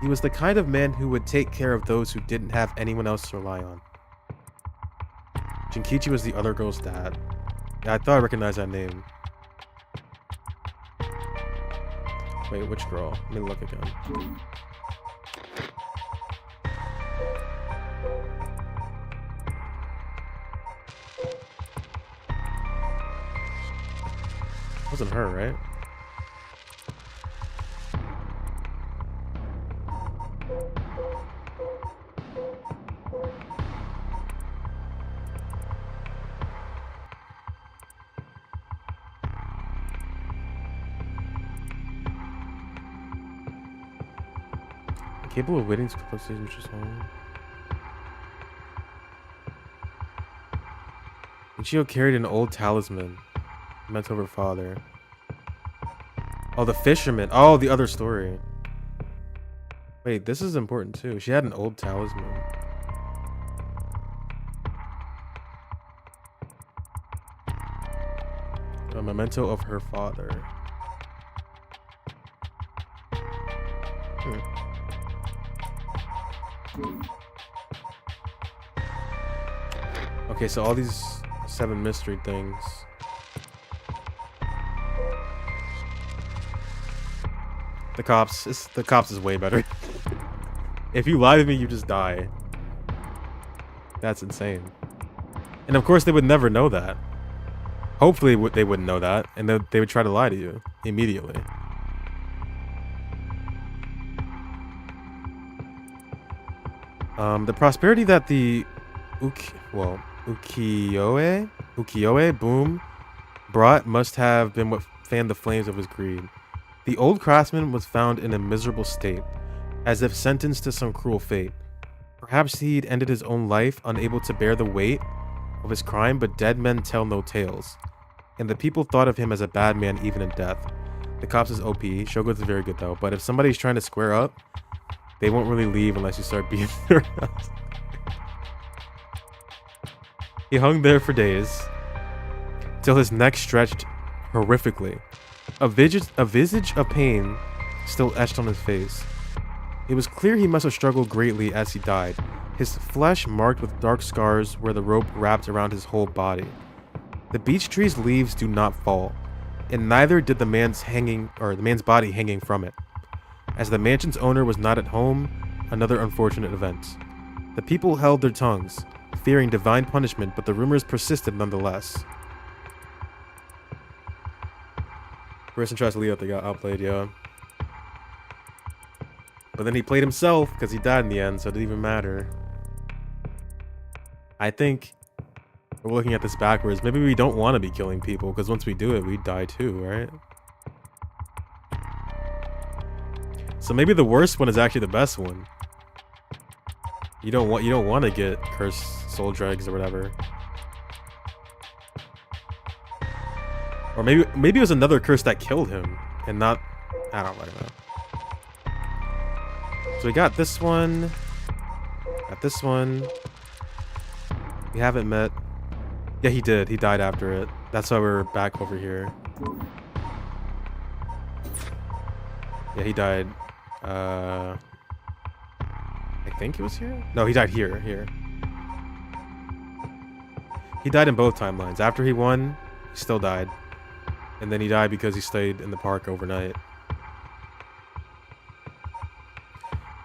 He was the kind of man who would take care of those who didn't have anyone else to rely on. Jinkichi was the other girl's dad. Yeah, I thought I recognized that name. Wait, which girl? Let me look again. Wasn't her, right? Capable of waiting to close station, which is home. Ichio carried an old talisman meant of her father. Oh, the fisherman. Oh, the other story. Wait, this is important too. She had an old talisman. A memento of her father. Okay, so all these 7 mystery things. The cops is way better. If you lie to me, you just die. That's insane. And of course, they would never know that. Hopefully, they wouldn't know that, and they would try to lie to you immediately. The prosperity that the ukiyo-e boom brought must have been what fanned the flames of his greed. The old craftsman was found in a miserable state, as if sentenced to some cruel fate. Perhaps he'd ended his own life, unable to bear the weight of his crime, but dead men tell no tales. And the people thought of him as a bad man even in death. The cops is OP. Shogun's is very good though, but if somebody's trying to square up, they won't really leave unless you start beating their ass. He hung there for days, till his neck stretched horrifically. A visage of pain still etched on his face. It was clear he must have struggled greatly as he died, his flesh marked with dark scars where the rope wrapped around his whole body. The beech tree's leaves do not fall, and neither did the man's body hanging from it. As the mansion's owner was not at home, another unfortunate event. The people held their tongues, fearing divine punishment, but the rumors persisted nonetheless. Person tries to leave out, they got outplayed, yeah. But then he played himself because he died in the end, so it didn't even matter. I think we're looking at this backwards. Maybe we don't want to be killing people because once we do it, we die too, right? So maybe the worst one is actually the best one. You don't want to get cursed soul dregs or whatever. Or maybe it was another curse that killed him, and not... I don't fucking know. So we got this one. Got this one. We haven't met. Yeah, he did. He died after it. That's why we're back over here. Yeah, he died. I think it was here? No, he died here. Here. He died in both timelines. After he won, he still died. And then he died because he stayed in the park overnight.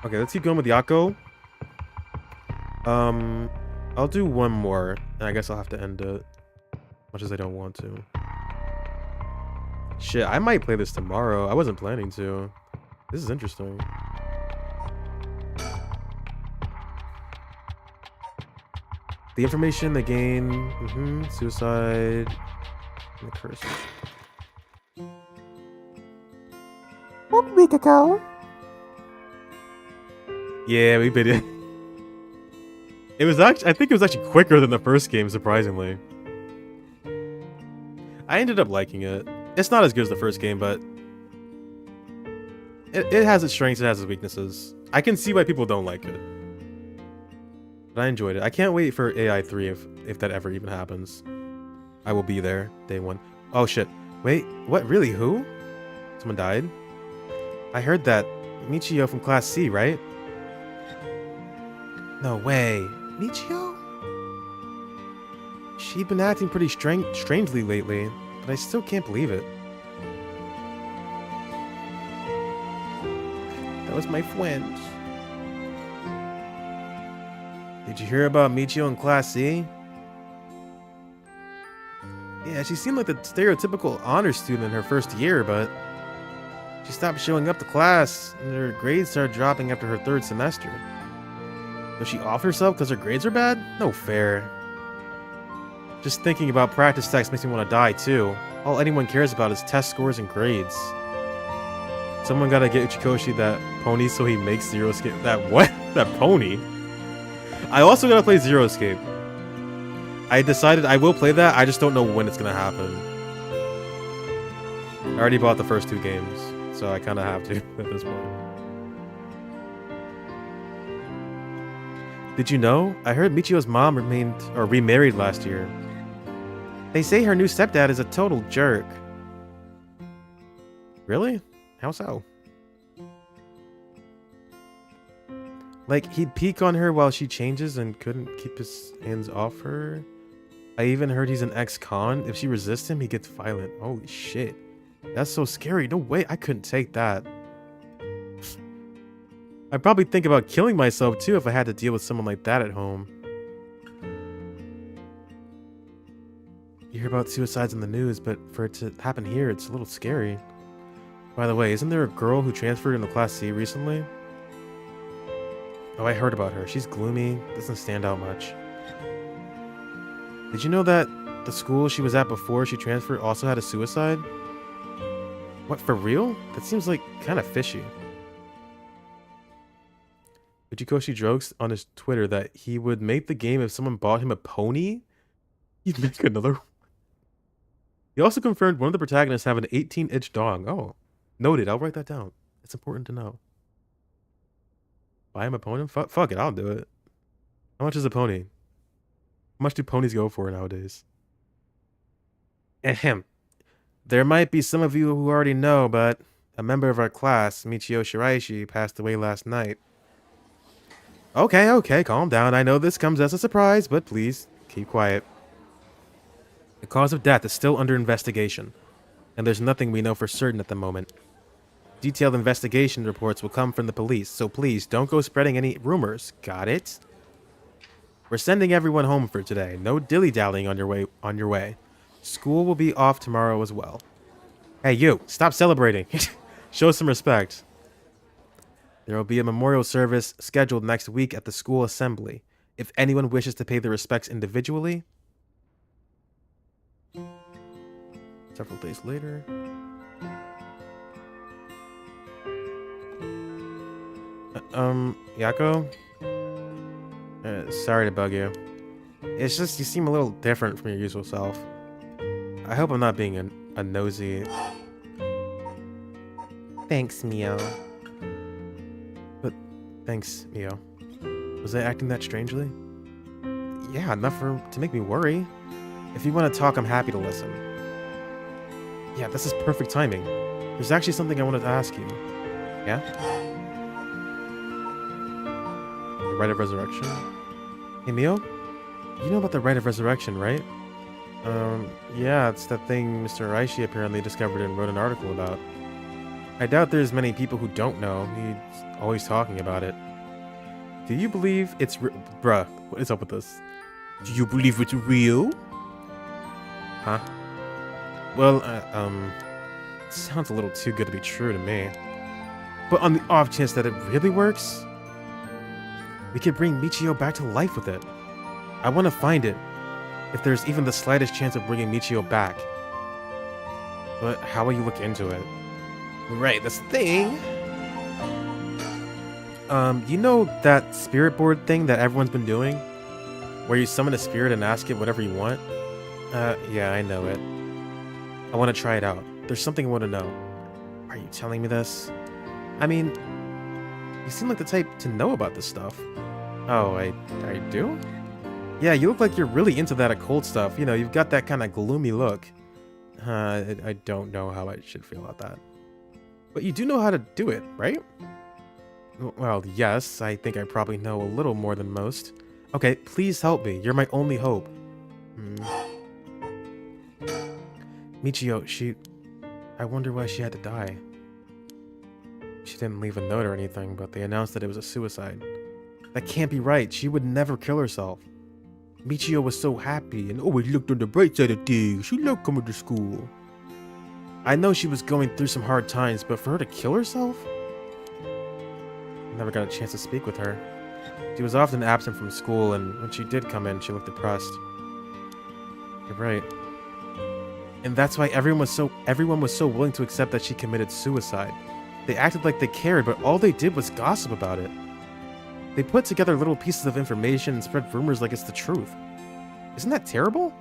Okay, let's keep going with Yako. I'll do one more, and I guess I'll have to end it. Much as I don't want to. Shit, I might play this tomorrow. I wasn't planning to. This is interesting. The information they gain, suicide, and the curse. 1 week ago. Yeah, we beat it. It was actually, I think it was actually quicker than the first game, surprisingly. I ended up liking it. It's not as good as the first game, but it has its strengths, it has its weaknesses. I can see why people don't like it. But I enjoyed it. I can't wait for AI 3 if that ever even happens. I will be there, day one. Oh shit. Wait, what? Really? Who? Someone died? I heard that. Michio from Class C, right? No way. Michio? She'd been acting pretty strangely lately, but I still can't believe it. That was my friend. Did you hear about Michio in Class C? Yeah, she seemed like the stereotypical honor student in her first year, but she stopped showing up to class, and her grades started dropping after her third semester. Does she off herself because her grades are bad? No fair. Just thinking about practice text makes me want to die too. All anyone cares about is test scores and grades. Someone gotta get Uchikoshi that pony so he makes Zero Escape. That what? That pony? I also gotta play Zero Escape. I decided I will play that, I just don't know when it's gonna happen. I already bought the first 2 games, so I kinda have to at this point. Did you know? I heard Michio's mom remarried last year. They say her new stepdad is a total jerk. Really? How so? Like, he'd peek on her while she changes and couldn't keep his hands off her. I even heard he's an ex-con. If she resists him, he gets violent. Holy shit. That's so scary. No way. I couldn't take that. I'd probably think about killing myself too if I had to deal with someone like that at home. You hear about suicides in the news, but for it to happen here, it's a little scary. By the way, isn't there a girl who transferred into Class C recently? Oh, I heard about her. She's gloomy, doesn't stand out much. Did you know that the school she was at before she transferred also had a suicide? What, for real? That seems like kind of fishy. Uchikoshi jokes on his Twitter that he would make the game if someone bought him a pony. He'd make another one. He also confirmed one of the protagonists have an 18-inch dong. Oh, noted. I'll write that down. It's important to know. Buy him a pony? Fuck it, I'll do it. How much is a pony? How much do ponies go for nowadays? Ahem. There might be some of you who already know, but a member of our class, Michio Shiraishi, passed away last night. Okay, calm down. I know this comes as a surprise, but please, keep quiet. The cause of death is still under investigation, and there's nothing we know for certain at the moment. Detailed investigation reports will come from the police, so please don't go spreading any rumors. Got it? We're sending everyone home for today. No dilly-dallying on your way. School will be off tomorrow as well. Hey, you! Stop celebrating! Show some respect. There will be a memorial service scheduled next week at the school assembly. If anyone wishes to pay their respects individually. Several days later. Yako? Sorry to bug you. It's just you seem a little different from your usual self. I hope I'm not being a nosy. Thanks, Mio. But thanks, Mio. Was I acting that strangely? Yeah, enough to make me worry. If you want to talk, I'm happy to listen. Yeah, this is perfect timing. There's actually something I wanted to ask you. Yeah? The Rite of Resurrection? Hey, Mio? You know about the Rite of Resurrection, right? Yeah, it's that thing Mr. Aishi apparently discovered and wrote an article about. I doubt there's many people who don't know. He's always talking about it. Do you believe it's Bruh, what is up with this? Do you believe it's real? Huh? Well, it sounds a little too good to be true to me. But on the off chance that it really works, we could bring Michio back to life with it. I want to find it, if there's even the slightest chance of bringing Michio back. But how will you look into it? Right, this thing. You know that spirit board thing that everyone's been doing? Where you summon a spirit and ask it whatever you want? Yeah, I know it. I want to try it out. There's something I want to know. Are you telling me this? I mean, you seem like the type to know about this stuff. Oh, I do? Yeah, you look like you're really into that occult stuff. You know, you've got that kind of gloomy look. I don't know how I should feel about that. But you do know how to do it, right? Well, yes, I think I probably know a little more than most. Okay, please help me. You're my only hope. Michio, I wonder why she had to die. She didn't leave a note or anything, but they announced that it was a suicide. That can't be right. She would never kill herself. Michio was so happy and always looked on the bright side of things. She loved coming to school. I know she was going through some hard times, but for her to kill herself? I never got a chance to speak with her. She was often absent from school, and when she did come in, she looked depressed. You're right. And that's why everyone was so willing to accept that she committed suicide. They acted like they cared, but all they did was gossip about it. They put together little pieces of information and spread rumors like it's the truth. Isn't that terrible?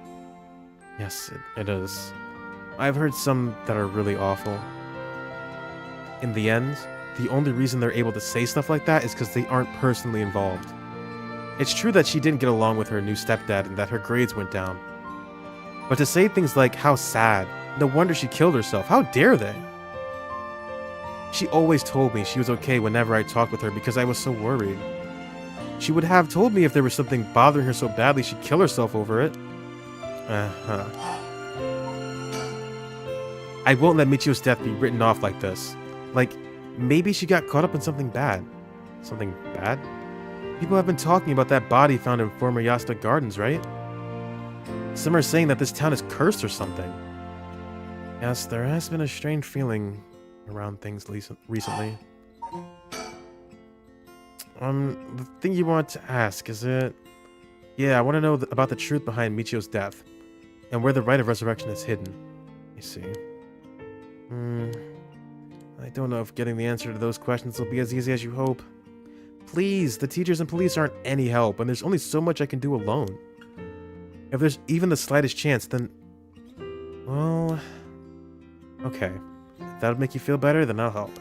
Yes, it is. I've heard some that are really awful. In the end, the only reason they're able to say stuff like that is because they aren't personally involved. It's true that she didn't get along with her new stepdad and that her grades went down. But to say things like, how sad, no wonder she killed herself, how dare they? She always told me she was okay whenever I talked with her because I was so worried. She would have told me if there was something bothering her so badly she'd kill herself over it. I won't let Michio's death be written off like this. Like, maybe she got caught up in something bad. Something bad? People have been talking about that body found in former Yasuda Gardens, right? Some are saying that this town is cursed or something. Yes, there has been a strange feeling around things recently. The thing you want to ask, is it? Yeah, I want to know about the truth behind Michio's death, and where the Rite of Resurrection is hidden. You see. I don't know if getting the answer to those questions will be as easy as you hope. Please, the teachers and police aren't any help, and there's only so much I can do alone. If there's even the slightest chance, then... Well... Okay. If that'll make you feel better, then I'll help.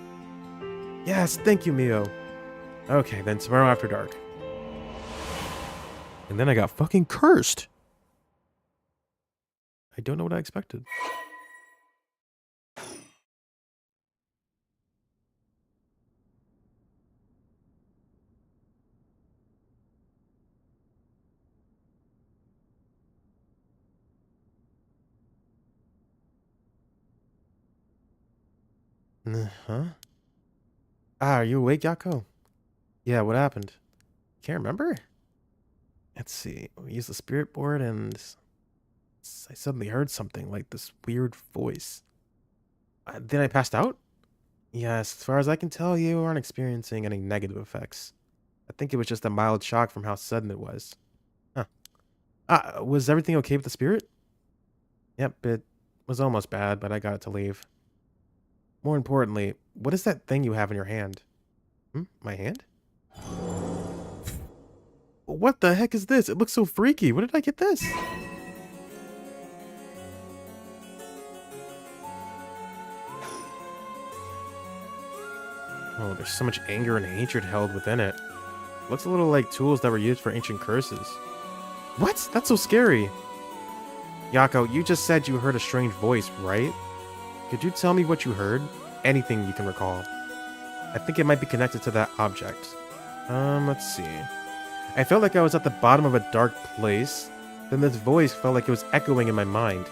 Yes, thank you, Mio. Okay, then tomorrow after dark. And then I got fucking cursed. I don't know what I expected. Huh? Are you awake, Yako? Yeah, what happened? Can't remember? Let's see. We used the spirit board and I suddenly heard something like this weird voice. Then I passed out? Yes, as far as I can tell, you aren't experiencing any negative effects. I think it was just a mild shock from how sudden it was. Huh. Was everything okay with the spirit? Yep, it was almost bad, but I got it to leave. More importantly, what is that thing you have in your hand? My hand? What the heck is this? It looks so freaky. Where did I get this? Oh, there's so much anger and hatred held within it. Looks a little like tools that were used for ancient curses. What? That's so scary. Yako, you just said you heard a strange voice, right? Could you tell me what you heard? Anything you can recall. I think it might be connected to that object. Let's see. I felt like I was at the bottom of a dark place. Then this voice felt like it was echoing in my mind.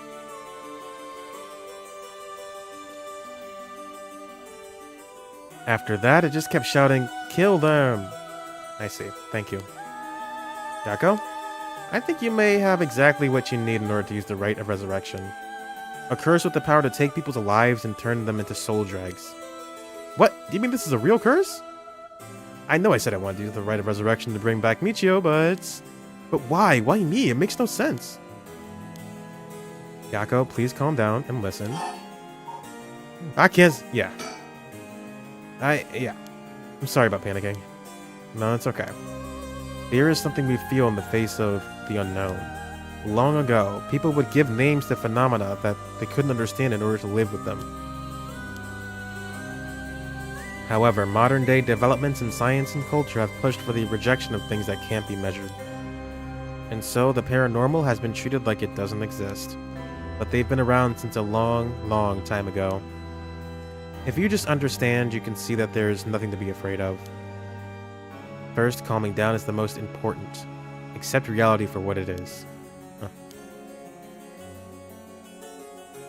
After that, it just kept shouting, "Kill them!" I see. Thank you. Yako? I think you may have exactly what you need in order to use the Rite of Resurrection. A curse with the power to take people's lives and turn them into soul dregs. What? Do you mean this is a real curse? I know I said I wanted to use the Rite of Resurrection to bring back Michio, but... But why? Why me? It makes no sense. Yako, please calm down and listen. I can't... Yeah. Yeah. I'm sorry about panicking. No, it's okay. Fear is something we feel in the face of the unknown. Long ago, people would give names to phenomena that they couldn't understand in order to live with them. However, modern-day developments in science and culture have pushed for the rejection of things that can't be measured. And so, the paranormal has been treated like it doesn't exist. But they've been around since a long, long time ago. If you just understand, you can see that there's nothing to be afraid of. First, calming down is the most important. Accept reality for what it is.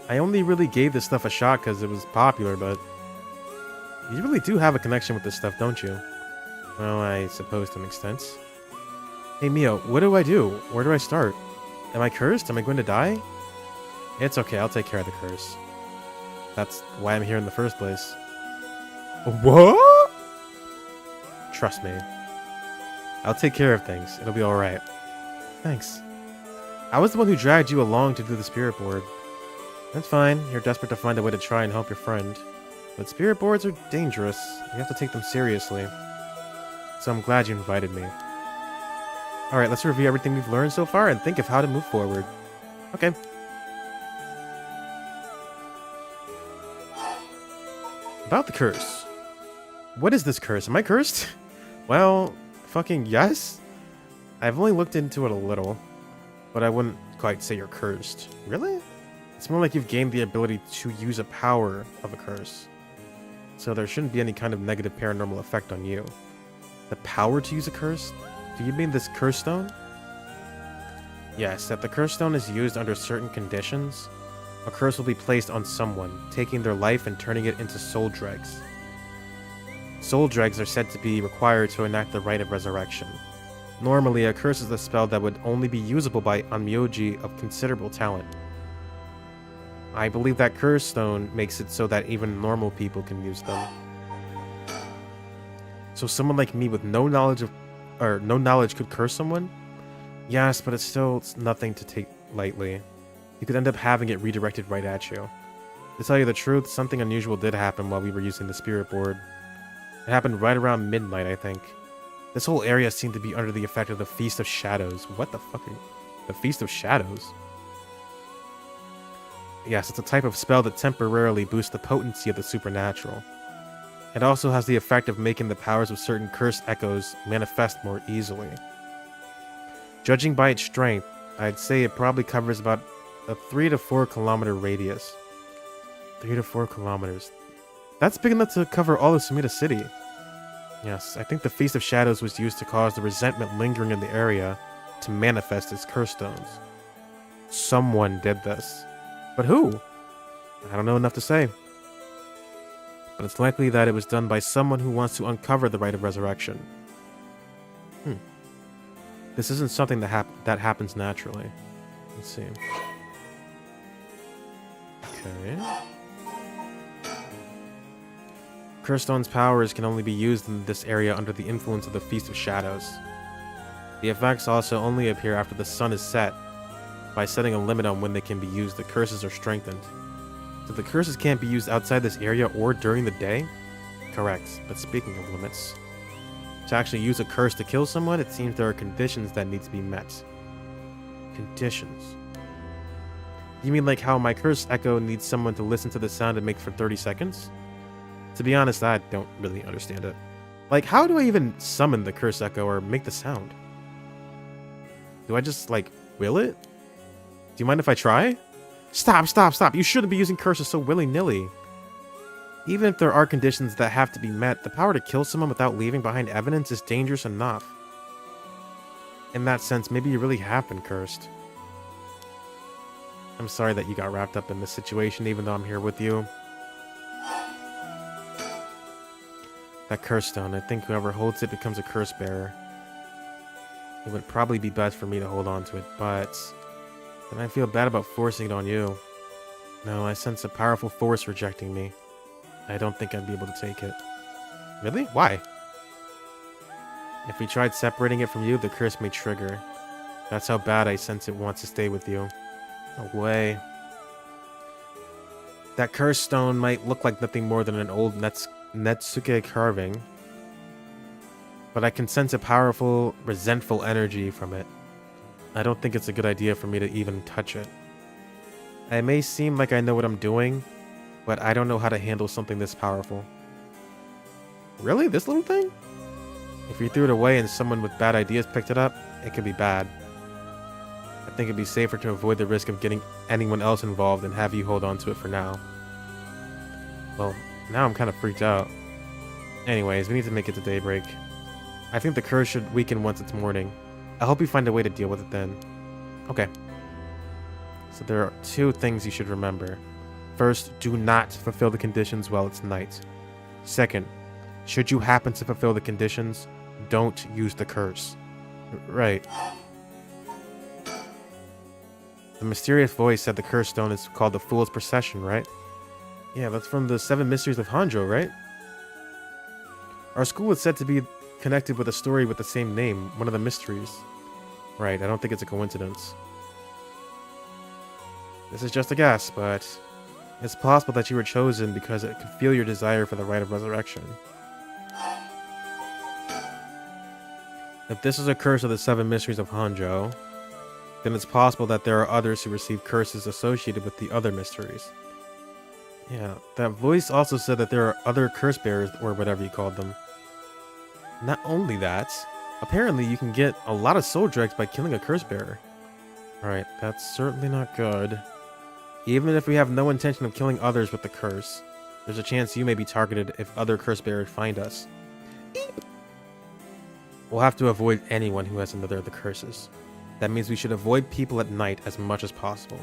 I only really gave this stuff a shot because it was popular, but... You really do have a connection with this stuff, don't you? Well, I suppose to an extent. Hey Mio, what do I do? Where do I start? Am I cursed? Am I going to die? It's okay, I'll take care of the curse. That's why I'm here in the first place. What? Trust me. I'll take care of things. It'll be alright. Thanks. I was the one who dragged you along to do the spirit board. That's fine. You're desperate to find a way to try and help your friend. But spirit boards are dangerous. You have to take them seriously. So I'm glad you invited me. Alright, let's review everything we've learned so far and think of how to move forward. Okay. About the curse. What is this curse? Am I cursed? Well, fucking yes. I've only looked into it a little, but I wouldn't quite say you're cursed. Really? It's more like you've gained the ability to use a power of a curse. So there shouldn't be any kind of negative paranormal effect on you. The power to use a curse? Do you mean this curse stone? Yes, if the curse stone is used under certain conditions, a curse will be placed on someone, taking their life and turning it into soul dregs. Soul dregs are said to be required to enact the Rite of Resurrection. Normally, a curse is a spell that would only be usable by onmyoji of considerable talent. I believe that curse stone makes it so that even normal people can use them. So someone like me with no knowledge could curse someone? Yes, but it's nothing to take lightly. You could end up having it redirected right at you. To tell you the truth, something unusual did happen while we were using the spirit board. It happened right around midnight, I think. This whole area seemed to be under the effect of the Feast of Shadows. What the fuck? The Feast of Shadows? Yes, it's a type of spell that temporarily boosts the potency of the supernatural. It also has the effect of making the powers of certain cursed echoes manifest more easily. Judging by its strength, I'd say it probably covers about a 3 to 4 kilometer radius. 3 to 4 kilometers. That's big enough to cover all of Sumida City. Yes, I think the Feast of Shadows was used to cause the resentment lingering in the area to manifest as curse stones. Someone did this. But who? I don't know enough to say. But it's likely that it was done by someone who wants to uncover the Rite of Resurrection. This isn't something that happens naturally. Let's see. Okay. Curse Stone's powers can only be used in this area under the influence of the Feast of Shadows. The effects also only appear after the sun is set. By setting a limit on when they can be used, the curses are strengthened. So the curses can't be used outside this area or during the day? Correct, but speaking of limits, to actually use a curse to kill someone, it seems there are conditions that need to be met. Conditions? You mean like how my cursed echo needs someone to listen to the sound and make for 30 seconds? To be honest, I don't really understand it. Like, how do I even summon the curse echo or make the sound? Do I just, like, will it? Do you mind if I try? Stop, stop, stop. You shouldn't be using curses so willy-nilly. Even if there are conditions that have to be met, the power to kill someone without leaving behind evidence is dangerous enough. In that sense, maybe you really have been cursed. I'm sorry that you got wrapped up in this situation, even though I'm here with you. That curse stone, I think whoever holds it becomes a curse bearer. It would probably be best for me to hold on to it, but then I feel bad about forcing it on you. No, I sense a powerful force rejecting me. I don't think I'd be able to take it. Really? Why? If we tried separating it from you, the curse may trigger. That's how bad I sense it wants to stay with you. No way. That curse stone might look like nothing more than an old Netsuke carving, but I can sense a powerful, resentful energy from it. I don't think it's a good idea for me to even touch it. I may seem like I know what I'm doing, but I don't know how to handle something this powerful. Really? This little thing? If you threw it away and someone with bad ideas picked it up, it could be bad. I think it'd be safer to avoid the risk of getting anyone else involved and have you hold on to it for now. Well, now I'm kind of freaked out. Anyways, we need to make it to daybreak. I think the curse should weaken once it's morning. I hope you find a way to deal with it then. Okay. So there are 2 things you should remember. First, do not fulfill the conditions while it's night. Second, should you happen to fulfill the conditions, don't use the curse. Right. The mysterious voice said the curse stone is called the Fool's Procession, right? Yeah, that's from the 7 Mysteries of Honjo, right? Our school is said to be connected with a story with the same name, one of the mysteries. Right, I don't think it's a coincidence. This is just a guess, but it's possible that you were chosen because it could feel your desire for the rite of resurrection. If this is a curse of the 7 Mysteries of Honjo, then it's possible that there are others who receive curses associated with the other mysteries. Yeah, that voice also said that there are other curse bearers, or whatever you called them. Not only that, apparently you can get a lot of soul dregs by killing a curse bearer. Alright, that's certainly not good. Even if we have no intention of killing others with the curse, there's a chance you may be targeted if other curse bearers find us. Beep. We'll have to avoid anyone who has another of the curses. That means we should avoid people at night as much as possible.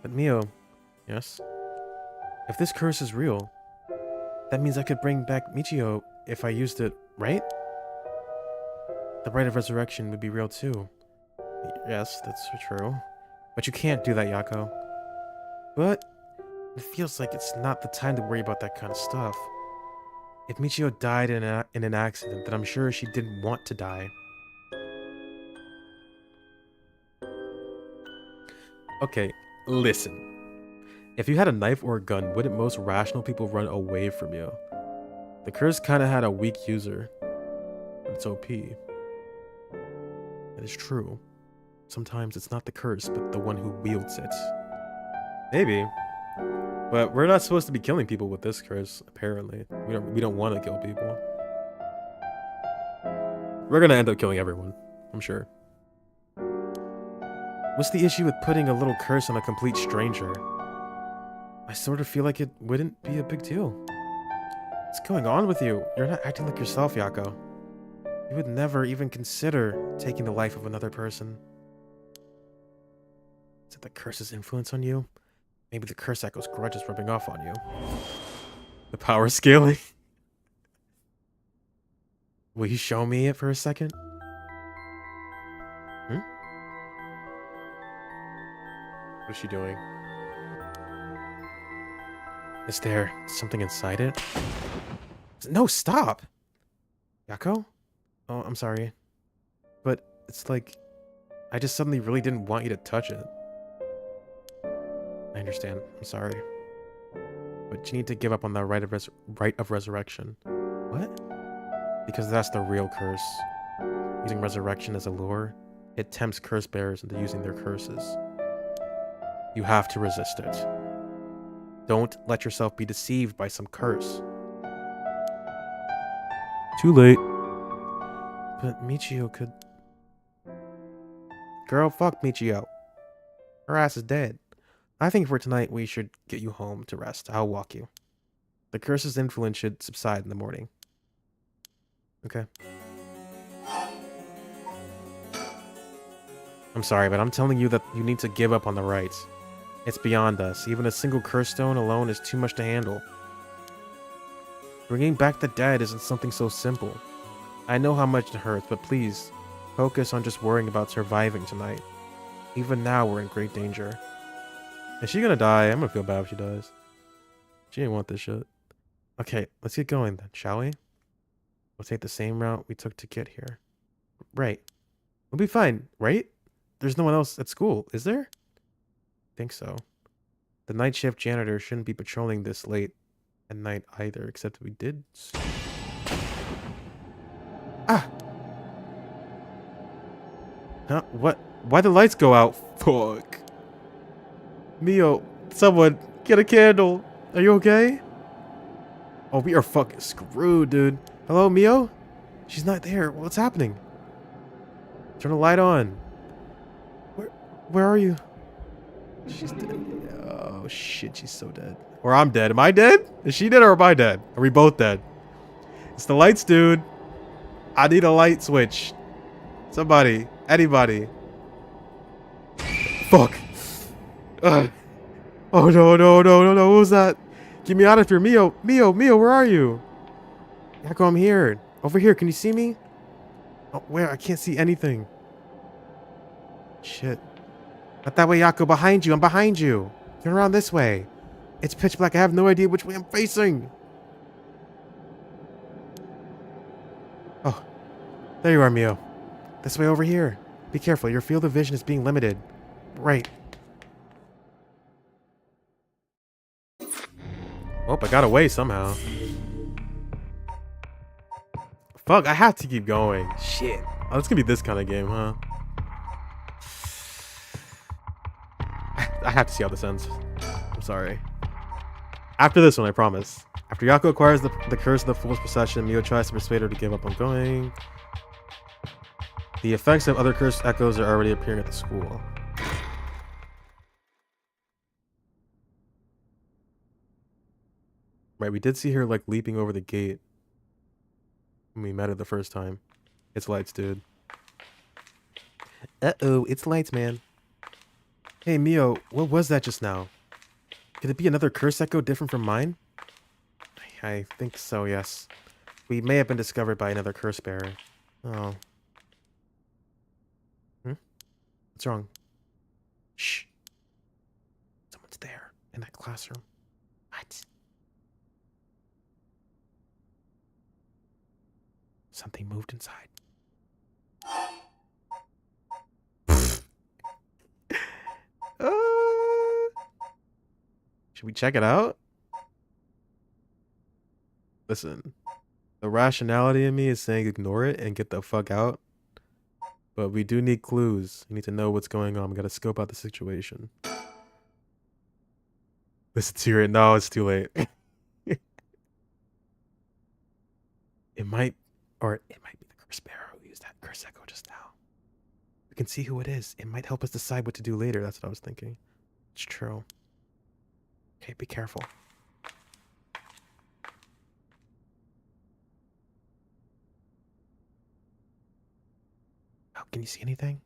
But Mio, yes? If this curse is real, that means I could bring back Michio if I used it, right? The rite of resurrection would be real too. Yes, that's true. But you can't do that, Yako. But it feels like it's not the time to worry about that kind of stuff. If Michio died in an accident, then I'm sure she didn't want to die. Okay, listen. If you had a knife or a gun, wouldn't most rational people run away from you? The curse kinda had a weak user. But it's OP. It is true. Sometimes it's not the curse, but the one who wields it. Maybe. But we're not supposed to be killing people with this curse, apparently. We don't want to kill people. We're gonna end up killing everyone, I'm sure. What's the issue with putting a little curse on a complete stranger? I sort of feel like it wouldn't be a big deal. What's going on with you? You're not acting like yourself, Yako. You would never even consider taking the life of another person. Is it the curse's influence on you? Maybe the curse echo's grudge is rubbing off on you. The power scaling? Will you show me it for a second? What is she doing? Is there something inside it? No, stop! Yako? Oh, I'm sorry. But it's like, I just suddenly really didn't want you to touch it. I understand. I'm sorry. But you need to give up on that rite of resurrection. What? Because that's the real curse. Using resurrection as a lure, it tempts curse bearers into using their curses. You have to resist it. Don't let yourself be deceived by some curse. Too late. But Michio could... Girl, fuck Michio. Her ass is dead. I think for tonight we should get you home to rest. I'll walk you. The curse's influence should subside in the morning. Okay. I'm sorry, but I'm telling you that you need to give up on the rites. It's beyond us. Even a single curse stone alone is too much to handle. Bringing back the dead isn't something so simple. I know how much it hurts, but please, focus on just worrying about surviving tonight. Even now, we're in great danger. Is she gonna die? I'm gonna feel bad if she dies. She didn't want this shit. Okay, let's get going then, shall we? We'll take the same route we took to get here. Right. We'll be fine, right? There's no one else at school, is there? I think so. The night shift janitor shouldn't be patrolling this late at night either, except we did... Ah! Huh? What? Why the lights go out? Fuck. Mio, someone, get a candle. Are you okay? Oh, we are fucking screwed, dude. Hello, Mio? She's not there. What's happening? Turn the light on. Where are you? She's dead. Oh, shit, she's so dead. Or I'm dead. Am I dead? Is she dead or am I dead? Are we both dead? It's the lights, dude. I need a light switch. Somebody. Anybody. Fuck. Oh, no. What was that? Get me out of here. Mio, where are you? Yako, I'm here. Over here. Can you see me? Oh, where? I can't see anything. Shit. Not that way, Yako. Behind you. I'm behind you. Turn around this way. It's pitch black. I have no idea which way I'm facing. Oh. There you are, Mio. This way over here. Be careful. Your field of vision is being limited. Right. Oh, I got away somehow. Fuck, I have to keep going. Shit. Oh, it's gonna be this kind of game, huh? I have to see how this ends. I'm sorry. After this one, I promise. After Yako acquires the curse of the fool's possession, Mio tries to persuade her to give up on going. The effects of other cursed echoes are already appearing at the school. Right, we did see her like leaping over the gate when we met her the first time. It's lights, dude. Uh-oh, it's lights, man. Hey, Mio, what was that just now? Could it be another curse echo different from mine? I think so, yes. We may have been discovered by another curse bearer. Oh. What's wrong? Shh. Someone's there in that classroom. What? Something moved inside. Should we check it out? Listen, the rationality in me is saying ignore it and get the fuck out. But we do need clues. We need to know what's going on. We gotta scope out the situation. Listen to it. No, it's too late. It might be the curse bearer who used that curse echo just now. We can see who it is. It might help us decide what to do later. That's what I was thinking. It's true. Okay, be careful. Oh, can you see anything?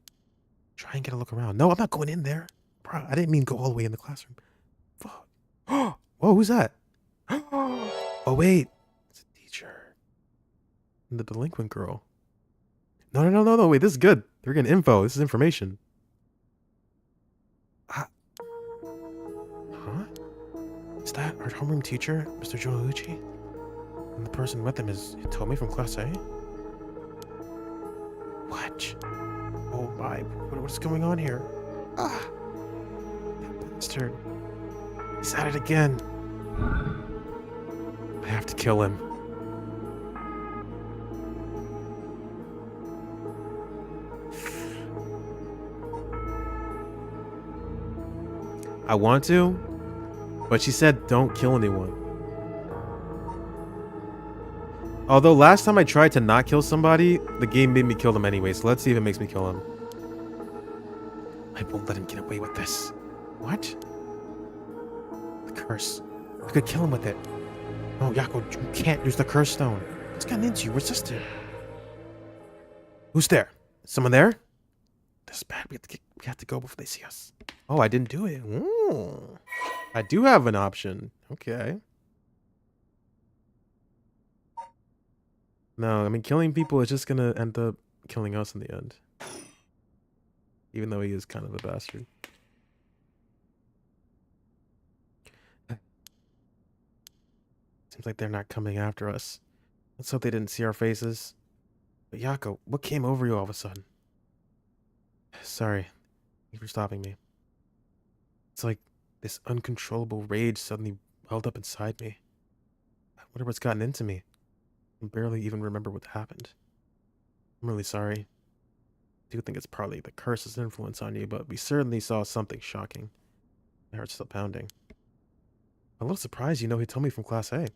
Try and get a look around. No, I'm not going in there. Bro, I didn't mean go all the way in the classroom. Fuck. Whoa, who's that? Oh, wait. It's a teacher. The delinquent girl. No. Wait, this is good. We're getting info. This is information. Huh? Is that our homeroom teacher, Mr. Jonuchi? And the person with him is Tomi from Class A? What? Oh my, what's going on here? Ah! That bastard. He's at it again. I have to kill him. I want to, but she said don't kill anyone. Although last time I tried to not kill somebody, the game made me kill them anyway, so let's see if it makes me kill him. I won't let him get away with this. What? The curse. I could kill him with it. No, Yako, you can't use the curse stone. It's gotten into you. Resist it. Who's there? Someone there? This is bad. We have to go before they see us. Oh, I didn't do it. Ooh. I do have an option. Okay. No, I mean, killing people is just gonna end up killing us in the end. Even though he is kind of a bastard. Seems like they're not coming after us. Let's hope they didn't see our faces. But Yako, what came over you all of a sudden? Sorry. Thank you for stopping me. It's like this uncontrollable rage suddenly welled up inside me. I wonder what's gotten into me. I can barely even remember what happened. I'm really sorry. I do think it's partly the curse's influence on you, but we certainly saw something shocking. My heart's still pounding. I'm a little surprised you know he told me from Class A.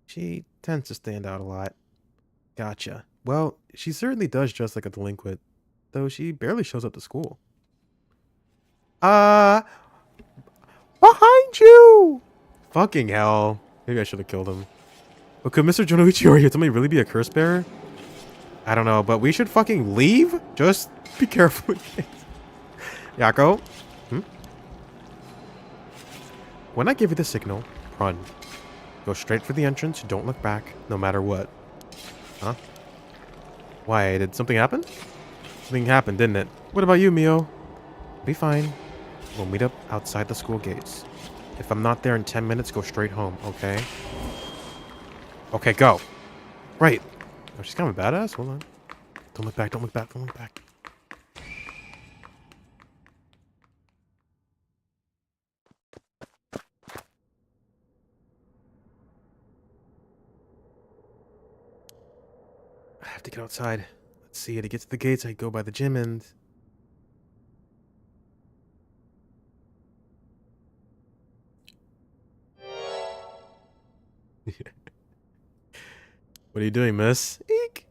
She tends to stand out a lot. Gotcha. Well, she certainly does dress like a delinquent, though she barely shows up to school. Behind you! Fucking hell. Maybe I should have killed him. But could Mr. Jonoichi or Hitomi really be a curse bearer? I don't know, but we should fucking leave? Just be careful. Yako? When I give you the signal, run. Go straight for the entrance, don't look back, no matter what. Huh? Why, did something happen? Something happened, didn't it? What about you, Mio? Be fine. We'll meet up outside the school gates. If I'm not there in 10 minutes, go straight home, okay? Okay, go. Right. Oh, she's kind of a badass. Hold on. Don't look back, don't look back, don't look back. I have to get outside. Let's see, to get to the gates, I go by the gym and... What are you doing, miss? Eek!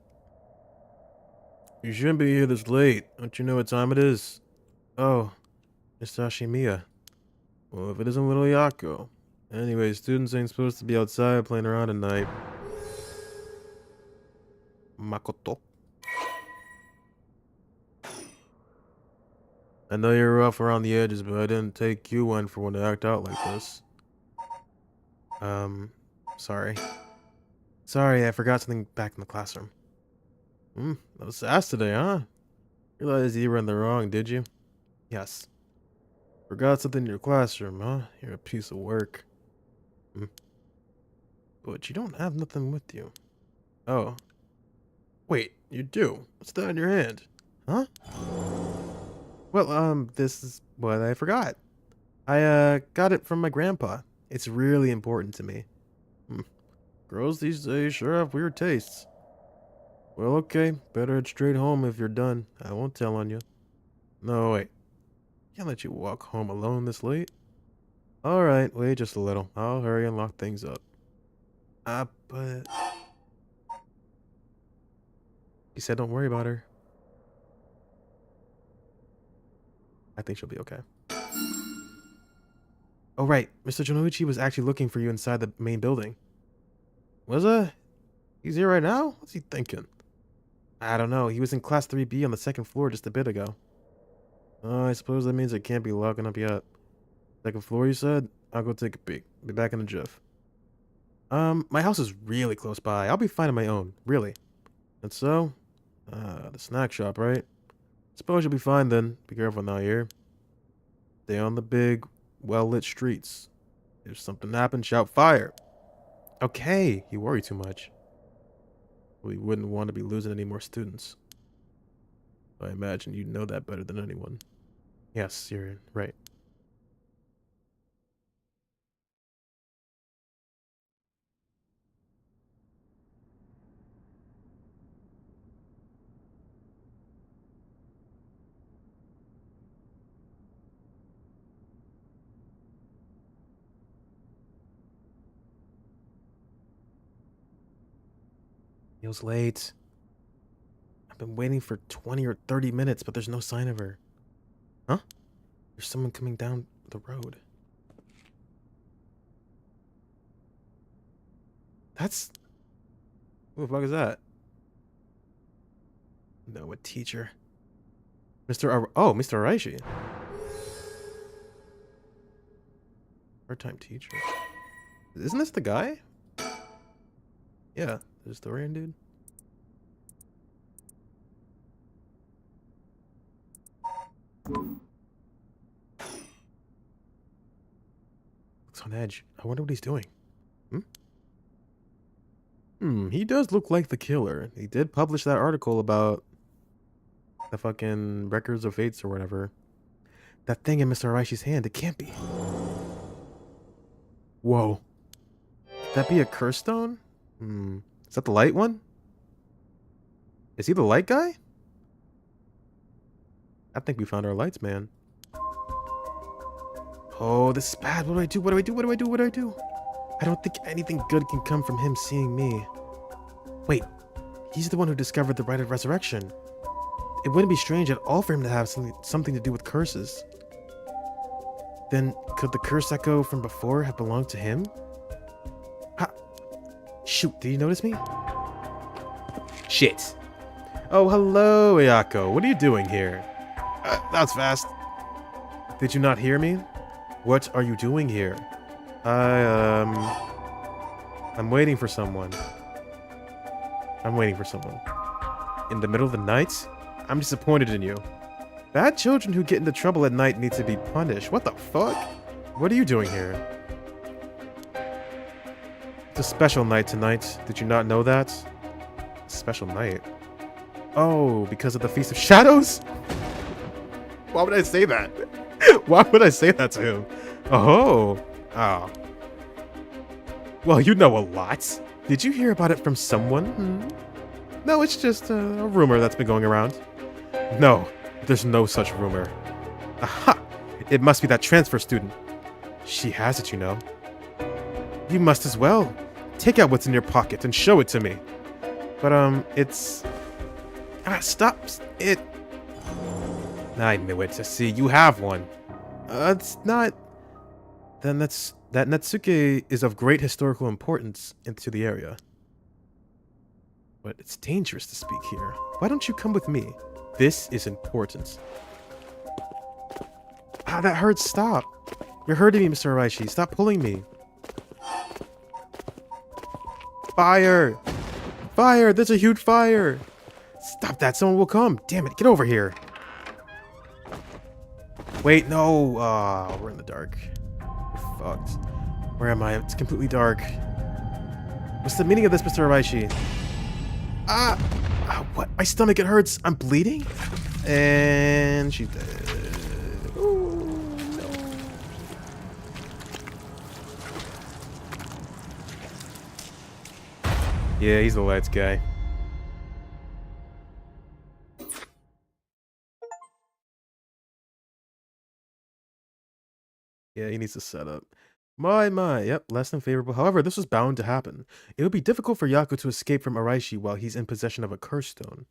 You shouldn't be here this late. Don't you know what time it is? Oh, it's Ashimiya. Well, if it isn't little Yako. Anyway, students ain't supposed to be outside playing around at night. Makoto. I know you're rough around the edges, but I didn't take you one for one to act out like this. Sorry. Sorry, I forgot something back in the classroom. That was fast today, huh? Realized you were in the wrong, did you? Yes. Forgot something in your classroom, huh? You're a piece of work. But you don't have nothing with you. Oh. Wait, you do? What's that in your hand? Huh? Well, this is what I forgot. I, got it from my grandpa. It's really important to me. Girls these days sure have weird tastes. Well, okay. Better head straight home if you're done. I won't tell on you. No, wait. Can't let you walk home alone this late. Alright, wait just a little. I'll hurry and lock things up. But... He said don't worry about her. I think she'll be okay. Oh, right. Mr. Jonoichi was actually looking for you inside the main building. Was I? He's here right now? What's he thinking? I don't know. He was in class 3B on the second floor just a bit ago. Oh, I suppose that means I can't be locking up yet. Second floor, you said? I'll go take a peek. Be back in a jiff. My house is really close by. I'll be fine on my own. Really. And so? The snack shop, right? Suppose you'll be fine then. Be careful now, here. Stay on the big, well-lit streets. If something happens, shout fire. Okay, you worry too much. We wouldn't want to be losing any more students. I imagine you know that better than anyone. Yes, you're right. Feels late. I've been waiting for 20 or 30 minutes, but there's no sign of her. Huh? There's someone coming down the road. That's... Who the fuck is that? No, a teacher. Oh, Mr. Araishi. Part-time teacher. Isn't this the guy? Yeah, the historian dude. Looks on edge. I wonder what he's doing. He does look like the killer. He did publish that article about the fucking records of fates or whatever. That thing in Mr. Araishi's hand, it can't be. Whoa. Could that be a curse stone? Is that the light one? Is he the light guy? I think we found our lights, man. Oh, this is bad. What do I do? What do I do? What do I do? What do I do? I don't think anything good can come from him seeing me. Wait, he's the one who discovered the rite of resurrection. It wouldn't be strange at all for him to have something to do with curses. Then, could the curse echo from before have belonged to him? Ha! Shoot, did you notice me? Shit. Oh, hello, Ayako. What are you doing here? That's fast. Did you not hear me? What are you doing here? I'm waiting for someone. I'm waiting for someone. In the middle of the night? I'm disappointed in you. Bad children who get into trouble at night need to be punished. What the fuck? What are you doing here? It's a special night tonight. Did you not know that? Special night? Oh, because of the Feast of Shadows? Why would I say that? Why would I say that to him? Oh. Oh. Well, you know a lot. Did you hear about it from someone? No, it's just a rumor that's been going around. No, there's no such rumor. Aha! It must be that transfer student. She has it, you know. You must as well. Take out what's in your pocket and show it to me. But, it's... stop it. I knew it. See, you have one. It's not... Then that Natsuke is of great historical importance into the area. But it's dangerous to speak here. Why don't you come with me? This is important. Ah, that hurts. Stop. You're hurting me, Mr. Araishi. Stop pulling me. Fire! Fire! There's a huge fire! Stop that. Someone will come. Damn it. Get over here. Wait, no. We're in the dark. We're fucked. Where am I? It's completely dark. What's the meaning of this, Mr. Araishi? What? My stomach, it hurts. I'm bleeding? And she's dead. Ooh, no. Yeah, he's the lights guy. Yeah, he needs to set up. My, yep, less than favorable. However, this was bound to happen. It would be difficult for Yaku to escape from Araishi while he's in possession of a curse stone.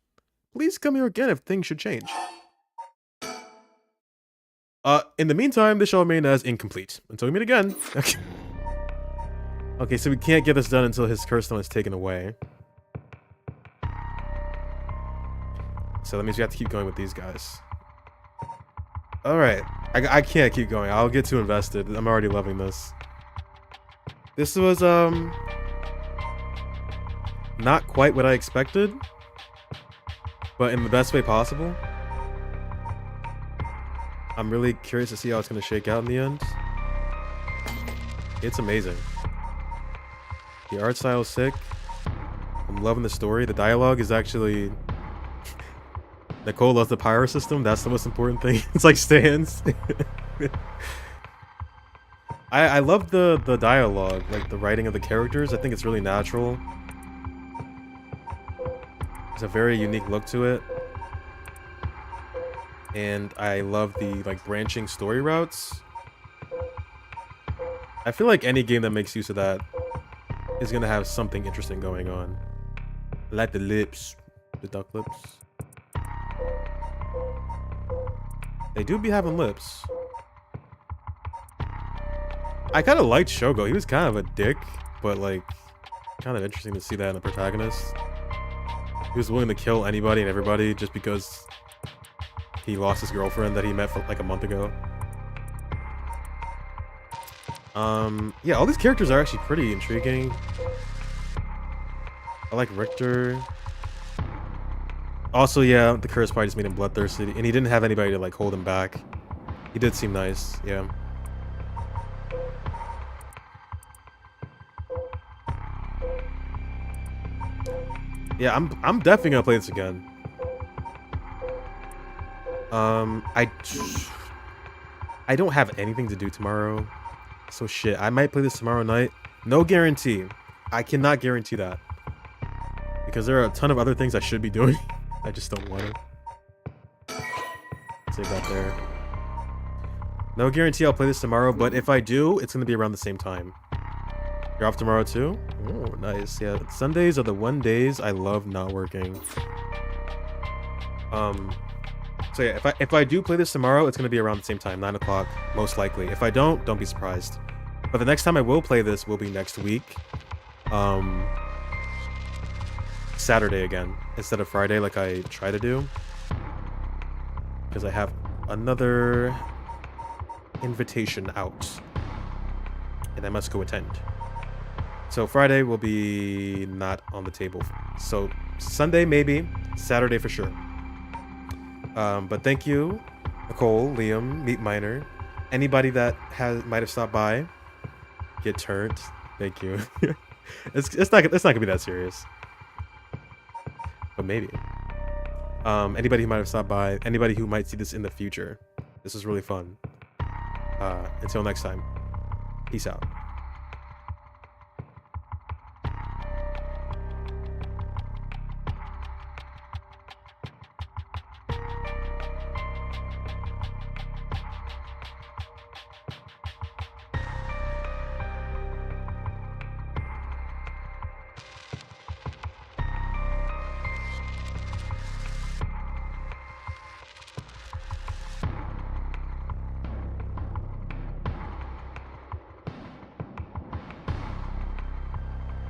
Please come here again if things should change. In the meantime, this shall remain as incomplete. Until we meet again. Okay. Okay, so we can't get this done until his curse stone is taken away. So that means we have to keep going with these guys. Alright. I can't keep going. I'll get too invested. I'm already loving this. This was, not quite what I expected, but in the best way possible. I'm really curious to see how it's going to shake out in the end. It's amazing. The art style is sick. I'm loving the story. The dialogue is actually... Nicole loves the pyro system. That's the most important thing. It's like stands. I love the dialogue, like the writing of the characters. I think it's really natural. There's a very unique look to it. And I love the like branching story routes. I feel like any game that makes use of that is gonna have something interesting going on. I like the lips. The duck lips. They do be having lips. I kind of liked Shogo. He was kind of a dick, but like, kind of interesting to see that in the protagonist. He was willing to kill anybody and everybody just because he lost his girlfriend that he met for like a month ago. Yeah, all these characters are actually pretty intriguing. I like Richter. Also, yeah, the curse probably just made him bloodthirsty, and he didn't have anybody to like hold him back. He did seem nice, yeah. Yeah, I'm definitely gonna play this again. I don't have anything to do tomorrow, so shit. I might play this tomorrow night. No guarantee. I cannot guarantee that because there are a ton of other things I should be doing. I just don't want to. Save that there. No guarantee I'll play this tomorrow, but if I do, it's gonna be around the same time. You're off tomorrow too? Oh, nice. Yeah, Sundays are the one days I love not working. So yeah, if I do play this tomorrow, it's gonna be around the same time, 9 o'clock, most likely. If I don't be surprised. But the next time I will play this will be next week. Saturday again, instead of Friday like I try to do. Because I have another invitation out. And I must go attend. So Friday will be not on the table. So Sunday maybe, Saturday for sure. But thank you, Nicole, Liam, Meat Miner, anybody that might have stopped by. Get turned. Thank you. it's not gonna be that serious. But maybe. Anybody who might have stopped by, anybody who might see this in the future. This was really fun. Until next time. Peace out.